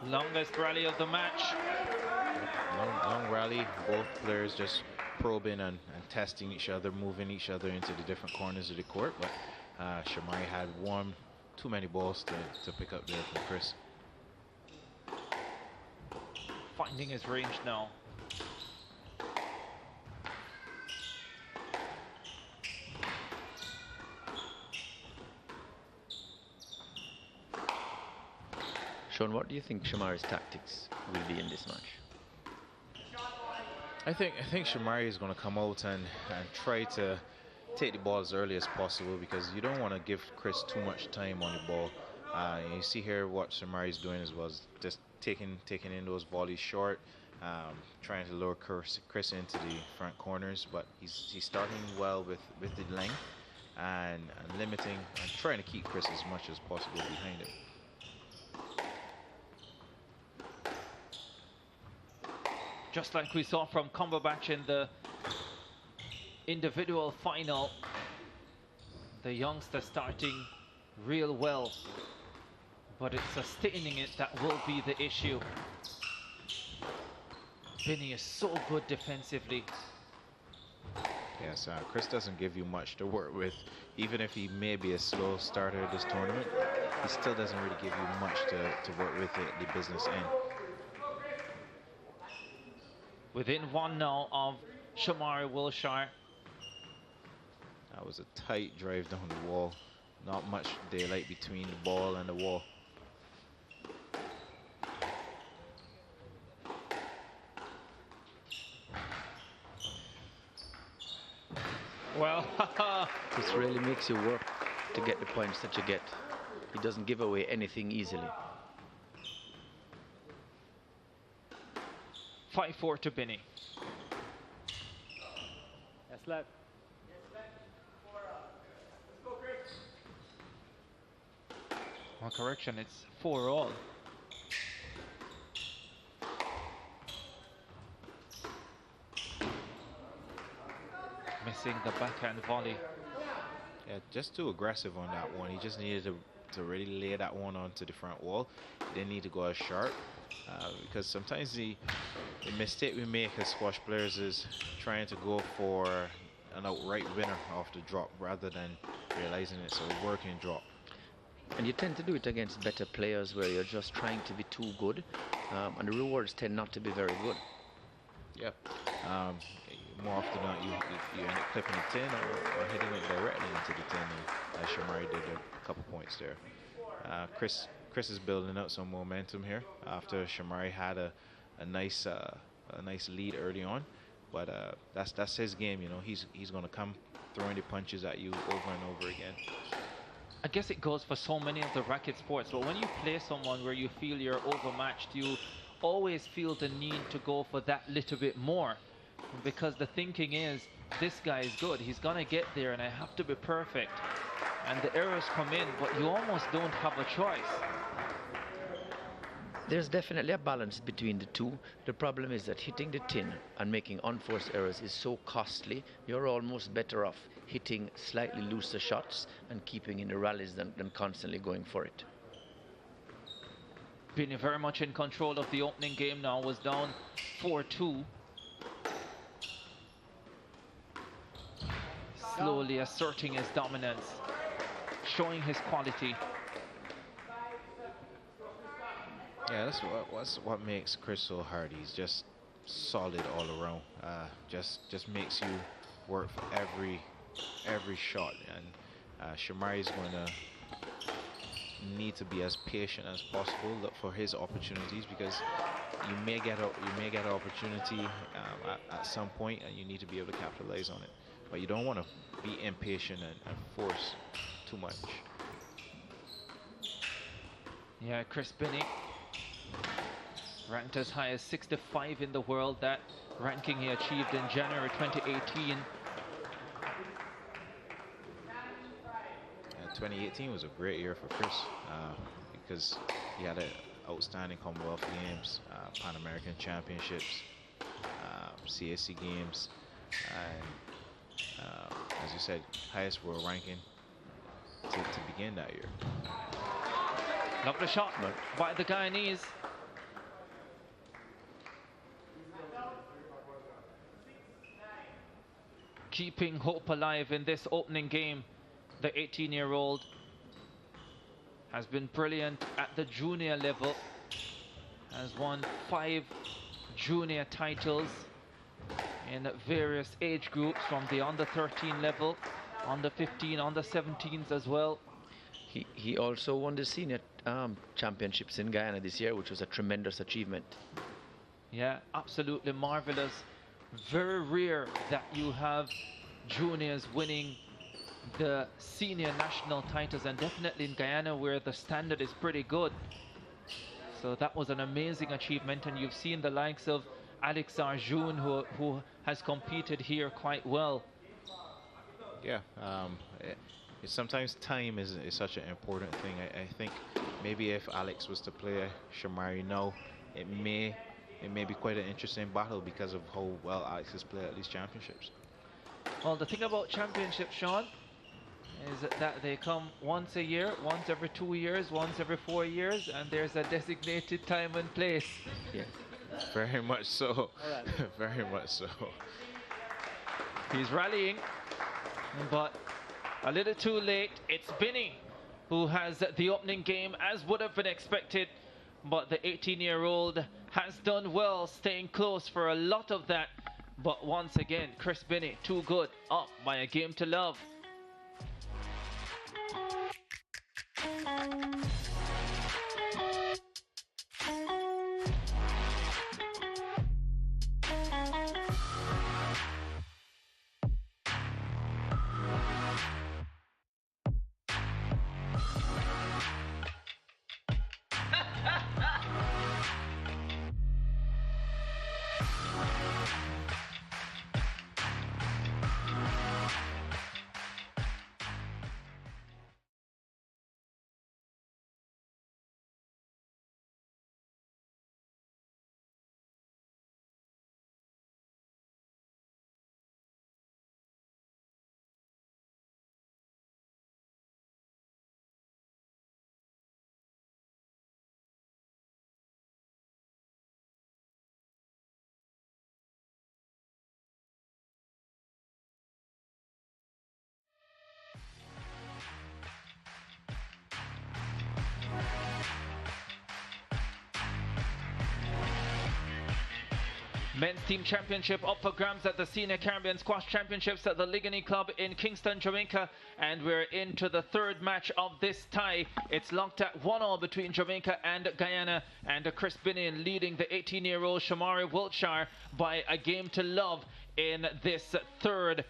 Longest rally of the match. Long rally, both players just probing and testing each other, moving each other into the different corners of the court, but Shamari had too many balls to pick up there from Chris. Finding his range now. Sean, what do you think Shamari's tactics will be in this match? I think Shamari is going to come out and try to take the ball as early as possible, because you don't want to give Chris too much time on the ball. You see here what Shamari is doing as well, is just taking in those volleys short, trying to lure Chris into the front corners, but he's starting well with the length and limiting and trying to keep Chris as much as possible behind him. Just like we saw from Cumberbatch in the individual final, the youngster starting real well, but it's sustaining it that will be the issue. Binney is so good defensively. Yes, Chris doesn't give you much to work with. Even if he may be a slow starter at this tournament, he still doesn't really give you much to work with the business end. Within one now of Shamari Wiltshire. That was a tight drive down the wall. Not much daylight between the ball and the wall. Well, this really makes you work to get the points that you get. He doesn't give away anything easily. 5-4 to Binney. That's left. Well, correction, it's 4-all. Missing the backhand volley. Yeah, just too aggressive on that one. He just needed to really lay that one onto the front wall. He didn't need to go as sharp because sometimes the mistake we make as squash players is trying to go for an outright winner off the drop rather than realizing it's a working drop. And you tend to do it against better players where you're just trying to be too good, and the rewards tend not to be very good. Yep. More often than not, you end up clipping the tin or hitting it directly into the tin, as Shamari did a couple points there. Chris is building up some momentum here after Shamari had a nice lead early on, but that's his game. You know, he's going to come throwing the punches at you over and over again. I guess it goes for so many of the racket sports, but when you play someone where you feel you're overmatched, you always feel the need to go for that little bit more, because the thinking is, this guy is good, he's gonna get there and I have to be perfect, and the errors come in, but you almost don't have a choice. There's definitely a balance between the two. The problem is that hitting the tin and making unforced errors is so costly. You're almost better off hitting slightly looser shots and keeping in the rallies than constantly going for it. Binney very much in control of the opening game now, was down 4-2. Slowly asserting his dominance, showing his quality. Yeah, that's what makes Chris so hard. He's just solid all around. Just makes you work for every shot, and Shamari's going to need to be as patient as possible, look for his opportunities, because you may get an opportunity at some point, and you need to be able to capitalize on it. But you don't want to be impatient and force too much. Yeah, Chris Binney, ranked as high as 65 in the world. That ranking he achieved in January 2018. 2018 was a great year for Chris because he had an outstanding Commonwealth Games, Pan American Championships, CAC Games, and as you said, highest world ranking to begin that year. Lovely shot by the Guyanese. Keeping hope alive in this opening game. The 18-year-old has been brilliant at the junior level, has won 5 junior titles in various age groups, from the under 13 level, under 15, under 17s as well. He also won the senior championships in Guyana this year, which was a tremendous achievement. Yeah, absolutely marvelous. Very rare that you have juniors winning the senior national titles, and definitely in Guyana where the standard is pretty good. So that was an amazing achievement, and you've seen the likes of Alex Arjun who has competed here quite well. Yeah, sometimes time is such an important thing. I think maybe if Alex was to play Shamari now, it may be quite an interesting battle because of how well Alex has played at these championships. Well, the thing about championships, Sean, is that they come once a year, once every 2 years, once every 4 years, and there's a designated time and place. Yes, very much so. Very much so. He's rallying, but a little too late. It's Binney who has the opening game, as would have been expected, but the 18-year-old has done well, staying close for a lot of that. But once again, Chris Binney, too good, up by a game to love. Men's Team Championship up for grabs at the Senior Caribbean Squash Championships at the Ligony Club in Kingston, Jamaica. And we're into the third match of this tie. It's locked at 1-1 between Jamaica and Guyana. And Chris Binion leading the 18-year-old Shamari Wiltshire by a game to love in this third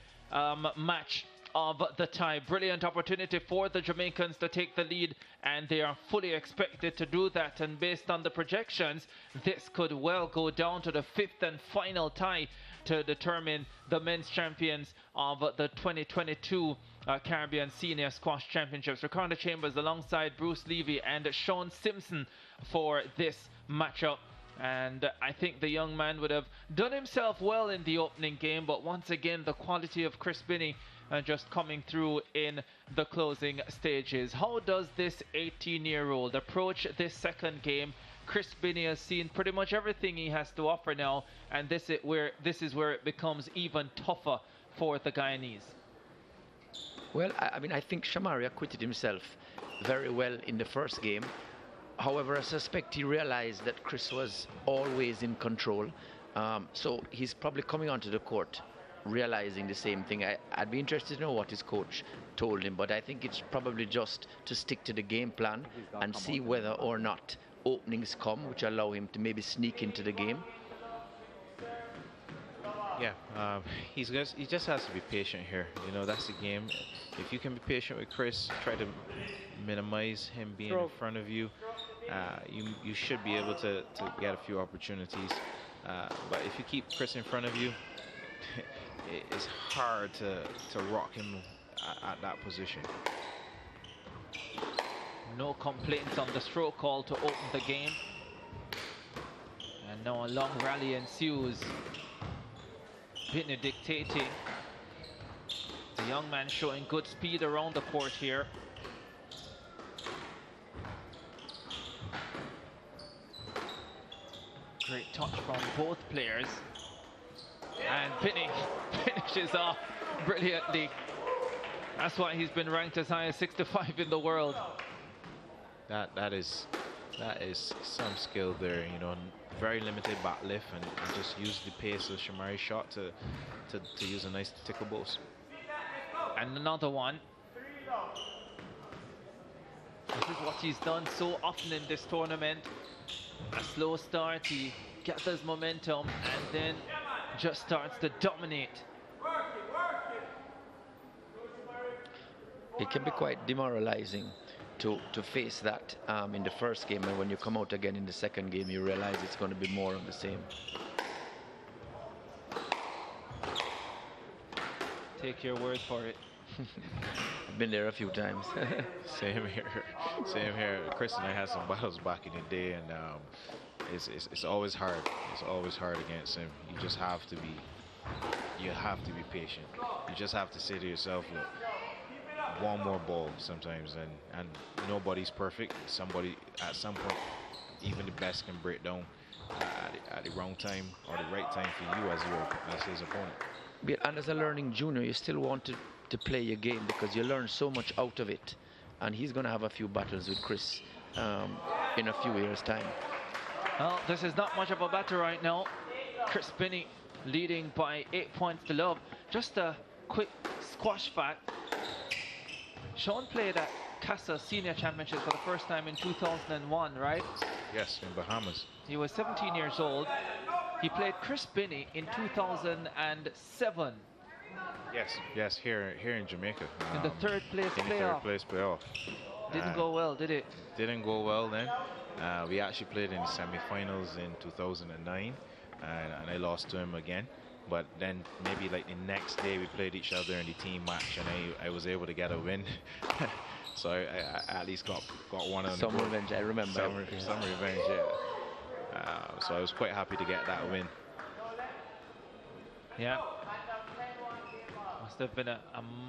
match of the tie. Brilliant opportunity for the Jamaicans to take the lead, and they are fully expected to do that. And based on the projections, this could well go down to the fifth and final tie to determine the men's champions of the 2022 Caribbean Senior Squash Championships. Ricardo Chambers alongside Bruce Levy and Sean Simpson for this matchup. And I think the young man would have done himself well in the opening game, but once again the quality of Chris Binney just coming through in the closing stages. How does this 18-year-old approach this second game? Chris Binney has seen pretty much everything he has to offer now, and this is where it becomes even tougher for the Guyanese. Well, I mean, I think Shamari acquitted himself very well in the first game. However, I suspect he realized that Chris was always in control. So he's probably coming onto the court realizing the same thing. I'd be interested to know what his coach told him, but I think it's probably just to stick to the game plan and see whether or not openings come which allow him to maybe sneak into the game. Yeah, he just has to be patient here. You know, that's the game. If you can be patient with Chris, try to minimize him being in front of you. You should be able to get a few opportunities. But if you keep Chris in front of you, it's hard to rock him at that position. No complaints on the stroke call to open the game. And now a long rally ensues. Binney dictating. The young man showing good speed around the court here. Great touch from both players. And Binney finishes off brilliantly. That's why he's been ranked as high as 65 in the world. That is some skill there, you know. Very limited back lift and just use the pace of Shamari's shot to use a nice tickle boast. And another one. This is what he's done so often in this tournament. A slow start, he gathers momentum and then just starts to dominate. It can be quite demoralizing to face that in the first game, and when you come out again in the second game you realize it's going to be more of the same. Take your word for it. I've been there a few times. Same here. Chris and I had some battles back in the day, and it's always hard. It's always hard against him. You just have to be patient. You just have to say to yourself, look, one more ball sometimes, and nobody's perfect. Somebody at some point, even the best can break down at the wrong time or the right time for you as his opponent. And as a learning junior, you still want to play your game because you learn so much out of it, and he's going to have a few battles with Chris in a few years' time. Well, this is not much of a battle right now. Chris Binney leading by 8 points to love. Just a quick squash fact. Sean played at CASA Senior Championships for the first time in 2001, right? Yes, in Bahamas. He was 17 years old. He played Chris Binney in 2007. Yes, here in Jamaica. In the third place playoff. Didn't go well, did it? Didn't go well then. We actually played in the semi-finals in 2009, and I lost to him again. But then maybe like the next day we played each other in the team match, and I was able to get a win. So I at least got one on some revenge. I remember some revenge, yeah. So I was quite happy to get that win. Yeah, must have been a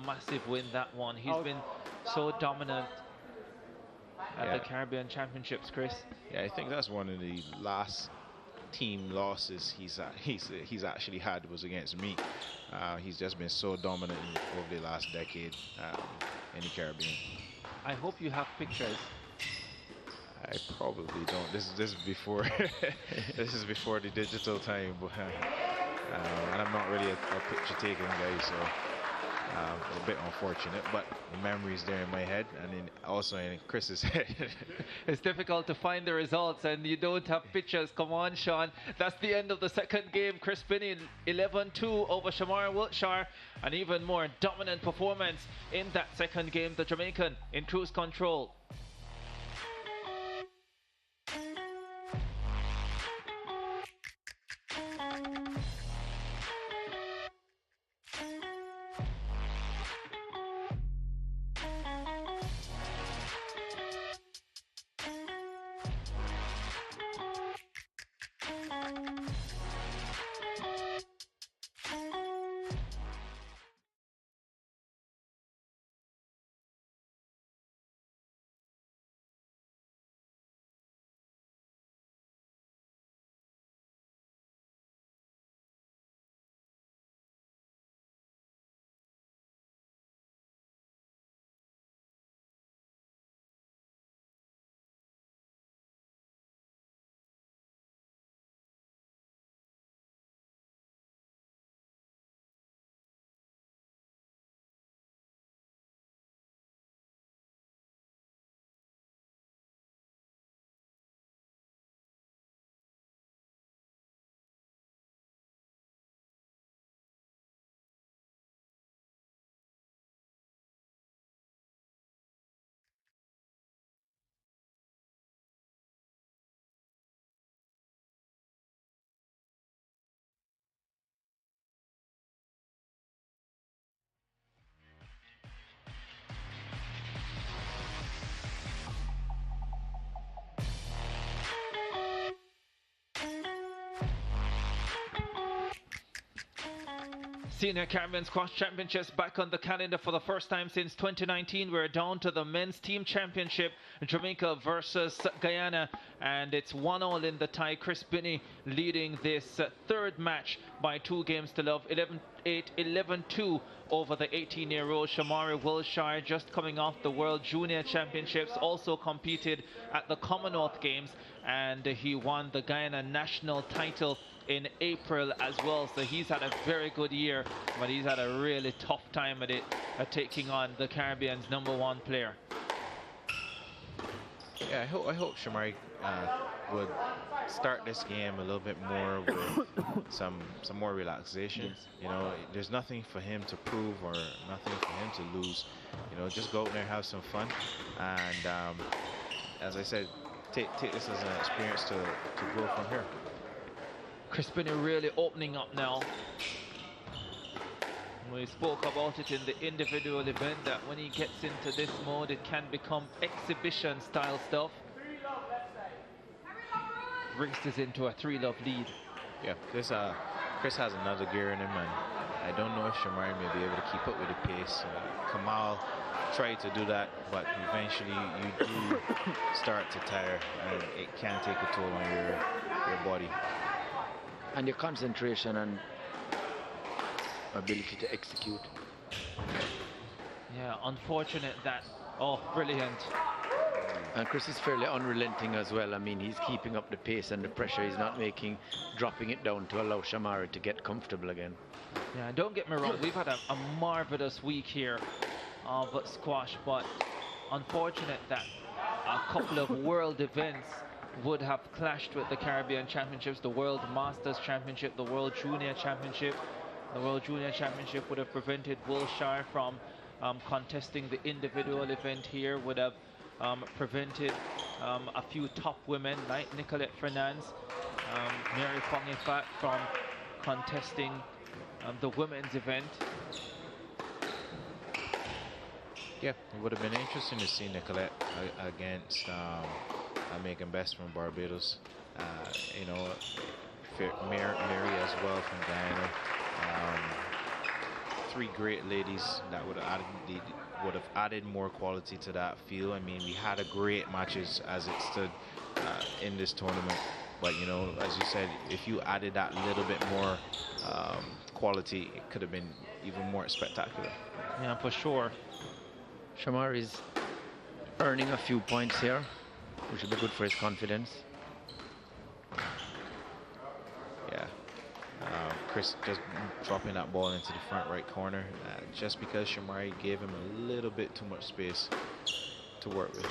massive win, that one. He's been so dominant at the Caribbean Championships, Chris. Yeah, I think that's one of the last team losses he's actually had was against me. He's just been so dominant over the last decade in the Caribbean. I hope you have pictures. I probably don't. This is before this is before the digital time, but and I'm not really a picture taking guy, so a bit unfortunate. But the memory's there in my head, and also in Chris's head. It's difficult to find the results, and you don't have pictures. Come on, Sean. That's the end of the second game. Chris Binney 11-2 over Shamar Wiltshire. An even more dominant performance in that second game. The Jamaican in cruise control. Senior Caribbean Squash Championships back on the calendar for the first time since 2019. We're down to the men's team championship, Jamaica versus Guyana, and it's 1-1 in the tie. Chris Binney leading this third match by 2 games to love, 11-8, 11-2 over the 18-year-old Shamari Wiltshire, just coming off the World Junior Championships, also competed at the Commonwealth Games, and he won the Guyana national title in April as well. So he's had a very good year, but he's had a really tough time at it, taking on the Caribbean's #1 player. Yeah, I hope Shamari would start this game a little bit more with some more relaxation. You know, there's nothing for him to prove or nothing for him to lose. You know, just go out there, have some fun, and as I said, take this as an experience to grow from here. Chris Binney really opening up now. We spoke about it in the individual event that when he gets into this mode, it can become exhibition style stuff. Races into a 3-love lead. Yeah, this Chris has another gear in him, and I don't know if Shamari may be able to keep up with the pace. Kamal tried to do that, but eventually you do start to tire, and it can take a toll on your body. And your concentration and ability to execute. Yeah, unfortunate that. Oh, brilliant. And Chris is fairly unrelenting as well. I mean, he's keeping up the pace and the pressure. He's not dropping it down to allow Shamari to get comfortable again. Yeah, don't get me wrong, we've had a marvelous week here of squash, but unfortunate that a couple of world events would have clashed with the Caribbean Championships, the World Masters Championship, the World Junior Championship. The World Junior Championship would have prevented Wiltshire from contesting the individual event here, would have prevented a few top women like Nicolette Fernandez, Mary Fongifat from contesting the women's event. Yeah, it would have been interesting to see Nicolette against Megan Best from Barbados. You know, Mary as well from Guyana. 3 great ladies that would have added more quality to that field. I mean, we had a great matches as it stood in this tournament, but you know, as you said, if you added that little bit more quality, it could have been even more spectacular. Yeah, for sure. Shamari is earning a few points here. which will be good for his confidence. Yeah. Chris just dropping that ball into the front right corner just because Shamari gave him a little bit too much space to work with.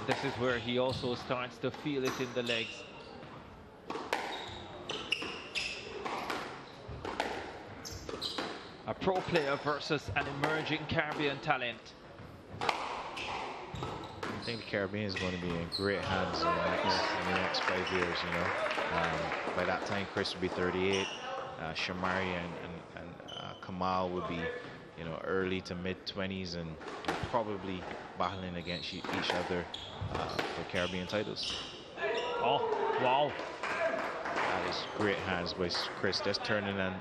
This is where he also starts to feel it in the legs. A pro player versus an emerging Caribbean talent. I think the Caribbean is going to be in great hands in the next 5 years, you know. By that time, Chris will be 38. Shamari and Kamal will be, you know, early to mid-20s and probably battling against each other for Caribbean titles. Oh, wow. That is great hands by Chris, just turning and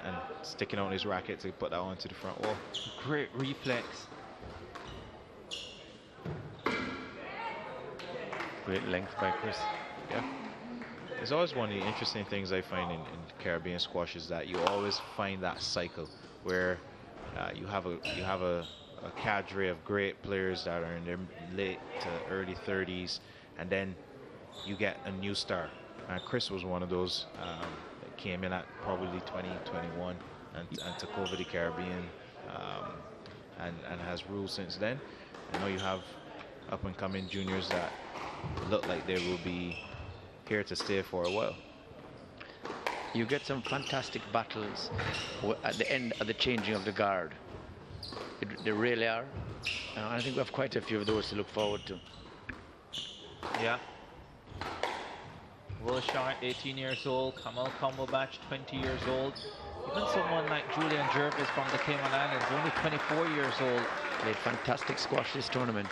sticking out his racket to put that one to the front wall. Great reflex. Great length by Chris. Yeah. It's always one of the interesting things I find in Caribbean squash is that you always find that cycle where you have a cadre of great players that are in their late to early 30s, and then you get a new star. Chris was one of those that came in at probably 20, 21 and took over the Caribbean and has ruled since then. I know you have up and coming juniors that look like they will be here to stay for a while. You get some fantastic battles at the end of the changing of the guard. They really are. I think we have quite a few of those to look forward to. Yeah. Wiltshire, 18 years old. Kamal Cumberbatch, 20 years old. Even someone like Julian Jervis from the Cayman Islands, only 24 years old. Played fantastic squash this tournament.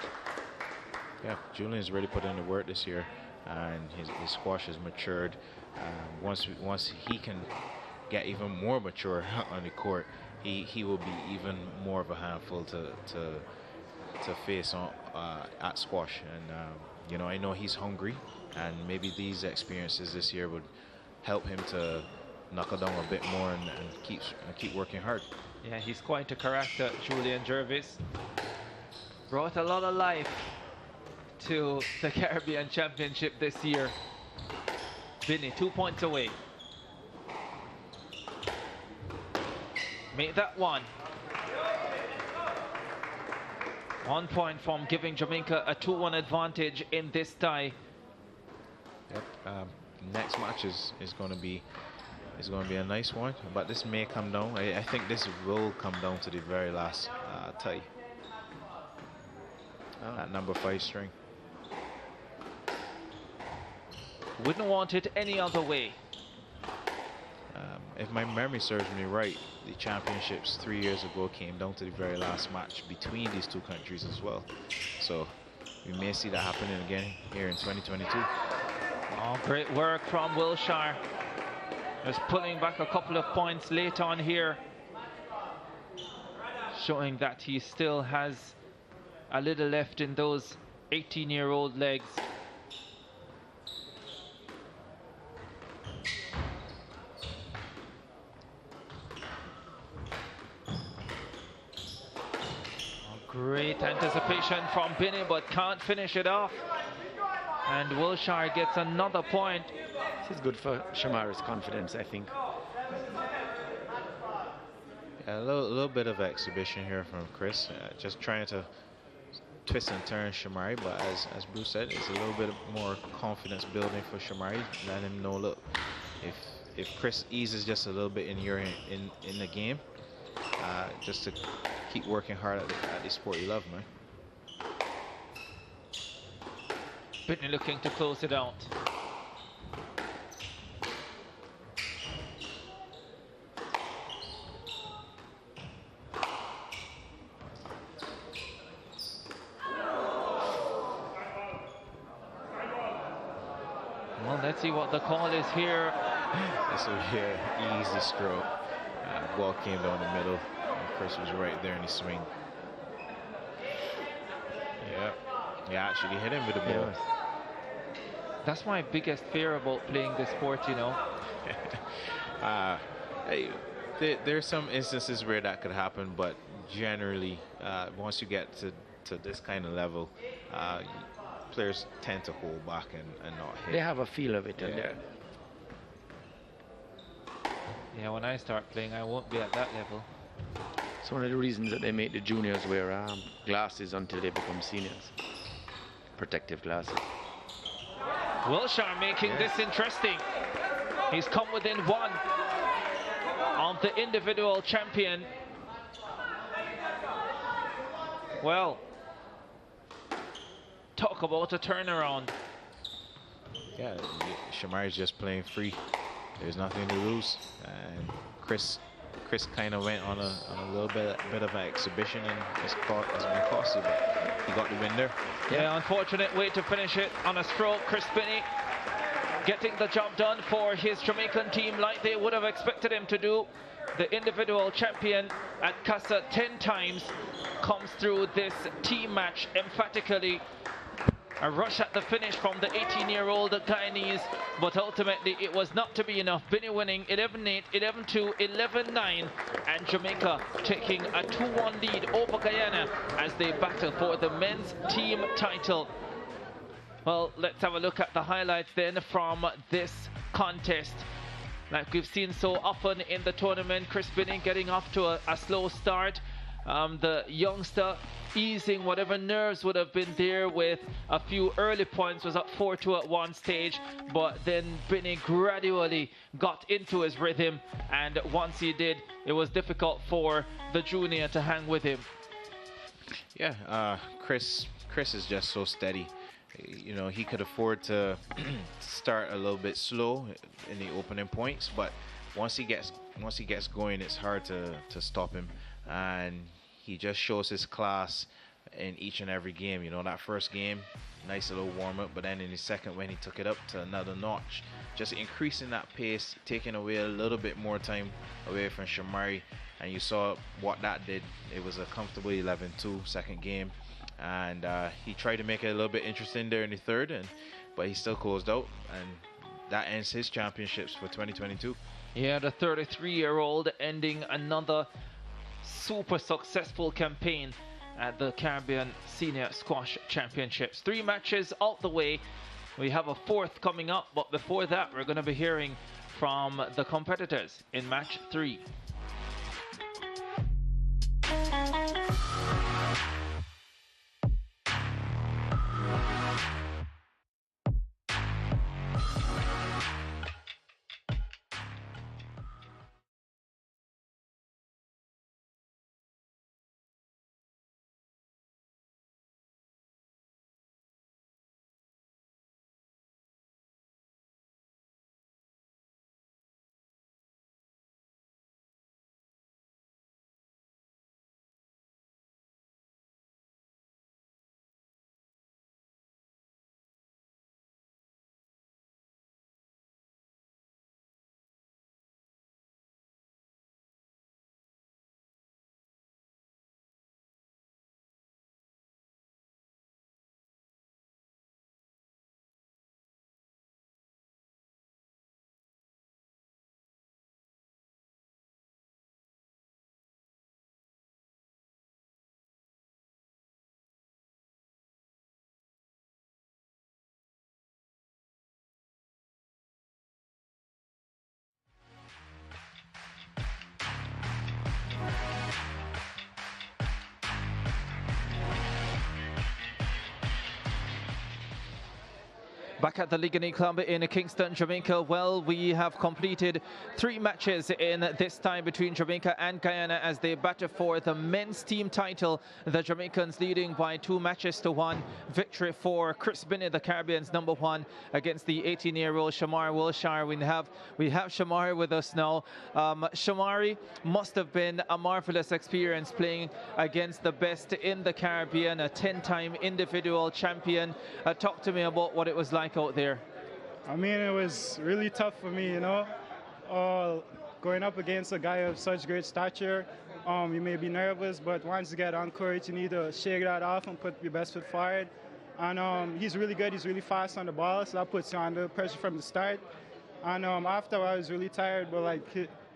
Yeah, Julian's really put in the work this year, and his squash has matured. Once he can get even more mature on the court, he will be even more of a handful to face on at squash. And you know, I know he's hungry, and maybe these experiences this year would help him to knuckle down a bit more and keep working hard. Yeah, he's quite a character, Julian Jervis. Brought a lot of life to the Caribbean Championship this year. Vinny, 2 points away. Make that one. 1 point from giving Jamaica a 2-1 advantage in this tie. Yep. Next match is going to be a nice one, but this may come down. I think this will come down to the very last tie. At number 5 string. Wouldn't want it any other way. If my memory serves me right, the championships 3 years ago came down to the very last match between these two countries as well. So we may see that happening again here in 2022. Oh, great work from Wiltshire. Just pulling back a couple of points late on here, showing that he still has a little left in those 18-year-old legs. Great anticipation from Binney, but can't finish it off. And Wiltshire gets another point. This is good for Shamari's confidence, I think. Yeah, a little bit of exhibition here from Chris, just trying to twist and turn Shamari, but as Bruce said, it's a little bit more confidence building for Shamari, letting him know, look, if Chris eases just a little bit in the game, just to keep working hard at the sport you love, man. Binney looking to close it out. Well, let's see what the call is here. This will be an easy stroke. Ball came down the middle. Chris was right there in the swing. Yeah, he actually hit him with the ball. That's my biggest fear about playing this sport, you know. There's some instances where that could happen, but generally, once you get to this kind of level, players tend to hold back and not hit. They have a feel of it, and Yeah. Yeah, when I start playing, I won't be at that level. It's one of the reasons that they make the juniors wear glasses until they become seniors. Protective glasses. Wiltshire making this interesting. He's come within one of the individual champion. Well, talk about a turnaround. Yeah, Shamari's just playing free. There's nothing to lose. And Chris kind of went on a little bit of an exhibition, and it's been costly, but he got the win there. Yeah, unfortunate way to finish it on a stroke. Chris Binney getting the job done for his Jamaican team like they would have expected him to do. The individual champion at Casa 10 times comes through this team match emphatically. A rush at the finish from the 18-year-old Guyanese, but ultimately it was not to be enough. Binney winning 11-8, 11-2, 11-9, and Jamaica taking a 2-1 lead over Guyana as they battle for the men's team title. Well, let's have a look at the highlights then from this contest. Like we've seen so often in the tournament, Chris Binney getting off to a slow start. The youngster easing whatever nerves would have been there with a few early points, was up 4-2 at one stage, but then Binney gradually got into his rhythm, and once he did, it was difficult for the junior to hang with him. Yeah, Chris is just so steady. You know, he could afford to start a little bit slow in the opening points, but once he gets going, it's hard to stop him, and he just shows his class in each and every game. You know, that first game, nice little warm-up, but then in the second, when he took it up to another notch, just increasing that pace, taking away a little bit more time away from Shamari, and you saw what that did. It was a comfortable 11-2 second game, and he tried to make it a little bit interesting there in the third, but he still closed out, and that ends his championships for 2022. Yeah, the 33-year-old ending another super successful campaign at the Caribbean Senior Squash Championships. 3 matches out the way. We have a 4th coming up, but before that, we're going to be hearing from the competitors in match 3. Back at the Ligani Club in Kingston, Jamaica. Well, we have completed 3 matches in this tie between Jamaica and Guyana as they battle for the men's team title. The Jamaicans leading by 2 matches to 1. Victory for Chris Binney, the Caribbean's #1, against the 18-year-old Shamari Wiltshire. We have Shamari with us now. Shamari, must have been a marvelous experience playing against the best in the Caribbean, a 10-time individual champion. Talk to me about what it was like out there. I mean, it was really tough for me, you know, going up against a guy of such great stature. You may be nervous, but once you get on court, you need to shake that off and put your best foot forward. And he's really good. He's really fast on the ball, so that puts you under pressure from the start. And after I was really tired, but like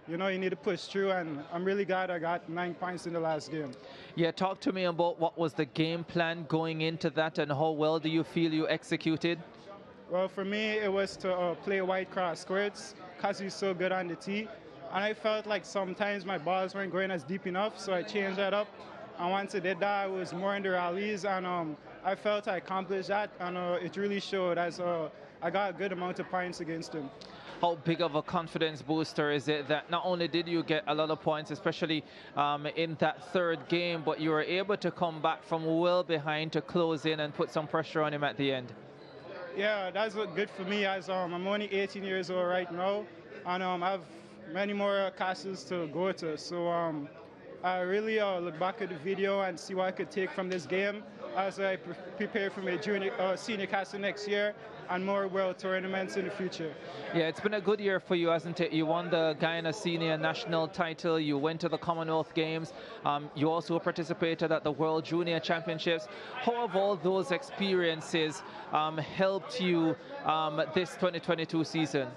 you know, you need to push through, and I'm really glad I got 9 points in the last game. Yeah, talk to me about what was the game plan going into that, and how well do you feel you executed? Well, for me, it was to play wide cross squirts because he's so good on the tee. And I felt like sometimes my balls weren't going as deep enough, so I changed that up. And once I did that, I was more in the rallies, and I felt I accomplished that, and it really showed as I got a good amount of points against him. How big of a confidence booster is it that not only did you get a lot of points, especially in that third game, but you were able to come back from well behind to close in and put some pressure on him at the end? Yeah, that's good for me, as I'm only 18 years old right now, and I have many more castles to go to. So I really look back at the video and see what I could take from this game as I prepare for my senior castle next year and more world tournaments in the future. Yeah, it's been a good year for you, hasn't it? You won the Guyana Senior National title, you went to the Commonwealth Games, you also participated at the World Junior Championships. How have all those experiences helped you this 2022 season?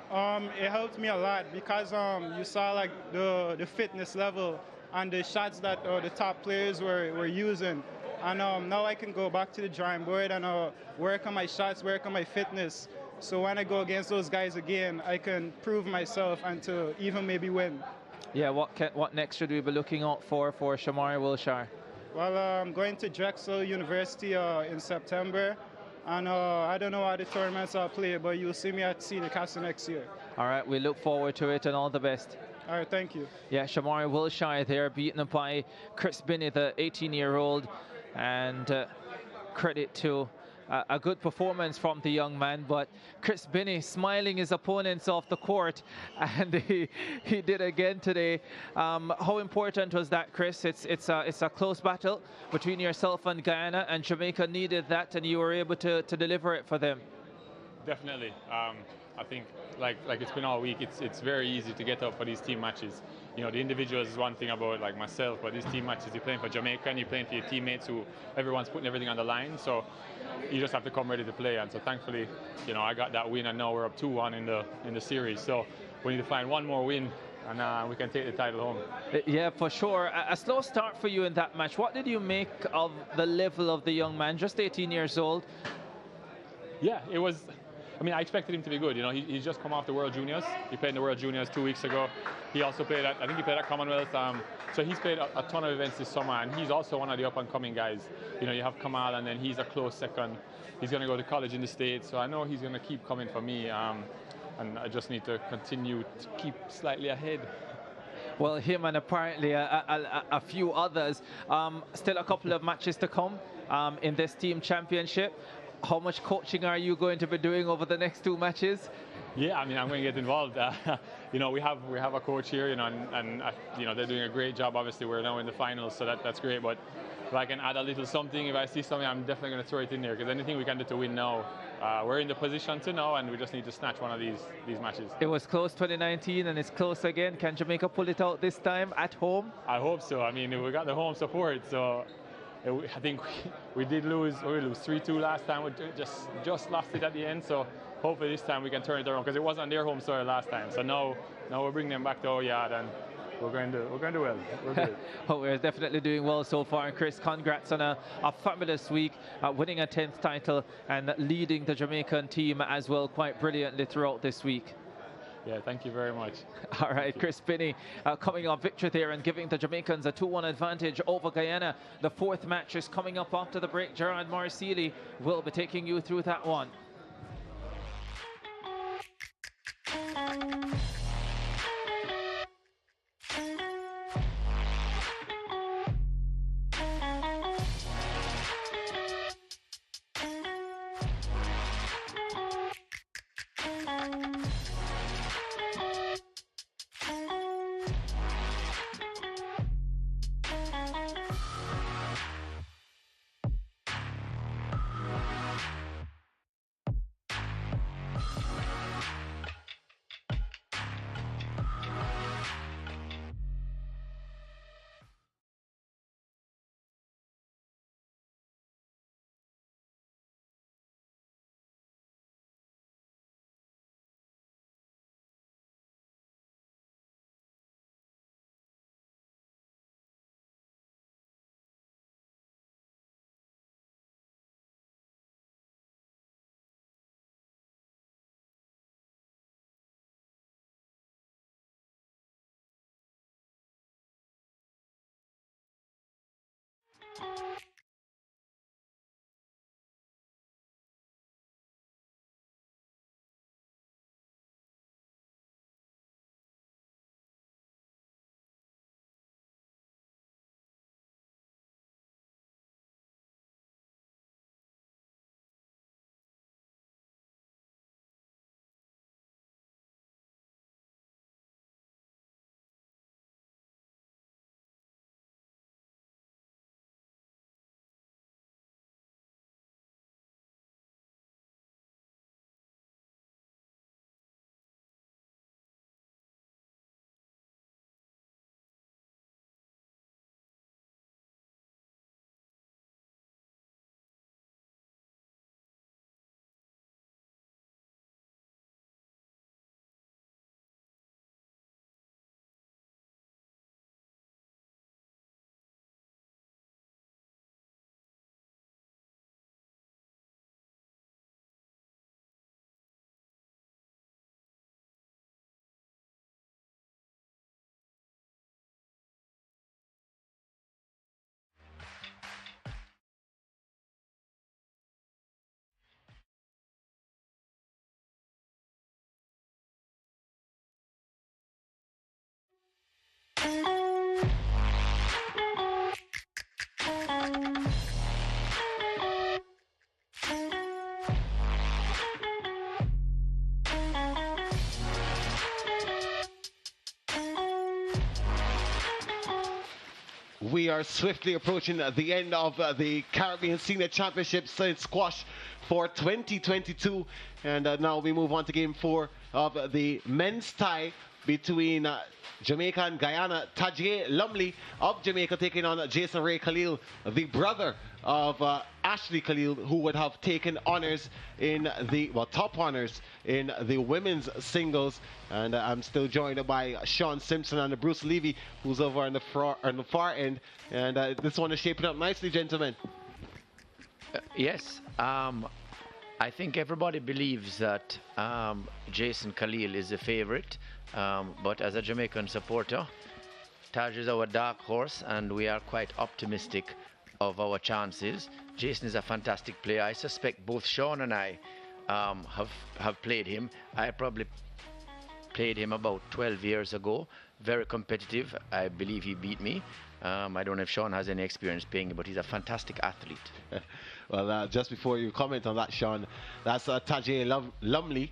It helped me a lot because you saw like the fitness level and the shots that the top players were using. And now I can go back to the drawing board and work on my shots, work on my fitness. So when I go against those guys again, I can prove myself and to even maybe win. Yeah, what next should we be looking out for Shamari Wiltshire? Well, I'm going to Drexel University in September. And I don't know how the tournaments I'll play, but you'll see me at Senior Castle next year. All right, we look forward to it, and all the best. All right, thank you. Yeah, Shamari Wiltshire there, beaten by Chris Binney, the 18-year-old. And credit to a good performance from the young man, but Chris Binney smiling his opponents off the court, and he did again today. How important was that, Chris? It's a close battle between yourself and Guyana, and Jamaica needed that, and you were able to deliver it for them. Definitely. I think like it's been all week, it's very easy to get up for these team matches. You know, the individuals is one thing about like myself, but these team matches, you're playing for Jamaica and you're playing for your teammates who everyone's putting everything on the line. So you just have to come ready to play. And so thankfully, you know, I got that win, and now we're up 2-1 in the series. So we need to find one more win, and we can take the title home. Yeah, for sure. A slow start for you in that match. What did you make of the level of the young man, just 18 years old? Yeah, it was. I mean, I expected him to be good. You know, he's just come off the World Juniors. He played in the World Juniors 2 weeks ago. He also played at, I think he played at Commonwealth. So he's played a ton of events this summer, and he's also one of the up-and-coming guys. You know, you have Kamal, and then he's a close second. He's going to go to college in the States, so I know he's going to keep coming for me, and I just need to continue to keep slightly ahead. Well, him and apparently a few others. Still a couple of matches to come in this team championship. How much coaching are you going to be doing over the next 2 matches? Yeah, I mean, I'm going to get involved. You know, we have a coach here, you know, and you know, they're doing a great job. Obviously, we're now in the finals, so that's great. But if I can add a little something, if I see something, I'm definitely going to throw it in there, because anything we can do to win now, we're in the position to know, and we just need to snatch one of these matches. It was close 2019, and it's close again. Can Jamaica pull it out this time at home? I hope so. I mean, we got the home support, so. I think we did lose. We lose 3-2 last time. We just lost it at the end. So hopefully this time we can turn it around, because it was on their home soil last time. So now we're bringing them back to our yard, and we're going to do well. We're good. Oh, we're definitely doing well so far. And Chris, congrats on a fabulous week, winning a 10th title and leading the Jamaican team as well quite brilliantly throughout this week. Yeah, thank you very much. All right, Chris Binney coming off victory there and giving the Jamaicans a 2-1 advantage over Guyana. The 4th match is coming up after the break. Gerard Morrison will be taking you through that one. We are swiftly approaching the end of the Caribbean Senior Championships in squash for 2022. And now we move on to game 4 of the men's tie between Jamaica and Guyana. Tajay Lumley of Jamaica taking on Jason Ray Khalil, the brother of Ashley Khalil, who would have taken honors in the, well, top honors in the women's singles. And I'm still joined by Sean Simpson and Bruce Levy, who's over on the far end. And this one is shaping up nicely, gentlemen. Yes. I think everybody believes that Jason Khalil is the favorite. But as a Jamaican supporter, Taj is our dark horse, and we are quite optimistic of our chances. Jason is a fantastic player. I suspect both Sean and I have played him. I probably played him about 12 years ago. Very competitive. I believe he beat me. I don't know if Sean has any experience playing him, but he's a fantastic athlete. Well, just before you comment on that, Sean, that's Tajay Lumley.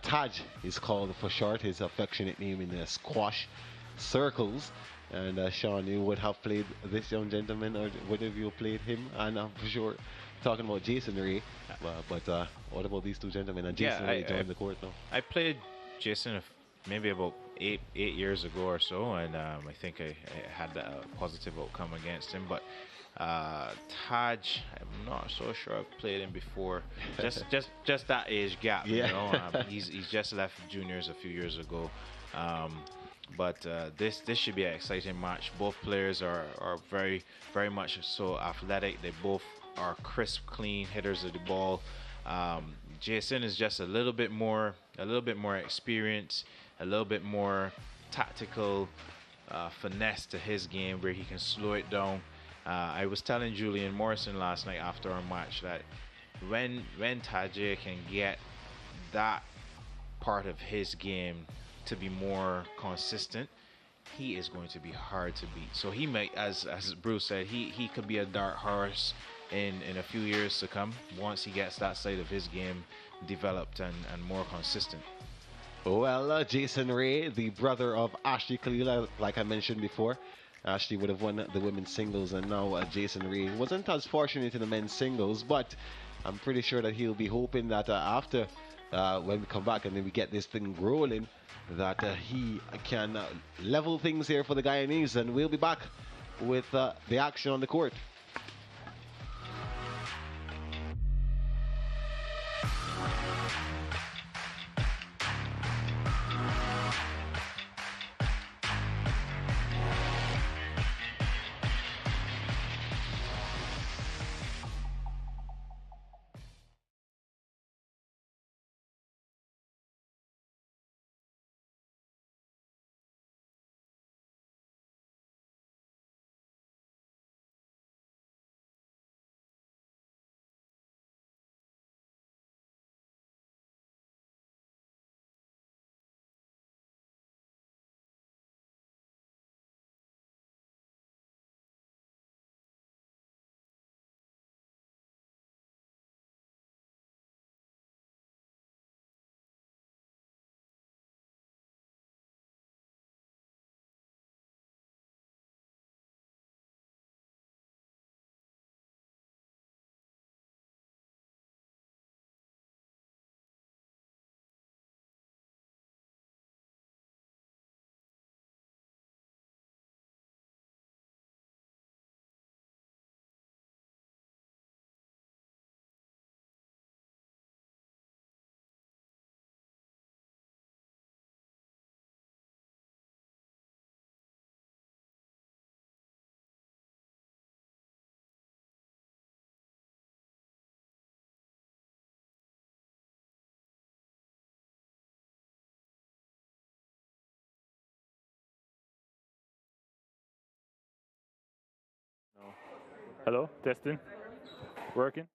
Taj is called for short, his affectionate name in the squash circles. And Sean, you would have played this young gentleman, or would have you played him? And I'm for sure talking about Jason Ray. But what about these two gentlemen? And Jason Ray joined the court now. I played Jason maybe about eight years ago or so, and I think I had a positive outcome against him. But Taj, I'm not so sure I've played him before. Just that age gap, you know. He's just left juniors a few years ago. But this should be an exciting match. Both players are very much so athletic. They both are crisp, clean hitters of the ball. Jason is just a little bit more experienced, a little bit more tactical finesse to his game, where he can slow it down. I was telling Julian Morrison last night after our match that when Tajay can get that part of his game to be more consistent, he is going to be hard to beat. So he might, as Bruce said, he could be a dark horse in a few years to come once he gets that side of his game developed and more consistent. Well, Jason Ray, the brother of Ashley Khalil, like I mentioned before, Ashley would have won the women's singles, and now Jason Ray wasn't as fortunate in the men's singles, but I'm pretty sure that he'll be hoping that after when we come back and then we get this thing rolling, that he can level things here for the Guyanese, and we'll be back with the action on the court. Hello, testing. Working.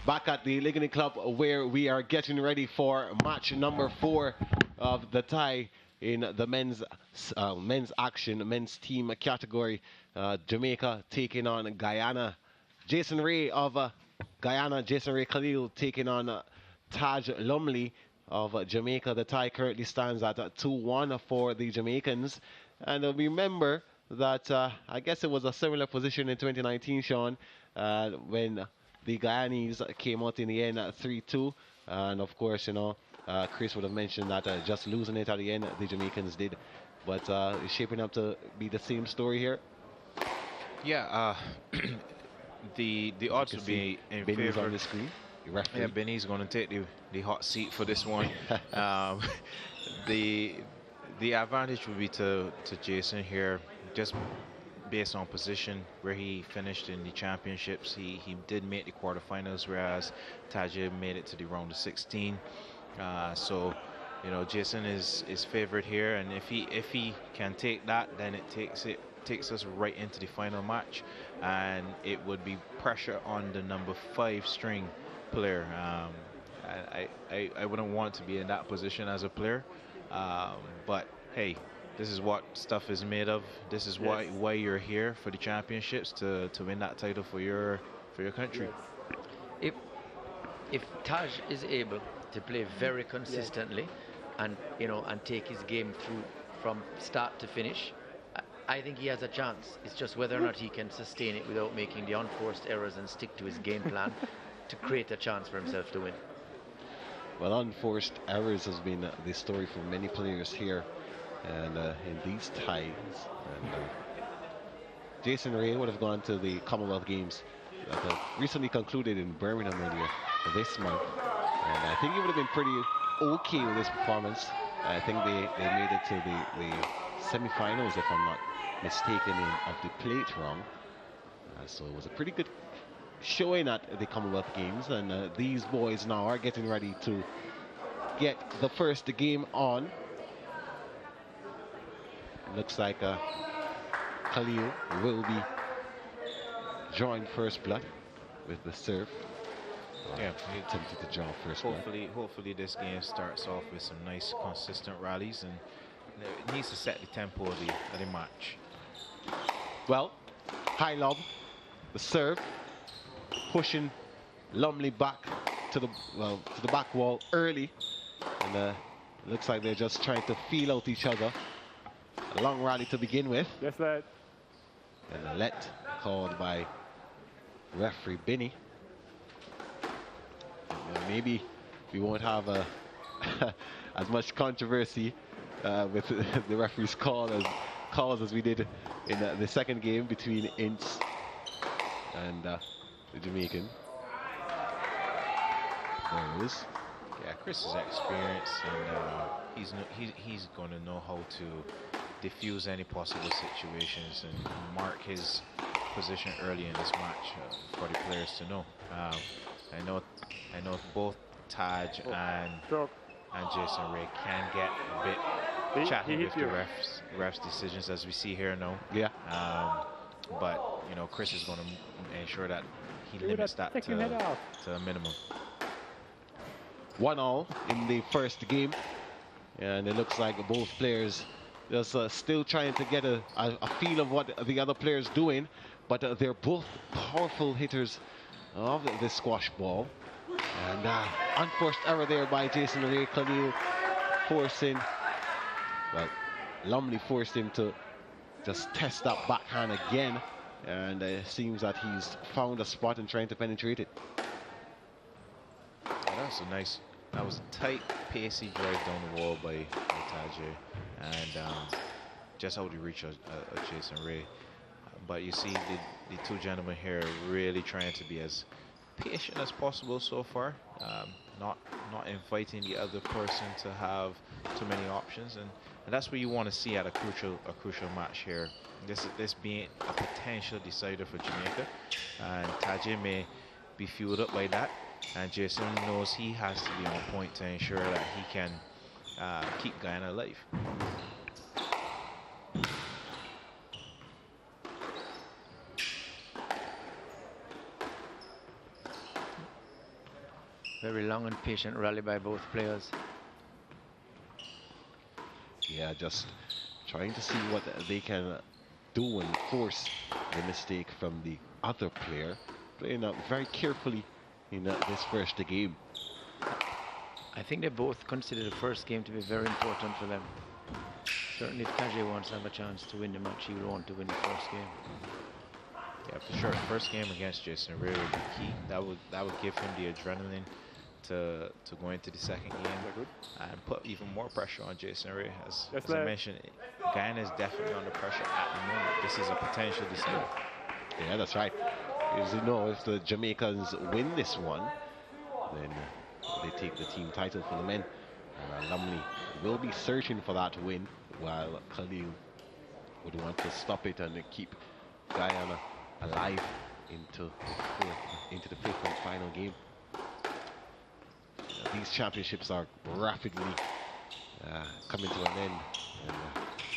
Back at the Ligony Club where we are getting ready for match number 4 of the tie in the men's team category. Jamaica taking on Guyana. Jason Ray of Guyana, Jason Ray Khalil taking on Taj Lumley of Jamaica. The tie currently stands at 2-1 for the Jamaicans. And remember that I guess it was a similar position in 2019, Sean, when the Guyanese came out in the end at 3-2. And of course, you know, Chris would have mentioned that just losing it at the end, the Jamaicans did. But it's shaping up to be the same story here. Yeah, the odds would be in Benny's favor. on the screen. Yeah, Benny's going to take the hot seat for this one. The advantage would be to Jason here, just based on position where he finished in the championships. He did make the quarterfinals, whereas Tajib made it to the round of 16. So, you know, Jason is favored here, and if he can take that, then it takes us right into the final match, and it would be pressure on the number 5 string player. I wouldn't want to be in that position as a player, but hey, this is what stuff is made of. This is why you're here, for the championships, to win that title for your country. If Taj is able to play very consistently, and take his game through from start to finish, I think he has a chance. It's just whether or not he can sustain it without making the unforced errors and stick to his game plan to create a chance for himself to win. Well, unforced errors has been the story for many players here, and in these ties. And Jason Ray would have gone to the Commonwealth Games that have recently concluded in Birmingham earlier this month, and I think he would have been pretty okay with his performance. I think they made it to the semi-finals, if I'm not mistaken, of the plate round. So it was a pretty good showing at the Commonwealth Games, and these boys now are getting ready to get the first game on. Looks like Khalil will be drawing first blood with the serve. Yeah, attempted to draw first blood. Hopefully this game starts off with some nice consistent rallies, and it needs to set the tempo of the match. Well, high lob, the serve, pushing Lumley back to the back wall early, and looks like they're just trying to feel out each other. A long rally to begin with. Yes, lad. And a let called by referee Benny. Maybe we won't have as much controversy with the referee's calls as we did in the second game between Ince and the Jamaican. Burrows. Yeah, Chris is experienced, and he's going to know how to diffuse any possible situations and mark his position early in this match for the players to know. I know both Taj and Jason Ray can get a bit chatty with the refs' decisions, as we see here now. Yeah. But you know, Chris is going to ensure that he limits that to a minimum. 1-0 in the first game, and it looks like both players just still trying to get a feel of what the other players doing, but they're both powerful hitters of the squash ball. And unforced error there by Jason Ray. Khalil forcing, well, Lumley forced him to just test that backhand again, and it seems that he's found a spot and trying to penetrate it. That was a tight, pacey drive down the wall by Tajay, and just how to reach a Jason Ray. But you see the two gentlemen here really trying to be as patient as possible so far, not inviting the other person to have too many options, and that's what you want to see at a crucial match here. This being a potential decider for Jamaica, and Tajay may be fueled up by that, and Jason knows he has to be on point to ensure that he can keep Guyana alive. Very long and patient rally by both players. Yeah, just trying to see what they can do and force the mistake from the other player. Playing out very carefully in this first game. I think they both consider the first game to be very important for them. Certainly if Tajay wants to have a chance to win the match, he will want to win the first game. Yeah, for sure. First game against Jason Ray would be key. That would give him the adrenaline to go into the second game and put even more pressure on Jason Ray. As I mentioned, Guyana is definitely under pressure at the moment. This is a potential decider. Yeah, that's right. As you know, if the Jamaicans win this one, then they take the team title for the men. Lumley will be searching for that win, while Khalil would want to stop it and keep Guyana alive into the fifth and final game. These championships are rapidly coming to an end, and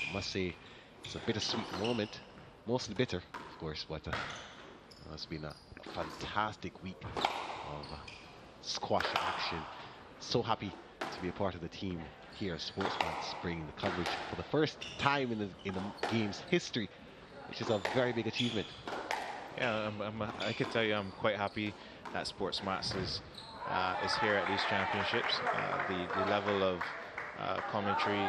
I must say it's a bittersweet moment, mostly bitter, of course, but it's been a fantastic week of squash action. So happy to be a part of the team here at SportsMax, bringing the coverage for the first time in the game's history, which is a very big achievement. Yeah, I can tell you I'm quite happy that SportsMax is here at these championships. The level of commentary,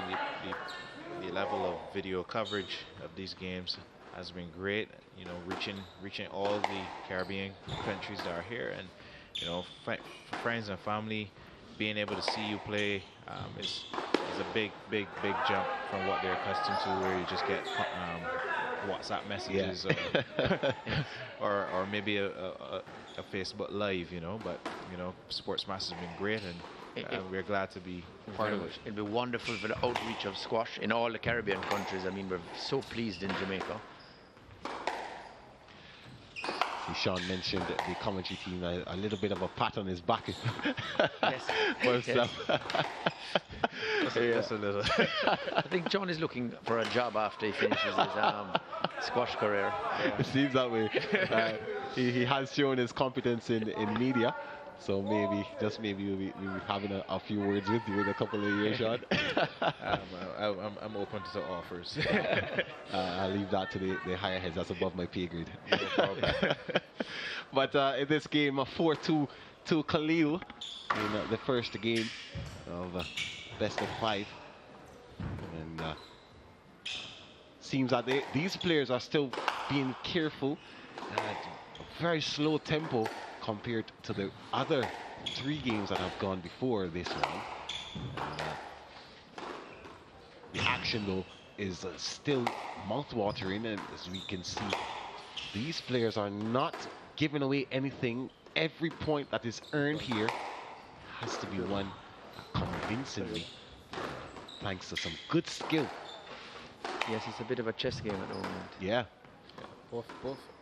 the level of video coverage of these games has been great. You know, reaching all the Caribbean countries that are here, and you know, for friends and family, being able to see you play is a big jump from what they're accustomed to, where you just get WhatsApp messages or maybe a Facebook Live, you know. But you know, SportsMax has been great, and we're glad to be part of it. It'll be wonderful for the outreach of squash in all the Caribbean countries. I mean, we're so pleased in Jamaica. Sean mentioned the commentary team, a little bit of a pat on his back. Yes. Just a little. I think John is looking for a job after he finishes his squash career. Yeah. It seems that way. He has shown his competence in media, so maybe we'll be having a few words with you in a couple of years, Sean. I'm open to offers. I'll leave that to the higher heads. That's above my pay grade. No problem. But in this game, 4-2 to Khalil in the first game of best of 5. And seems that these players are still being careful at a very slow tempo compared to the other 3 games that have gone before this one. The action, though, is still mouth-watering, and as we can see, these players are not giving away anything. Every point that is earned here has to be won convincingly, thanks to some good skill. Yes, it's a bit of a chess game at the moment. Yeah. Both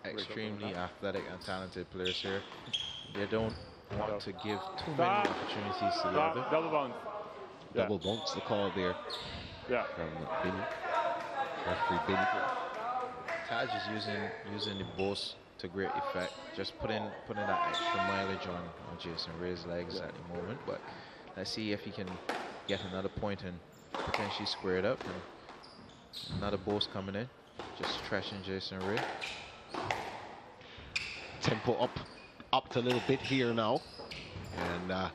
extremely athletic and talented players here. They don't want to give too many opportunities to the other. Double bounce. Double bounce, the call there. Yeah. From Benny. Referee Benny. Taj is using the boss to great effect, just putting that extra mileage on Jason Ray's legs at the moment. But let's see if he can get another point and potentially square it up. And another boss coming in, just trashing Jason Ray. Tempo up to a little bit here now, and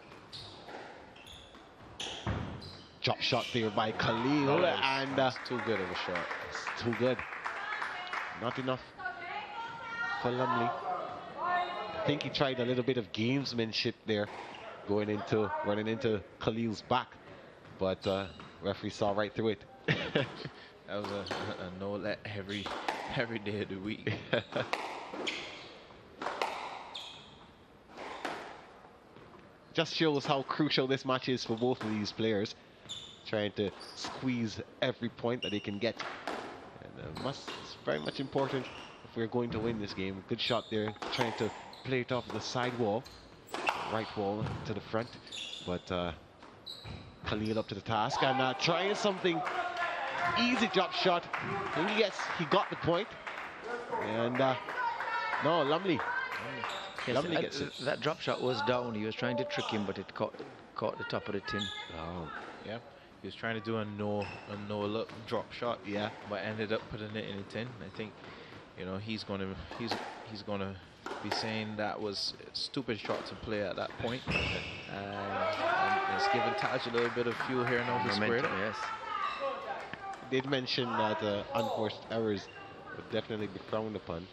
drop shot there by Khalil, and too good of a shot. It's too good. Not enough for Lumley. I think he tried a little bit of gamesmanship there, running into Khalil's back, but referee saw right through it. That was a no-let every day of the week. Just shows how crucial this match is for both of these players, trying to squeeze every point that they can get. And it's very much important if we're going to win this game. Good shot there, trying to play it off the side wall, right wall to the front, but Khalil up to the task and trying something. Easy drop shot. And yes, he got the point. And no, Lumley. Yes, Lumley gets it. That drop shot was down. He was trying to trick him, but it caught the top of the tin. Oh, yeah. He was trying to do a no look drop shot. Yeah. But ended up putting it in the tin. I think, you know, he's gonna be saying that was a stupid shot to play at that point. And it's given Taj a little bit of fuel here now to square it. Yes. Did mention that unforced errors would definitely be frowned upon,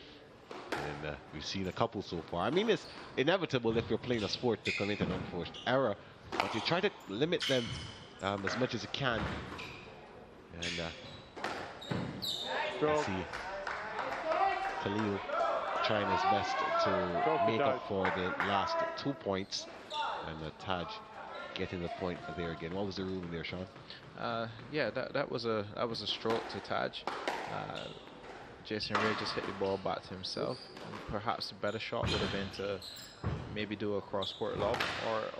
and we've seen a couple so far. I mean, it's inevitable if you're playing a sport to commit an unforced error, but you try to limit them as much as you can. And let's see, Khalil trying his best to make up for the last 2 points, and Taj getting the point there again. What was the ruling there, Sean? Yeah, that was a stroke to Taj. Jason Ray just hit the ball back to himself. Perhaps a better shot would have been to maybe do a cross-court lob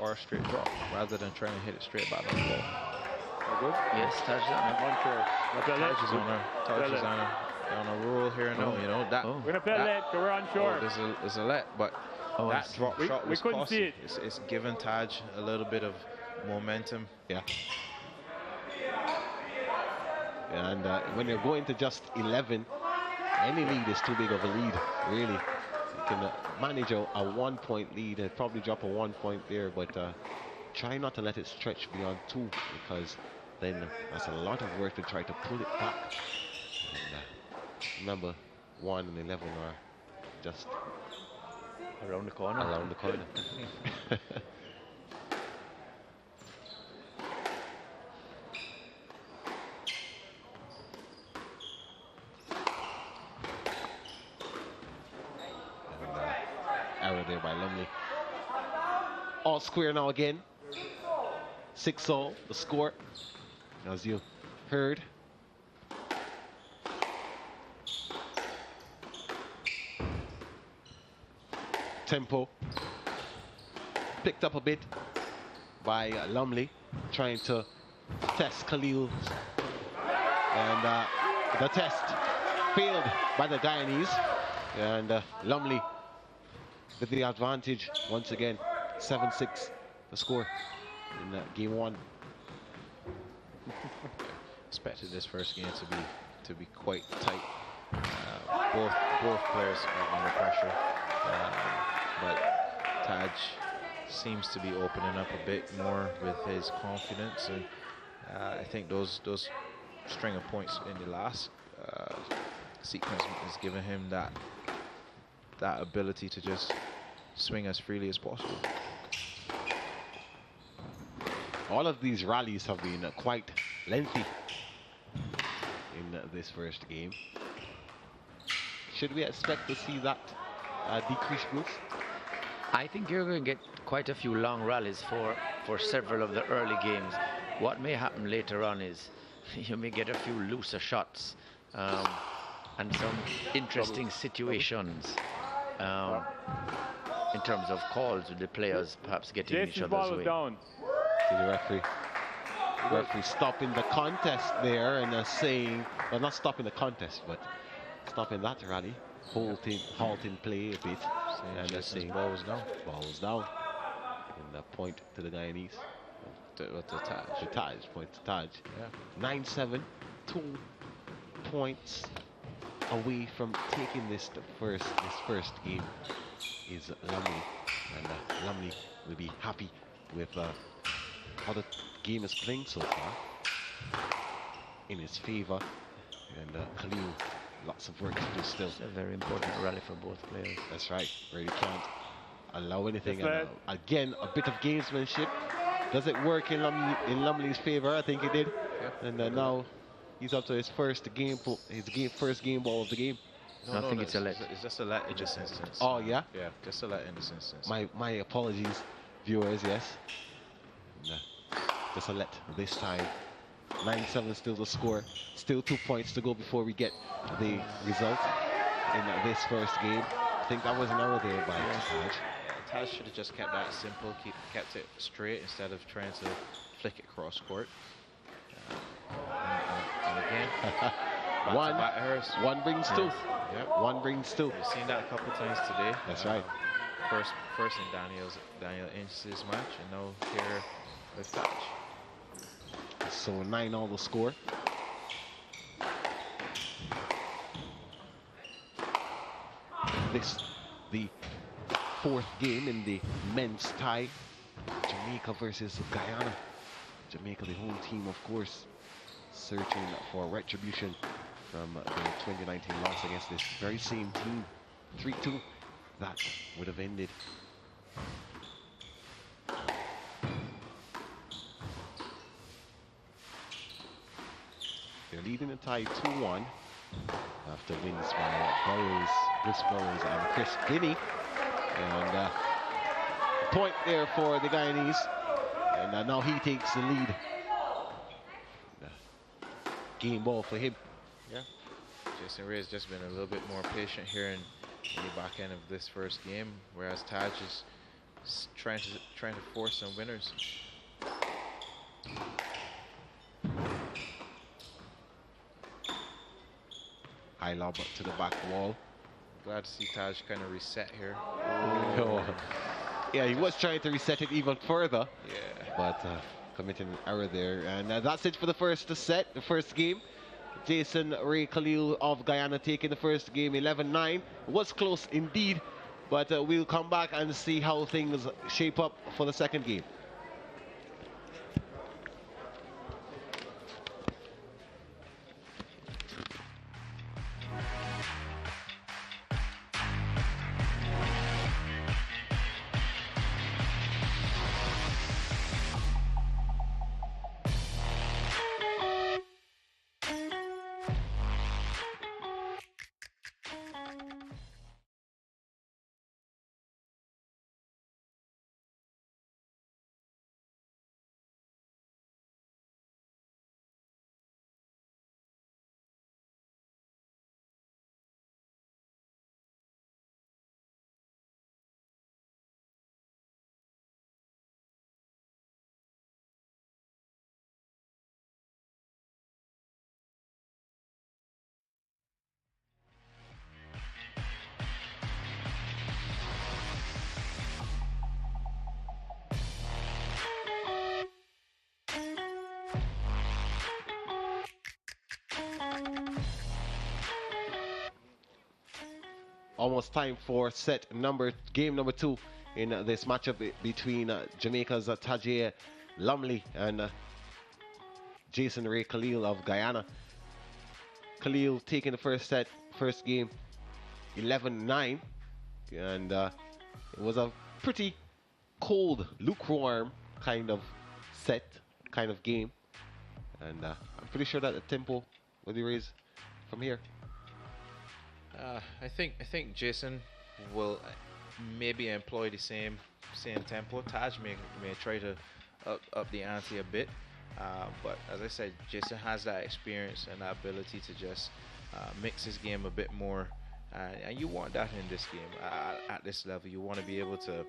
or a straight drop rather than trying to hit it straight back on the ball. Good? Yes, Taj is on a roll here now. You know that. We're gonna play let, so we're on shore. There's a let, but that drop shot was couldn't costly. see it. It's given Taj a little bit of momentum. Yeah. And when you're going to just 11, any lead is too big of a lead, really. You can manage a 1 point lead and probably drop a 1 point there, but try not to let it stretch beyond 2, because then that's a lot of work to try to pull it back. And, remember, 1 and 11 are just around the corner. Around the corner. Error there by Lumley. All square now again. 6-all, the score, as you heard. Tempo picked up a bit by Lumley, trying to test Khalil, and the test failed by the Guyanese, and Lumley with the advantage once again. 7-6 the score in game 1. Expected this first game to be quite tight. Both players are under pressure, but Taj seems to be opening up a bit more with his confidence, and I think those string of points in the last sequence is giving him that ability to just swing as freely as possible. All of these rallies have been quite lengthy, this first game. Should we expect to see that decrease, Bruce? I think you're going to get quite a few long rallies for several of the early games. What may happen later on is you may get a few looser shots and some interesting situations in terms of calls with the players perhaps getting in each other's way. Down. See the referee stopping the contest there and saying, well, not stopping the contest, but stopping that rally, halting play a bit, and saying balls down. Balls down. And a point to the Guyanese. To Taj. To Taj, point to Taj. Yeah. 9-7, 2 points away from taking this first game is Lumley, and Lumley will be happy with how the game is playing so far in his favor, and Khalil, lots of work to do still. It's a very important rally for both players. That's right, really can't allow anything. And, again, a bit of gamesmanship. Does it work in Lumley's favor? I think it did. Yeah. And now he's up to his first first game ball of the game. No, I think it's a let. It's just a let in this instance. Oh, yeah? Yeah, just a let in this instance. My apologies, viewers, yes. Just a let this time. 9-7 still the score. Still 2 points to go before we get the result in this first game. I think that was an error there by Taj. Taj should have just kept that simple, kept it straight instead of trying to flick it cross court. And again, one brings two. Yep. One brings two. We've seen that a couple times today. That's right. First in Daniel Ince's match, and now here with Taj. So 9-all the score. This the fourth game in the men's tie. Jamaica versus Guyana. Jamaica, the home team, of course, searching for retribution from the 2019 loss against this very same team. 3-2. That would have ended. They're leading the tie 2-1 after wins by Burrows, and Chris Guinea. And point there for the Guyanese. And now he takes the lead. Game ball for him. Yeah. Jason Ray has just been a little bit more patient here in the back end of this first game, whereas Taj is trying to force some winners. High lob to the back wall. Glad to see Taj kind of reset here. Oh. Yeah, he was trying to reset it even further. Yeah. But committing an error there. And that's it for the first set, the first game. Jason Ray Khalil of Guyana taking the first game 11-9. It was close indeed, but we'll come back and see how things shape up for the second game. Almost time for game number 2 in this matchup between Jamaica's Tajay Lumley and Jason Ray Khalil of Guyana. Khalil taking the first game 11-9, and it was a pretty cold, lukewarm kind of game, and I'm pretty sure that the tempo, whether you raise from here? I think Jason will maybe employ the same tempo. Taj may try to up the ante a bit, but as I said, Jason has that experience and that ability to just mix his game a bit more, and you want that in this game at this level. You want to be able to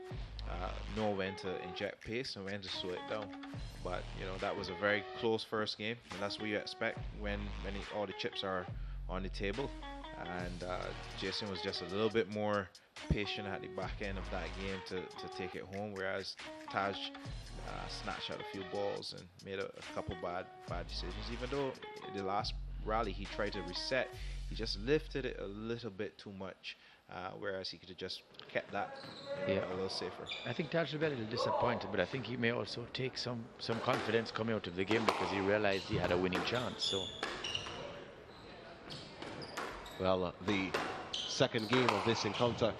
know when to inject pace and when to slow it down. But that was a very close first game, and that's what you expect when all the chips are on the table. And Jason was just a little bit more patient at the back end of that game to take it home, whereas Taj snatched out a few balls and made a couple bad decisions. Even though in the last rally he tried to reset, he just lifted it a little bit too much, whereas he could have just kept that a little safer. I think Taj will be a little disappointed, but I think he may also take some confidence coming out of the game because he realized he had a winning chance. So. Well, the second game of this encounter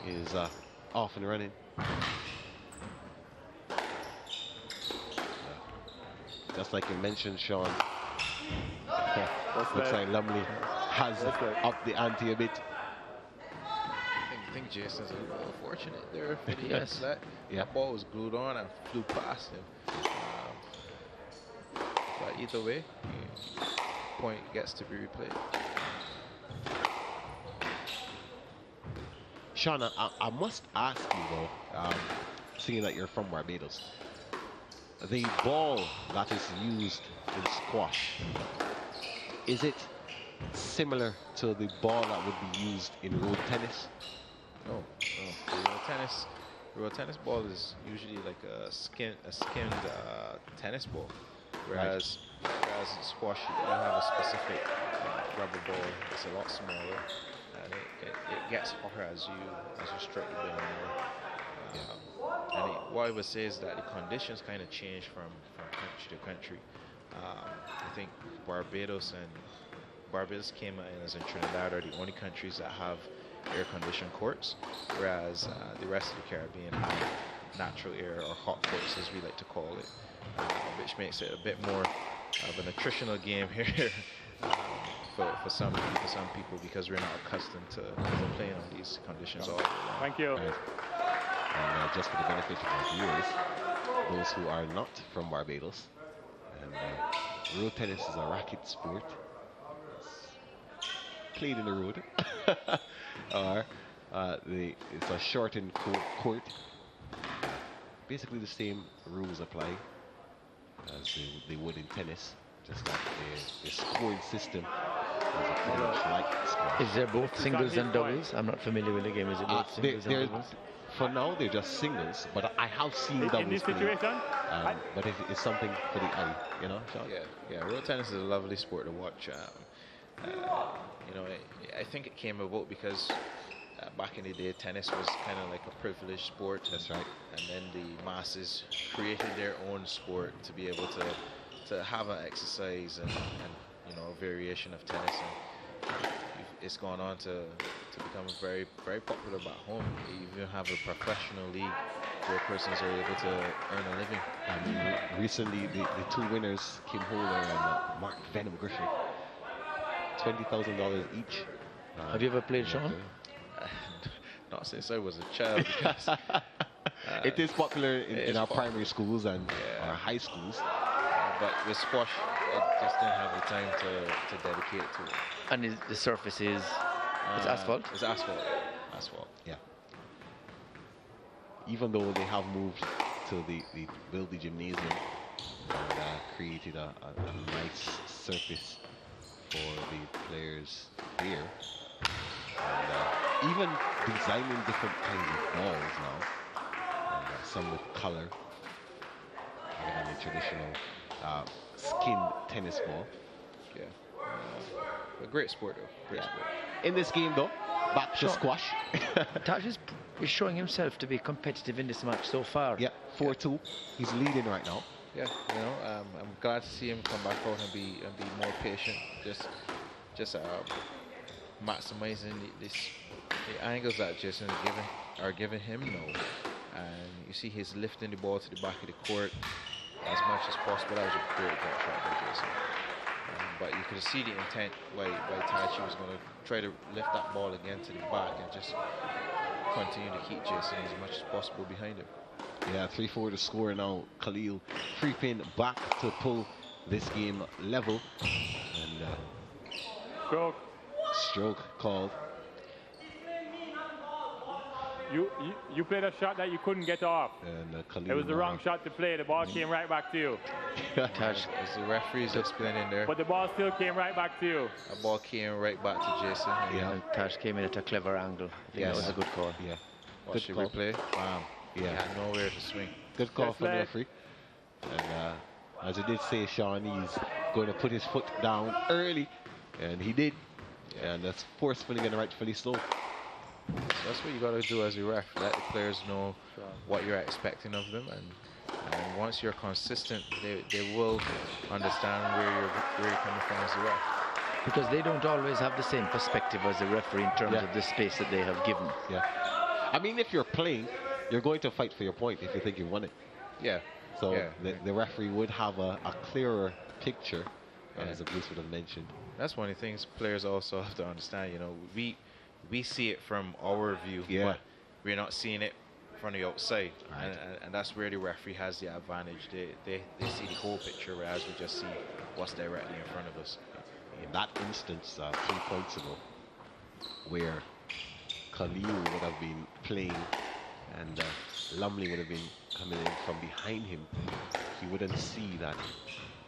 is off and running. Just like you mentioned, Sean, looks like Lumley has upped the ante a bit. I think Jason's a little unfortunate there. Yes, that ball was glued on and flew past him. But either way, point gets to be replayed. Sean, I must ask you though, seeing that you're from Barbados, the ball that is used in squash, is it similar to the ball that would be used in road tennis? No. The road tennis ball is usually like a skimmed tennis ball, whereas in squash you don't have a specific rubber ball. It's a lot smaller. And it gets hotter as you strike the ball more. And what I would say is that the conditions kind of change from country to country. I think Barbados came in as in Trinidad are the only countries that have air-conditioned courts, whereas the rest of the Caribbean have natural air or hot courts, as we like to call it, which makes it a bit more of a nutritional game here. For some people, because we're not accustomed to playing on these conditions all day long. Thank you. And just for the benefit of our viewers, those who are not from Barbados, and road tennis is a racket sport. It's played in the road, or it's a shortened court. Basically, the same rules apply as they would in tennis, just like the scoring system. Is there both singles and doubles? I'm not familiar with the game. Is it both singles and doubles? For now, they're just singles, but I have seen doubles. In this situation? But it's something for the eye, Sean? Yeah. Road tennis is a lovely sport to watch. I think it came about because back in the day, tennis was kind of like a privileged sport. That's right. And then the masses created their own sport to be able to have an exercise and a variation of tennis, and it's gone on to become very, very popular back home. You even have a professional league where persons are able to earn a living. I mean, recently the two winners, Kim Holder and Mark Venom Griffith, $20,000 each. Have you ever played, Sean? Not since I was a child. Because, it is popular in our primary schools and our high schools. But with squash, I just didn't have the time to dedicate it to it. And the surface is it's asphalt? It's asphalt. Asphalt. Yeah. Even though they have moved to build the gymnasium and created a nice surface for the players here, and even designing different kinds of balls now, some with color, other than the traditional skin tennis ball. Yeah. A great sport, though. Great sport. In this game, though, back to squash. Taj is showing himself to be competitive in this match so far. Yeah, 4-2. He's leading right now. Yeah, I'm glad to see him come back out and be more patient. Just maximizing the angles that Jason are giving him now. And you see he's lifting the ball to the back of the court as much as possible. That was a great shot by Jason. but you could see the intent by Taj. He was going to try to lift that ball again to the back and just continue to keep Jason as much as possible behind him. Yeah, 3-4 to score now. Khalil creeping back to pull this game level. And stroke called. You played a shot that you couldn't get off. And Khalil, it was the wrong shot to play. The ball came right back to you. Taj, as the referee's explaining there. But the ball still came right back to you. A ball came right back to Jason. Yeah, Taj came in at a clever angle. I think that was a good call. Yeah. Watch the replay. Wow. Yeah. He had nowhere to swing. Good call from the referee. And as he did say, Sean, he's going to put his foot down early. And he did. And that's forcefully and rightfully so. So that's what you got to do as a ref. Let the players know what you're expecting of them. And once you're consistent, they will understand where you're coming from as a ref. Because they don't always have the same perspective as the referee in terms of the space that they have given. Yeah. I mean, if you're playing, you're going to fight for your point if you think you won it. Yeah. So the referee would have a clearer picture, as Bruce would have mentioned. That's one of the things players also have to understand. You know, we see it from our view, but we're not seeing it from the outside. Right. And that's where the referee has the advantage. They see the whole picture, whereas we just see what's directly in front of us. In that instance, 3 points ago, where Khalil would have been playing and Lumley would have been coming in from behind him, he wouldn't see that,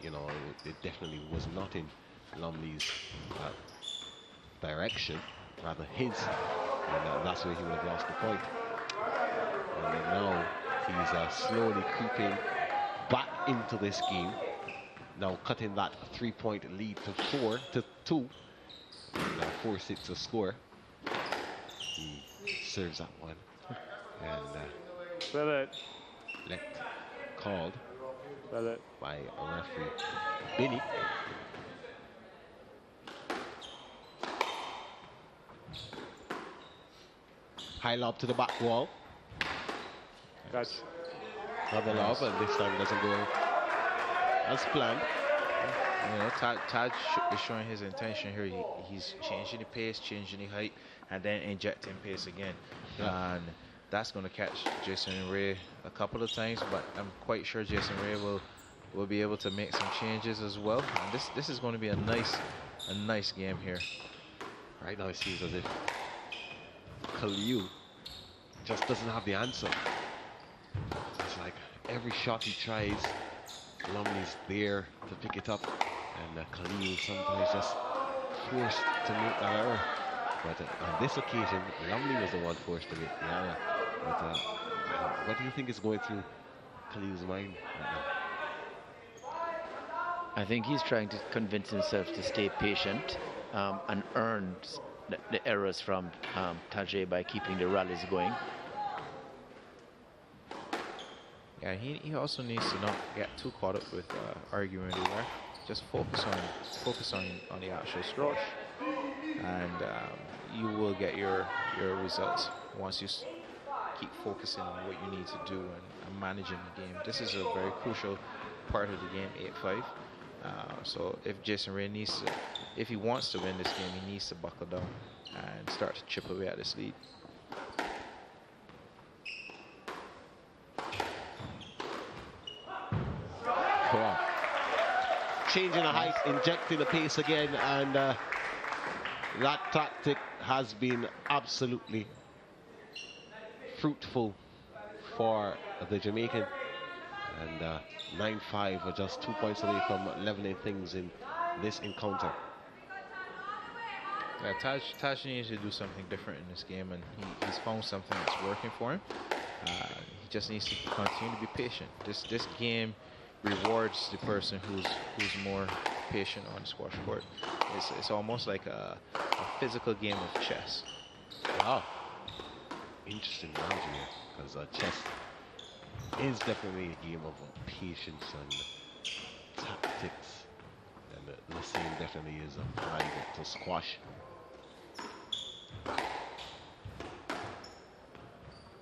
you know, it definitely was not in Lumley's direction, rather his, and that's where he would have lost the point. And then now he's slowly creeping back into this game, now cutting that 3-point lead to 2, and 4-6 to score. He serves that one, and left called by a referee, Benny. High lob to the back wall. Catch. Another lob, and this time doesn't go as planned. You know, Taj is showing his intention here. He's changing the pace, changing the height, and then injecting pace again. Yeah. And that's going to catch Jason Ray a couple of times, but I'm quite sure Jason Ray will be able to make some changes as well. And this is going to be a nice game here. Right now it seems as if Khalil just doesn't have the answer. It's like every shot he tries, Lumley's there to pick it up, and Khalil sometimes just forced to make that error. But on this occasion, Lumley was the one forced to make the error. But what do you think is going through Khalil's mind right now? I think he's trying to convince himself to stay patient and earn the errors from Tajay by keeping the rallies going. Yeah, he also needs to not get too caught up with arguing with the ref. Just focus on the actual squash, and you will get your results once you keep focusing on what you need to do and managing the game. This is a very crucial part of the game, 8-5. So if Jason Ray if he wants to win this game, he needs to buckle down and start to chip away at this lead. Wow. Changing the height, injecting the pace again, and that tactic has been absolutely fruitful for the Jamaican. And 9-5 are just 2 points away from leveling things in this encounter. Yeah, Taj needs to do something different in this game, and he's found something that's working for him. He just needs to continue to be patient. This game rewards the person who's more patient on the squash court. It's almost like a physical game of chess. Wow. Interesting analogy here, because chess is definitely a game of patience and tactics, and the same definitely is applied to squash.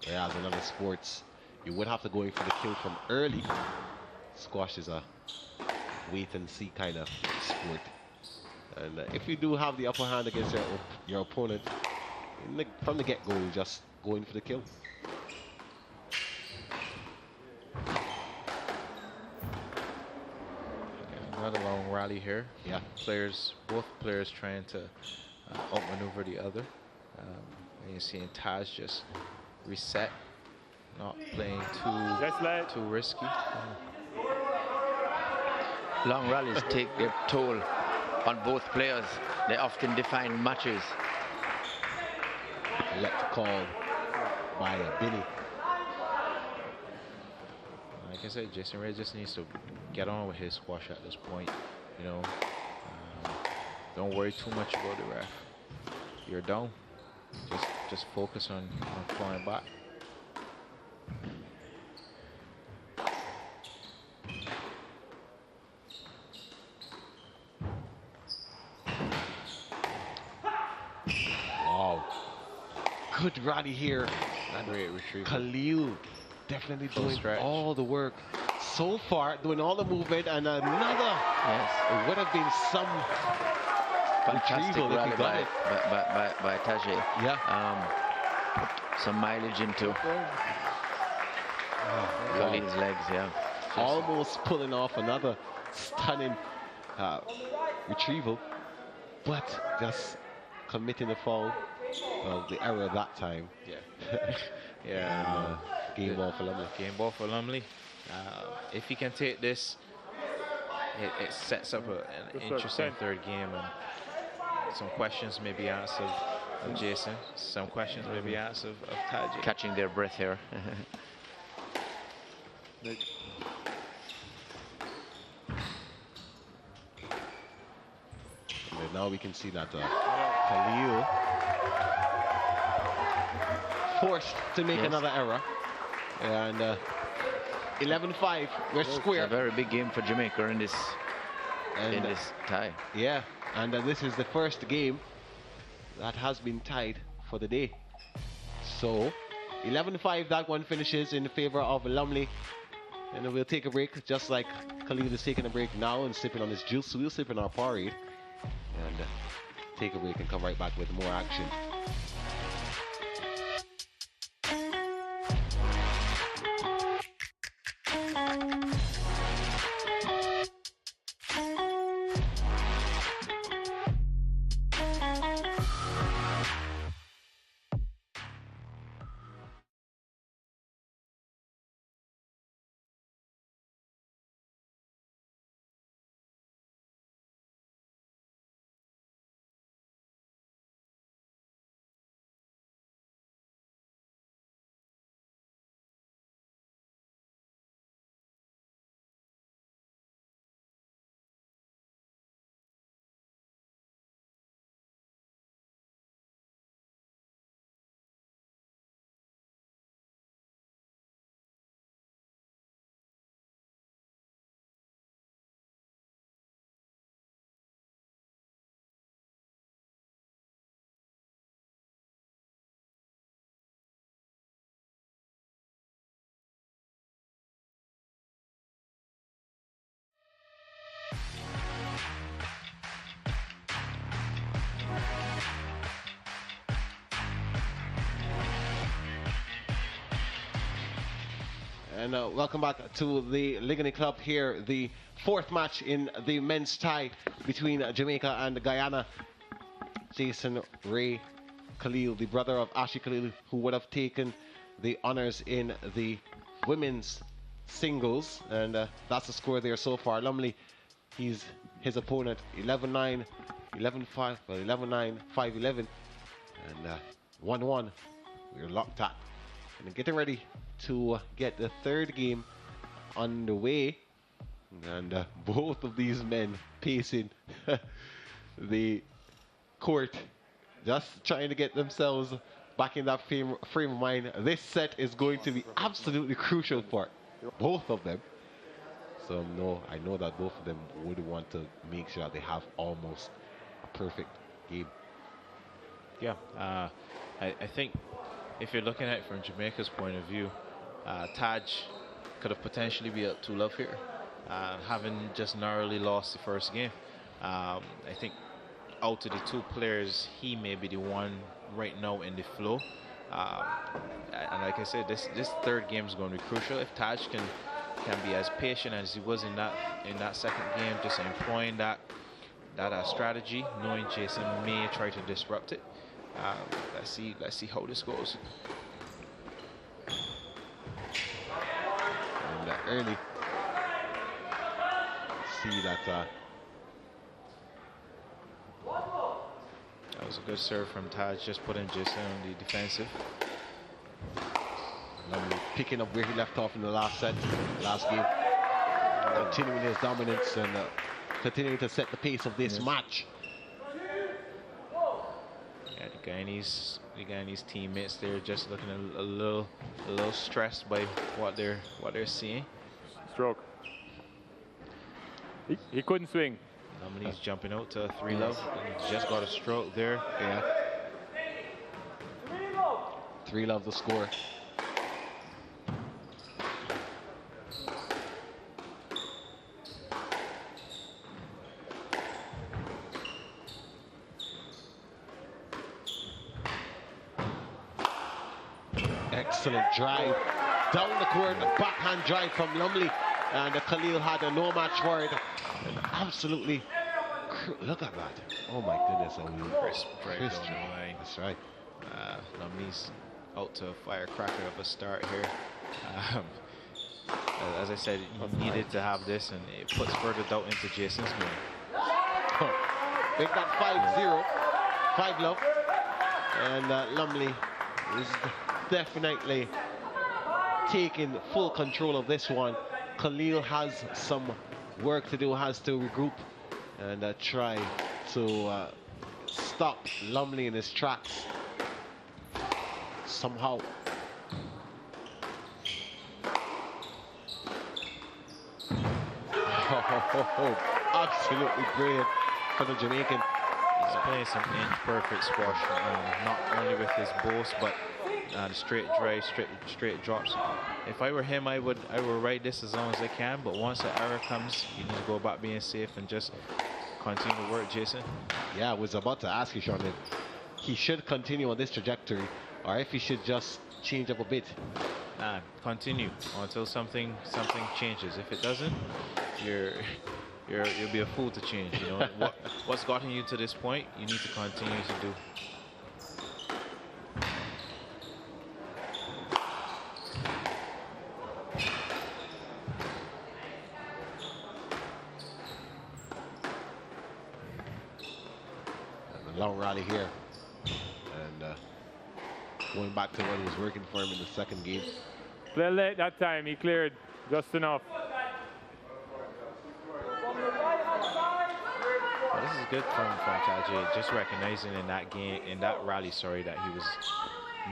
Whereas in other sports, you would have to go in for the kill from early. Squash is a wait and see kind of sport. And if you do have the upper hand against your opponent, from the get-go, you just go in for the kill. Another long rally here. Yeah. Both players trying to outmaneuver the other. And you're seeing Taj just reset, not playing too risky. Long rallies take their toll on both players. They often define matches. Elect call by Billy. Like I said, Jason Ray just needs to get on with his squash at this point. You know, don't worry too much about the ref. You're down. Just focus on flying back. Wow. Good rally here. Great retrieval. Khalil definitely doing all the work so far, doing all the movement, and another. Yes. It would have been some fantastic retrieval rally if he got it. by Tajay. Yeah. Some mileage into Khalil's legs, yeah. Almost pulling off another stunning retrieval, but just committing the foul. Well, the error that time. Yeah. Yeah. Game ball for Lumley. Game ball for Lumley. If he can take this, it sets up an interesting third game, and some questions may be asked of Jason. Some questions may be asked of Taji. Catching their breath here. And now we can see that Khalil forced to make another error. And 11-5, we're square. It's a very big game for Jamaica in this tie. Yeah, and this is the first game that has been tied for the day. So 11-5, that one finishes in favor of Lumley. And we'll take a break, just like Khalil is taking a break now and sipping on his juice. We'll sip in our parade and take a break and come right back with more action. And welcome back to the Ligony Club here, the fourth match in the men's tie between Jamaica and Guyana. Jason Ray Khalil, the brother of Ashley Khalil, who would have taken the honors in the women's singles. And that's the score there so far. Lumley, his opponent, 11-9, 11-5, well, 11-9, 5-11, and 1-1. We're locked at. And getting ready to get the third game underway, and both of these men pacing the court, just trying to get themselves back in that frame of mind. This set is going to be absolutely crucial for both of them. So I know that both of them would want to make sure they have almost a perfect game. Yeah, I think if you're looking at it from Jamaica's point of view, Taj could have potentially be up 2-love here, having just narrowly lost the first game. I think out of the two players, he may be the one right now in the flow. And like I said, this third game is going to be crucial. If Taj can be as patient as he was in that second game, just employing that strategy, knowing Jason may try to disrupt it. Let's see how this goes. And early, see that. That was a good serve from Taj, just putting Jason on the defensive. Lumley picking up where he left off in the last set, last game. Continuing his dominance and continuing to set the pace of this match. Yeah, the Guyanese teammates, they're just looking a little stressed by what they're seeing. Stroke. He couldn't swing. Lumley's jumping out to 3-love. He's just got a stroke there. Yeah. 3-love the score. Excellent drive down the court, a backhand drive from Lumley, and Khalil had a no match for it. And absolutely, look at that! Oh my goodness! Crisp drive down the line. That's right. Lumley's out to a firecracker of a start here. As I said, he needed to have this, and it puts further doubt into Jason's game. Make that 5-0, 5-love, and Lumley is definitely taking full control of this one. Khalil has some work to do, has to regroup and try to stop Lumley in his tracks somehow. Absolutely brilliant for the Jamaican. He's playing some inch-perfect squash, not only with his boast, but straight drive, straight drops. If I were him, I would ride this as long as I can, but once the error comes, you need to go back being safe and just continue to work, Jason. Yeah, I was about to ask you, Sean, if he should continue on this trajectory or if he should just change up a bit. Nah, continue until something changes. If it doesn't, you'll be a fool to change. You know what's gotten you to this point, you need to continue to do. Long rally here, and going back to what was working for him in the second game. Play late that time, he cleared just enough. Well, this is good from Tajay, just recognizing in that rally, that he was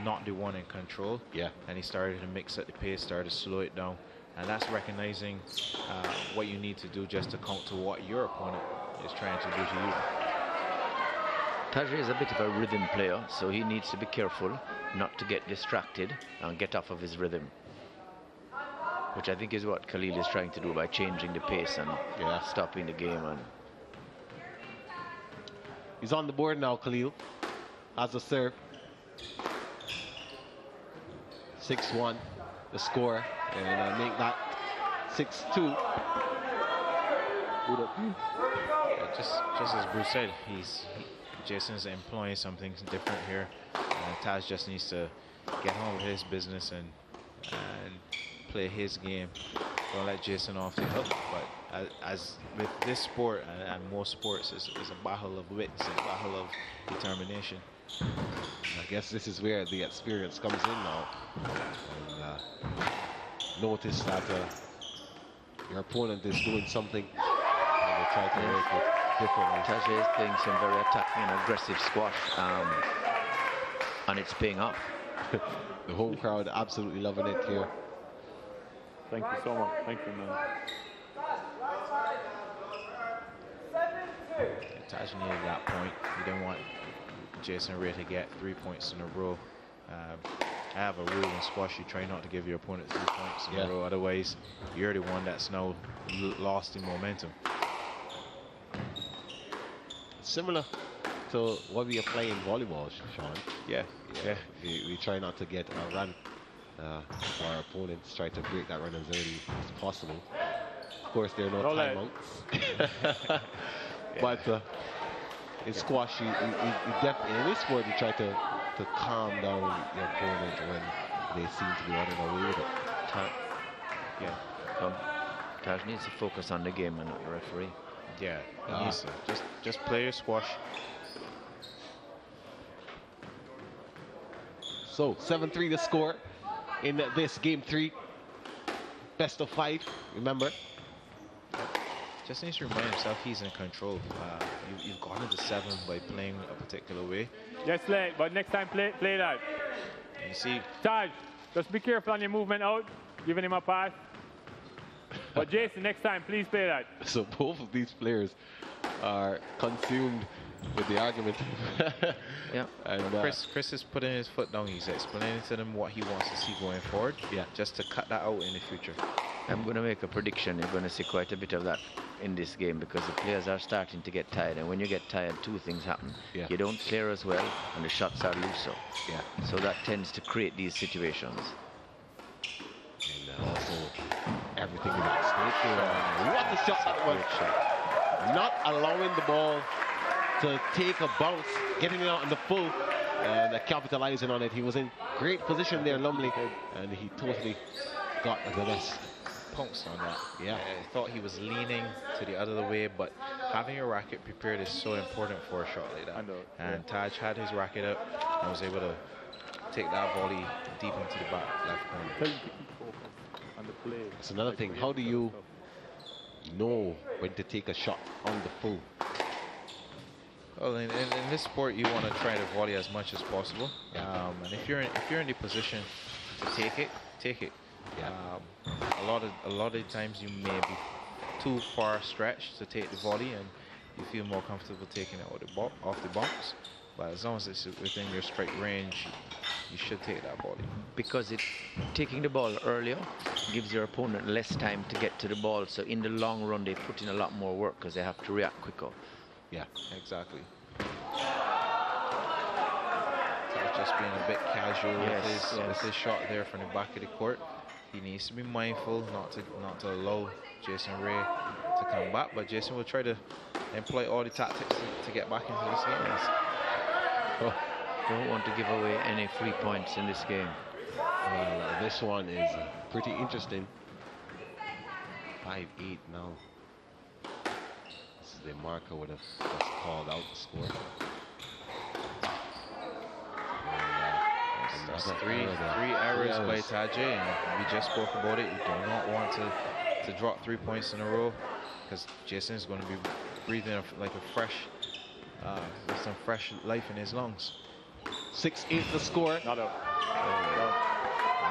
not the one in control. Yeah. And he started to mix up the pace, started to slow it down, and that's recognizing what you need to do just to counter what your opponent is trying to do to you. Tajay is a bit of a rhythm player, so he needs to be careful not to get distracted and get off of his rhythm, which I think is what Khalil is trying to do by changing the pace and stopping the game. And he's on the board now, Khalil, has a serve. 6-1, the score, and make that 6-2. Just as Bruce said, Jason's employing something different here. Taj just needs to get on with his business and play his game. Don't let Jason off the hook. But as with this sport and most sports, it's a battle of wits, a battle of determination. I guess this is where the experience comes in now. And notice that your opponent is doing something, and they try to work it differently. Tajay is playing some very attacking and aggressive squash, and it's paying off. The home crowd absolutely loving it here. Thank you so much. Thank you, man. Taj needed that point. You don't want Jason Ray to get 3 points in a row. I have a rule in squash: you try not to give your opponent 3 points in a row. Otherwise, you're the one that's now lost in momentum. Similar to what we are playing volleyball, Sean. Yeah. We try not to get a run for our opponents. Try to break that run as early as possible. Of course, there are no timeouts. But in squash, you definitely, in this sport, you try to calm down your opponent when they seem to be running away with it. Taj needs to focus on the game and not the referee. Yeah, he needs to just play your squash. So 7-3 the score in this game 3. Best of 5, remember. Just needs to remind himself he's in control. You've gone into 7 by playing a particular way. Yes, late, but next time play that. You see, Taj, just be careful on your movement out, giving him a pass. But Jason, next time, please play that. So both of these players are consumed with the argument. Yeah. And Chris is putting his foot down. He's explaining to them what he wants to see going forward. Yeah. Just to cut that out in the future. I'm going to make a prediction. You're going to see quite a bit of that in this game because the players are starting to get tired. And when you get tired, 2 things happen. Yeah. You don't clear as well, and the shots are looser. Yeah. So that tends to create these situations. And also everything in that state there. What a shot that was. Not allowing the ball to take a bounce, getting it out in the full and capitalizing on it. He was in great position there, Lumley, and he totally got the best. Pounced on that. Yeah. I thought he was leaning to the other way, but having your racket prepared is so important for a shot like that. I know. And Taj had his racket up and was able to take that volley deep into the back left corner. It's another thing. How do you know when to take a shot on the full? Well, in this sport, you want to try to volley as much as possible. And if you're in the position to take it, take it. A lot of the times you may be too far stretched to take the volley, and you feel more comfortable taking it off the box. But as long as it's within your strike range, you should take that volley. Because taking the ball earlier gives your opponent less time to get to the ball. So in the long run, they put in a lot more work because they have to react quicker. Yeah, exactly. Just being a bit casual with his shot there from the back of the court. He needs to be mindful not to allow Jason Ray to come back, but Jason will try to employ all the tactics to get back into this game. Don't want to give away any free points in this game. Well, this one is pretty interesting. 5-8 now. This is the marker would have just called out the score. That's three errors by Tajay, and we just spoke about it. We do not want to drop 3 points in a row because Jason is going to be breathing like a fresh, with some fresh life in his lungs. 6-8 the score. Not out.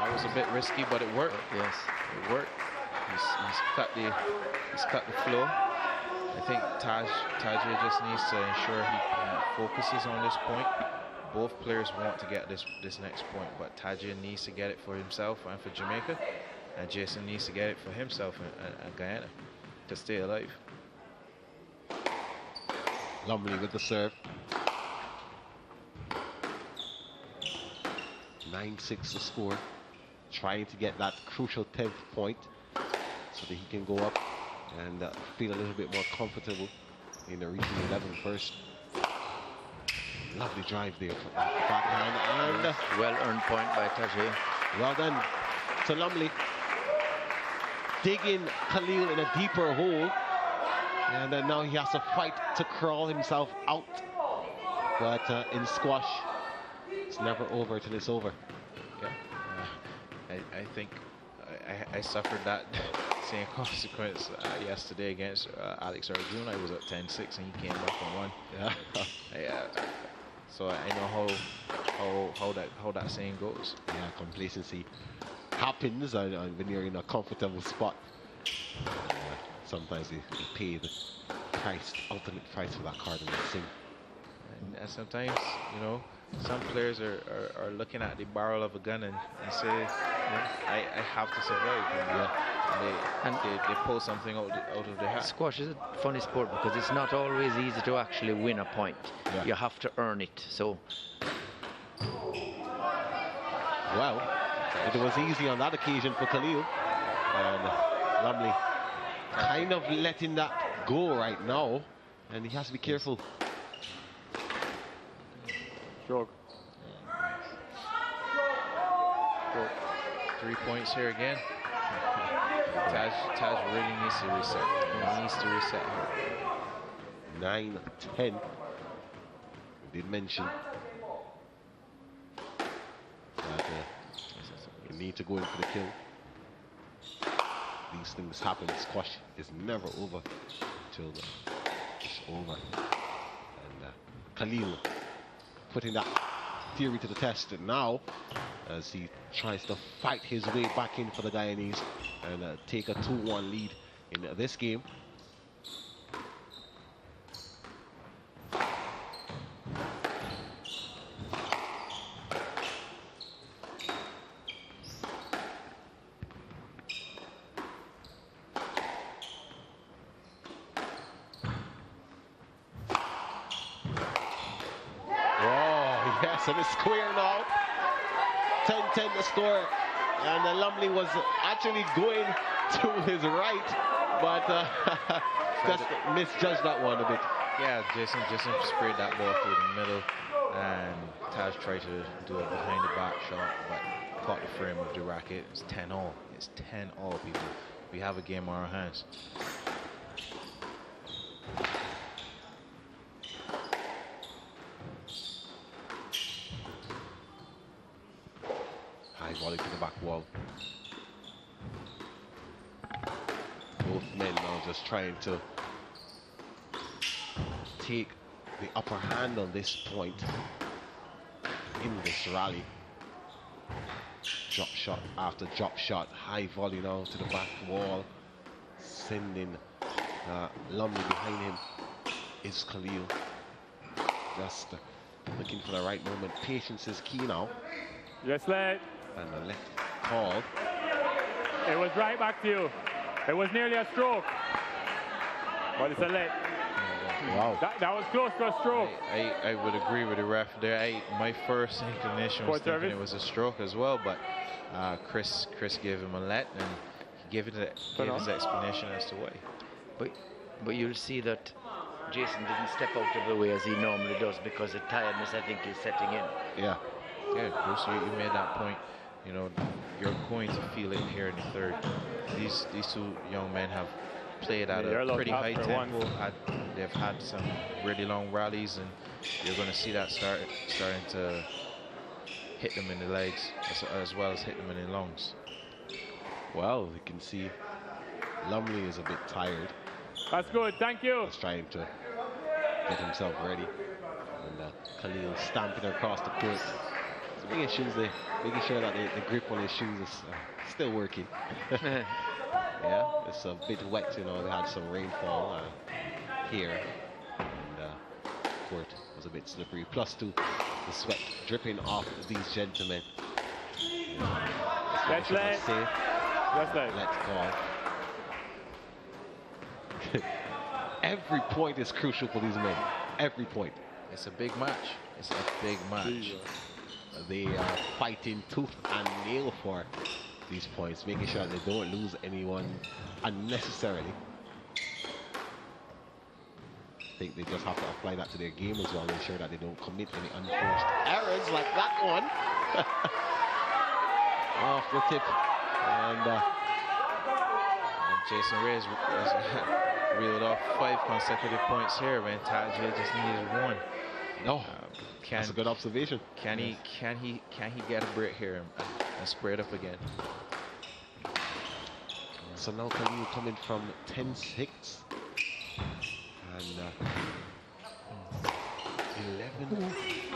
That was a bit risky, but it worked. Yes, it worked. He's cut the flow. I think Tajay just needs to ensure he focuses on this point. Both players want to get this next point, but Tajay needs to get it for himself and for Jamaica, and Jason needs to get it for himself and Guyana to stay alive. Lumley with the serve. 9-6 the score. Trying to get that crucial 10th point so that he can go up and feel a little bit more comfortable in the reaching 11 first. Lovely drive there from backhand, and well-earned point by Tajay. Well done to Lumley. Digging Khalil in a deeper hole, and then now he has to fight to crawl himself out. But in squash, it's never over till it's over. Yeah, I think I suffered that same consequence yesterday against Alex Arjun. I was at 10-6 and he came back and won. Yeah. So I know how that saying goes. Yeah, complacency happens when you're in a comfortable spot. Sometimes you pay the price, ultimate price for that cardinal sin. And sometimes, some players are looking at the barrel of a gun and say, I have to survive. And they pull something out of their hat. Squash is a funny sport because it's not always easy to actually win a point. Yeah. You have to earn it. So, well, it was easy on that occasion for Khalil. And Lumley kind of letting that go right now, and he has to be careful. Stroke. 3 points here again. Taj really needs to reset. He needs to reset here. 9-10. We did mention that you need to go in for the kill. These things happen. Squash is never over till it's over. And Khalil putting that theory to the test now as he tries to fight his way back in for the Guyanese and take a 2-1 lead in this game. And it's square now. 10-10 the score. And Lumley was actually going to his right, but just misjudged that one a bit. Yeah, Jason sprayed that ball through the middle, and Taj tried to do a behind the back shot, but caught the frame of the racket. It's 10-all. It's 10-all, people. We have a game on our hands. Volley to the back wall. Both men now just trying to take the upper hand on this point in this rally. Drop shot after drop shot. High volley now to the back wall. Sending Lumley behind him is Khalil. Just looking for the right moment. Patience is key now. Yes, lad. And the left call. It was right back to you. It was nearly a stroke. But it's a let. Wow. That was close to a stroke. I would agree with the ref there. My first inclination was thinking it was a stroke as well, but Chris gave him a let, and he gave his explanation as to why. But you'll see that Jason didn't step out of the way as he normally does because the tiredness, I think, is setting in. Yeah. Yeah, Bruce, you made that point. You know, you're going to feel it here in the third. These two young men have played at a pretty high tempo. They've had some really long rallies, and you're going to see that starting to hit them in the legs as well as hit them in the lungs. Well, you can see Lumley is a bit tired. That's good, thank you. He's trying to get himself ready. And Khalil stamping across the court. Making sure that the grip on his shoes is still working. Yeah, it's a bit wet, you know. They had some rainfall here, and court was a bit slippery. Plus, the sweat dripping off these gentlemen. Let's let call. Every point is crucial for these men. Every point. It's a big match. It's a big match. They are fighting tooth and nail for these points, making sure they don't lose anyone unnecessarily. I think they just have to apply that to their game as well, ensure that they don't commit any unforced errors like that one. Off the tip. And Jason Reyes reeled off 5 consecutive points here when Taj just needed 1. No. That's a good observation. Can he get a break here and square it up again? So now Khalil coming from 10-6 and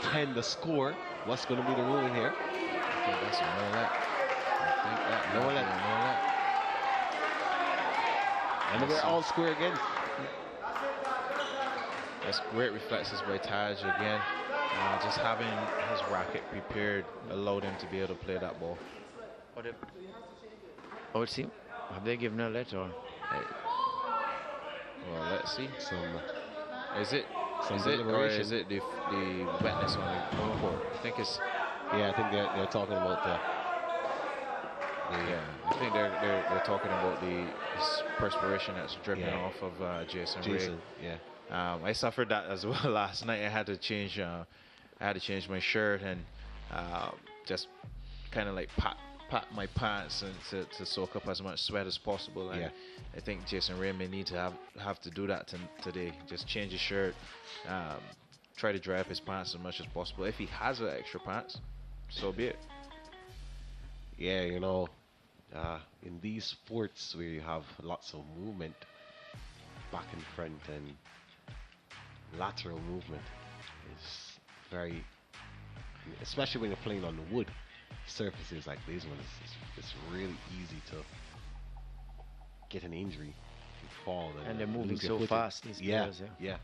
11-10 the score. What's going to be the ruling here? I think that's a no-let. No-let. And we're all square again. That's great reflexes by Taj again. Just having his racket prepared allowed him to be able to play that ball. Oh, it seems. Have they given a letter? Well, let's see. Is it deliberation. the wetness on the court? I think it's. Yeah, I think they're talking about the. Yeah, I think they're talking about the perspiration that's dripping off of Jason Ray. Yeah. I suffered that as well last night. I had to change my shirt and just kind of like pat my pants and to soak up as much sweat as possible. And I think Jason Ray may need to have to do that today. Just change his shirt, try to dry up his pants as much as possible. If he has extra pants, so be it. Yeah, you know, in these sports where you have lots of movement, back and front and lateral movement is very, especially when you're playing on the wood surfaces like these ones, it's really easy to get an injury, fall, and they're moving so fast. These players, yeah.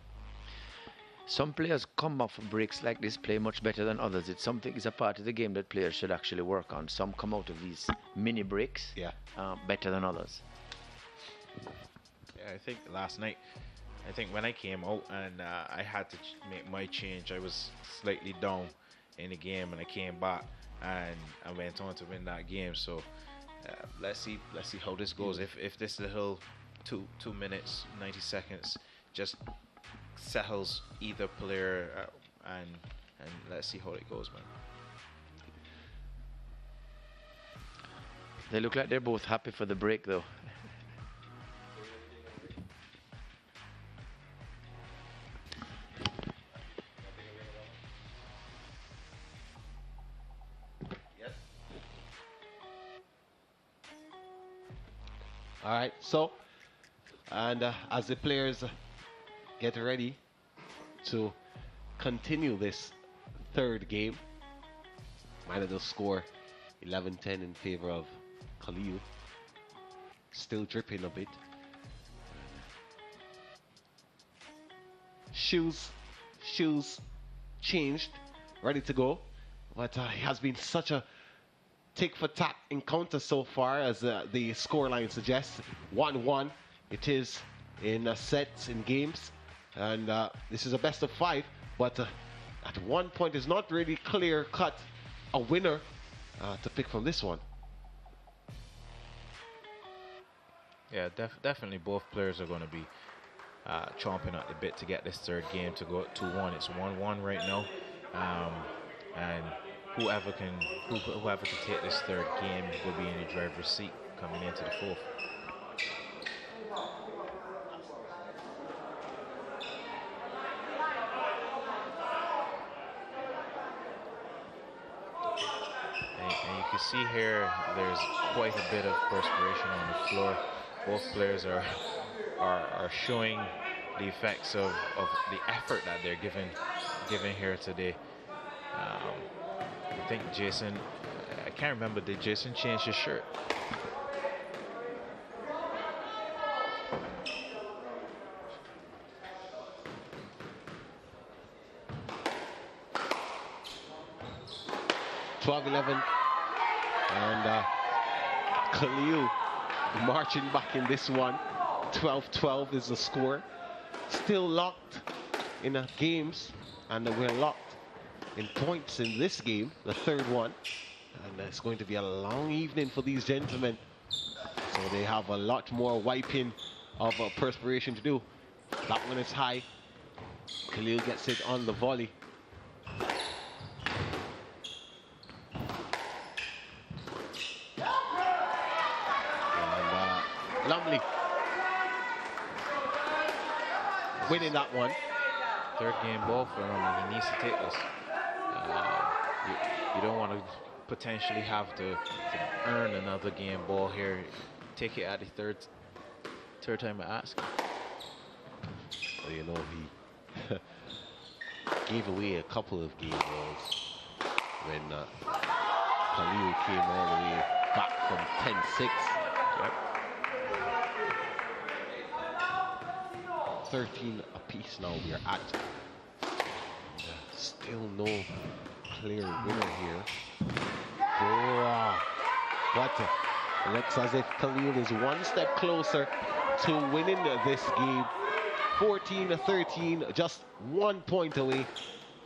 Some players come off breaks like this, play much better than others. It's a part of the game that players should actually work on. Some come out of these mini breaks better than others. Yeah, I think last night, when I came out and I had to make my change, I was slightly down in the game, and I came back and I went on to win that game. So let's see how this goes. If this little 2 minutes 90 seconds just settles either player, and let's see how it goes, man. They look like they're both happy for the break, though. All right, so, and as the players get ready to continue this third game, Manado score 11-10 in favor of Khalil. Still dripping a bit. Shoes changed, ready to go, but it has been such a tick for tack encounter so far, as the scoreline suggests. 1-1 it is in sets, in games, and this is a best of 5, but at one point it's not really clear cut a winner to pick from this one. Yeah, definitely both players are going to be chomping at the bit to get this third game to go 2-1. It's 1-1 right now, and whoever can take this third game will be in the driver's seat coming into the fourth. And you can see here there's quite a bit of perspiration on the floor. Both players are showing the effects of the effort that they're giving here today. I think Jason, I can't remember, did Jason change his shirt? (12-11), and Khalil marching back in this one. 12-12 is the score. Still locked in games, and we're locked in points in this game, the third one, and it's going to be a long evening for these gentlemen, so they have a lot more wiping of perspiration to do. That one is high. Khalil gets it on the volley. And Lumley winning that one. Third game ball for him. He needs to take this. You don't want to potentially have to earn another game ball here. Take it at the third time I ask. Well, you know, he gave away a couple of game balls when Khalil came all the way back from 10-6. Yep. 13 apiece now. We are at Still no clear winner here. Oh, but it looks as if Khalil is one step closer to winning this game. 14-13, just 1 point away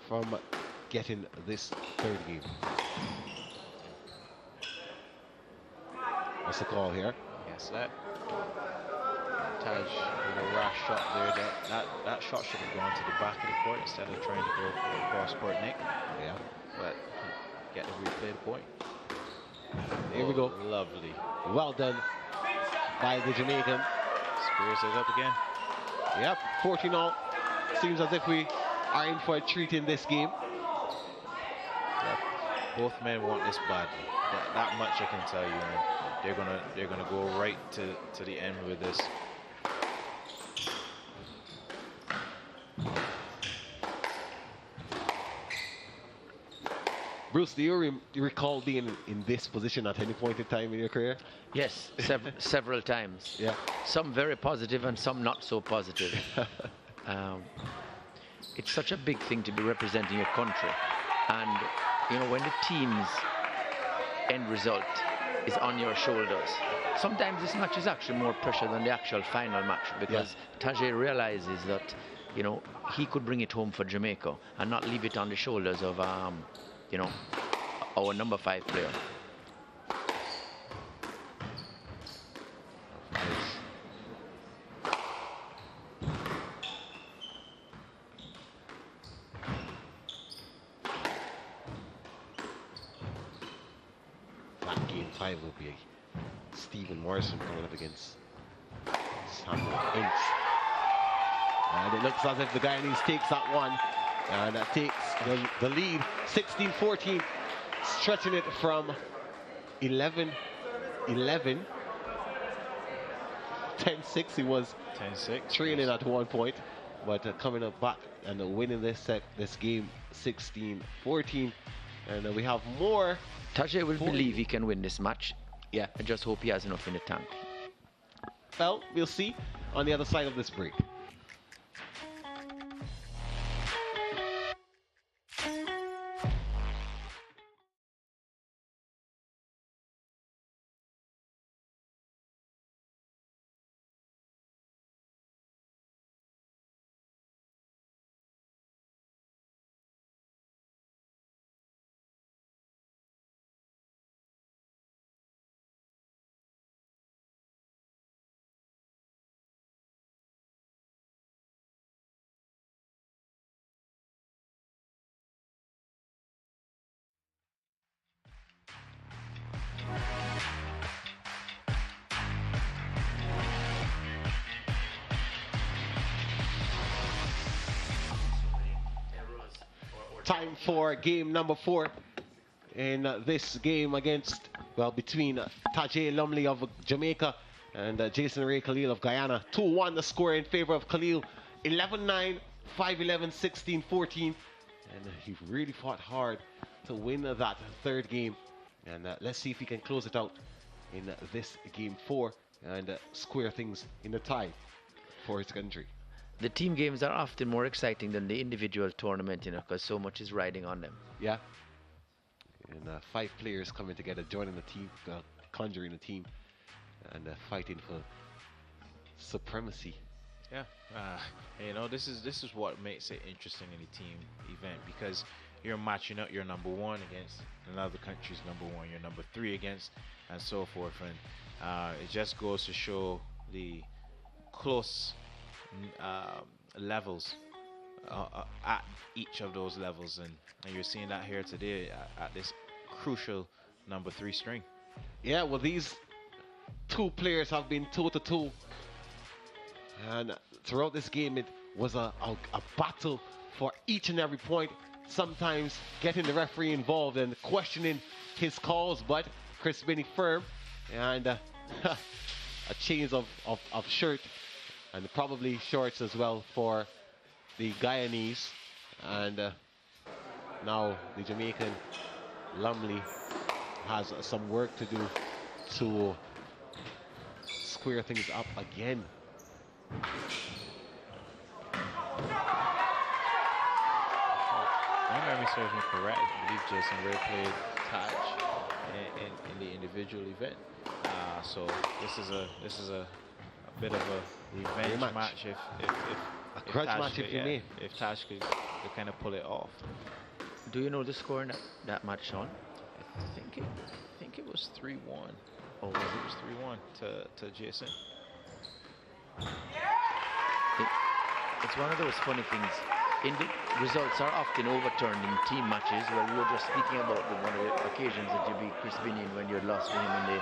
from getting this third game. What's the call here? Yes, that Taj with a rash shot there. That shot should have gone to the back of the court instead of trying to go across court, Nick. Yeah. But get the replay the point. Here we go. Lovely. Well done by the Jamaican. Squares it up again. Yep, 14 all. Seems as if we are in for a treat in this game. Yep. Both men want this badly. That much I can tell you. Man. They're gonna go right to the end with this. Bruce, do you recall being in this position at any point in time in your career? Yes, several times. Yeah. Some very positive and some not so positive. It's such a big thing to be representing your country. And, you know, when the team's end result is on your shoulders, sometimes this match is actually more pressure than the actual final match, because Tajay realizes that, you know, he could bring it home for Jamaica and not leave it on the shoulders of you know, our number 5 player. That game 5 will be Stephen Morrison coming up against Samuel Ince. And it looks as if the Guyanese takes that one. And that takes the lead, 16-14, stretching it from 11-11. 10-6, he was 10-6, trailing at 1 point, but coming up back and winning this game 16-14. And we have more. Tajay will believe he can win this match. Yeah, I just hope he has enough in the tank. Well, we'll see on the other side of this break. Time for game number 4 in this game between Tajay Lumley of Jamaica and Jason Ray Khalil of Guyana. 2-1 the score in favor of Khalil. 11-9, 5-11, 16-14. And he really fought hard to win that third game. And let's see if he can close it out in this game 4 and square things in the tie for his country. The team games are often more exciting than the individual tournament, you know, because so much is riding on them. Yeah. And 5 players coming together, joining the team, conjuring a team, and fighting for supremacy. Yeah, you know, this is what makes it interesting in a team event, because you're matching up your number 1 against another country's number 1, your number 3 against, and so forth. And it just goes to show the close levels at each of those levels, and you're seeing that here today at this crucial number 3 string. Yeah, well, these 2 players have been toe-to-toe, and throughout this game it was a battle for each and every point, sometimes getting the referee involved and questioning his calls, but Chris Binney firm, and a change of shirt and probably shorts as well for the Guyanese. And now the Jamaican Lumley has some work to do to square things up again. my memory serves me correct, I believe Jason Ray played Taj in the individual event. So this is a bit of a revenge match if a grudge Taj match could, if you may. if Taj could kind of pull it off. Do you know the score in that match, Sean? I think it was 3-1. Oh, it was 3-1 to Jason. It's one of those funny things. Results are often overturned in team matches. Well, we were just speaking about one of the occasions that you beat Chris Binion when you had lost to him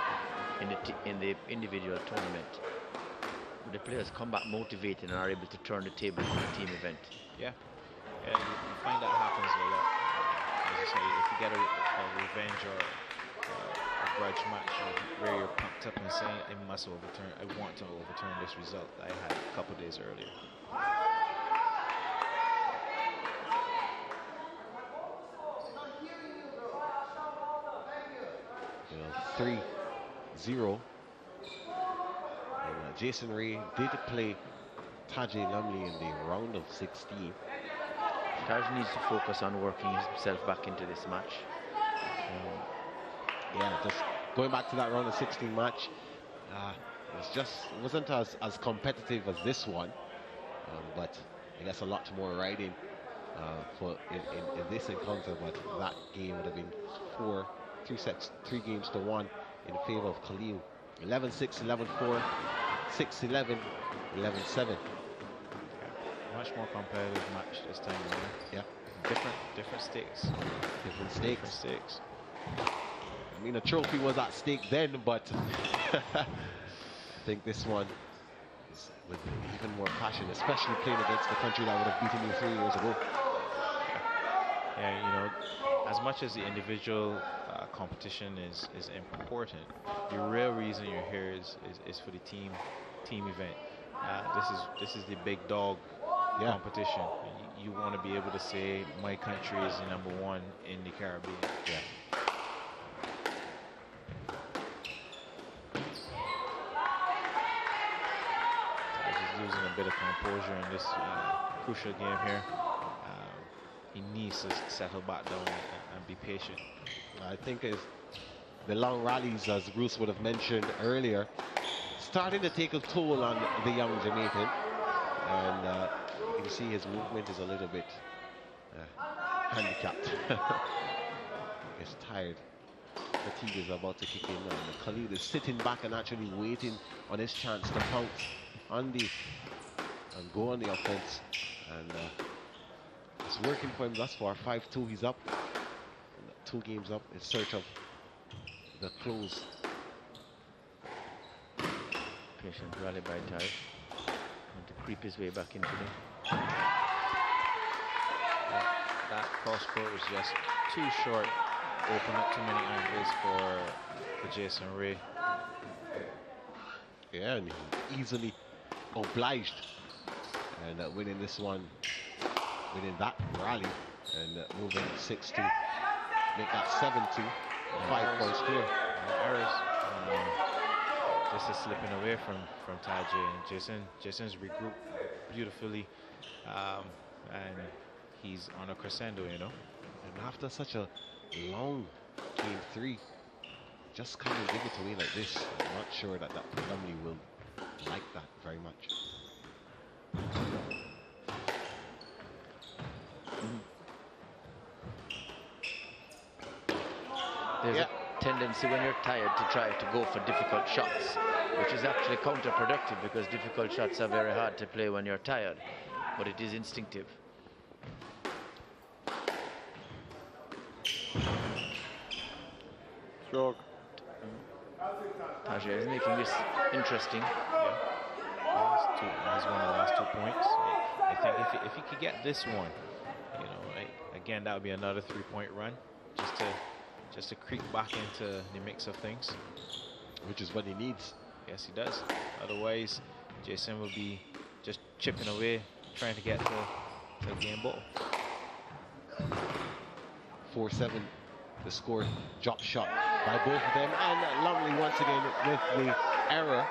in the individual tournament. The players come back motivated and are able to turn the table in a team event. Yeah, you find that happens a lot. As I say, if you get a revenge or a grudge match where you're pumped up and saying, I want to overturn this result I had a couple days earlier. 3-0. And Jason Ray did play Tajay Lumley in the round of 16. Taj needs to focus on working himself back into this match. Yeah, just going back to that round of 16 match, it wasn't as competitive as this one, but I guess a lot more riding in this encounter. But that game would have been 3 games to 1 in favor of Khalil. 11-6, 11-4, 6-11, 11-7. Much more competitive match this time around. Yeah. Different stakes. Different stakes. I mean, a trophy was at stake then, but I think this one is with even more passion, especially playing against the country that would have beaten you 3 years ago. Yeah, you know, as much as the individual competition is important, the real reason you're here is for the team event. This is the big dog competition. You want to be able to say my country is the #1 in the Caribbean. Yeah. He's losing a bit of composure in this crucial game here. He needs to settle back down and be patient. I think the long rallies, as Bruce would have mentioned earlier, starting to take a toll on the young Jamaican. And you can see his movement is a little bit handicapped. He's tired. Fatigue is about to kick in. And Khalil is sitting back and actually waiting on his chance to pounce on and go on the offense. And it's working for him thus far. 5-2, he's up. 2 games up in search of the close. Patient rally by Ty. Want to creep his way back into them. That cross court was just too short. Open up too many angles for Jason Ray. Yeah, and he easily obliged. And winning this one, winning that rally, and moving 6-2. Make that 7-2, 5 points clear. Errors. Just is slipping away from Tajay, and Jason's regrouped beautifully, and he's on a crescendo, you know. And after such a long game 3, just kind of give it away like this. I'm not sure that Lumley will like that very much. There's a tendency when you're tired to try to go for difficult shots, which is actually counterproductive because difficult shots are very hard to play when you're tired, but it is instinctive. Sure. Tajay is making this interesting. He's won the last 2 points. I think if he could get this one, you know, again, that would be another 3-point run, just to creep back into the mix of things. Which is what he needs. Yes, he does. Otherwise, Jason will be just chipping away, trying to get to the game ball. 4-7, the score. Drop shot by both of them. And Lumley once again with the error.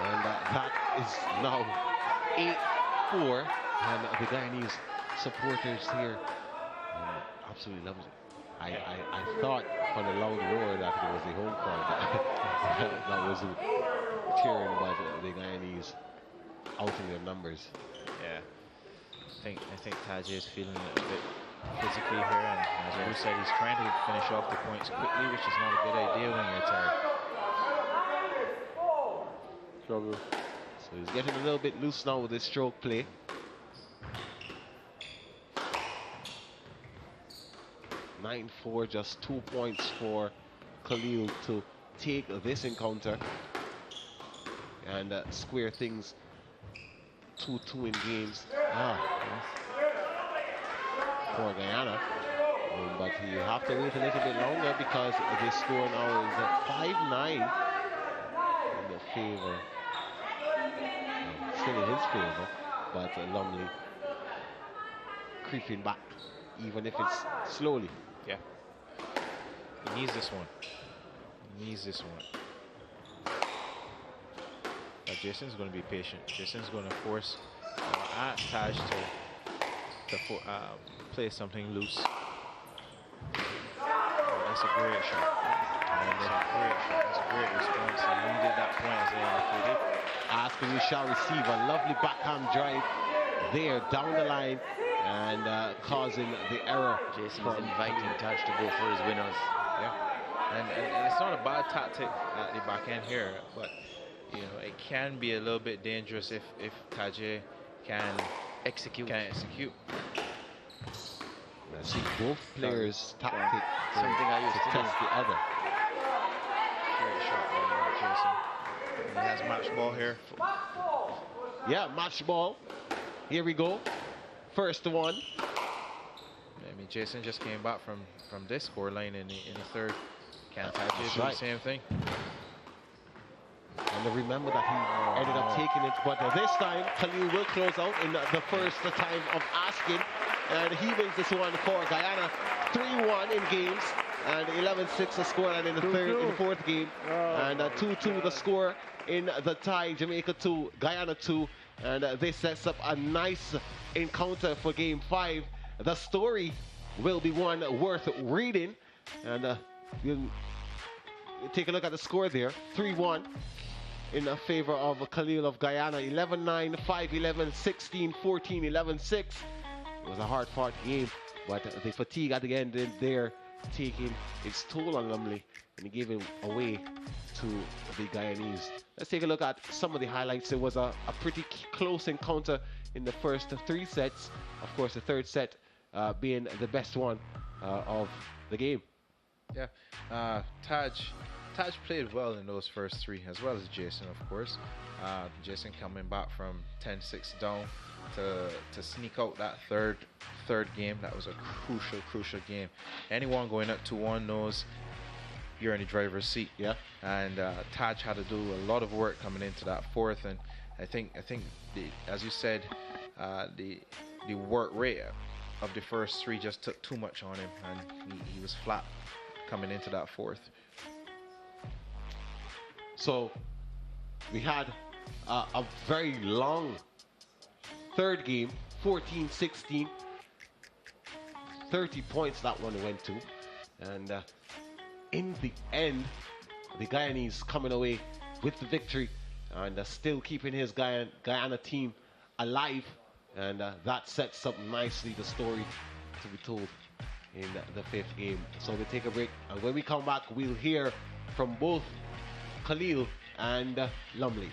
And that is now 8-4. And the Guyanese supporters here absolutely loves it. I thought from the loud roar that it was the home crowd that was cheering, but the Guyanese out in their numbers. Yeah. I think Taji is feeling a bit physically here, and as Wu said, he's trying to finish off the points quickly, which is not a good idea when you're tired. So he's getting a little bit loose now with his stroke play. (9-4), just 2 points for Khalil to take this encounter and square things 2-2 in games. For Guyana. But you have to wait a little bit longer because the score now is 5-9 in the favor. Still in his favor, but Lumley creeping back, even if it's slowly. Yeah. He needs this one. He needs this one. But Jason's going to be patient. Jason's going to force Taj to play something loose. That's a great shot. That's a great response. He needed that point as they indicated. Asking, we shall receive a lovely backhand drive there down the line and causing the error. Jason is inviting Taj to go for his winners. Yeah. And it's not a bad tactic at the back end here, but you know, it can be a little bit dangerous if Taji can execute. I see both players tactic something I used to test the other. Great shot by Jason. He has match ball here. Yeah, match ball. Here we go. First one. I mean, Jason just came back from this score line in the third. Can Taji do the same thing? And remember that he ended up taking it, but this time Khalil will close out in the first time of asking, and he wins this one for Guyana. 3-1 in games, and 11-6 the score, and in the fourth game, and 2-2 the score in the tie. Jamaica 2, Guyana 2, and this sets up a nice encounter for Game 5. The story will be one worth reading, and we'll take a look at the score there. 3-1 in favor of Khalil of Guyana. 11-9, 5-11, 16-14, 11-6. It was a hard-fought game, but the fatigue at the end there taking its toll on Lumley, and he gave it away to the Guyanese. Let's take a look at some of the highlights. There was a pretty close encounter in the first 3 sets. Of course, the third set being the best one of the game. Yeah, Taj played well in those first 3, as well as Jason, of course. Jason coming back from 10-6 down to sneak out that third game. That was a crucial game. Anyone going up 2-1 knows you're in the driver's seat. Yeah. And Taj had to do a lot of work coming into that fourth, and I think as you said, the work rate of the first 3 just took too much on him, and he was flat coming into that fourth. So we had a very long third game, 14-16, 30 points that one went to, and in the end, the Guyanese coming away with the victory and still keeping his Guyana team alive, and that sets up nicely the story to be told in the 5th game. So we take a break, and when we come back, we'll hear from both Khalil and Lumley.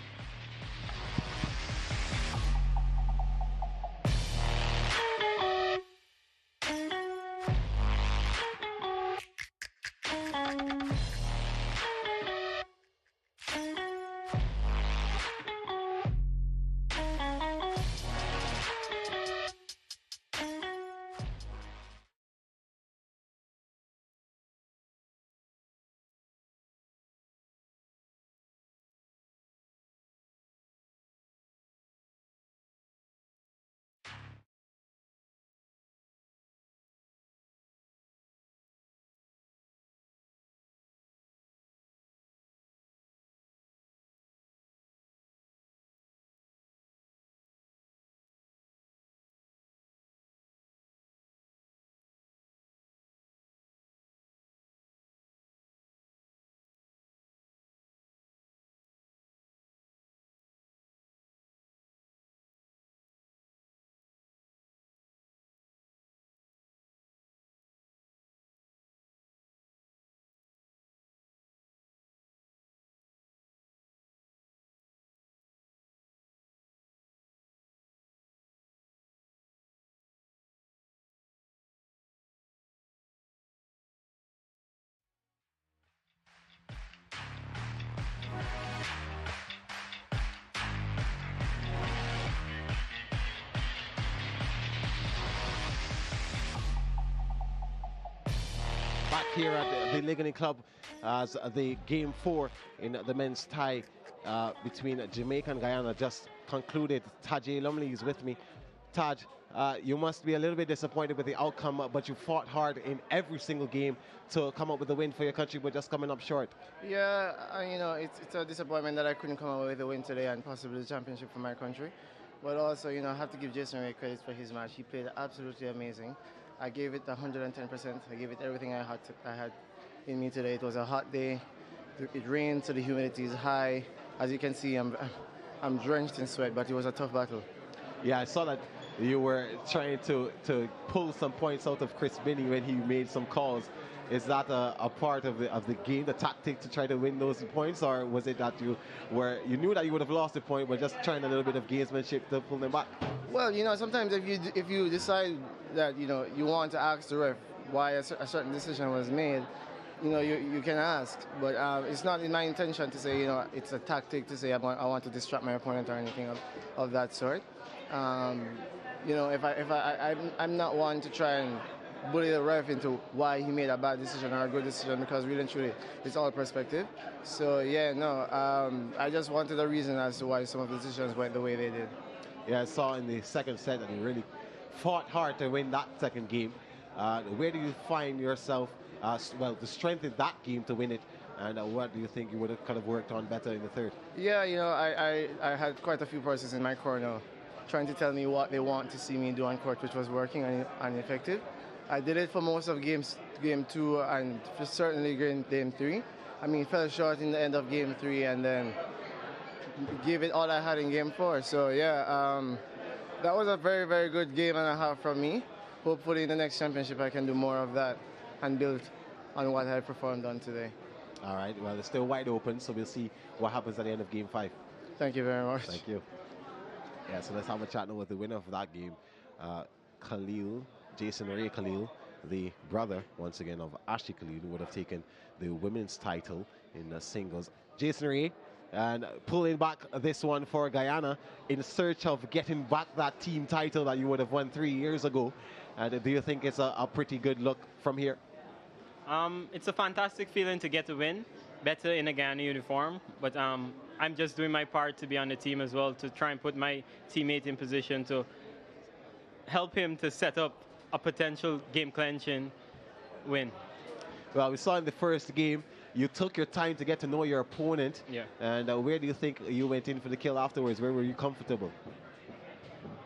back here at the Ligonier Club as the game 4 in the men's tie between Jamaica and Guyana just concluded. Tajay Lumley is with me. Taj, you must be a little bit disappointed with the outcome, but you fought hard in every single game to come up with a win for your country, but just coming up short. Yeah, you know, it's a disappointment that I couldn't come up with a win today and possibly the championship for my country. But also, you know, I have to give Jason Ray credit for his match. He played absolutely amazing. I gave it 110%. I gave it everything I had in me today. It was a hot day. It rained, so the humidity is high. As you can see, I'm drenched in sweat, but it was a tough battle. Yeah, I saw that you were trying to pull some points out of Chris Binney when he made some calls. Is that a part of the game, the tactic to try to win those points, or was it that you knew that you would have lost the point, but just trying a little bit of gamesmanship to pull them back? Well, you know, sometimes if you decide that, you know, you want to ask the ref why a certain decision was made, you know, you can ask, but it's not in my intention to say, you know, it's a tactic to say I want to distract my opponent or anything of that sort. You know, I'm not one to try and bully the ref into why he made a bad decision or a good decision, because really and truly it's all perspective. So yeah, no, I just wanted a reason as to why some of the decisions went the way they did. Yeah, I saw in the second set that you really fought hard to win that second game. Where do you find yourself, the strength in that game to win it, and what do you think you would have kind of worked on better in the third? Yeah, you know, I had quite a few persons in my corner trying to tell me what they want to see me do on court, which was working and effective. I did it for most of game 2 and certainly game 3. I mean, fell short in the end of game 3 and then gave it all I had in game 4. So yeah, that was a very, very good game and a half from me. Hopefully in the next championship I can do more of that and build on what I performed on today. All right, well, it's still wide open, so we'll see what happens at the end of game 5. Thank you very much. Thank you. Yeah, so let's have a chat now with the winner of that game, Khalil, Jason Ray Khalil, the brother, once again, of Ashley Khalil, who would have taken the women's title in singles. Jason Ray, and pulling back this one for Guyana in search of getting back that team title that you would have won 3 years ago. And do you think it's a pretty good look from here? It's a fantastic feeling to get a win, better in a Guyana uniform, but I'm just doing my part to be on the team as well, to try and put my teammate in position to help him to set up a potential game clinching win. Well, we saw in the first game, you took your time to get to know your opponent. Yeah. And where do you think you went in for the kill afterwards? Where were you comfortable?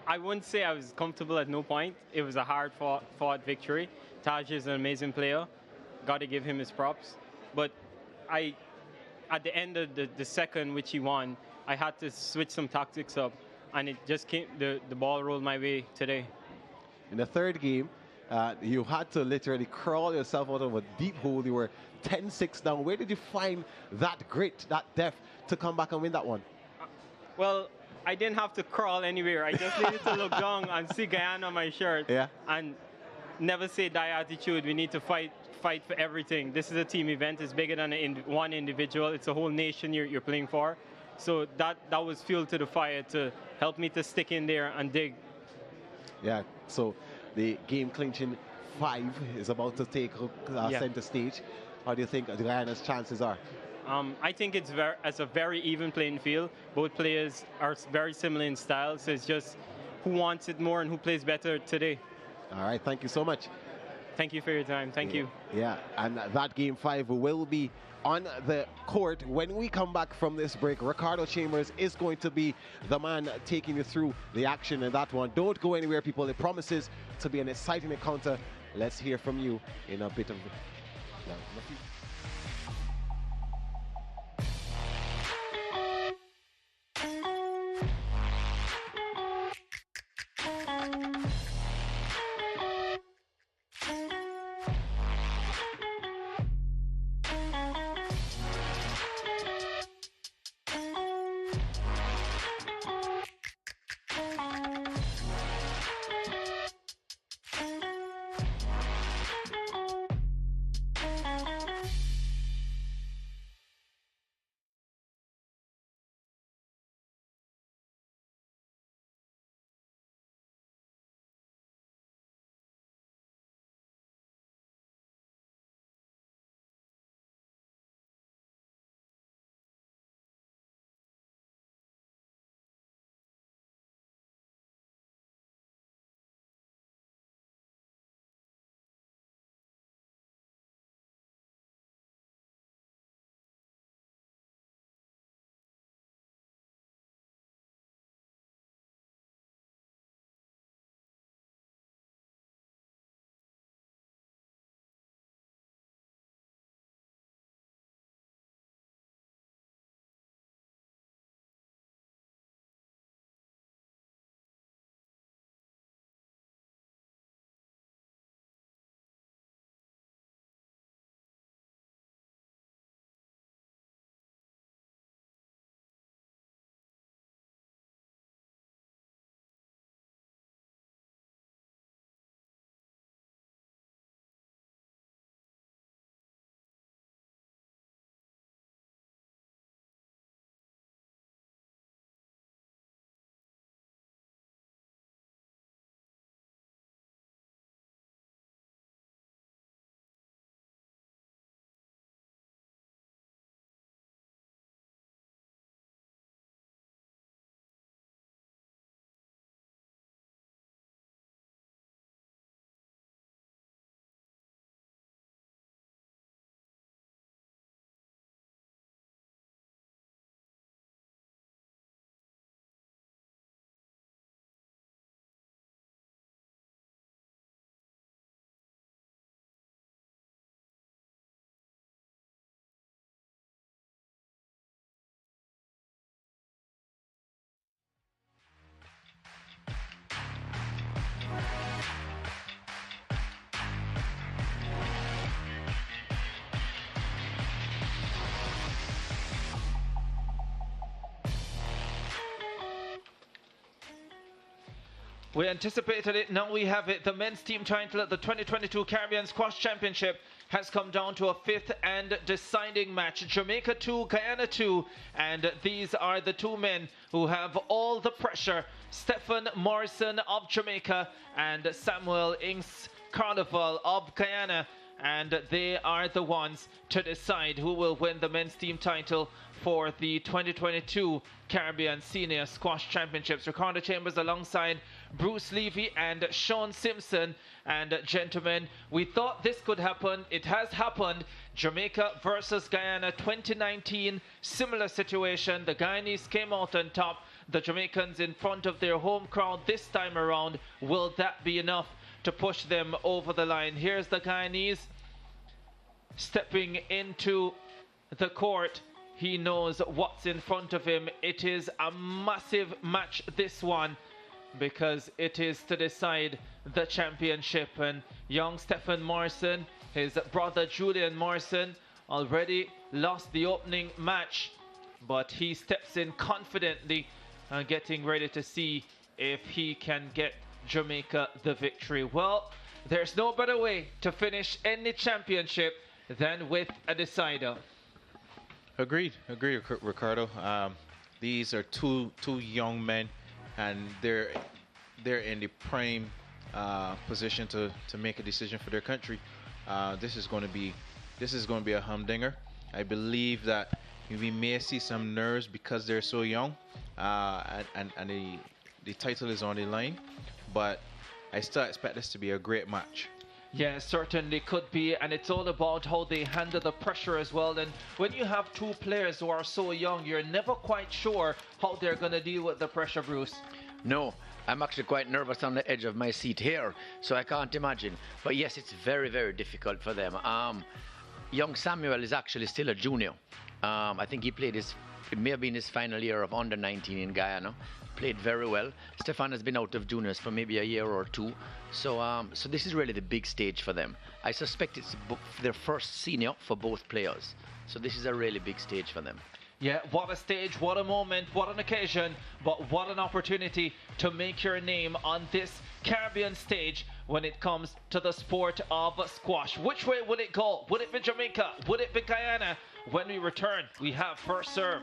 I wouldn't say I was comfortable at no point. It was a hard fought victory. Taj is an amazing player. Got to give him his props. But at the end of the second, which he won, I had to switch some tactics up. And it just came, the ball rolled my way today. In the third game, you had to literally crawl yourself out of a deep hole. You were 10-6 down. Where did you find that grit, that depth to come back and win that one? Well, I didn't have to crawl anywhere. I just needed to look down and see Guyana on my shirt. Yeah. And never say die attitude. We need to fight for everything. This is a team event. It's bigger than one individual. It's a whole nation you're playing for. So that was fuel to the fire to help me to stick in there and dig. Yeah, so the game clinching 5 is about to take center stage. How do you think Guyana's chances are? I think it's a very even playing field. Both players are very similar in style, so it's just who wants it more and who plays better today. All right, thank you so much. Thank you for your time. Thank you. Yeah, and that game 5 will be on the court when we come back from this break. Ricardo Chambers is going to be the man taking you through the action in that one. Don't go anywhere, people. It promises to be an exciting encounter. Let's hear from you in a bit of... We anticipated it, now we have it. The men's team title at the 2022 Caribbean Squash Championship has come down to a fifth and deciding match. Jamaica 2, Guyana 2, and these are the two men who have all the pressure. Stephen Morrison of Jamaica and Samuel Ince Carnival of Guyana, and they are the ones to decide who will win the men's team title for the 2022 Caribbean Senior Squash Championships. Ricardo Chambers alongside Bruce Levy and Sean Simpson. And gentlemen, we thought this could happen. It has happened. Jamaica versus Guyana 2019, similar situation. The Guyanese came out on top. The Jamaicans in front of their home crowd this time around. Will that be enough to push them over the line? Here's the Guyanese stepping into the court. He knows what's in front of him. It is a massive match, this one, because it is to decide the championship. And young Stephen Morrison, his brother Julian Morrison, already lost the opening match, but he steps in confidently, getting ready to see if he can get Jamaica the victory. Well, there's no better way to finish any championship than with a decider. Agreed, Ricardo. These are two young men, and they're in the prime position to make a decision for their country. This is going to be a humdinger. I believe that we may see some nerves because they're so young, and the title is on the line. But I still expect this to be a great match. Yeah, certainly could be, and it's all about how they handle the pressure as well. And when you have two players who are so young, you're never quite sure how they're going to deal with the pressure, Bruce. No, I'm actually quite nervous on the edge of my seat here, so I can't imagine. But yes, it's very, very difficult for them. Young Samuel is actually still a junior. I think he played it may have been his final year of under 19 in Guyana. Played very well. Stefan has been out of juniors for maybe a year or two. So this is really the big stage for them. I suspect it's their first senior for both players. So this is a really big stage for them. Yeah, what a stage, what a moment, what an occasion, but what an opportunity to make your name on this Caribbean stage when it comes to the sport of squash. Which way will it go? Would it be Jamaica? Would it be Guyana? When we return, we have First Serve.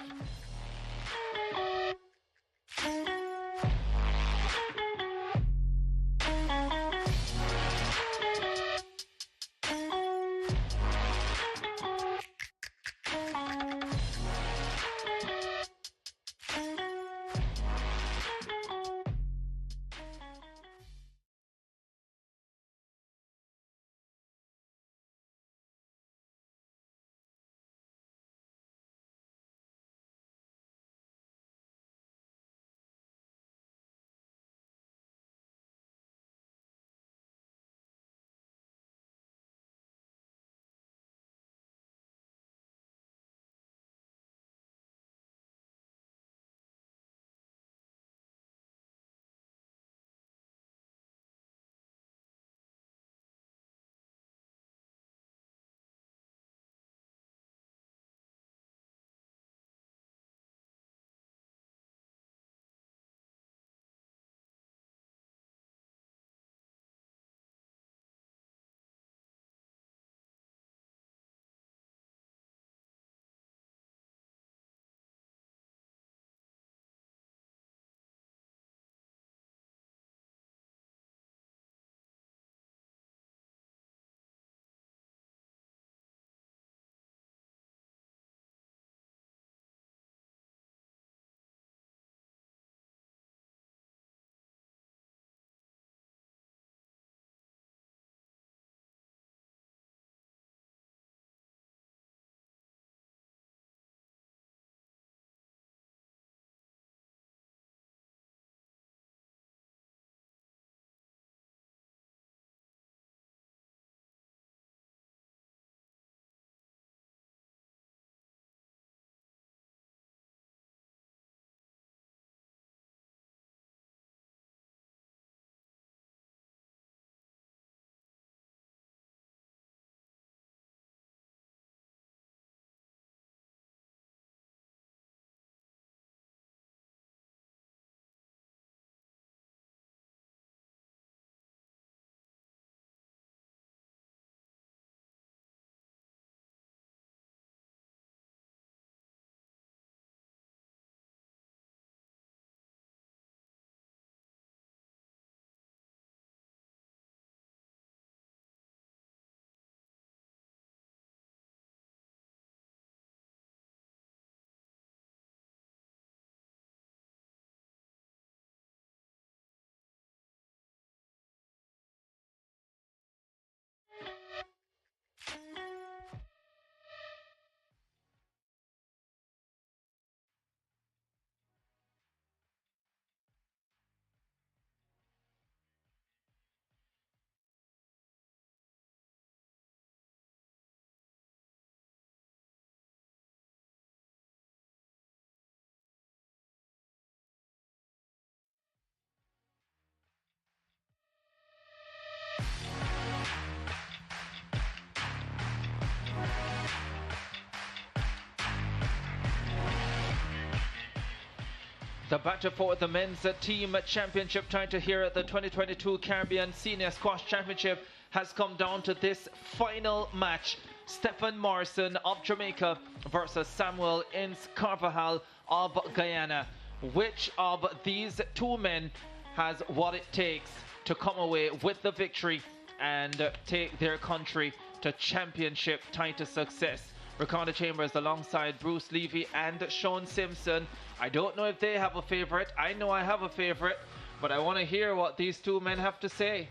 The battle for the men's team championship title here at the 2022 Caribbean Senior Squash Championship has come down to this final match. Stephen Morrison of Jamaica versus Samuel Ince Carvajal of Guyana. Which of these two men has what it takes to come away with the victory and take their country to championship title success? Ricardo Chambers alongside Bruce Levy and Sean Simpson. I don't know if they have a favorite. I know I have a favorite, but I want to hear what these two men have to say.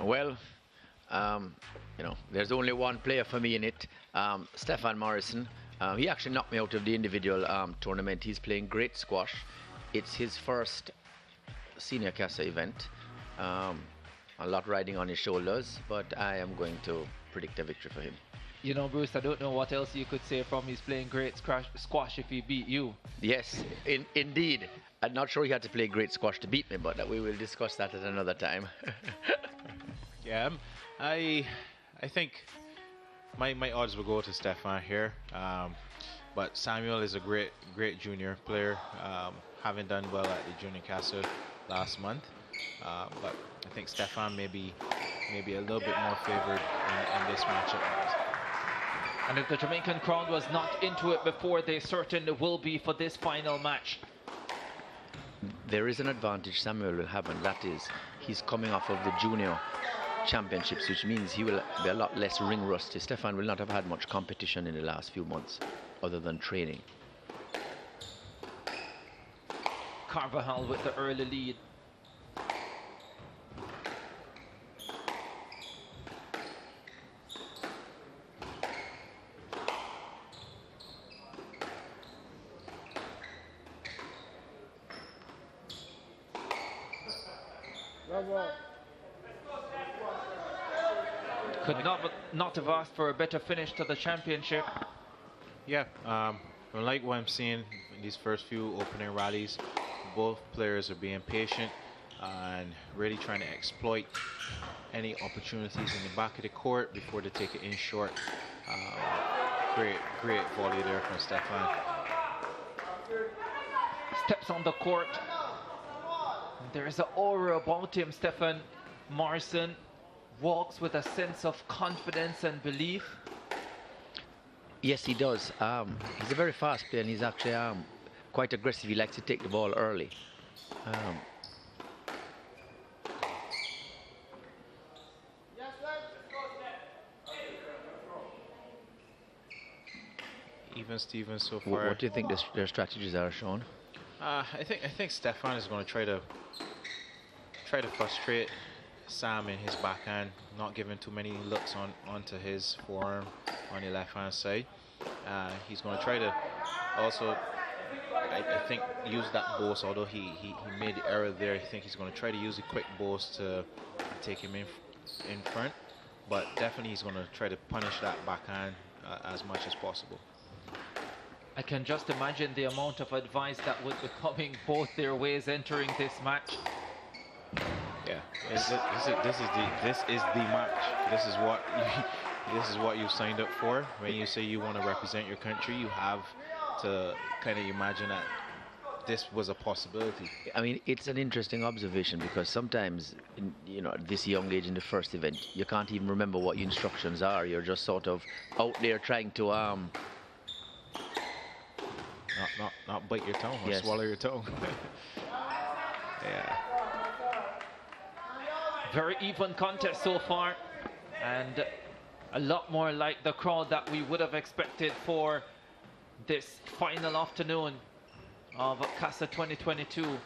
Well, you know, there's only one player for me in it, Stephen Morrison. He actually knocked me out of the individual tournament. He's playing great squash. It's his first senior CASA event. A lot riding on his shoulders, but I am going to predict a victory for him. You know, Bruce, I don't know what else you could say from he's playing great squash if he beat you. Yes, indeed. I'm not sure he had to play great squash to beat me, but we will discuss that at another time. Yeah, I think my odds will go to Stefan here. But Samuel is a great junior player, having done well at the Junior Casa last month. But I think Stefan may be a little bit more favored in this matchup. And if the Jamaican crowd was not into it before, they certainly will be for this final match. There is an advantage Samuel will have, and that is he's coming off of the junior championships, which means he will be a lot less ring rusty. Stefan will not have had much competition in the last few months other than training. Carvajal with the early lead. Could not have asked for a better finish to the championship. Yeah, I like what I'm seeing in these first few opening rallies. Both players are being patient and really trying to exploit any opportunities in the back of the court before they take it in short. Great volley there from Stefan. Steps on the court. There is an aura about him. Stephen Morrison walks with a sense of confidence and belief. Yes, he does. He's a very fast player, and he's actually quite aggressive. He likes to take the ball early. Even Stevens so far. What do you think their strategies are, Sean? I think Stefan is going to try to frustrate Sam in his backhand, not giving too many looks onto his forearm on the left hand side. He's going to try to also, I think, use that boast. Although he made the error there, I think he's going to try to use a quick boast to take him in front. But definitely he's going to try to punish that backhand as much as possible. I can just imagine the amount of advice that would be coming both their ways entering this match. Yeah, this is the match. This is what you signed up for. When you say you want to represent your country, you have to kind of imagine that this was a possibility. I mean, it's an interesting observation because sometimes, at this young age in the first event, you can't even remember what your instructions are. You're just sort of out there trying to not bite your tongue or swallow your tongue. Yeah. Very even contest so far, and a lot more like the crowd that we would have expected for this final afternoon of CASA 2022.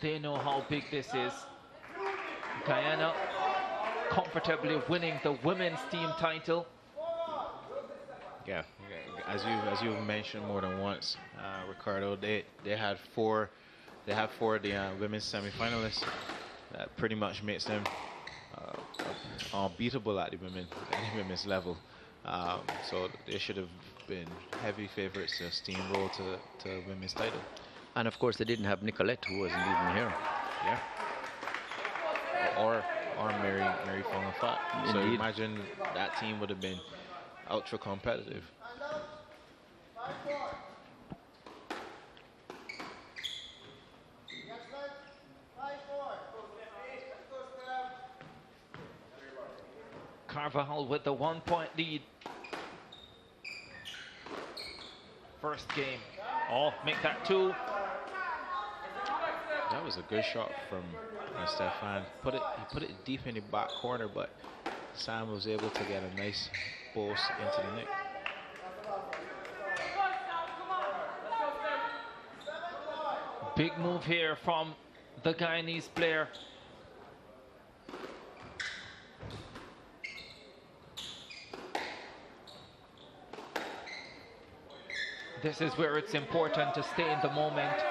They know how big this is. Guyana comfortably winning the women's team title. Yeah, as you mentioned more than once, Ricardo, they had four of the women's semi-finalists. That pretty much makes them unbeatable at the women's level. So they should have been heavy favorites to steamroll to women's title. And of course they didn't have Nicolette, who wasn't even here. Yeah. Or Mary Fong-Fat. So imagine that team would have been ultra competitive. Carvajal with the 1-point lead. First game. Oh, make that 2. That was a good shot from Stefan. He put it deep in the back corner, but Sam was able to get a nice post into the net. Big move here from the Guyanese player. This is where it's important to stay in the moment,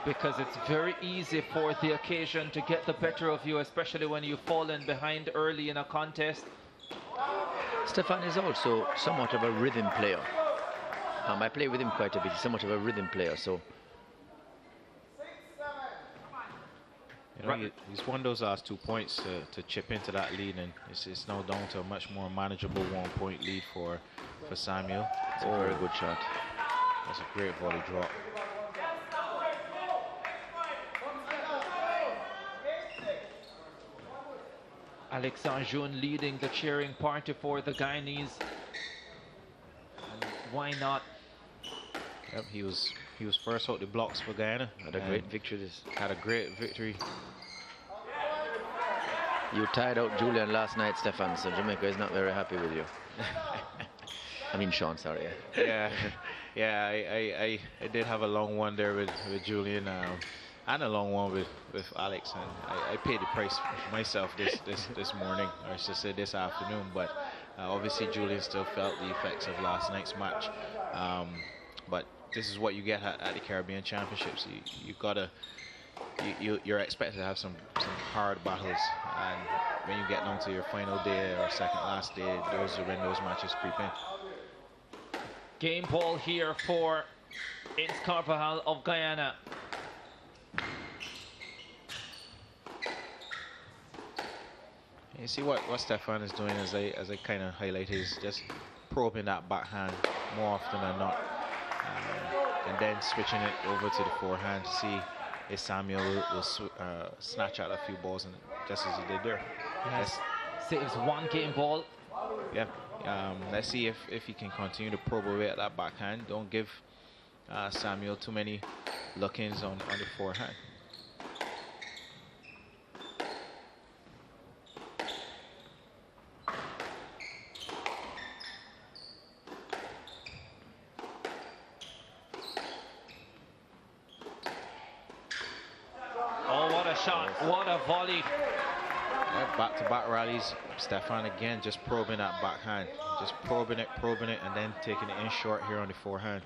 because it's very easy for the occasion to get the better of you, especially when you've fallen behind early in a contest. Stefan is also somewhat of a rhythm player. I play with him quite a bit. He's somewhat of a rhythm player, so. You know, he's won those last 2 points to chip into that lead, and it's now down to a much more manageable 1-point lead for Samuel. It's a very good shot. That's a great volley drop. Alex Arjun leading the cheering party for the Guyanese. And why not? Yep, he was first out the blocks for Guyana. Had a great victory. Had a great victory. You tied out Julian last night, Stefan, so Jamaica is not very happy with you. I mean Sean, sorry. I did have a long one there with Julian, and a long one with Alex, and I paid the price myself this morning, or I should say this afternoon. But obviously Julian still felt the effects of last night's match. But this is what you get at the Caribbean Championships. You're expected to have some hard battles, and when you get down to your final day or second last day, those are when those matches creep in. Game ball here for Ince Carvajal of Guyana. You see what Stefan is doing, as I kind of highlight, is just probing that backhand more often than not, and then switching it over to the forehand to see if Samuel will snatch out a few balls, and just as he did there. Yes. Saves 1 game ball. Yeah. Let's see if he can continue to probe away at that backhand. Don't give Samuel too many look-ins on the forehand. Oh, what a shot, what a volley. Back-to-back rallies. Stefan again just probing that backhand, just probing it, and then taking it in short here on the forehand,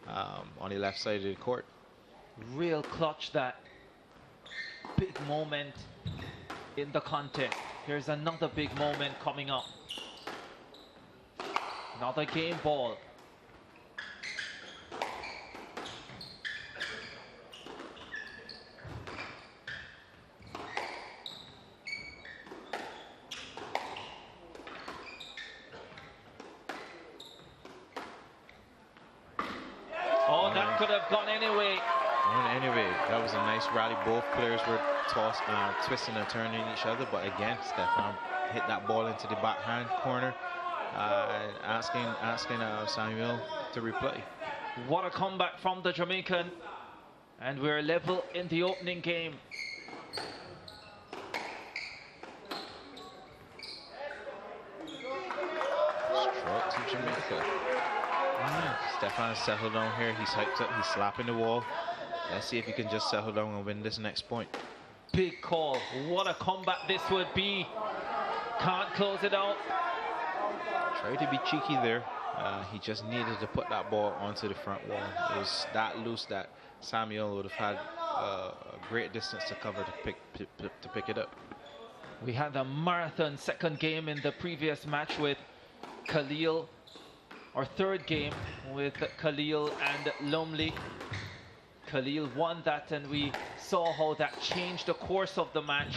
on the left side of the court. Real clutch, that big moment in the contest. Here's another big moment coming up. Another game ball. Could have gone anyway. That was a nice rally. Both players were twisting and turning each other, but again, Stefan hit that ball into the backhand corner, asking Samuel to replay. What a comeback from the Jamaican, and we're level in the opening game. Stroke to Jamaica. Stefan settled down here. He's hyped up. He's slapping the wall. Let's see if he can just settle down and win this next point. Big call. What a comeback this would be. Can't close it out. Tried to be cheeky there. He just needed to put that ball onto the front wall. It was that loose that Samuel would have had a great distance to cover to pick it up. We had a marathon second game in the previous match with Khalil. Our third game with Khalil and Lumley. Khalil won that, and we saw how that changed the course of the match.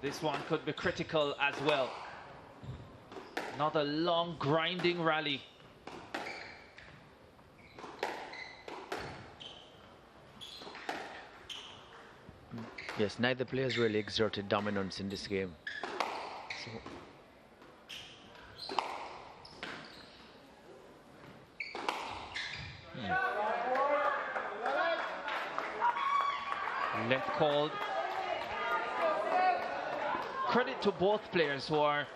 This one could be critical as well. Another long grinding rally. Yes, neither players really exerted dominance in this game. So Left called. Credit to both players who are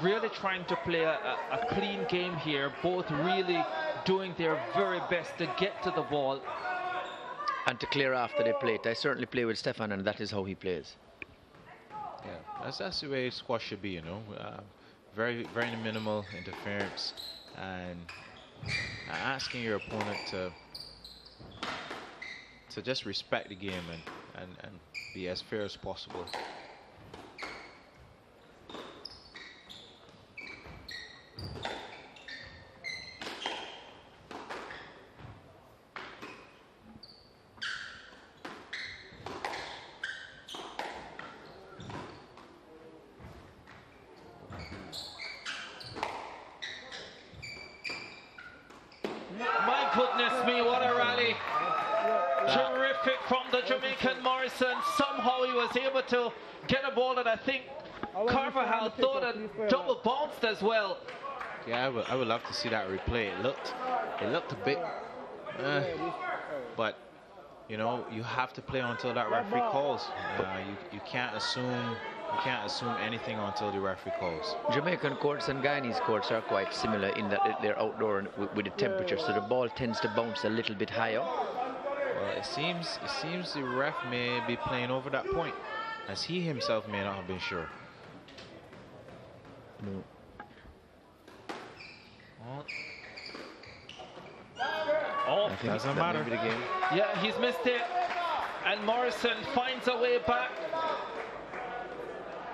really trying to play a clean game here, both really doing their very best to get to the ball. and to clear after they play it. I certainly play with Stefan, and that is how he plays. Yeah, that's the way squash should be, you know. Very minimal interference, and asking your opponent to just respect the game and be as fair as possible. My goodness me, what a rally. Terrific from the Jamaican Morrison. Somehow he was able to get a ball that I think Carvajal thought had double bounced as well. Yeah, I would love to see that replay. It looked a bit, but you know, you have to play until that referee calls. You can't assume anything until the referee calls. Jamaican courts and Guyanese courts are quite similar in that they're outdoor and with the temperature, so the ball tends to bounce a little bit higher. Well, it seems the ref may be playing over that point, as he himself may not have been sure. No. Oh, doesn't matter. Yeah, he's missed it, and Morrison finds a way back.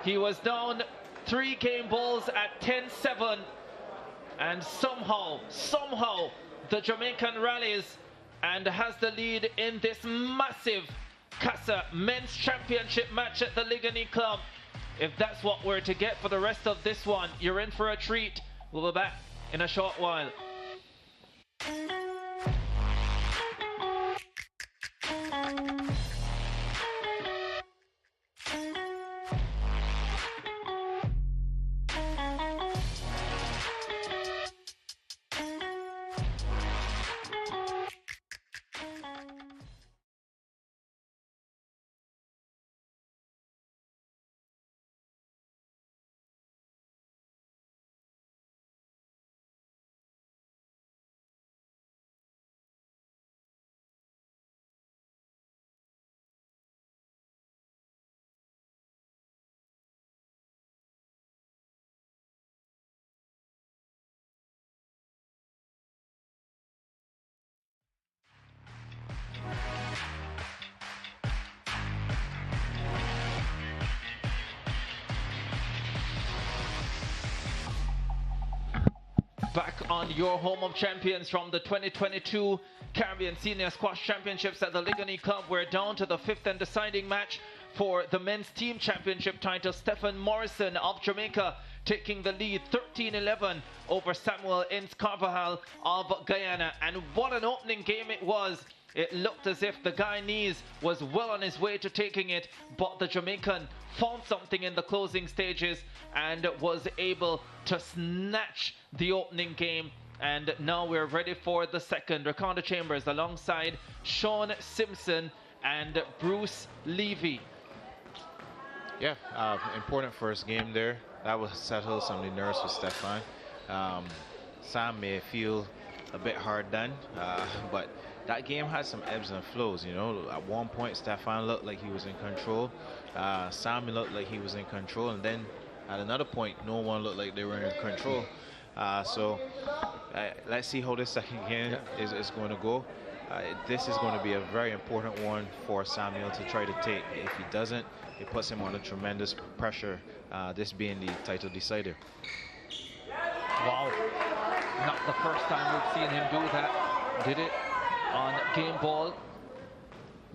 He was down 3 game balls at 10-7, and somehow the Jamaican rallies and has the lead in this massive Casa Men's Championship match at the Ligani Club. If that's what we're to get for the rest of this one, you're in for a treat. We'll be back in a short while. Back on your home of champions from the 2022 Caribbean Senior Squash Championships at the Ligani Club. We're down to the 5th and deciding match for the men's team championship title. Stephen Morrison of Jamaica taking the lead 13-11 over Samuel Ince Carvajal of Guyana. And what an opening game it was. It looked as if the Guyanese was well on his way to taking it, but the Jamaican found something in the closing stages and was able to snatch the opening game. And now we're ready for the second. Ricardo Chambers alongside Sean Simpson and Bruce Levy. Yeah, important first game there. That will settle some of the nerves for Stefan. Sam may feel a bit hard done, but that game had some ebbs and flows, you know. At one point, Stefan looked like he was in control. Sam looked like he was in control. And then at another point, no one looked like they were in control. So let's see how this second game is going to go. This is going to be a very important one for Samuel to try to take. If he doesn't, it puts him under tremendous pressure, this being the title decider. Wow. Not the first time we've seen him do that. Did it on game ball.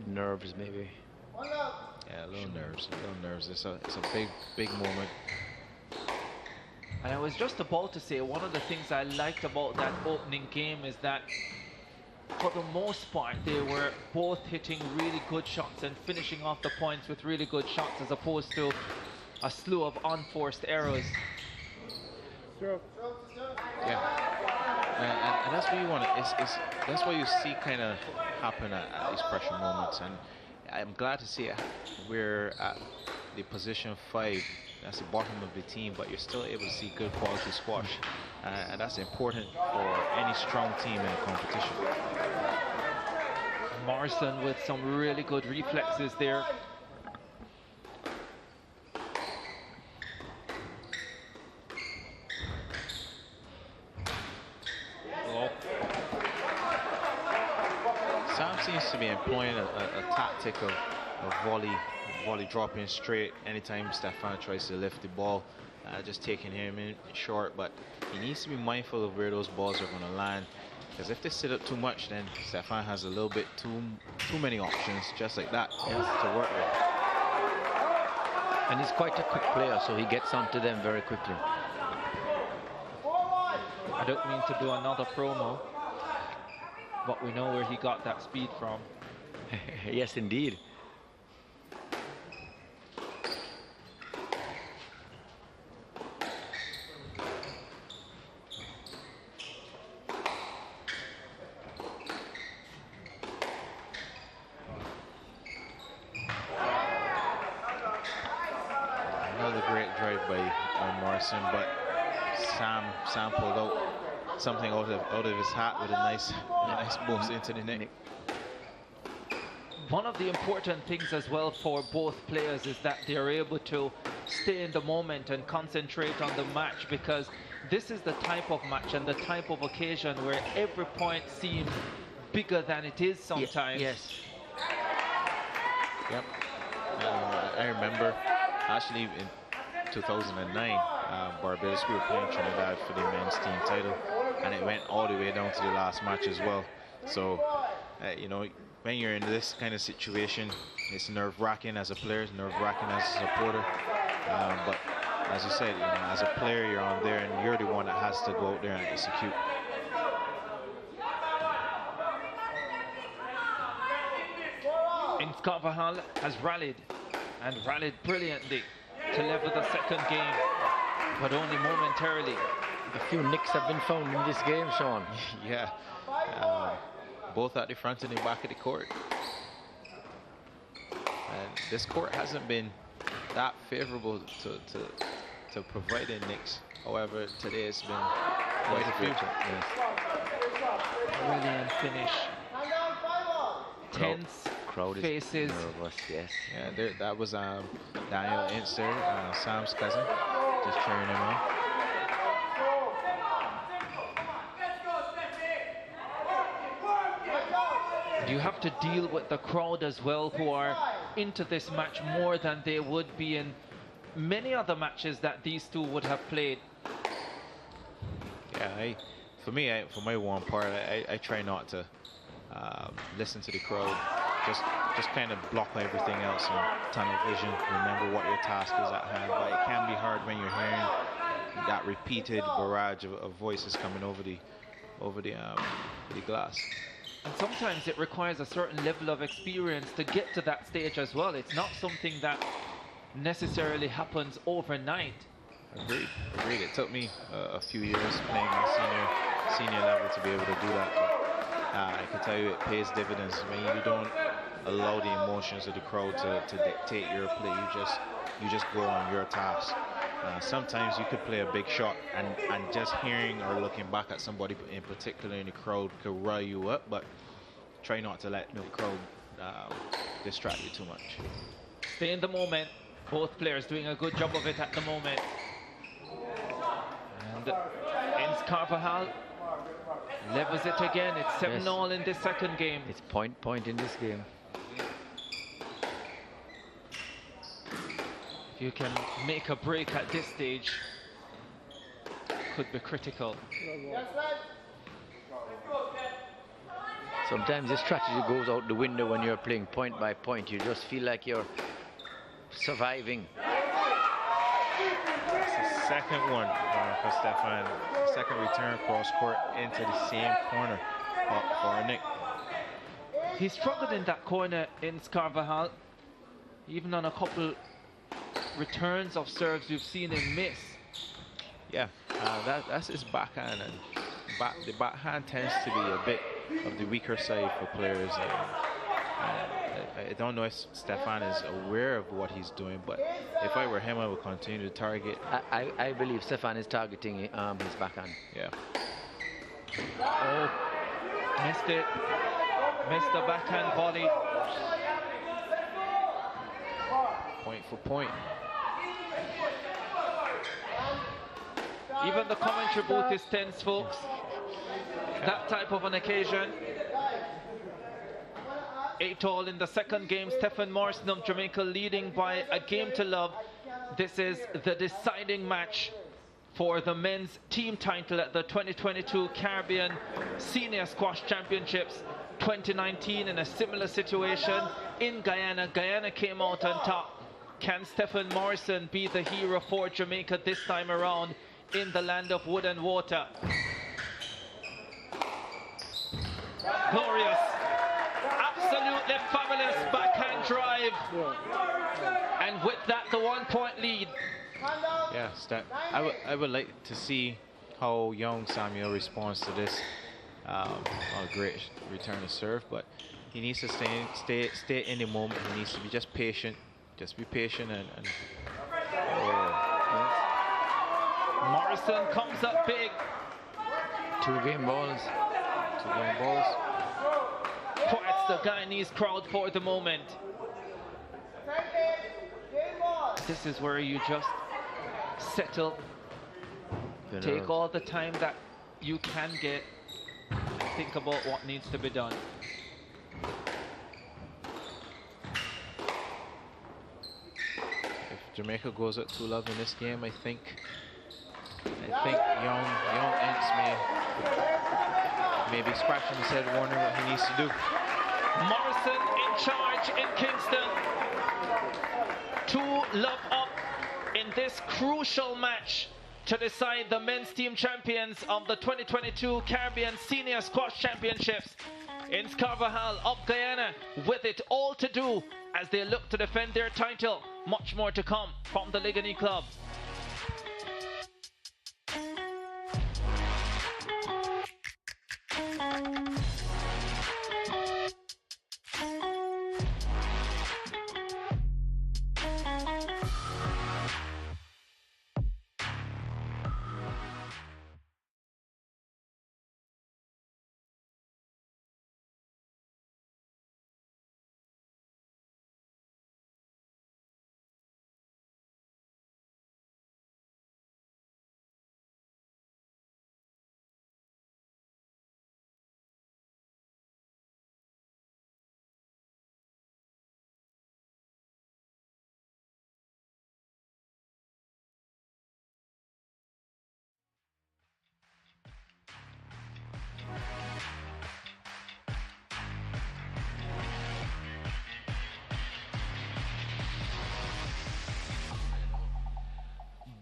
Nerves, maybe. Yeah, a little nerves. It's a big moment. And I was just about to say, one of the things I liked about that opening game is that for the most part, they were both hitting really good shots and finishing off the points with really good shots as opposed to a slew of unforced errors. Yeah, and that's what you want. That's what you see kind of happen at these pressure moments, and I'm glad to see it. We're at the position 5. That's the bottom of the team, but you're still able to see good quality squash, and that's important for any strong team in a competition. Morrison with some really good reflexes there. Sam seems to be employing a tactic of volley dropping straight anytime Stefan tries to lift the ball, just taking him in short, but he needs to be mindful of where those balls are going to land, because if they sit up too much, then Stefan has a little bit too many options just like that to work with. And he's quite a quick player, so he gets onto them very quickly. I don't mean to do another promo, but we know where he got that speed from. Yes, indeed. Another great drive by Morrison, but Sam pulled out something out of his hat with a nice boost into the neck. One of the important things as well for both players is that they're able to stay in the moment and concentrate on the match, because this is the type of match and the type of occasion where every point seems bigger than it is sometimes. Yes. Yep. I remember actually in 2009, Barbados, we were playing Trinidad for the men's team title, and it went all the way down to the last match as well. So, you know, when you're in this kind of situation, it's nerve-wracking as a player, it's nerve-wracking as a supporter. But as you said, you know, as a player, you're on there, and you're the one that has to go out there and execute. Ince Carvajal has rallied, and rallied brilliantly to level the second game, but only momentarily. A few nicks have been found in this game, Sean. Yeah, both at the front and the back of the court. And this court hasn't been that favorable to providing nicks. However, today it's been quite a few. Brilliant finish. Tense crowd is faces. Nervous, yes. Yeah, that was Daniel Ince there, Sam's cousin, just cheering him on. You have to deal with the crowd as well, who are into this match more than they would be in many other matches that these two would have played. Yeah, for my one part, I try not to listen to the crowd. Just kind of block everything else and tunnel vision. Remember what your task is at hand. But it can be hard when you're hearing that repeated barrage of voices coming over the glass. And sometimes it requires a certain level of experience to get to that stage as well. It's not something that necessarily happens overnight. Agreed. It took me a few years playing on senior level to be able to do that. But I can tell you it pays dividends. I mean, you don't allow the emotions of the crowd to dictate your play. You just go on your task. Sometimes you could play a big shot and just hearing or looking back at somebody in particular in the crowd could rile you up, but try not to let the crowd distract you too much. Stay in the moment. Both players doing a good job of it at the moment. And Ince Carvajal levels it again. It's 7-all in this second game. It's point in this game. If you can make a break at this stage, could be critical. Sometimes the strategy goes out the window when you're playing point by point. You just feel like you're surviving. That's the second one for Stefan. Second return cross court into the same corner. for Nick. He struggled in that corner in Carvajal. Even on a couple returns of serves, we've seen him miss. Yeah, that's his backhand, and the backhand tends to be a bit of the weaker side for players. I don't know if Stefan is aware of what he's doing, but if I were him, I would continue to target. I believe Stefan is targeting his backhand. Yeah. Oh, missed it. Missed the backhand volley. Point for point. Even the commentary booth is tense, folks. That type of an occasion. 8-all in the second game. Stephen Morrison of Jamaica leading by a game to love. This is the deciding match for the men's team title at the 2022 Caribbean Senior Squash Championships. 2019 in a similar situation in Guyana. Guyana came out on top. Can Stephen Morrison be the hero for Jamaica this time around in the land of wood and water? Glorious. Absolutely fabulous backhand drive. And with that, the 1-point lead. Yeah, I would like to see how young Samuel responds to this. A great return to serve, but he needs to stay in the moment. He needs to be just patient. Just be patient and Morrison comes up big. 2 game balls. Quiets the Guyanese crowd for the moment. This is where you just settle, take all the time that you can get, and think about what needs to be done. if Jamaica goes up 2-love in this game, I think young Ince may be scratching his head, wondering what he needs to do. Morrison in charge in Kingston. 2-love up in this crucial match to decide the men's team champions of the 2022 Caribbean Senior Squash Championships. Ince Carvajal of Guyana with it all to do as they look to defend their title. Much more to come from the Ligani Club.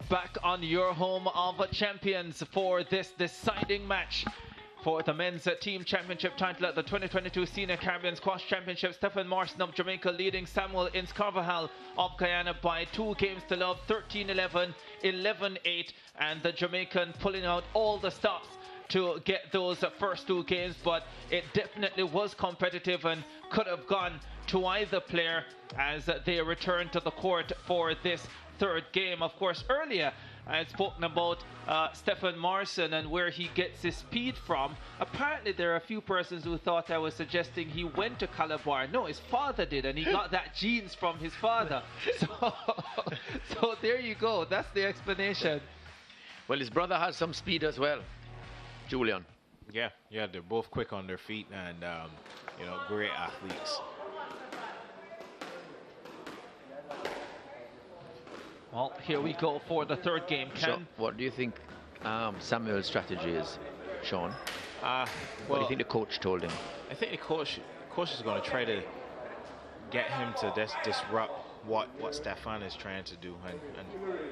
Back on your home of champions for this deciding match for the men's team championship title at the 2022 Senior Caribbean Squash Championship. Stephen Morrison of Jamaica leading Samuel Ince Carvajal of Guyana by 2 games to love, 13-11, 11-8, and the Jamaican pulling out all the stops to get those first 2 games, but it definitely was competitive and could have gone to either player as they return to the court for this 3rd game. Of course, earlier I had spoken about Stephen Morrison and where he gets his speed from. Apparently there are a few persons who thought I was suggesting he went to Calabar. No, his father did, and he got that genes from his father. So there you go, that's the explanation. Well, his brother has some speed as well, Julian. Yeah, they're both quick on their feet and great athletes. Well, here we go for the 3rd game. So, what do you think Samuel's strategy is, Sean? What do you think the coach told him? I think the coach is going to try to get him to disrupt what Stefan is trying to do, and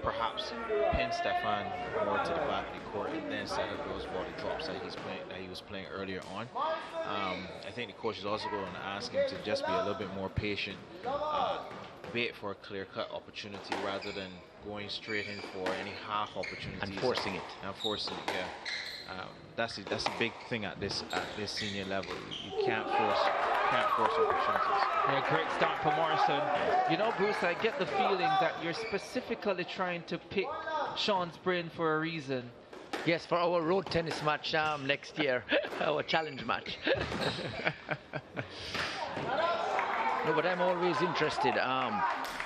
perhaps pin Stefan more to the back of the court and then set up those volley drops that he was playing earlier on. I think the coach is also going to ask him to just be a little bit more patient, wait for a clear-cut opportunity rather than going straight in for any half opportunities and forcing it. Yeah. That's a big thing at this senior level. You can't force opportunities. Yeah, great start for Morrison. You know, Bruce, I get the feeling that you're specifically trying to pick Sean's brain for a reason. Yes, for our road tennis match next year, our challenge match. No, but I'm always interested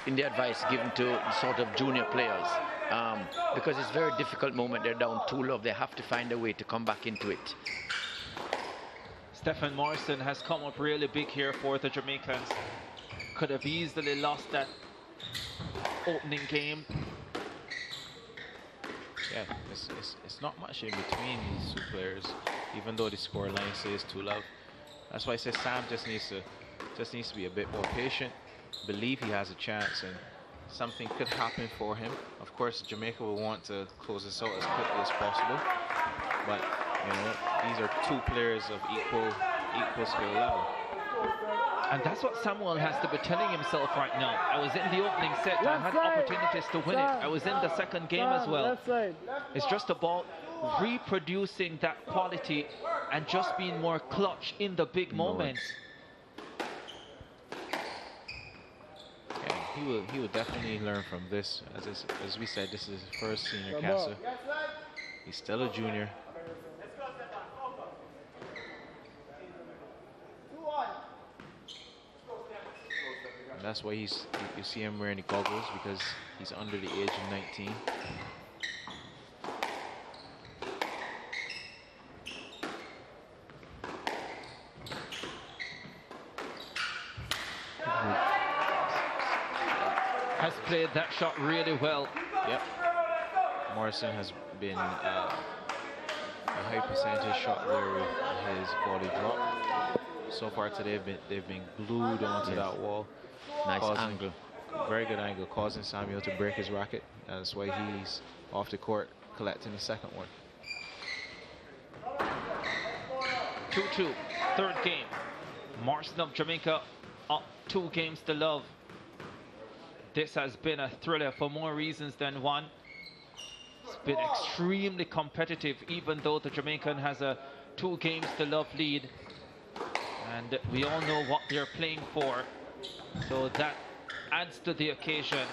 in the advice given to sort of junior players, because it's a very difficult moment. They're down 2-love. They have to find a way to come back into it. Stefan Morrison has come up really big here for the Jamaicans. Could have easily lost that opening game. Yeah, it's not much in between these two players, even though the score line says 2-love. That's why I say Sam just needs to be a bit more patient, believe he has a chance, and something could happen for him. Of course, Jamaica will want to close this out as quickly as possible, but you know, these are two players of equal skill level. And that's what Samuel has to be telling himself right now. I was in the opening set, I had opportunities to win it. I was in the second game as well. It's just about reproducing that quality and just being more clutch in the big moments. Yeah, he will definitely learn from this. As we said, this is his first senior casser. He's still a junior. And that's why you see him wearing the goggles, because he's under the age of 19. Has played that shot really well. Yep. Morrison has been a high percentage shot there with his volley drop. So far today, they've been glued onto that wall. Nice angle. Very good angle, causing Samuel to break his racket. That's why he's off the court collecting the second one. 2-2, third game. Morrison of Jamaica up 2-0. This has been a thriller for more reasons than one. It's been extremely competitive, even though the Jamaican has a 2-0 lead. And we all know what they're playing for. So that adds to the occasion,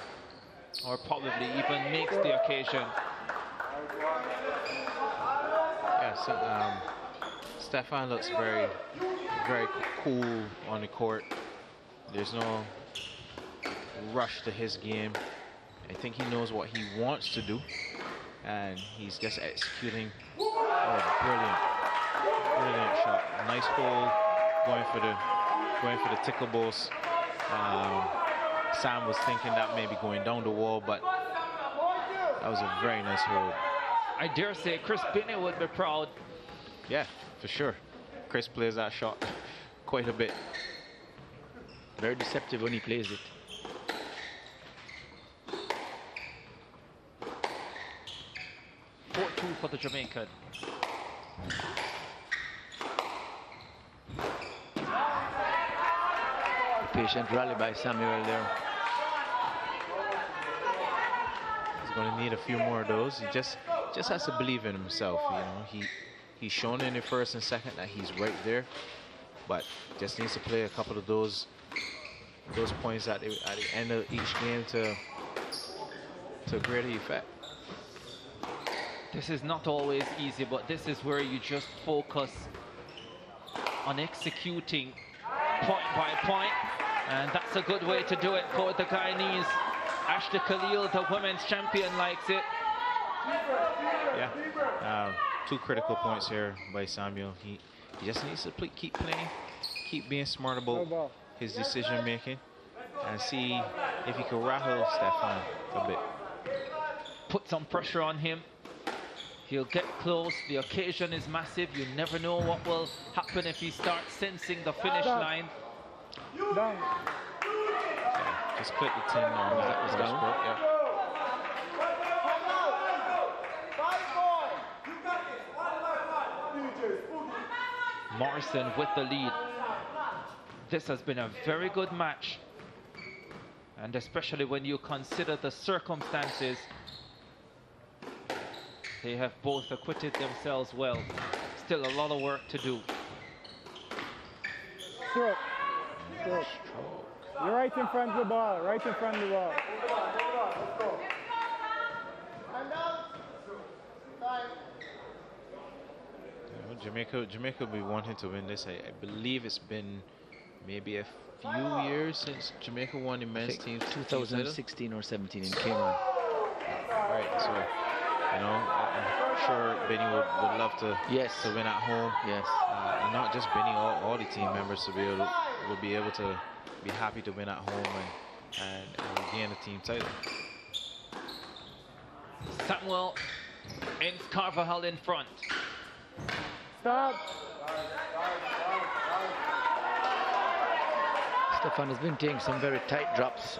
or probably even makes the occasion. Yes, Stefan looks very cool on the court. There's no rush to his game. I think he knows what he wants to do, and he's just executing. Oh, brilliant shot. Nice hold, going for the tickle balls. Sam was thinking that maybe going down the wall, but that was a very nice hold. I dare say Chris Binney would be proud. Yeah, for sure. Chris plays that shot quite a bit. Very deceptive when he plays it. For the Jamaican. Patient rally by Samuel there. He's going to need a few more of those. He just has to believe in himself. You know, he's shown in the first and second that he's right there, but just needs to play a couple of those points at the end of each game to greater effect. This is not always easy, but this is where you just focus on executing point by point, and that's a good way to do it for the Guyanese. Ashley Khalil, the women's champion, likes it. Yeah, 2 critical points here by Samuel. He just needs to keep playing, keep being smart about his decision making, and see if he can rattle Stefan a bit. Put some pressure on him. He'll get close. The occasion is massive. You never know what will happen if he starts sensing the finish line. Yeah. Just click the 10 there. That was down. Yeah. Morrison with the lead. This has been a very good match. And especially when you consider the circumstances, they have both acquitted themselves well. Still a lot of work to do. Stroke. Stroke. You're right in front of the ball, right in front of the ball. Jamaica will be wanting to win this. I believe it's been maybe a few years since Jamaica won the men's team. 2016 or 17 in Cayman. Right, so you know, I'm sure Benny would love to win at home. Yes. And not just Benny, all the team members to will be able to be happy to win at home and regain the team title. Samuel Ince Carvajal in front. Stop. Stefan has been taking some very tight drops.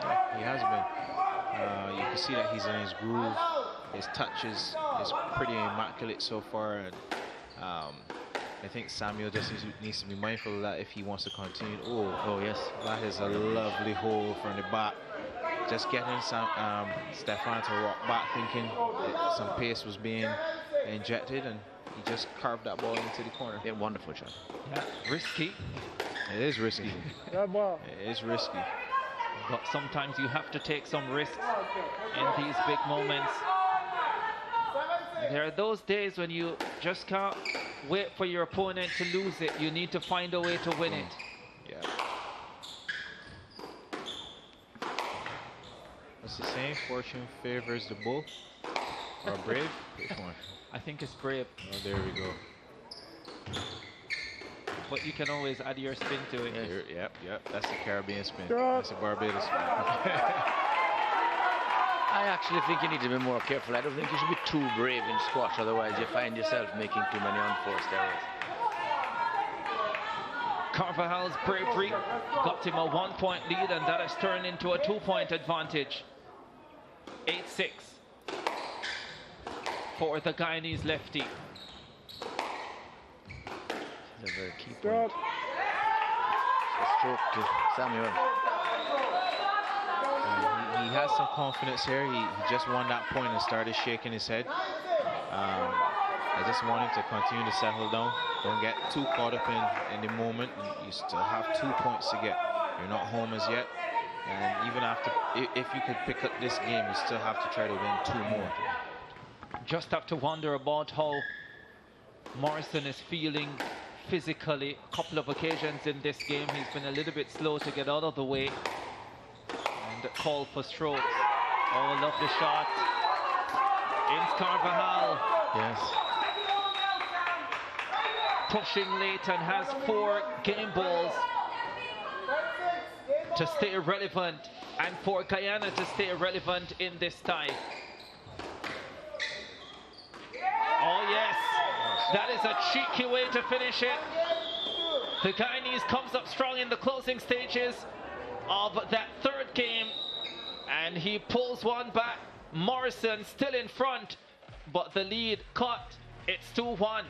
Yeah, he has been. You can see that he's in his groove. His touch is pretty immaculate so far. And, I think Samuel just needs to be mindful of that if he wants to continue. Oh yes, that is a lovely hole from the back. Just getting Stefan to rock back, thinking some pace was being injected, and he just carved that ball into the corner. Yeah, wonderful shot. Yeah, risky. It is risky. Good ball. It is risky. But sometimes you have to take some risks in these big moments. There are those days when you just can't wait for your opponent to lose it. You need to find a way to win it. Yeah. What's the saying? Fortune favors the bull or brave? Which one? I think it's brave. Oh, there we go. But you can always add your spin to it. Yep. That's the Caribbean spin. Stop. That's the Barbados spin. I actually think you need to be more careful. I don't think you should be too brave in squash, otherwise you find yourself making too many unforced errors. Carvajal's bravery got him a 1-point lead, and that has turned into a 2-point advantage. 8-6 for the Guyanese lefty. It's a very key point. A stroke to Samuel. He has some confidence here. He just won that point and started shaking his head. I just want him to continue to settle down. Don't get too caught up in the moment. You still have 2 points to get. You're not home as yet. And even after, if you could pick up this game, you still have to try to win 2 more. Just have to wonder about how Morrison is feeling physically. A couple of occasions in this game, he's been a little bit slow to get out of the way and call for strokes. Oh, lovely shot. Ince Carvajal. Yes. Pushing late and has 4 game balls to stay relevant, and for Guyana to stay relevant in this tie. Oh yes, that is a cheeky way to finish it. The Guyanese comes up strong in the closing stages of that 3rd game, and he pulls one back. Morrison still in front, but the lead cut. It's 2-1.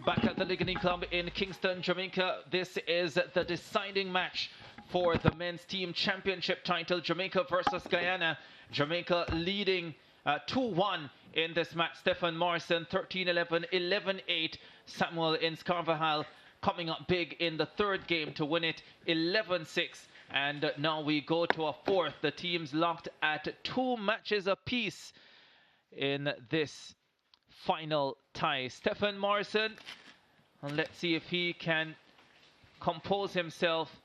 Back at the Ligonier Club in Kingston, Jamaica. This is the deciding match for the men's team championship title, Jamaica versus Guyana. Jamaica leading 2-1 in this match. Stephen Morrison 13-11, 11-8. Samuel Ince coming up big in the third game to win it 11-6. And now we go to a fourth. The teams locked at 2 matches apiece in this final tie. Stephen Morrison, and let's see if he can compose himself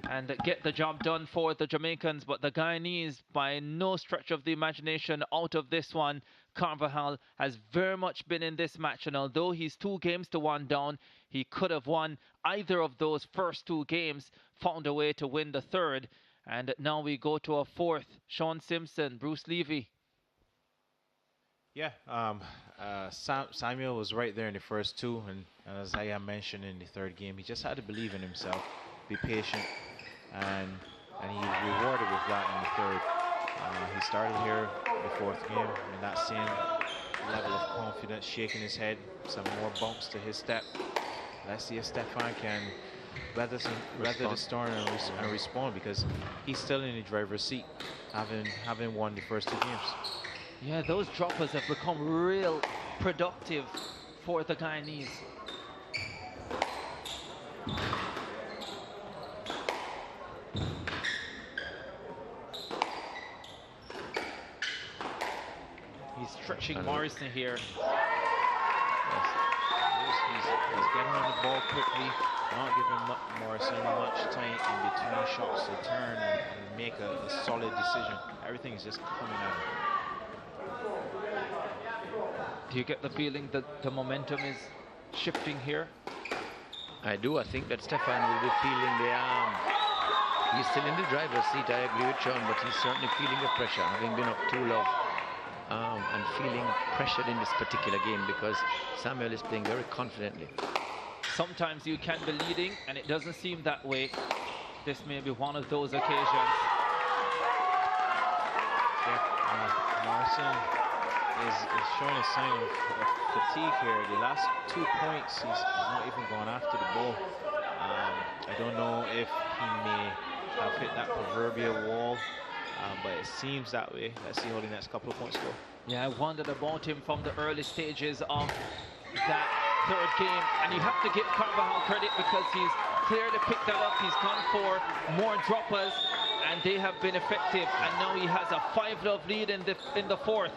and get the job done for the Jamaicans. But the Guyanese, by no stretch of the imagination, out of this one. Carvajal has very much been in this match, and although he's 2 games to 1 down, he could have won either of those first 2 games, found a way to win the third. And now we go to a fourth. Sean Simpson, Bruce Levy. Yeah, Samuel was right there in the first 2, and as I mentioned in the third game, he just had to believe in himself, be patient, and he was rewarded with that in the third. He started here the fourth game in that same level of confidence, shaking his head, some more bumps to his step. Let's see if Stefan can weather the storm and respond, because he's still in the driver's seat, having won the first 2 games. Yeah, those droppers have become real productive for the Guyanese. He's stretching Morrison here. Yes. He's getting on the ball quickly, not giving Morrison much time in between shots to turn and make a solid decision. Everything is just coming at him. Do you get the feeling that the momentum is shifting here? I do. I think that Stefan will be feeling the arm. He's still in the driver's seat, I agree with Sean, but he's certainly feeling the pressure, having been up 2-love, and feeling pressured in this particular game, because Samuel is playing very confidently. Sometimes you can be leading and it doesn't seem that way. This may be one of those occasions. Yeah, Morrison is showing a sign of fatigue here. The last 2 points, he's not even gone after the ball. I don't know if he may have hit that proverbial wall, but it seems that way. Let's see how the next couple of points go. Yeah, I wondered about him from the early stages of that third game, and you have to give Carvajal credit, because he's clearly picked that up. He's gone for more droppers, and they have been effective. And now he has a 5-love lead in the fourth.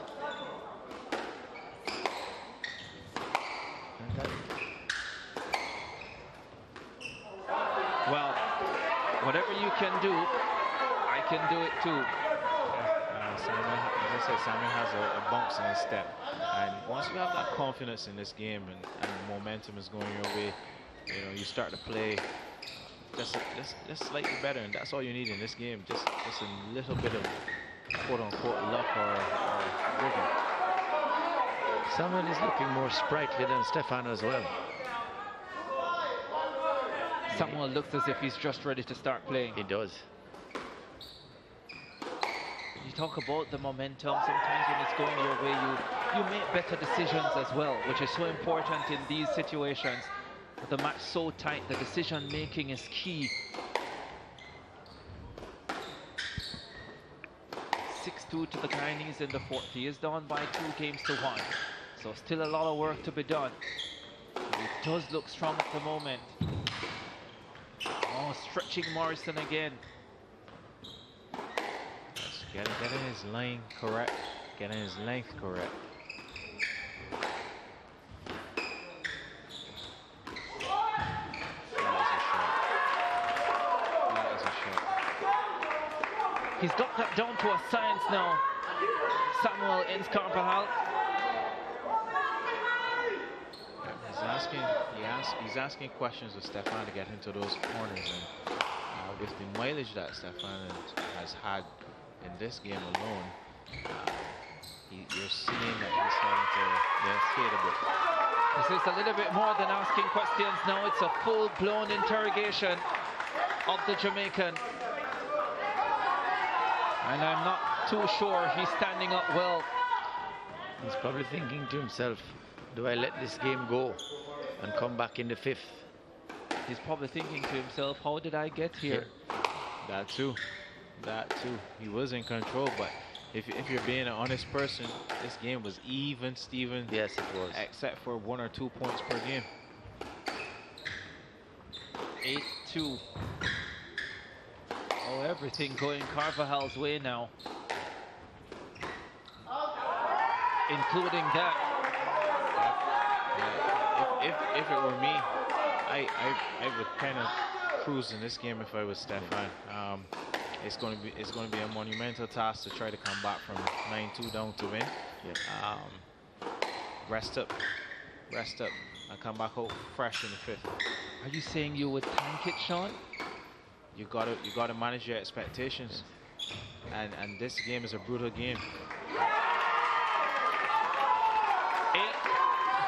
Well, whatever you can do, I can do it too. Samuel, as I said, Samuel has a bumps in his step, and once you have that confidence in this game and momentum is going your way, you start to play just slightly better, and that's all you need in this game. Just a little bit of quote-unquote luck or rhythm. Samuel is looking more sprightly than Stefan as well. Samuel looks as if he's just ready to start playing. He does. You talk about the momentum. Sometimes when it's going your way, you make better decisions as well, which is so important in these situations. With the match so tight, the decision making is key. 6-2 to the Guyanese in the fourth. He is down by 2 games to 1. So still a lot of work to be done. It does look strong at the moment. Oh, stretching Morrison again. Getting his line correct, getting his length correct. That is a shot. He's got that down to a science now. Samuel Ince Carvajal. He's asking questions of Stefan to get into those corners, and with the mileage that Stefan has had in this game alone, you're seeing that he's starting to skate a bit. This is a little bit more than asking questions now. It's a full-blown interrogation of the Jamaican. And I'm not too sure he's standing up well. He's probably thinking to himself, do I let this game go? and come back in the 5th. He's probably thinking to himself, how did I get here? That too. That too. He was in control, but if you're being an honest person, this game was even, Steven. Yes, it was. Except for 1 or 2 points per game. 8-2. Oh, everything going Carvajal's way now. Including that. Yeah. If it were me, I would kind of cruise in this game if I was Stefan. It's going to be a monumental task to try to come back from 9-2 down to win. Yeah. Rest up, and come back out fresh in the 5th. Are you saying you would tank it, Sean? You gotta manage your expectations, and this game is a brutal game. 8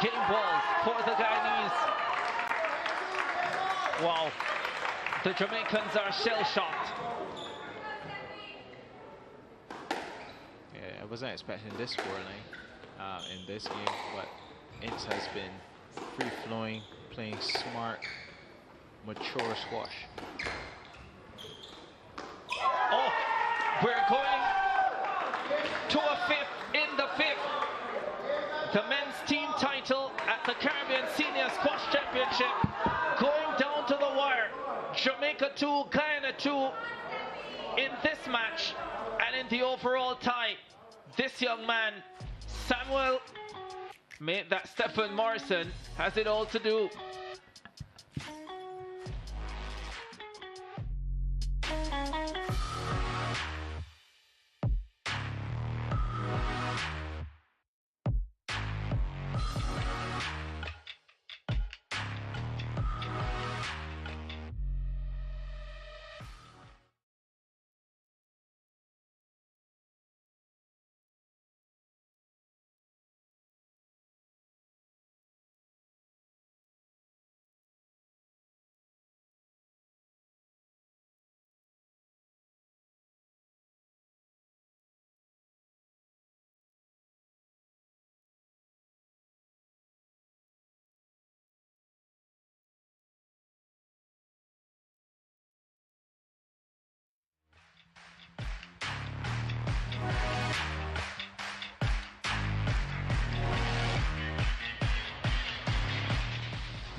game balls for the Guyanese. Wow, the Jamaicans are shell-shocked. Yeah, I wasn't expecting this scoreline in this game, but Ince has been free-flowing, playing smart, mature squash. Oh, we're going to a 5th in the 5th. The men's team title at the Caribbean Senior Squash Championship going down to the wire. Jamaica 2, Guyana 2 in this match, and in the overall tie, this young man, Samuel, made that Stephen Morrison, has it all to do.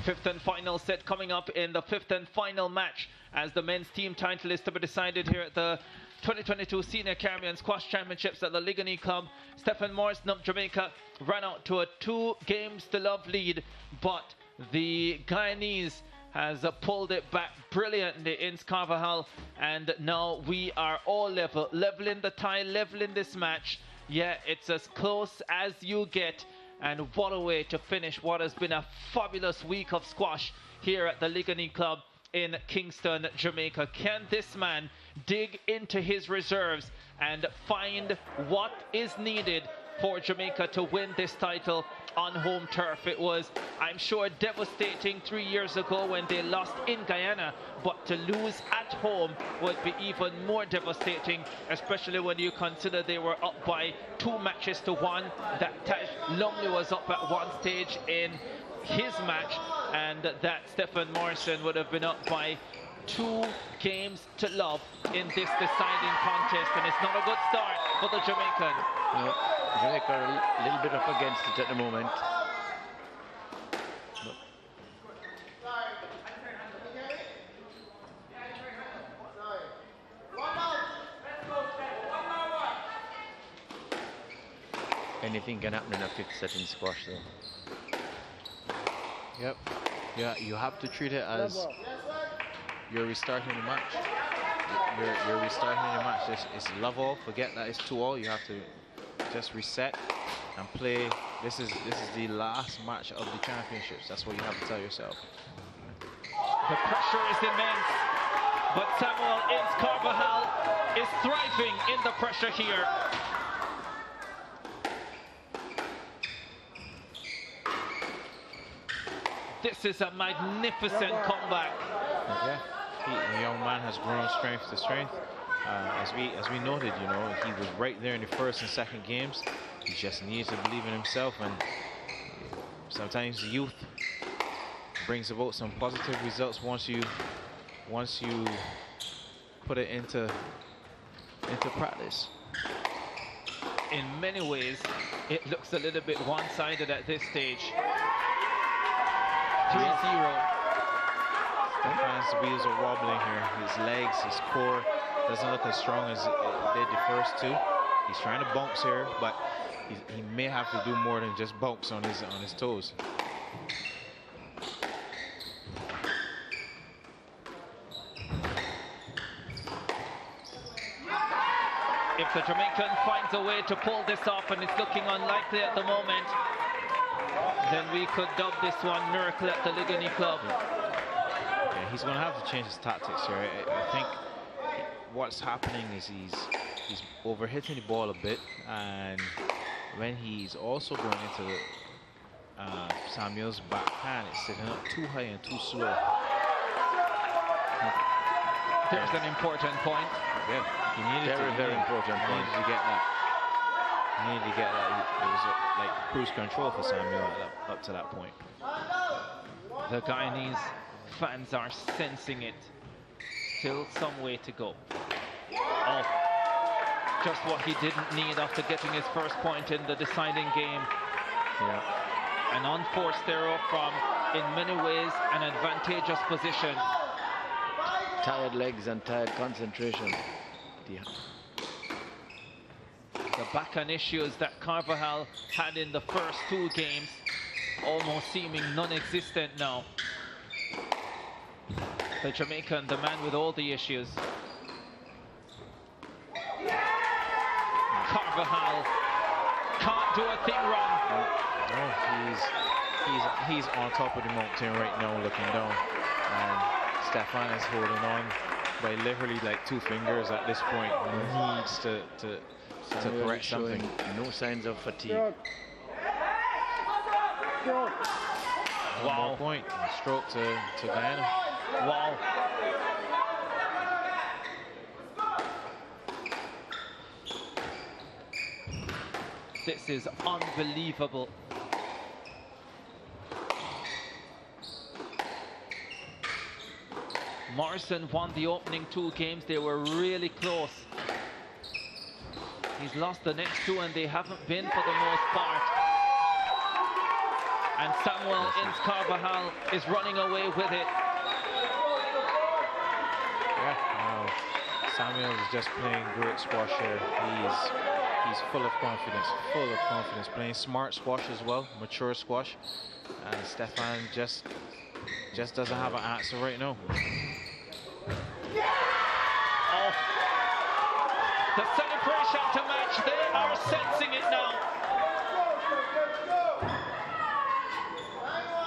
Fifth and final set coming up in the 5th and final match, as the men's team title is to be decided here at the 2022 Senior Caribbean Squash Championships at the Ligony Club. Stephen Morrison of Jamaica ran out to a 2-games-to-love lead, but the Guyanese has pulled it back brilliantly, Ince Carvajal, and now we are all leveling the tie, leveling this match. Yeah, it's as close as you get. And what a way to finish what has been a fabulous week of squash here at the Ligony Club in Kingston, Jamaica. Can this man dig into his reserves and find what is needed for Jamaica to win this title on home turf? It was, I'm sure, devastating 3 years ago when they lost in Guyana, but to lose at home would be even more devastating, especially when you consider they were up by 2 matches to 1. That Lumley was up at one stage in his match, and that Stephen Morrison would have been up by 2 games to love in this deciding contest, and it's not a good start for the Jamaican. No, Jamaica are a little bit up against it at the moment. Anything can happen in a 5th set in squash, though. Yep. Yeah, you have to treat it as you're restarting the match. You're restarting the match. It's love all. Forget that it's 2-all. You have to just reset and play. This is the last match of the championships. That's what you have to tell yourself. The pressure is immense, but Samuel Ince Carvajal is thriving in the pressure here. This is a magnificent comeback. Yeah, the young man has grown strength to strength. As we noted, you know, he was right there in the 1st and 2nd games. He just needs to believe in himself, and sometimes youth brings about some positive results once you put it into practice. In many ways, it looks a little bit one-sided at this stage. 3-0. Stefan's wheels are wobbling here. His legs, his core doesn't look as strong as it did the first two. He's trying to bounce here, but he may have to do more than just bounce on his toes. If the Jamaican finds a way to pull this off, and it's looking unlikely at the moment, then we could dub this one Miracle at the Ligony Club. Yeah, he's going to have to change his tactics here. I think what's happening is he's overhitting the ball a bit, and when he's also going into Samuel's backhand, it's sitting up too high and too slow. There's an important point. Yeah, he needed very important point. He needed to get that. He needed to get that. It was like cruise control for Samuel up to that point. The Guyanese fans are sensing it. Still some way to go. Oh, just what he didn't need after getting his first point in the deciding game. Yeah. An unforced error from, in many ways, an advantageous position. Tired legs and tired concentration. Yeah. The backhand issues that Carvajal had in the first two games almost seeming non-existent now. The Jamaican, the man with all the issues. Carvajal can't do a thing wrong. No, he's on top of the mountain right now, looking down, and Stefan is holding on by literally like 2 fingers at this point. He needs to correct something. No signs of fatigue. One more point. Stroke to Guyana. Wow. This is unbelievable. Morrison won the opening 2 games. They were really close. He's lost the next 2, and they haven't been for the most part. And Ince Carvajal is running away with it. Yeah, Samuel is just playing great squash here. He's full of confidence, playing smart squash as well, mature squash. And Stefan just doesn't have an answer right now. Oh, the celebration to match, they are sensing it now.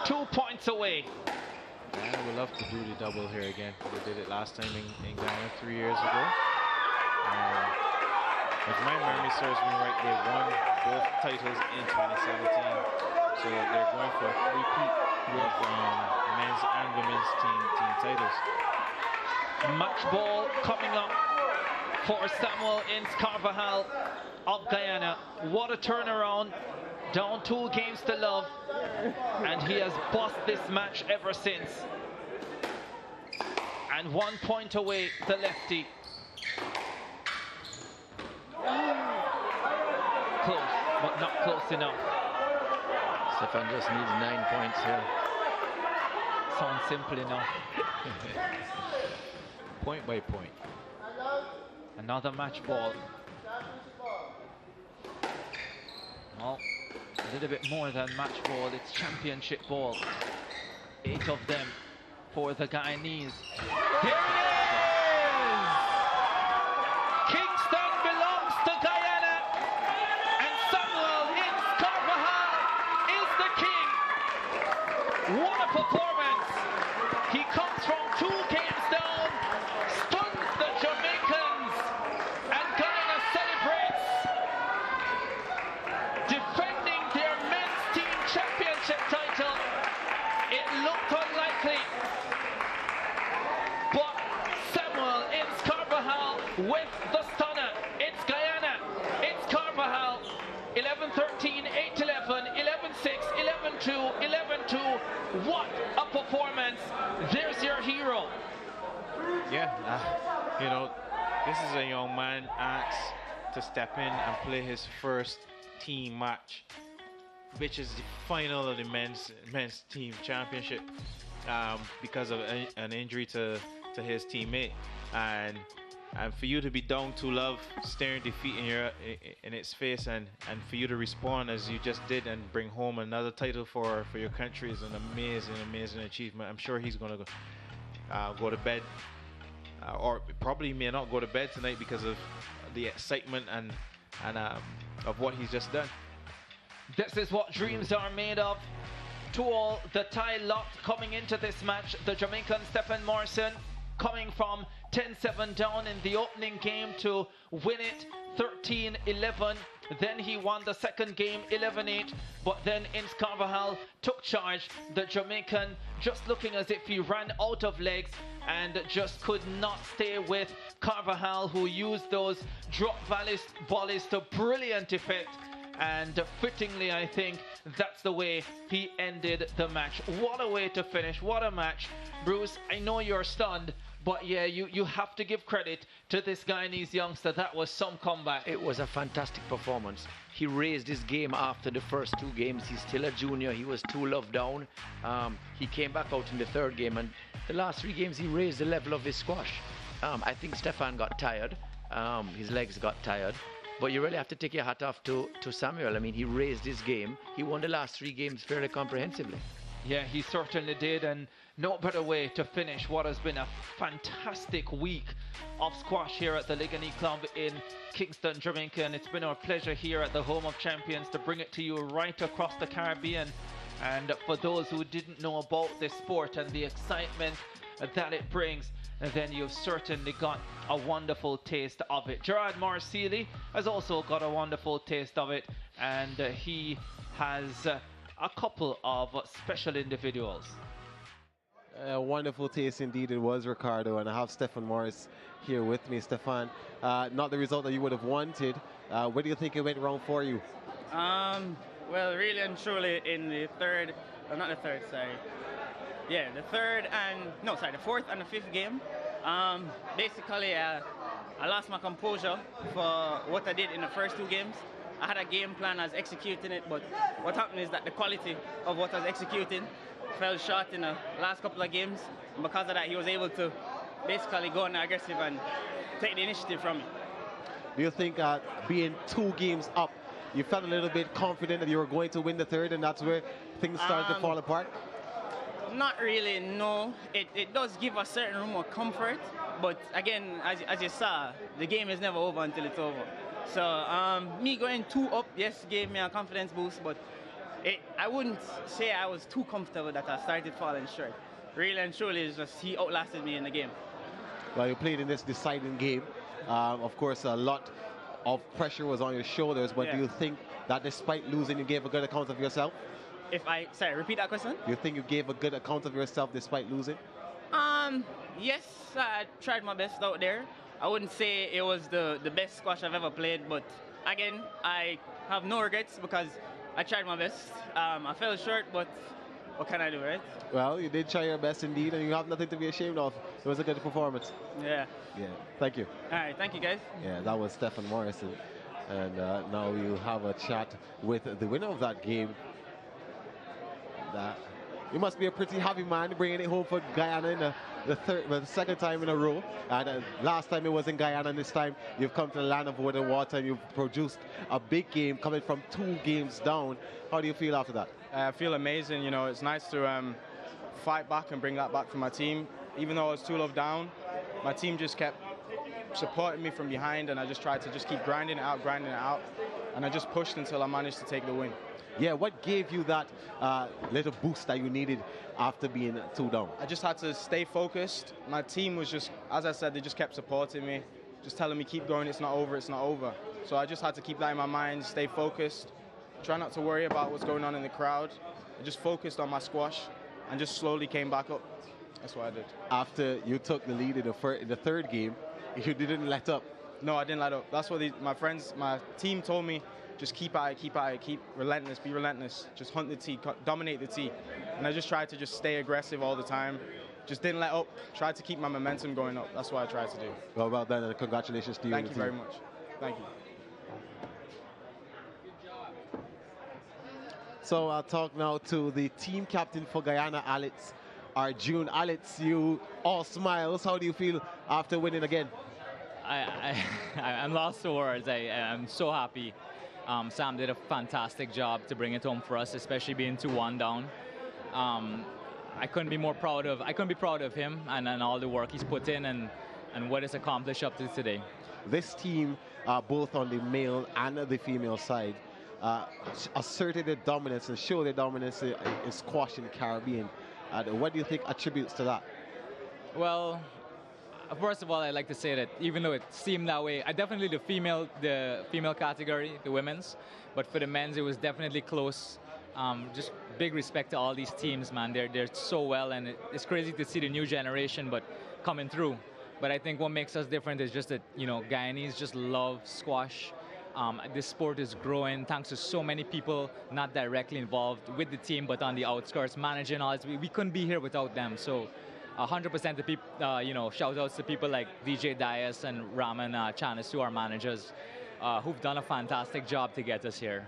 2 points away. Yeah, we love to do the double here again. We did it last time in Guyana 3 years ago. If my memory serves me right, they won both titles in 2017. So they're going for a repeat with men's and women's team titles. Match ball coming up for Ince Carvajal of Guyana. What a turnaround. Down 2 games to love. And he has bossed this match ever since. And 1 point away, the lefty. Close, but not close enough. Stefan just needs 9 points here. Sounds simple enough. Point by point. Another match ball. Well, a little bit more than match ball. It's championship ball. 8 of them for the Guyanese. Here it is! Kingston belongs to Guyana, and Ince Carvajal is the king. What a performance! He comes from 2 games down, stuns the Jamaicans, and Guyana celebrates, defending their men's team championship title. It looked unlikely, but Ince Carvajal with the stunner. It's Guyana, it's Carvajal. 11-13, 8-11, 11-6, 11-2, 11-2. What a There's your hero. Yeah, you know, this is a young man asked to step in and play his first team match, which is the final of the men's team championship, because of an injury to his teammate, and for you to be down to love, staring defeat in its face, and for you to respond as you just did and bring home another title for your country is an amazing achievement. I'm sure he's gonna go to bed, or probably may not go to bed tonight because of the excitement and of what he's just done. This is what dreams are made of. To all the Thai lot coming into this match, the Jamaican Stephen Morrison coming from 10-7 down in the opening game to win it 13-11. Then he won the second game 11-8, but then Ince took charge. The Jamaican just looking as if he ran out of legs and just could not stay with Carvajal, who used those drop volleys to brilliant effect. And fittingly, I think that's the way he ended the match. What a way to finish. What a match. Bruce, I know you're stunned, but yeah, you have to give credit to this Guyanese youngster. That was some comeback. It was a fantastic performance. He raised his game after the first two games. He's still a junior. He was 2 love down. He came back out in the third game, and the last 3 games he raised the level of his squash. I think Stefan got tired. His legs got tired. But you really have to take your hat off to Samuel. I mean, he raised his game. He won the last 3 games fairly comprehensively. Yeah, he certainly did, and no better way to finish what has been a fantastic week of squash here at the Ligani Club in Kingston, Jamaica. And it's been our pleasure here at the Home of Champions to bring it to you right across the Caribbean. And for those who didn't know about this sport and the excitement that it brings, then you've certainly got a wonderful taste of it. Gerard Morrison has also got a wonderful taste of it, and he has a couple of special individuals. A wonderful taste indeed it was, Ricardo, and I have Stefan Morris here with me. Stefan, not the result that you would have wanted. Where do you think it went wrong for you? Well, really and truly in the third, well, not the third, sorry. Yeah, the fourth and the fifth game. Basically, I lost my composure for what I did in the first 2 games. I had a game plan, I was executing it, but what happened is that the quality of what I was executing fell short in the last couple of games. And because of that, he was able to basically go on aggressive and take the initiative from me. Do you think being 2 games up, you felt a little bit confident that you were going to win the third, and that's where things started to fall apart? Not really, no. It does give a certain room of comfort, but again, as you saw, the game is never over until it's over. So me going 2 up, yes, gave me a confidence boost, but I wouldn't say I was too comfortable that I started falling short. Really and truly, it's just he outlasted me in the game. Well, you played in this deciding game. Of course, a lot of pressure was on your shoulders, but do you think that despite losing, you gave a good account of yourself? Sorry, repeat that question? You think you gave a good account of yourself despite losing? Yes, I tried my best out there. I wouldn't say it was the best squash I've ever played, but again, I have no regrets because I tried my best. I fell short, but what can I do, right? Well, you did try your best indeed, and you have nothing to be ashamed of. It was a good performance. Yeah. Yeah, thank you. All right, thank you, guys. Yeah, that was Stefan Morrison. And now you have a chat with the winner of that game. You must be a pretty happy man bringing it home for Guyana in the second time in a row. And last time it was in Guyana, and this time you've come to the land of wood and water, and you've produced a big game coming from 2 games down. How do you feel after that? I feel amazing. You know, it's nice to fight back and bring that back for my team. Even though I was 2 love down, my team just kept supporting me from behind, and I just tried to just keep grinding it out, and I just pushed until I managed to take the win. Yeah, what gave you that little boost that you needed after being 2 down? I just had to stay focused. My team was just, as I said, they just kept supporting me, just telling me keep going, it's not over, it's not over. So I just had to keep that in my mind, stay focused, try not to worry about what's going on in the crowd. I just focused on my squash and just slowly came back up. That's what I did. After you took the lead in the third game, you didn't let up. No, I didn't let up. That's what my team told me. Just keep at it, keep relentless, be relentless. Just hunt the tee, dominate the tee. And I just tried to just stay aggressive all the time. just didn't let up. Tried to keep my momentum going up. That's what I tried to do. Well done, and congratulations to you. Thank you very much. Thank you. So I'll talk now to the team captain for Guyana, Alex Arjun. Alex, you all smiles. How do you feel after winning again? I'm lost for words. I'm so happy. Sam did a fantastic job to bring it home for us, especially being 2-1 down. I couldn't be proud of him and all the work he's put in and what he's accomplished up to today. This team, both on the male and the female side, asserted their dominance and showed their dominance in squash in the Caribbean. What do you think attributes to that? Well, first of all, I'd like to say that even though it seemed that way, definitely the female category, the women's, but for the men's, it was definitely close. Just big respect to all these teams, man. They're so well, and it's crazy to see the new generation, but coming through. But I think what makes us different is just that, Guyanese just love squash. This sport is growing thanks to so many people not directly involved with the team, but on the outskirts, managing all this. We couldn't be here without them. So 100% the people, shout outs to people like DJ Dias and Raman Chanis, who are managers, who've done a fantastic job to get us here.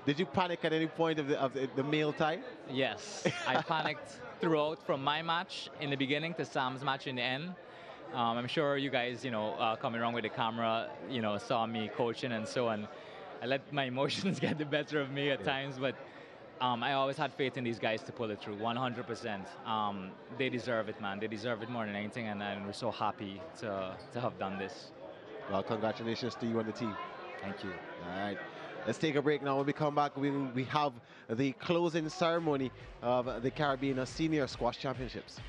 Did you panic at any point of the male tie? Yes, I panicked throughout, from my match in the beginning to Sam's match in the end. I'm sure you guys, coming around with the camera, saw me coaching and so on. I let my emotions get the better of me at times, but I always had faith in these guys to pull it through, 100%. They deserve it, man. They deserve it more than anything, and we're so happy to have done this. Well, congratulations to you and the team. Thank you. All right. Let's take a break now. When we come back, we have the closing ceremony of the Caribbean Senior Squash Championships.